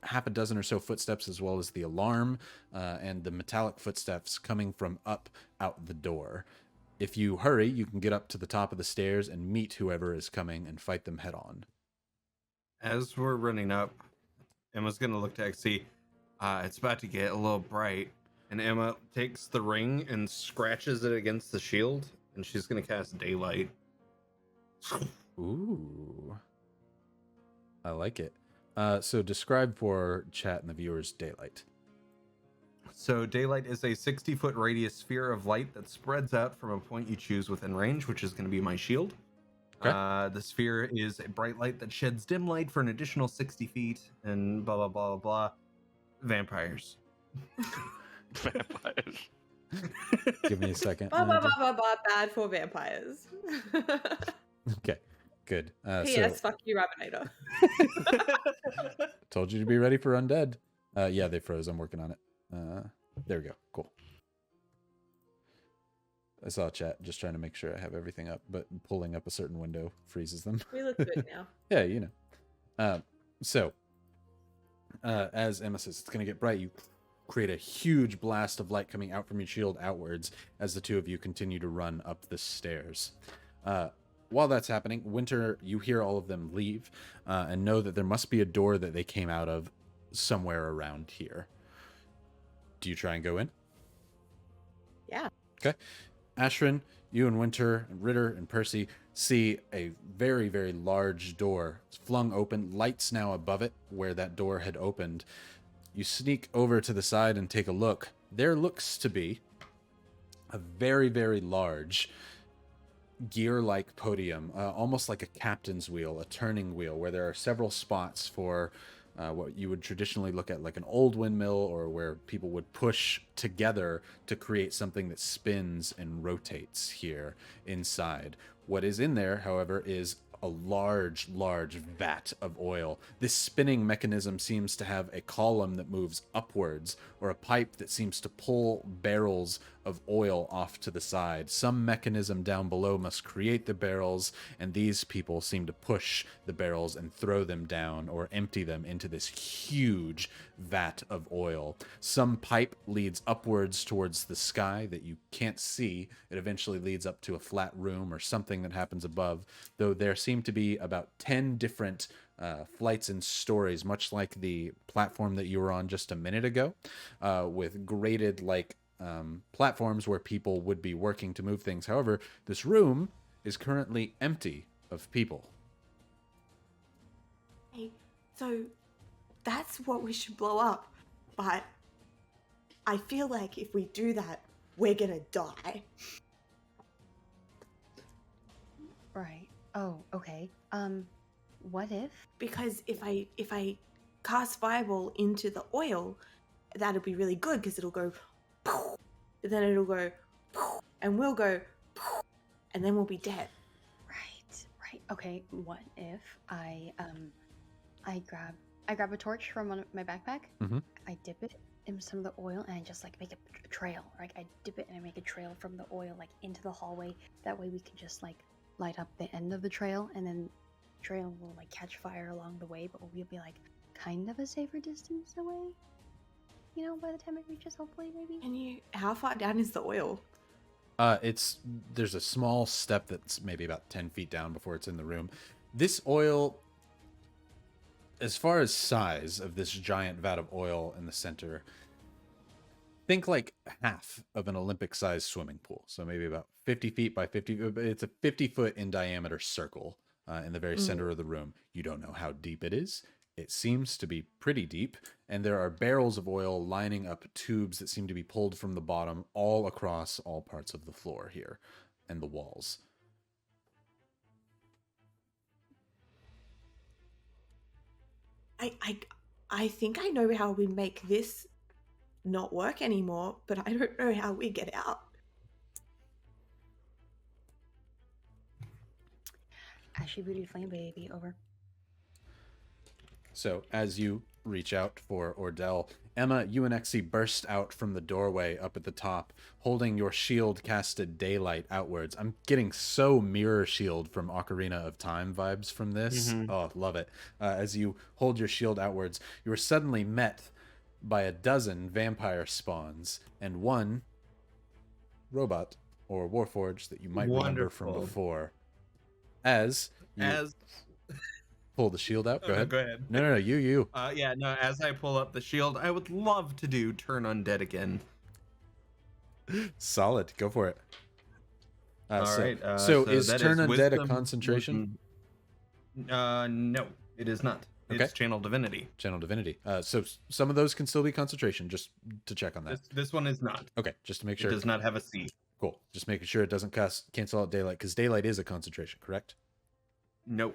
[SPEAKER 1] half a dozen or so footsteps, as well as the alarm and the metallic footsteps coming from up out the door. If you hurry, you can get up to the top of the stairs and meet whoever is coming and fight them head on.
[SPEAKER 2] As we're running up, Emma's gonna look to XC. It's about to get a little bright, and Emma takes the ring and scratches it against the shield, and she's gonna cast daylight.
[SPEAKER 1] Ooh. I like it. So describe for chat and the viewers daylight.
[SPEAKER 2] So daylight is a 60-foot radius sphere of light that spreads out from a point you choose within range, which is going to be my shield.
[SPEAKER 1] Okay.
[SPEAKER 2] The sphere is a bright light that sheds dim light for an additional 60 feet, and blah, blah, blah, blah, blah. Vampires.
[SPEAKER 3] Vampires.
[SPEAKER 1] Give me a second.
[SPEAKER 4] Blah, blah, blah, blah, blah, bad for vampires.
[SPEAKER 1] Okay, good.
[SPEAKER 4] P.S. Fuck you, Rybonator.
[SPEAKER 1] Told you to be ready for undead. Yeah, they froze. I'm working on it. There we go. Cool. I saw chat, just trying to make sure I have everything up, but pulling up a certain window freezes them.
[SPEAKER 4] We look good now.
[SPEAKER 1] Yeah, you know. As Emma says, it's going to get bright. You create a huge blast of light coming out from your shield outwards as the two of you continue to run up the stairs. While that's happening, Winter, you hear all of them leave and know that there must be a door that they came out of somewhere around here. Do you try and go in?
[SPEAKER 4] Yeah.
[SPEAKER 1] Okay. Ashrin, you and Winter and Ritter and Percy see a very, very large door. It's flung open, lights now above it where that door had opened. You sneak over to the side and take a look. There looks to be a very, very large gear-like podium, almost like a captain's wheel, a turning wheel, where there are several spots for what you would traditionally look at like an old windmill, or where people would push together to create something that spins and rotates here inside. What is in there, however, is a large, large vat of oil. This spinning mechanism seems to have a column that moves upwards, or a pipe that seems to pull barrels of oil off to the side. Some mechanism down below must create the barrels, and these people seem to push the barrels and throw them down or empty them into this huge vat of oil. Some pipe leads upwards towards the sky that you can't see. It eventually leads up to a flat room or something that happens above, though there seem to be about 10 different flights and stories, much like the platform that you were on just a minute ago, with graded like platforms where people would be working to move things. However, this room is currently empty of people.
[SPEAKER 4] Hey, so that's what we should blow up. But I feel like if we do that, we're gonna die.
[SPEAKER 5] Right. Oh, okay. What if?
[SPEAKER 4] Because if I cast fireball into the oil, that'll be really good because it'll go, but then it'll go, and we'll go, and then we'll be dead.
[SPEAKER 5] Right. Okay. What if I grab a torch from my backpack.
[SPEAKER 1] Mhm.
[SPEAKER 5] I dip it in some of the oil and I just like make a trail. Like I dip it and I make a trail from the oil like into the hallway. That way we can just like light up the end of the trail, and then the trail will like catch fire along the way, but we'll be like kind of a safer distance away. You know, by the time it reaches, hopefully, maybe.
[SPEAKER 4] How far down is the oil?
[SPEAKER 1] There's a small step that's maybe about 10 feet down before it's in the room. This oil, as far as size of this giant vat of oil in the center, think like half of an Olympic-sized swimming pool. So maybe about 50 feet by 50. It's a 50-foot in diameter circle in the very center of the room. You don't know how deep it is. It seems to be pretty deep, and there are barrels of oil lining up tubes that seem to be pulled from the bottom all across all parts of the floor here and the walls.
[SPEAKER 4] I think I know how we make this not work anymore, but I don't know how we get out.
[SPEAKER 5] Ashy Booty Flame Baby, over.
[SPEAKER 1] So as you reach out for Ordell, Emma, you and Exy burst out from the doorway up at the top, holding your shield casted daylight outwards. I'm getting so Mirror Shield from Ocarina of Time vibes from this. Oh, love it. As you hold your shield outwards, you are suddenly met by a dozen vampire spawns and one robot or warforged that you might remember from before. As you pull the shield out. Go ahead.
[SPEAKER 2] Go ahead.
[SPEAKER 1] No, you.
[SPEAKER 2] As I pull up the shield, I would love to do turn undead again.
[SPEAKER 1] Solid. Go for it.
[SPEAKER 2] All right.
[SPEAKER 1] So is
[SPEAKER 2] that
[SPEAKER 1] turn
[SPEAKER 2] is
[SPEAKER 1] undead a
[SPEAKER 2] wisdom,
[SPEAKER 1] concentration?
[SPEAKER 2] No, it is not.
[SPEAKER 1] Okay.
[SPEAKER 2] It's channel divinity.
[SPEAKER 1] Channel divinity. So some of those can still be concentration, just to check on that.
[SPEAKER 2] This one is not.
[SPEAKER 1] Okay, just to make sure.
[SPEAKER 2] It does not have a C.
[SPEAKER 1] Cool. Just making sure it doesn't cancel out daylight, because daylight is a concentration, correct?
[SPEAKER 2] No.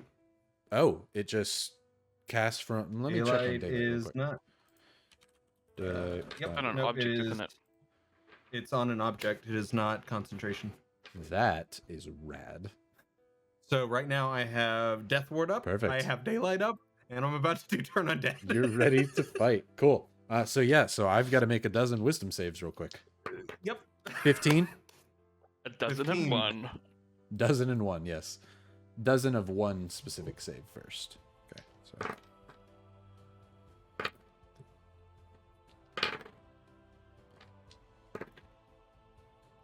[SPEAKER 1] Oh, it just casts from. Let me check on daylight.
[SPEAKER 2] Is not.
[SPEAKER 1] Daylight.
[SPEAKER 2] Yep.
[SPEAKER 3] On an
[SPEAKER 2] Nope,
[SPEAKER 3] object, isn't it?
[SPEAKER 2] It's on an object. It is not concentration.
[SPEAKER 1] That is rad.
[SPEAKER 2] So right now I have Death Ward up.
[SPEAKER 1] Perfect.
[SPEAKER 2] I have Daylight up, and I'm about to do Turn Undead.
[SPEAKER 1] You're ready to fight. Cool. So I've got to make a dozen wisdom saves real quick.
[SPEAKER 2] Yep.
[SPEAKER 1] 15?
[SPEAKER 3] A dozen
[SPEAKER 2] 15.
[SPEAKER 3] and one.
[SPEAKER 1] Dozen and one, yes. Dozen of one specific save first. Okay, so.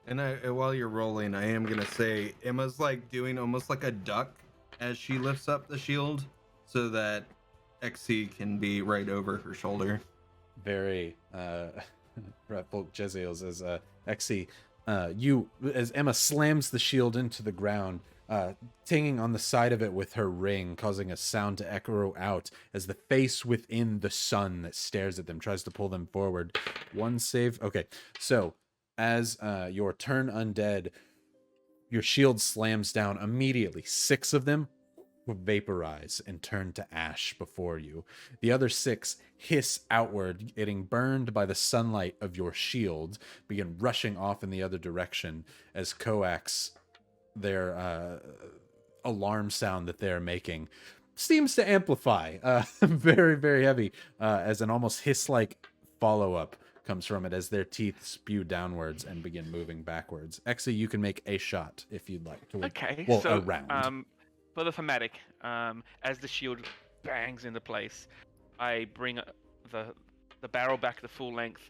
[SPEAKER 2] And while you're rolling, I am gonna say Emma's like doing almost like a duck as she lifts up the shield, so that XC can be right over her shoulder.
[SPEAKER 1] Very Ratfolk Jezeel says, XC, as Emma slams the shield into the ground, tinging on the side of it with her ring, causing a sound to echo out as the face within the sun that stares at them tries to pull them forward. One save. Okay, so as your turn undead, your shield slams down immediately. 6 of them vaporize and turn to ash before you. The other 6 hiss outward, getting burned by the sunlight of your shield, begin rushing off in the other direction as coax, their alarm sound that they're making, seems to amplify very, very heavy as an almost hiss-like follow-up comes from it as their teeth spew downwards and begin moving backwards. Exy, you can make a shot if you'd like to.
[SPEAKER 3] Okay,
[SPEAKER 1] well,
[SPEAKER 3] so
[SPEAKER 1] a round.
[SPEAKER 3] for the thematic, as the shield bangs into place, I bring the barrel back to full length,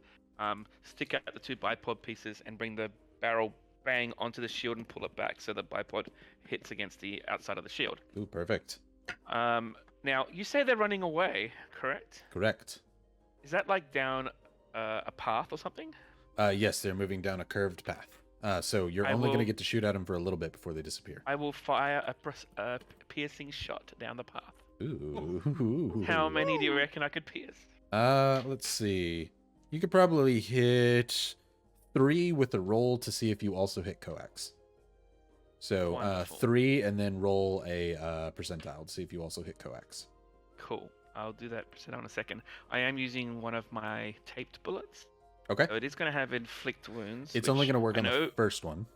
[SPEAKER 3] stick out the 2 bipod pieces, and bring the barrel bang onto the shield and pull it back so the bipod hits against the outside of the shield.
[SPEAKER 1] Ooh, perfect.
[SPEAKER 3] Now, you say they're running away, correct?
[SPEAKER 1] Correct.
[SPEAKER 3] Is that like down a path or something?
[SPEAKER 1] Yes, they're moving down a curved path. So you're only going to get to shoot at them for a little bit before they disappear.
[SPEAKER 3] I will fire a piercing shot down the path.
[SPEAKER 1] Ooh.
[SPEAKER 3] How many do you reckon I could pierce?
[SPEAKER 1] Let's see. You could probably hit 3 with a roll to see if you also hit coax. So
[SPEAKER 3] Wonderful.
[SPEAKER 1] 3, and then roll a percentile to see if you also hit coax.
[SPEAKER 3] Cool. I'll do that percent in a second. I am using one of my taped bullets.
[SPEAKER 1] Okay.
[SPEAKER 3] So it is going to have inflict wounds.
[SPEAKER 1] It's only
[SPEAKER 3] which
[SPEAKER 1] going to work
[SPEAKER 3] I
[SPEAKER 1] on
[SPEAKER 3] know.
[SPEAKER 1] the first one.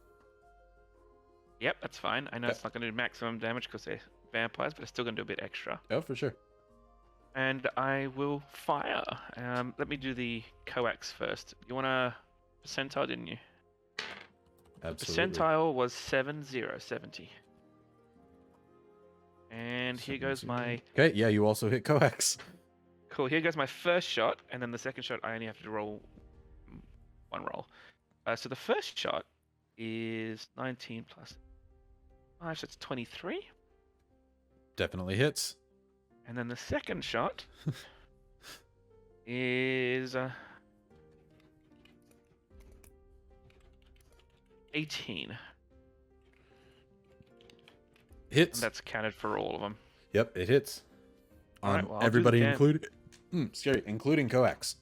[SPEAKER 3] Yep, that's fine. I know
[SPEAKER 1] Okay.
[SPEAKER 3] it's not going to do maximum damage because they're vampires, but it's still going to do a bit extra.
[SPEAKER 1] Oh, for sure.
[SPEAKER 3] And I will fire. Let me do the coax first. You want a percentile, didn't you?
[SPEAKER 1] Absolutely.
[SPEAKER 3] Percentile was 70. And here goes my...
[SPEAKER 1] Okay, yeah, you also hit coax.
[SPEAKER 3] Cool, here goes my first shot, and then the second shot I only have to roll one roll. So the first shot is 19 plus 5, so it's 23.
[SPEAKER 1] Definitely hits.
[SPEAKER 3] And then the second shot is 18.
[SPEAKER 1] Hits.
[SPEAKER 3] And that's counted for all of them.
[SPEAKER 1] Yep, it hits. On
[SPEAKER 3] Alright, well, I'll do the
[SPEAKER 1] everybody
[SPEAKER 3] dam-
[SPEAKER 1] including coax.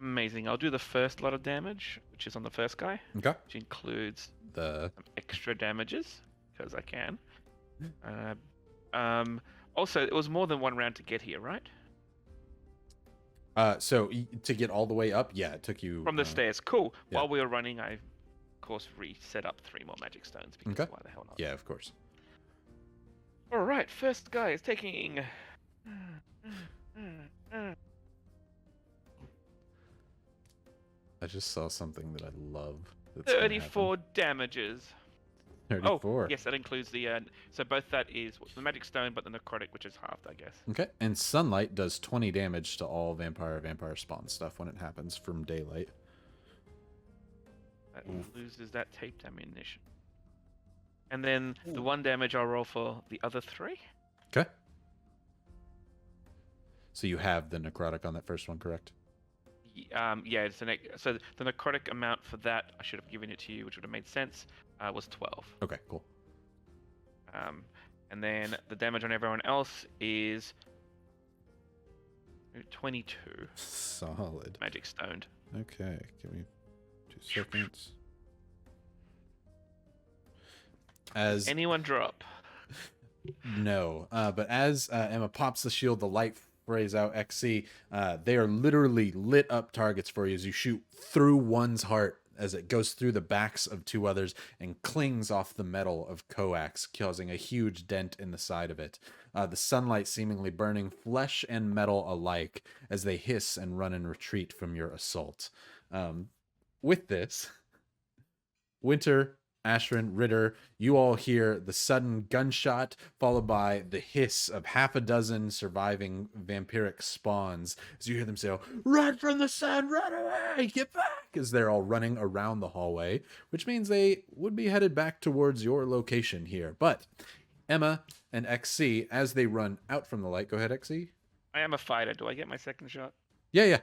[SPEAKER 3] Amazing. I'll do the first lot of damage, which is on the first guy,
[SPEAKER 1] Okay.
[SPEAKER 3] which includes
[SPEAKER 1] The
[SPEAKER 3] some extra damages, because I can. Also, it was more than one round to get here, right?
[SPEAKER 1] so to get all the way up, yeah, it took you
[SPEAKER 3] From the stairs. Cool.
[SPEAKER 1] yeah.
[SPEAKER 3] While we were running, I, of course, reset up 3 more magic stones, because
[SPEAKER 1] Okay.
[SPEAKER 3] why the hell not?
[SPEAKER 1] Yeah, of course.
[SPEAKER 3] Alright, first guy is taking...
[SPEAKER 1] I just saw something that I love. That's gonna happen.
[SPEAKER 3] 34 damages.
[SPEAKER 1] 34.
[SPEAKER 3] Oh, yes, that includes the... so both that is the magic stone, but the necrotic, which is halved, I guess.
[SPEAKER 1] Okay, and sunlight does 20 damage to all vampire spawn stuff when it happens from daylight.
[SPEAKER 3] That loses that taped ammunition. And then the 1 damage I'll roll for the other 3.
[SPEAKER 1] Okay. So you have the necrotic on that first one, correct?
[SPEAKER 3] Yeah, it's so the necrotic amount for that, I should have given it to you, which would have made sense, was 12.
[SPEAKER 1] Okay, cool.
[SPEAKER 3] And then the damage on everyone else is 22
[SPEAKER 1] Solid.
[SPEAKER 3] magic stoned.
[SPEAKER 1] Okay, give me 2 seconds. As
[SPEAKER 3] Anyone drop?
[SPEAKER 1] no, but as Emma pops the shield, the light sprays out XC. They are literally lit up targets for you as you shoot through one's heart as it goes through the backs of 2 others and clings off the metal of coax, causing a huge dent in the side of it. The sunlight seemingly burning flesh and metal alike as they hiss and run in retreat from your assault. With this, Winter, Ashrin, Ritter, you all hear the sudden gunshot followed by the hiss of half a dozen surviving vampiric spawns as you hear them say, "Run from the sun, run away, get back," as they're all running around the hallway, which means they would be headed back towards your location here. But Emma and XC, as they run out from the light, go ahead, XC.
[SPEAKER 3] I am a fighter. Do I get my second shot?
[SPEAKER 1] Yeah.
[SPEAKER 3] Okay,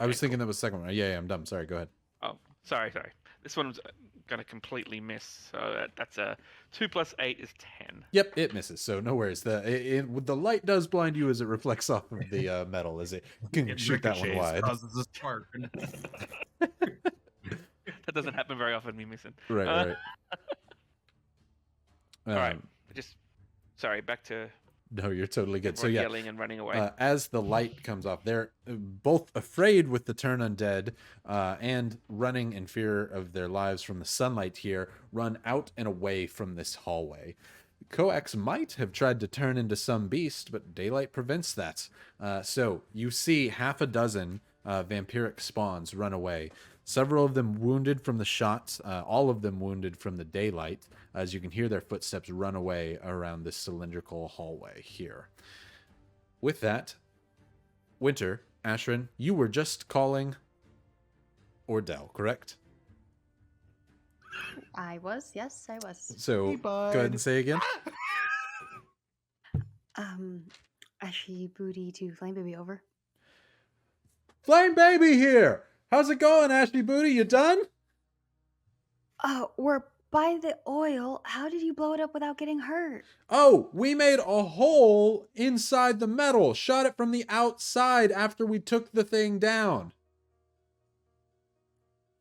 [SPEAKER 1] I was thinking that was the second one. Yeah, I'm dumb. Sorry, go ahead.
[SPEAKER 3] Oh, sorry. This one's gonna completely miss. So that's a 2 plus 8 is 10.
[SPEAKER 1] Yep, it misses. So no worries. The light does blind you as it reflects off of the metal as it can
[SPEAKER 2] It
[SPEAKER 1] shoot that one
[SPEAKER 2] ricochets,
[SPEAKER 1] wide.
[SPEAKER 2] causes a spark.
[SPEAKER 3] That doesn't happen very often. Me missing.
[SPEAKER 1] Right.
[SPEAKER 3] All right. Sorry. Back to
[SPEAKER 1] No, you're totally good. So
[SPEAKER 3] everyone
[SPEAKER 1] yeah,
[SPEAKER 3] yelling and running away.
[SPEAKER 1] as the light comes off, they're both afraid with the turn undead and running in fear of their lives from the sunlight here, run out and away from this hallway. Coax might have tried to turn into some beast, but daylight prevents that. So you see half a dozen vampiric spawns run away. Several of them wounded from the shots, all of them wounded from the daylight, as you can hear their footsteps run away around this cylindrical hallway here. With that, Winter, Ashrin, you were just calling Ordell, correct?
[SPEAKER 5] I was, yes, I was.
[SPEAKER 1] So
[SPEAKER 2] Hey,
[SPEAKER 1] go ahead and say again.
[SPEAKER 5] Ashy booty to flame baby over.
[SPEAKER 1] Flame Baby here! How's it going, Ashley Booty? You done?
[SPEAKER 5] We're by the oil. How did you blow it up without getting hurt?
[SPEAKER 1] Oh, we made a hole inside the metal. Shot it from the outside after we took the thing down.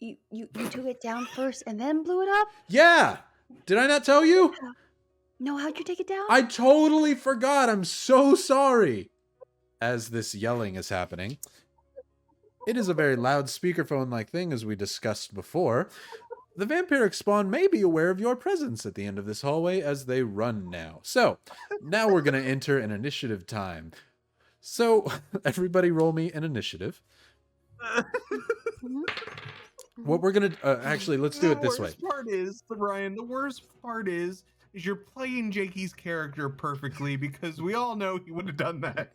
[SPEAKER 5] You took it down first and then blew it up?
[SPEAKER 1] Yeah, Did I not tell you?
[SPEAKER 5] No, how'd you take it down?
[SPEAKER 1] I totally forgot. I'm so sorry. As this yelling is happening, it is a very loud speakerphone-like thing, as we discussed before. The vampiric spawn may be aware of your presence at the end of this hallway as they run now. So, now we're going to enter an initiative time. So, everybody roll me an initiative. What we're going to... actually, let's do it this way.
[SPEAKER 2] The worst part is you're playing Jakey's character perfectly because we all know he would have done that.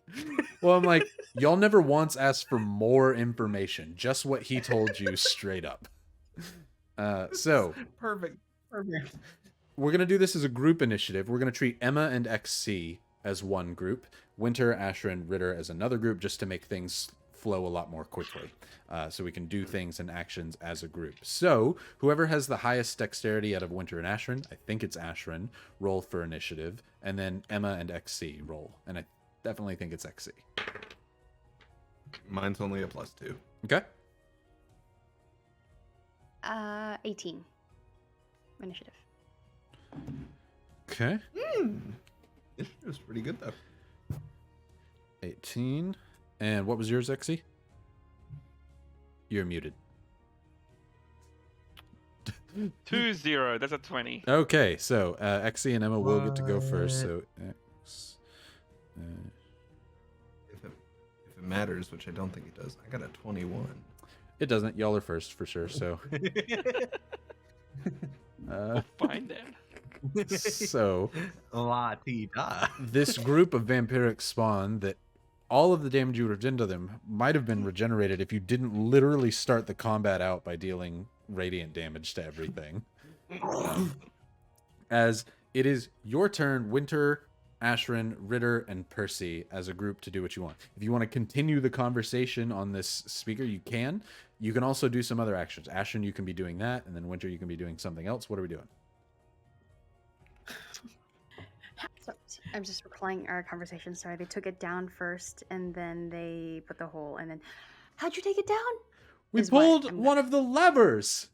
[SPEAKER 1] Well, I'm like, y'all never once asked for more information. Just what he told you straight up. So
[SPEAKER 2] Perfect.
[SPEAKER 1] we're going to do this as a group initiative. We're going to treat Emma and XC as one group, Winter, Asher, and Ritter as another group, just to make things flow a lot more quickly. So we can do things and actions as a group. So whoever has the highest dexterity out of Winter and Asherin, I think it's Asherin, roll for initiative. And then Emma and XC roll. And I definitely think it's XC.
[SPEAKER 2] Mine's only a +2.
[SPEAKER 1] Okay.
[SPEAKER 5] 18. Initiative.
[SPEAKER 1] Okay.
[SPEAKER 2] It was pretty good, though.
[SPEAKER 1] 18. And what was yours, XC? You're muted.
[SPEAKER 3] 2-0. That's a 20.
[SPEAKER 1] Okay, so XC and Emma will get to go first. So X.
[SPEAKER 2] If it matters, which I don't think it does, I got a 21.
[SPEAKER 1] It doesn't. Y'all are first for sure. So.
[SPEAKER 3] Fine then.
[SPEAKER 1] So.
[SPEAKER 2] La-ti-da.
[SPEAKER 1] This group of vampiric spawn that all of the damage you would have done to them might have been regenerated if you didn't literally start the combat out by dealing radiant damage to everything. As it is your turn, Winter, Asherin, Ritter, and Percy as a group to do what you want. If you want to continue the conversation on this speaker, you can. You can also do some other actions. Asherin, you can be doing that, and then Winter, you can be doing something else. What are we doing?
[SPEAKER 5] So, I'm just recalling our conversation. Sorry, they took it down first, and then they put the hole, and then... How'd you take it down?
[SPEAKER 1] We pulled one of the levers.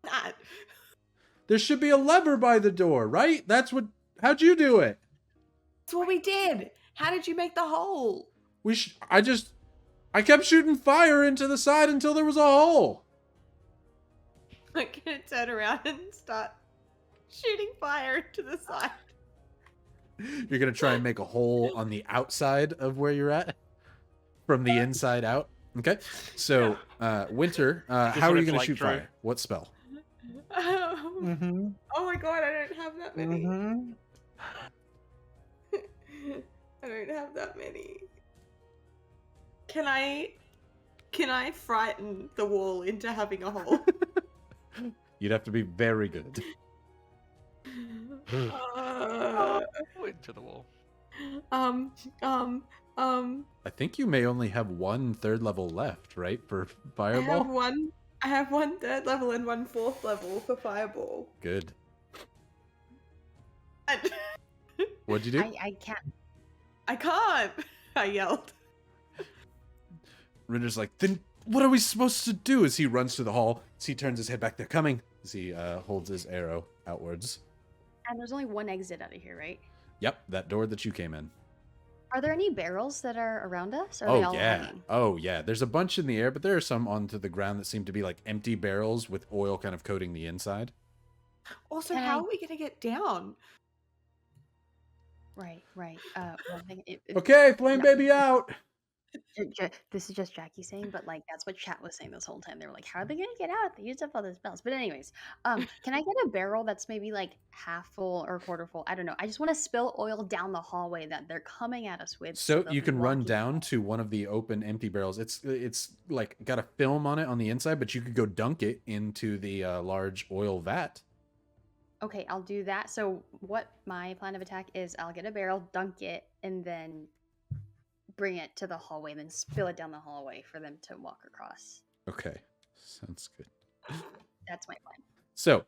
[SPEAKER 4] That.
[SPEAKER 1] There should be a lever by the door, right? How'd you do it?
[SPEAKER 4] That's what we did. How did you make the hole?
[SPEAKER 1] I kept shooting fire into the side until there was a hole.
[SPEAKER 4] I'm gonna turn around and start shooting fire to the side.
[SPEAKER 1] You're gonna try and make a hole on the outside of where you're at, from the inside out. Okay. So, Winter, how are you gonna shoot fire? What spell?
[SPEAKER 4] Oh my god, I don't have that many. I don't have that many. Can I frighten the wall into having a hole?
[SPEAKER 1] You'd have to be very good.
[SPEAKER 3] Into the wall.
[SPEAKER 1] I think you may only have one third level left, right, for fireball?
[SPEAKER 4] I have one third level and one fourth level for fireball.
[SPEAKER 1] Good. What'd you do?
[SPEAKER 5] I can't.
[SPEAKER 4] I can't! I yelled.
[SPEAKER 1] Rinder's like, then what are we supposed to do? As he runs to the hall, as he turns his head back, they're coming. As he holds his arrow outwards.
[SPEAKER 5] And there's only one exit out of here, right?
[SPEAKER 1] Yep, that door that you came in.
[SPEAKER 5] Are there any barrels that are around us? Or are
[SPEAKER 1] Oh,
[SPEAKER 5] they all
[SPEAKER 1] yeah.
[SPEAKER 5] hanging?
[SPEAKER 1] Oh, yeah. There's a bunch in the air, but there are some onto the ground that seem to be like empty barrels with oil kind of coating the inside.
[SPEAKER 4] Also, how are we gonna get down?
[SPEAKER 5] Right. One thing,
[SPEAKER 1] Okay, flame
[SPEAKER 5] no.
[SPEAKER 1] baby out!
[SPEAKER 5] This is just Jackie saying, but like that's what chat was saying this whole time. They were like, "How are they gonna get out? They used up all those spells." But anyways, can I get a barrel that's maybe like half full or quarter full? I don't know. I just want to spill oil down the hallway that they're coming at us with.
[SPEAKER 1] So
[SPEAKER 5] they'll
[SPEAKER 1] you
[SPEAKER 5] be
[SPEAKER 1] can run
[SPEAKER 5] walking
[SPEAKER 1] down
[SPEAKER 5] out.
[SPEAKER 1] to one of the open empty barrels. It's like got a film on it on the inside, but you could go dunk it into the large oil vat.
[SPEAKER 5] Okay, I'll do that. So what my plan of attack is, I'll get a barrel, dunk it, and then bring it to the hallway, and then spill it down the hallway for them to walk across.
[SPEAKER 1] Okay, sounds good.
[SPEAKER 5] That's my plan.
[SPEAKER 1] So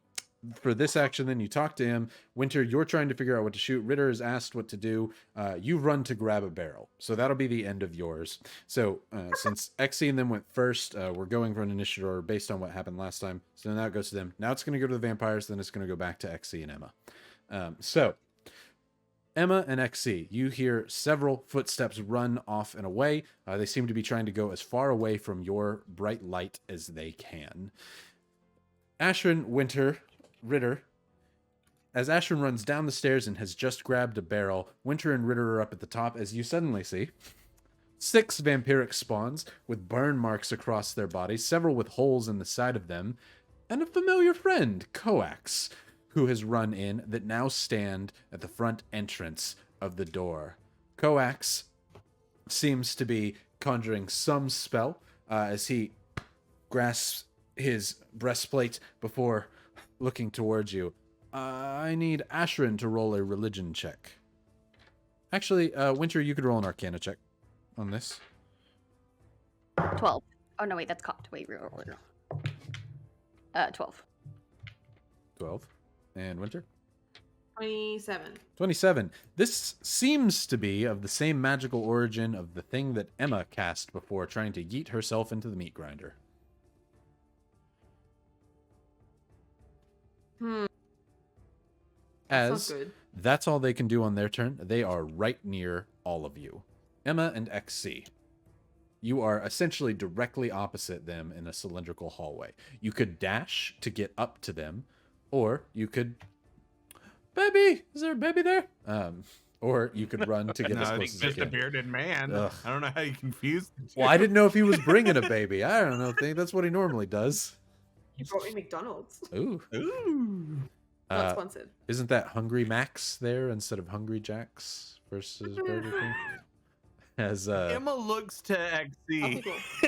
[SPEAKER 1] for this action, then you talk to him. Winter, you're trying to figure out what to shoot. Ritter is asked what to do. You run to grab a barrel. So that'll be the end of yours. So since Xe and them went first, we're going for an initiative order based on what happened last time. So now it goes to them. Now it's going to go to the vampires. Then it's going to go back to Xe and Emma. So Emma and Xe, you hear several footsteps run off and away. They seem to be trying to go as far away from your bright light as they can. Ashrin, Winter, Ritter. As Ashrin runs down the stairs and has just grabbed a barrel, Winter and Ritter are up at the top as you suddenly see 6 vampiric spawns with burn marks across their bodies, several with holes in the side of them, and a familiar friend, Coax, who has run in, that now stand at the front entrance of the door. Coax seems to be conjuring some spell as he grasps his breastplate before looking towards you. I need Ashrin to roll a religion check. Actually, Winter, you could roll an Arcana check on this.
[SPEAKER 5] 12. Oh, no, wait, that's cocked. Wait, real. 12.
[SPEAKER 1] 12. And Winter?
[SPEAKER 4] 27.
[SPEAKER 1] 27. This seems to be of the same magical origin of the thing that Emma cast before trying to yeet herself into the meat grinder. As
[SPEAKER 4] Sounds good.
[SPEAKER 1] that's all they can do on their turn, they are right near all of you. Emma and Xe. You are essentially directly opposite them in a cylindrical hallway. You could dash to get up to them, or you could... Baby! Is there a baby there? Or you could run to get as
[SPEAKER 2] No,
[SPEAKER 1] close
[SPEAKER 2] it's
[SPEAKER 1] as you
[SPEAKER 2] just a
[SPEAKER 1] can.
[SPEAKER 2] bearded man.
[SPEAKER 1] Ugh.
[SPEAKER 2] I don't know how you confused the two.
[SPEAKER 1] Well, I didn't know if he was bringing a baby. I don't know. I think that's what he normally does.
[SPEAKER 4] You brought me McDonald's.
[SPEAKER 1] Ooh.
[SPEAKER 2] Ooh.
[SPEAKER 4] Not sponsored.
[SPEAKER 1] Isn't that Hungry Max there instead of Hungry Jacks versus Burger King? As
[SPEAKER 2] Emma looks to Xe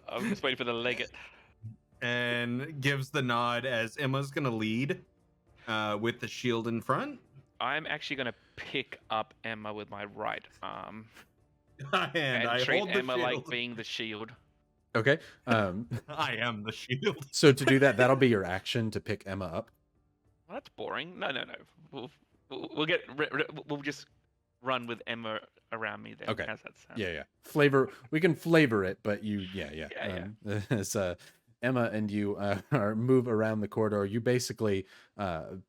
[SPEAKER 3] I'm just waiting for the legate.
[SPEAKER 2] and gives the nod as Emma's gonna lead with the shield in front.
[SPEAKER 3] I'm actually going to pick up Emma with my right arm
[SPEAKER 2] And I
[SPEAKER 3] treat
[SPEAKER 2] hold the
[SPEAKER 3] Emma like
[SPEAKER 2] shield.
[SPEAKER 3] being the shield.
[SPEAKER 1] okay.
[SPEAKER 2] I am the shield.
[SPEAKER 1] So to do that, that'll be your action to pick Emma up.
[SPEAKER 3] Well, that's boring. No. We'll just run with Emma around me then.
[SPEAKER 1] Okay.
[SPEAKER 3] How's that sound?
[SPEAKER 1] Yeah. Flavor. We can flavor it, but you. Yeah.
[SPEAKER 3] Yeah.
[SPEAKER 1] As Emma and you move around the corridor, you basically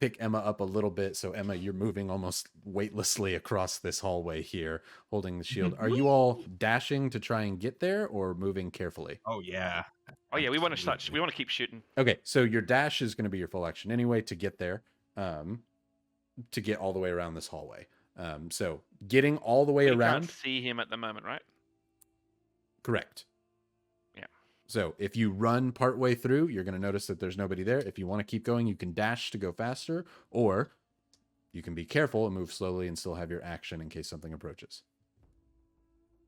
[SPEAKER 1] pick Emma up a little bit. So Emma, you're moving almost weightlessly across this hallway here, holding the shield. Are you all dashing to try and get there, or moving carefully?
[SPEAKER 2] Oh yeah.
[SPEAKER 3] Oh yeah, we want to
[SPEAKER 2] Absolutely.
[SPEAKER 3] we want to keep shooting.
[SPEAKER 1] Okay, so your dash is going to be your full action anyway to get there, to get all the way around this hallway. So getting all the way
[SPEAKER 3] We
[SPEAKER 1] around.
[SPEAKER 3] can't see him at the moment, right?
[SPEAKER 1] Correct.
[SPEAKER 3] Yeah.
[SPEAKER 1] So if you run partway through, you're going to notice that there's nobody there. If you want to keep going, you can dash to go faster, or you can be careful and move slowly and still have your action in case something approaches.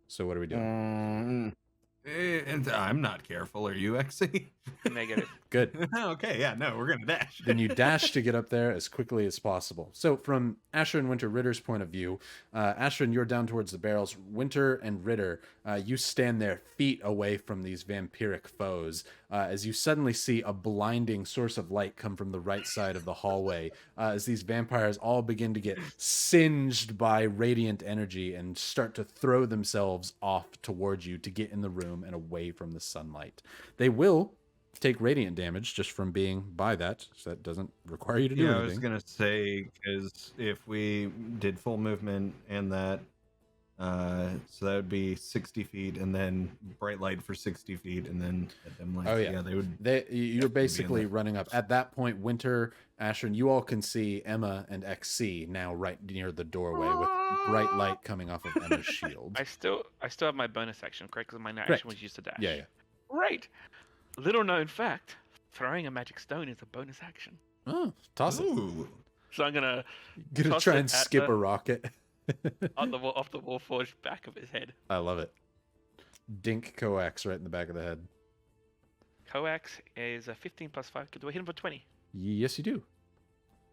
[SPEAKER 1] So what are we doing?
[SPEAKER 2] And I'm not careful. Are you, Xe?
[SPEAKER 3] Negative.
[SPEAKER 1] Good.
[SPEAKER 2] Okay, yeah, no, we're gonna dash.
[SPEAKER 1] Then you dash to get up there as quickly as possible. So from Ashrin, Winter, Ritter's point of view, Ashrin, you're down towards the barrels. Winter and Ritter, you stand there feet away from these vampiric foes as you suddenly see a blinding source of light come from the right side of the hallway as these vampires all begin to get singed by radiant energy and start to throw themselves off towards you to get in the room and away from the sunlight. They will take radiant damage just from being by that, so that doesn't require you to do
[SPEAKER 2] Yeah, I
[SPEAKER 1] anything.
[SPEAKER 2] was gonna say, because if we did full movement and that, so that would be 60 feet, and then bright light for 60 feet, and then at them light.
[SPEAKER 1] Oh, yeah.
[SPEAKER 2] They would.
[SPEAKER 1] You're basically
[SPEAKER 2] that.
[SPEAKER 1] running up. At that point, Winter, Ashrin, you all can see Emma and Xe now right near the doorway with bright light coming off of Emma's shield.
[SPEAKER 3] I still have my bonus action, correct? Because my
[SPEAKER 1] Correct.
[SPEAKER 3] action was used to dash.
[SPEAKER 1] Yeah.
[SPEAKER 3] Great. Little known fact: throwing a magic stone is a bonus action.
[SPEAKER 1] Oh, toss it.
[SPEAKER 2] Ooh.
[SPEAKER 3] So I'm gonna
[SPEAKER 1] Gonna
[SPEAKER 3] toss
[SPEAKER 1] try
[SPEAKER 3] it
[SPEAKER 1] and
[SPEAKER 3] at
[SPEAKER 1] skip
[SPEAKER 3] the-
[SPEAKER 1] a rocket.
[SPEAKER 3] off the Warforged back of his head.
[SPEAKER 1] I love it. Dink coax right in the back of the head.
[SPEAKER 3] Coax is a 15 plus 5. Do I hit him for 20?
[SPEAKER 1] Yes, you do.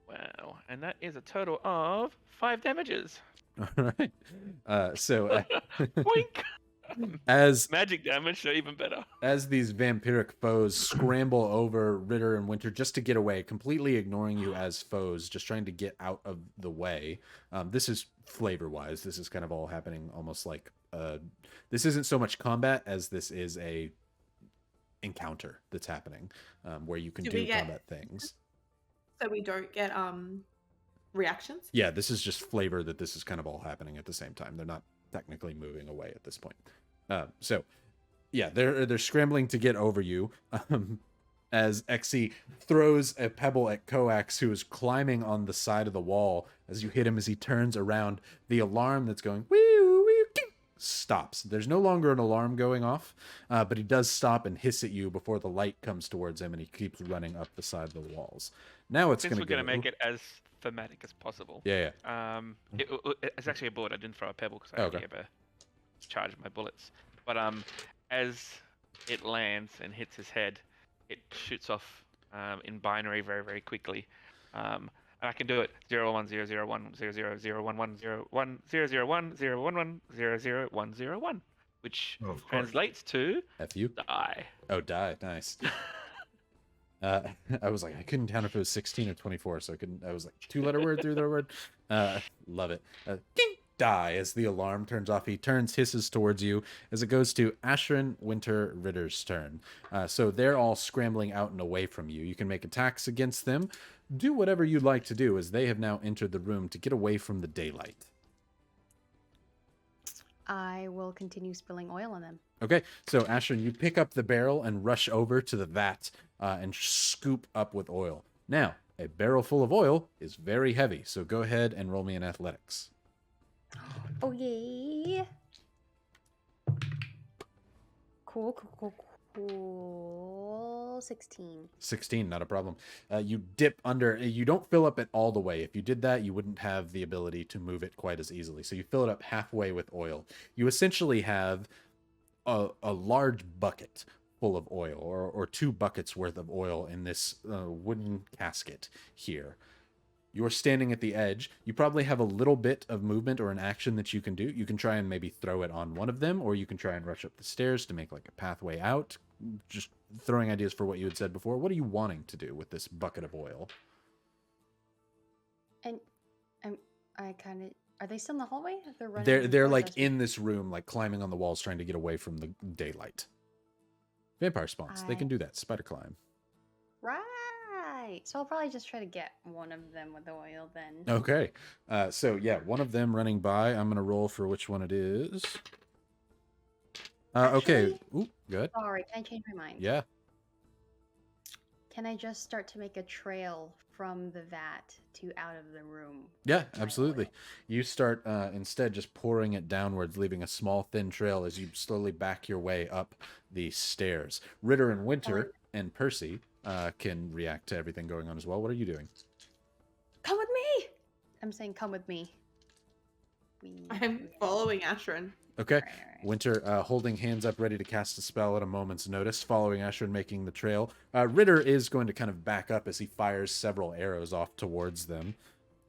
[SPEAKER 3] Wow. And that is a total of 5 damages.
[SPEAKER 1] All right. So
[SPEAKER 3] Boink!
[SPEAKER 1] As
[SPEAKER 3] Magic damage, so even better.
[SPEAKER 1] as these vampiric foes scramble over Ritter and Winter just to get away, completely ignoring you as foes, just trying to get out of the way. This is flavor-wise. This is kind of all happening almost like this isn't so much combat as this is a encounter that's happening, where you can do combat things.
[SPEAKER 4] So we don't get reactions?
[SPEAKER 1] Yeah, this is just flavor that this is kind of all happening at the same time. They're not technically moving away at this point. So yeah, they're scrambling to get over you. As Exy throws a pebble at Coax, who is climbing on the side of the wall. As you hit him, as he turns around, the alarm that's going wee wee stops. There's no longer an alarm going off, but he does stop and hiss at you before the light comes towards him, and he keeps running up the side of the walls. Now it's
[SPEAKER 3] Since
[SPEAKER 1] going to
[SPEAKER 3] we're going to make it as thematic as possible.
[SPEAKER 1] Yeah.
[SPEAKER 3] It's actually a bullet. I didn't throw a pebble because I only have a charge of my bullets. But as it lands and hits his head, it shoots off in binary very, very quickly. And I can do it 01001001001001001001101, which translates to
[SPEAKER 1] F you.
[SPEAKER 3] die.
[SPEAKER 1] Oh, die. Nice. I was like, I couldn't count if it was 16 or 24, so I was like, 2-letter word, 3-letter word. Love it. Ding! Die as the alarm turns off. He turns, hisses towards you as it goes to Ashrin, Winter, Ritter's turn. So they're all scrambling out and away from you. You can make attacks against them. Do whatever you'd like to do, as they have now entered the room to get away from the daylight.
[SPEAKER 5] I will continue spilling oil on them.
[SPEAKER 1] Okay, so Ashrin, you pick up the barrel and rush over to the vat and scoop up with oil. Now, a barrel full of oil is very heavy, so go ahead and roll me an athletics.
[SPEAKER 5] Oh, yeah. Cool. 16.
[SPEAKER 1] 16, not a problem. You dip under. You don't fill up it all the way. If you did that, you wouldn't have the ability to move it quite as easily. So you fill it up halfway with oil. You essentially have a large bucket full of oil, or 2 buckets worth of oil in this wooden casket here. You're standing at the edge. You probably have a little bit of movement or an action that you can do. You can try and maybe throw it on one of them, or you can try and rush up the stairs to make like a pathway out. Just throwing ideas for what you had said before. What are you wanting to do with this bucket of oil?
[SPEAKER 5] And I kind of... Are they still in the hallway? They're running.
[SPEAKER 1] They're like in this room, like climbing on the walls, trying to get away from the daylight. Vampire spawns. They can do that. Spider climb.
[SPEAKER 5] Right. So I'll probably just try to get one of them with the oil then.
[SPEAKER 1] Okay. So yeah, one of them running by. I'm gonna roll for which one it is. Okay. Ooh, good.
[SPEAKER 5] Sorry, can I change my mind?
[SPEAKER 1] Yeah.
[SPEAKER 5] Can I just start to make a trail from the vat to out of the room?
[SPEAKER 1] Yeah, absolutely. You start instead just pouring it downwards, leaving a small thin trail as you slowly back your way up the stairs. Ritter and Winter and Percy can react to everything going on as well. What are you doing?
[SPEAKER 5] Come with me! I'm saying come with me.
[SPEAKER 4] I'm following Ashrin.
[SPEAKER 1] Okay.
[SPEAKER 5] Right.
[SPEAKER 1] Winter holding hands up, ready to cast a spell at a moment's notice, following Ashrin, making the trail. Ritter is going to kind of back up as he fires several arrows off towards them.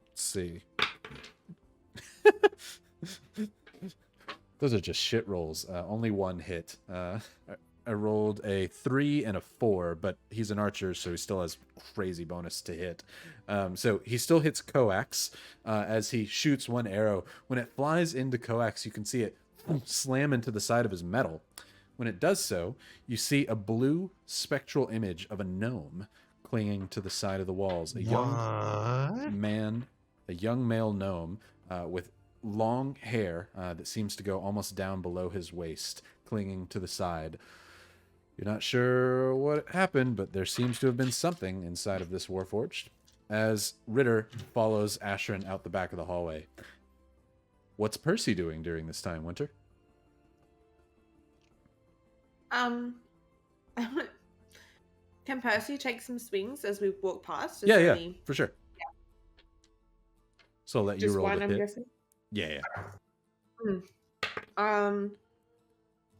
[SPEAKER 1] Let's see. Those are just shit rolls. Only one hit. I rolled a 3 and a 4, but he's an archer, so he still has crazy bonus to hit. So he still hits Coax as he shoots one arrow. When it flies into Coax, you can see it slam into the side of his metal. When it does so, you see a blue spectral image of a gnome clinging to the side of the walls. A young male gnome with long hair that seems to go almost down below his waist, clinging to the side. You're not sure what happened, but there seems to have been something inside of this Warforged. As Ritter follows Ashrin out the back of the hallway. What's Percy doing during this time, Winter?
[SPEAKER 4] Can Percy take some swings as we walk past?
[SPEAKER 1] Yeah, for sure.
[SPEAKER 4] Yeah.
[SPEAKER 1] So I'll let you
[SPEAKER 4] Just
[SPEAKER 1] roll
[SPEAKER 4] one,
[SPEAKER 1] the
[SPEAKER 4] I'm
[SPEAKER 1] hit.
[SPEAKER 4] guessing?
[SPEAKER 1] Yeah.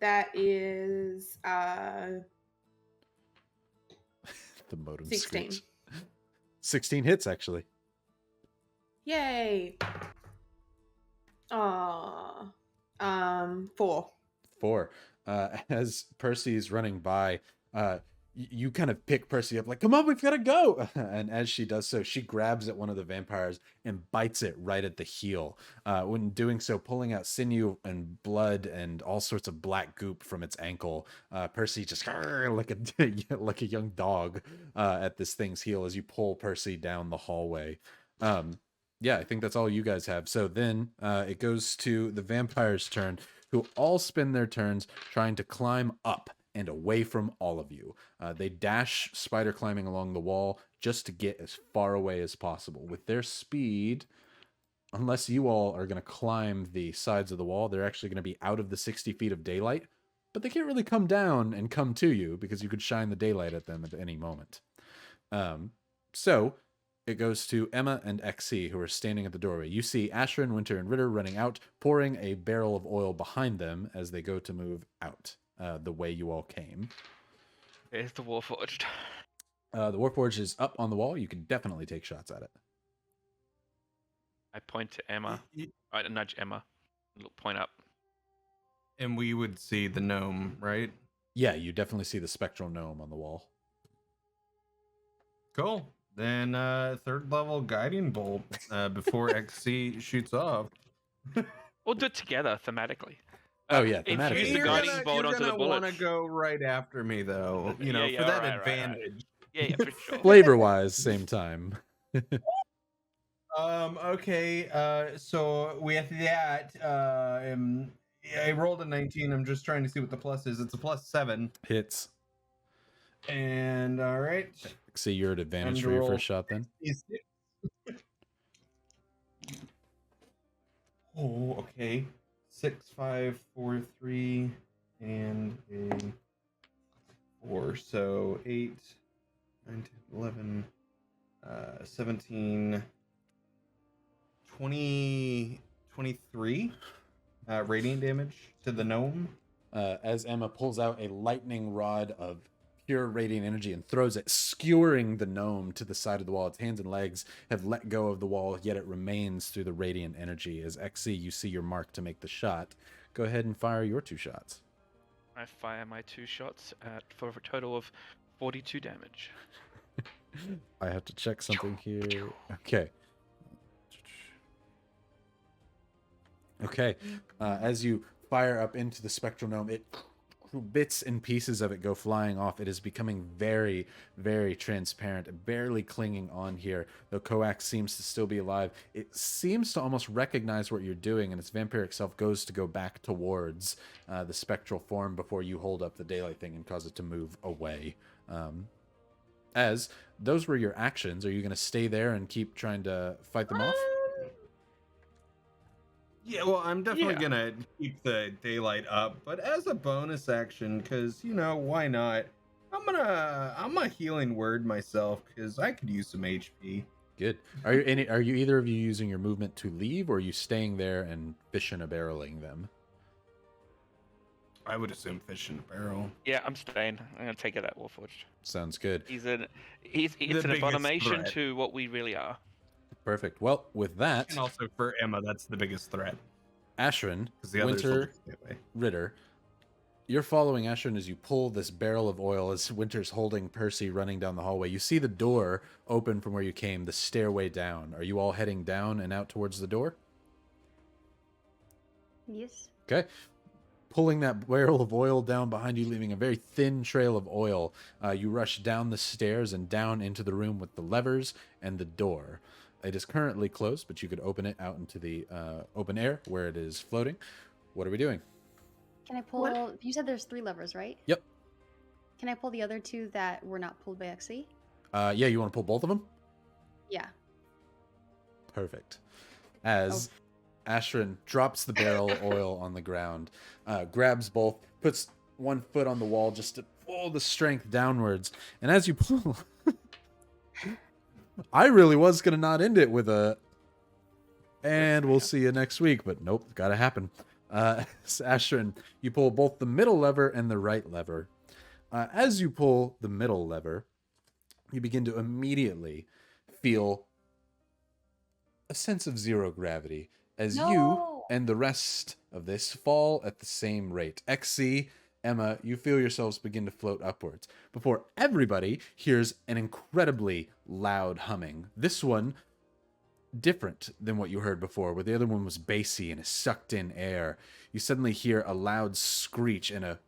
[SPEAKER 4] That is
[SPEAKER 1] The modem
[SPEAKER 4] 16.
[SPEAKER 1] screech. 16 hits, actually.
[SPEAKER 4] Yay. 4.
[SPEAKER 1] 4. As Percy's running by, you kind of pick Percy up like, come on, we've got to go. And as she does so, she grabs at one of the vampires and bites it right at the heel. When doing so, pulling out sinew and blood and all sorts of black goop from its ankle. Percy just like a young dog at this thing's heel as you pull Percy down the hallway. Yeah, I think that's all you guys have. So then it goes to the vampires' turn, who all spend their turns trying to climb up and away from all of you. They dash spider climbing along the wall just to get as far away as possible. With their speed, unless you all are going to climb the sides of the wall, they're actually going to be out of the 60 feet of daylight, but they can't really come down and come to you because you could shine the daylight at them at any moment. So it goes to Emma and XC, who are standing at the doorway. You see Asherin, Winter, and Ritter running out, pouring a barrel of oil behind them as they go to move out the way you all came.
[SPEAKER 3] There's the Warforged.
[SPEAKER 1] The Warforged is up on the wall. You can definitely take shots at it.
[SPEAKER 3] I point to Emma. I nudge Emma. Look, point up.
[SPEAKER 2] And we would see the gnome, right?
[SPEAKER 1] Yeah, you definitely see the spectral gnome on the wall.
[SPEAKER 2] Cool. Then third level guiding bolt before XC shoots off.
[SPEAKER 3] We'll do it together thematically.
[SPEAKER 1] Oh yeah,
[SPEAKER 3] infuse
[SPEAKER 1] thematically.
[SPEAKER 3] the guiding bolt onto the
[SPEAKER 2] You're gonna
[SPEAKER 3] bullet.
[SPEAKER 2] want to go right after me, though. You know,
[SPEAKER 3] Yeah,
[SPEAKER 2] for that
[SPEAKER 3] right.
[SPEAKER 2] advantage.
[SPEAKER 3] Yeah, for sure.
[SPEAKER 1] Flavor-wise, same time.
[SPEAKER 2] Okay. So with that, I rolled a 19. I'm just trying to see what the plus is. It's a +7.
[SPEAKER 1] Hits.
[SPEAKER 2] And all right.
[SPEAKER 1] See, you're at advantage
[SPEAKER 2] Time
[SPEAKER 1] for
[SPEAKER 2] to
[SPEAKER 1] your
[SPEAKER 2] roll
[SPEAKER 1] first shot then.
[SPEAKER 2] Oh, okay. 6, 5, 4, 3, and a 4. So 8, 9, 10, 11, 17, 20, 23 radiant damage to the gnome.
[SPEAKER 1] As Emma pulls out a lightning rod of pure radiant energy and throws it, skewering the gnome to the side of the wall. Its hands and legs have let go of the wall, yet it remains through the radiant energy. As XC, you see your mark to make the shot. Go ahead and fire your 2 shots.
[SPEAKER 3] I fire my 2 shots for a total of 42 damage.
[SPEAKER 1] I have to check something here. Okay. Okay. As you fire up into the spectral gnome, bits and pieces of it go flying off. It is becoming very, very transparent, barely clinging on here, though Coax seems to still be alive. It seems to almost recognize what you're doing, and its vampiric self goes to go back towards the spectral form before you hold up the daylight thing and cause it to move away. As those were your actions, are you going to stay there and keep trying to fight them off?
[SPEAKER 2] Yeah, well, I'm definitely gonna keep the daylight up, but as a bonus action, because why not? I'm a healing word myself because I could use some HP.
[SPEAKER 1] Good. Are you either of you using your movement to leave, or are you staying there and fish in a barreling them?
[SPEAKER 2] I would assume fish in a barrel.
[SPEAKER 3] Yeah, I'm staying. I'm gonna take it at Warforged.
[SPEAKER 1] Sounds good.
[SPEAKER 3] It's an
[SPEAKER 2] biggest
[SPEAKER 3] abomination
[SPEAKER 2] threat.
[SPEAKER 3] to what we really are.
[SPEAKER 1] Perfect. Well, with that,
[SPEAKER 2] And also for Emma, that's the biggest threat.
[SPEAKER 1] Asherin,
[SPEAKER 2] Because the others will
[SPEAKER 1] Winter,
[SPEAKER 2] just stay away.
[SPEAKER 1] Ritter, you're following Asherin as you pull this barrel of oil as Winter's holding Percy running down the hallway. You see the door open from where you came, the stairway down. Are you all heading down and out towards the door?
[SPEAKER 5] Yes.
[SPEAKER 1] Okay. Pulling that barrel of oil down behind you, leaving a very thin trail of oil, you rush down the stairs and down into the room with the levers and the door. It is currently closed, but you could open it out into the open air where it is floating. What are we doing?
[SPEAKER 5] Can I pull? You said there's 3 levers, right?
[SPEAKER 1] Yep.
[SPEAKER 5] Can I pull the other 2 that were not pulled by XC?
[SPEAKER 1] Yeah, you want to pull both of them?
[SPEAKER 5] Yeah.
[SPEAKER 1] Perfect. As Asherin drops the barrel of oil on the ground, grabs both, puts one foot on the wall just to pull the strength downwards, and as you pull... I really was going to not end it with a... And we'll see you next week, but nope, gotta happen. Asherin, you pull both the middle lever and the right lever. As you pull the middle lever, you begin to immediately feel a sense of zero gravity as you and the rest of this fall at the same rate. XC, Emma, you feel yourselves begin to float upwards before everybody hears an incredibly loud humming. This one different than what you heard before, where the other one was bassy and sucked in air. You suddenly hear a loud screech and a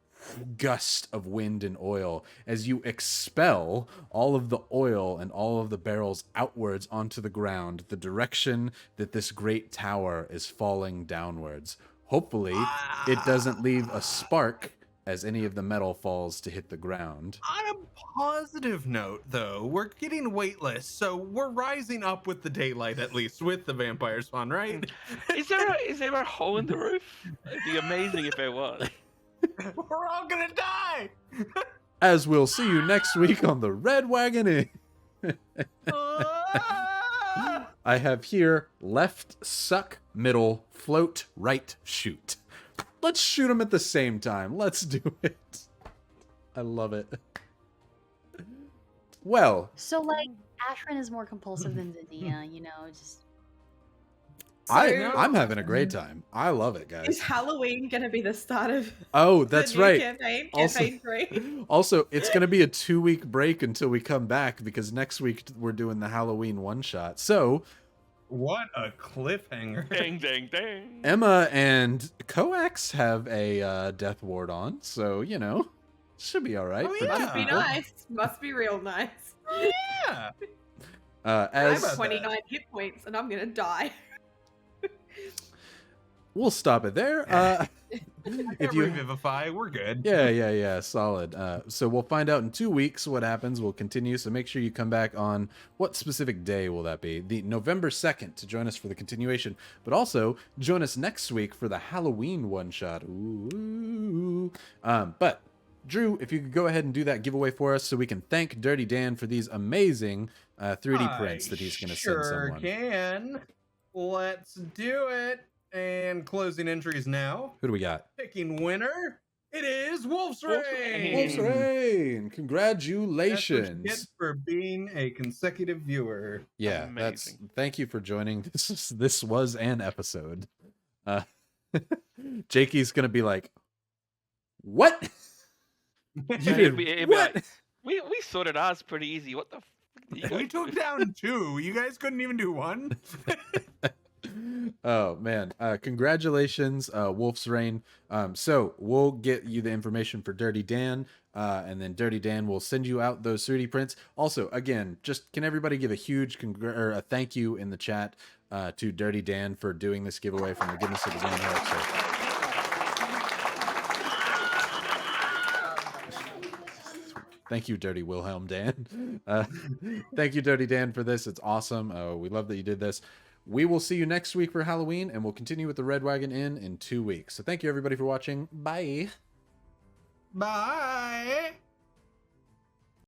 [SPEAKER 1] gust of wind and oil as you expel all of the oil and all of the barrels outwards onto the ground, the direction that this great tower is falling downwards. Hopefully, it doesn't leave a spark as any of the metal falls to hit the ground.
[SPEAKER 2] On a positive note, though, we're getting weightless, so we're rising up with the daylight, at least with the vampire spawn, right?
[SPEAKER 3] Is there a hole in the roof? It'd be amazing if there was.
[SPEAKER 2] We're all gonna die!
[SPEAKER 1] As we'll see you next week on the Red Wagon Inn. I have here left, suck, middle, float, right, shoot. Let's shoot them at the same time. Let's do it. I love it. Well.
[SPEAKER 5] So, like, Ashrin is more compulsive than Zinnia, you know, just...
[SPEAKER 1] I'm having a great time. I love it, guys.
[SPEAKER 4] Is Halloween going to be the start of
[SPEAKER 1] that's
[SPEAKER 4] the new
[SPEAKER 1] right.
[SPEAKER 4] campaign?
[SPEAKER 1] Also,
[SPEAKER 4] Campaign 3?
[SPEAKER 1] Also, it's going to be a 2-week break until we come back because next week we're doing the Halloween one-shot. So...
[SPEAKER 2] What a cliffhanger.
[SPEAKER 3] Dang, dang, dang.
[SPEAKER 1] Emma and Coax have a death ward on, so, you know, should be all right.
[SPEAKER 2] Oh,
[SPEAKER 1] for
[SPEAKER 2] yeah.
[SPEAKER 4] Must be
[SPEAKER 1] people.
[SPEAKER 4] nice. Must be real nice.
[SPEAKER 2] Yeah.
[SPEAKER 4] I
[SPEAKER 1] As
[SPEAKER 4] have 29 hit points and I'm going to die.
[SPEAKER 1] we'll stop it there. If you
[SPEAKER 2] revivify, we're good.
[SPEAKER 1] Yeah, solid. So we'll find out in 2 weeks what happens. We'll continue. So make sure you come back on what specific day will that be? The November 2nd to join us for the continuation, but also join us next week for the Halloween one shot. Ooh. But Drew, if you could go ahead and do that giveaway for us so we can thank Dirty Dan for these amazing 3D prints that he's going to send someone.
[SPEAKER 2] Can. Let's do it. And closing entries now.
[SPEAKER 1] Who do we got?
[SPEAKER 2] Picking winner. It is Wolf's Rain.
[SPEAKER 1] Wolf's Rain. Congratulations.
[SPEAKER 2] That's what you get for being a consecutive viewer.
[SPEAKER 1] Yeah,
[SPEAKER 3] Amazing.
[SPEAKER 1] Thank you for joining. This was an episode. Jakey's gonna be like, what? You did
[SPEAKER 3] It'd be
[SPEAKER 1] what?
[SPEAKER 3] like, we sorted ours pretty easy. What the f-
[SPEAKER 2] We took down 2. You guys couldn't even do 1.
[SPEAKER 1] Oh man, congratulations, Wolf's Rain. So we'll get you the information for Dirty Dan, and then Dirty Dan will send you out those 3D prints. Also, again, just can everybody give a huge a thank you in the chat to Dirty Dan for doing this giveaway from the goodness of his own heart. Thank you, Dirty Wilhelm Dan. Thank you, Dirty Dan, for this. It's awesome. We love that you did this. We will see you next week for Halloween, and we'll continue with the Red Wagon Inn in 2 weeks. So thank you, everybody, for watching. Bye.
[SPEAKER 2] Bye.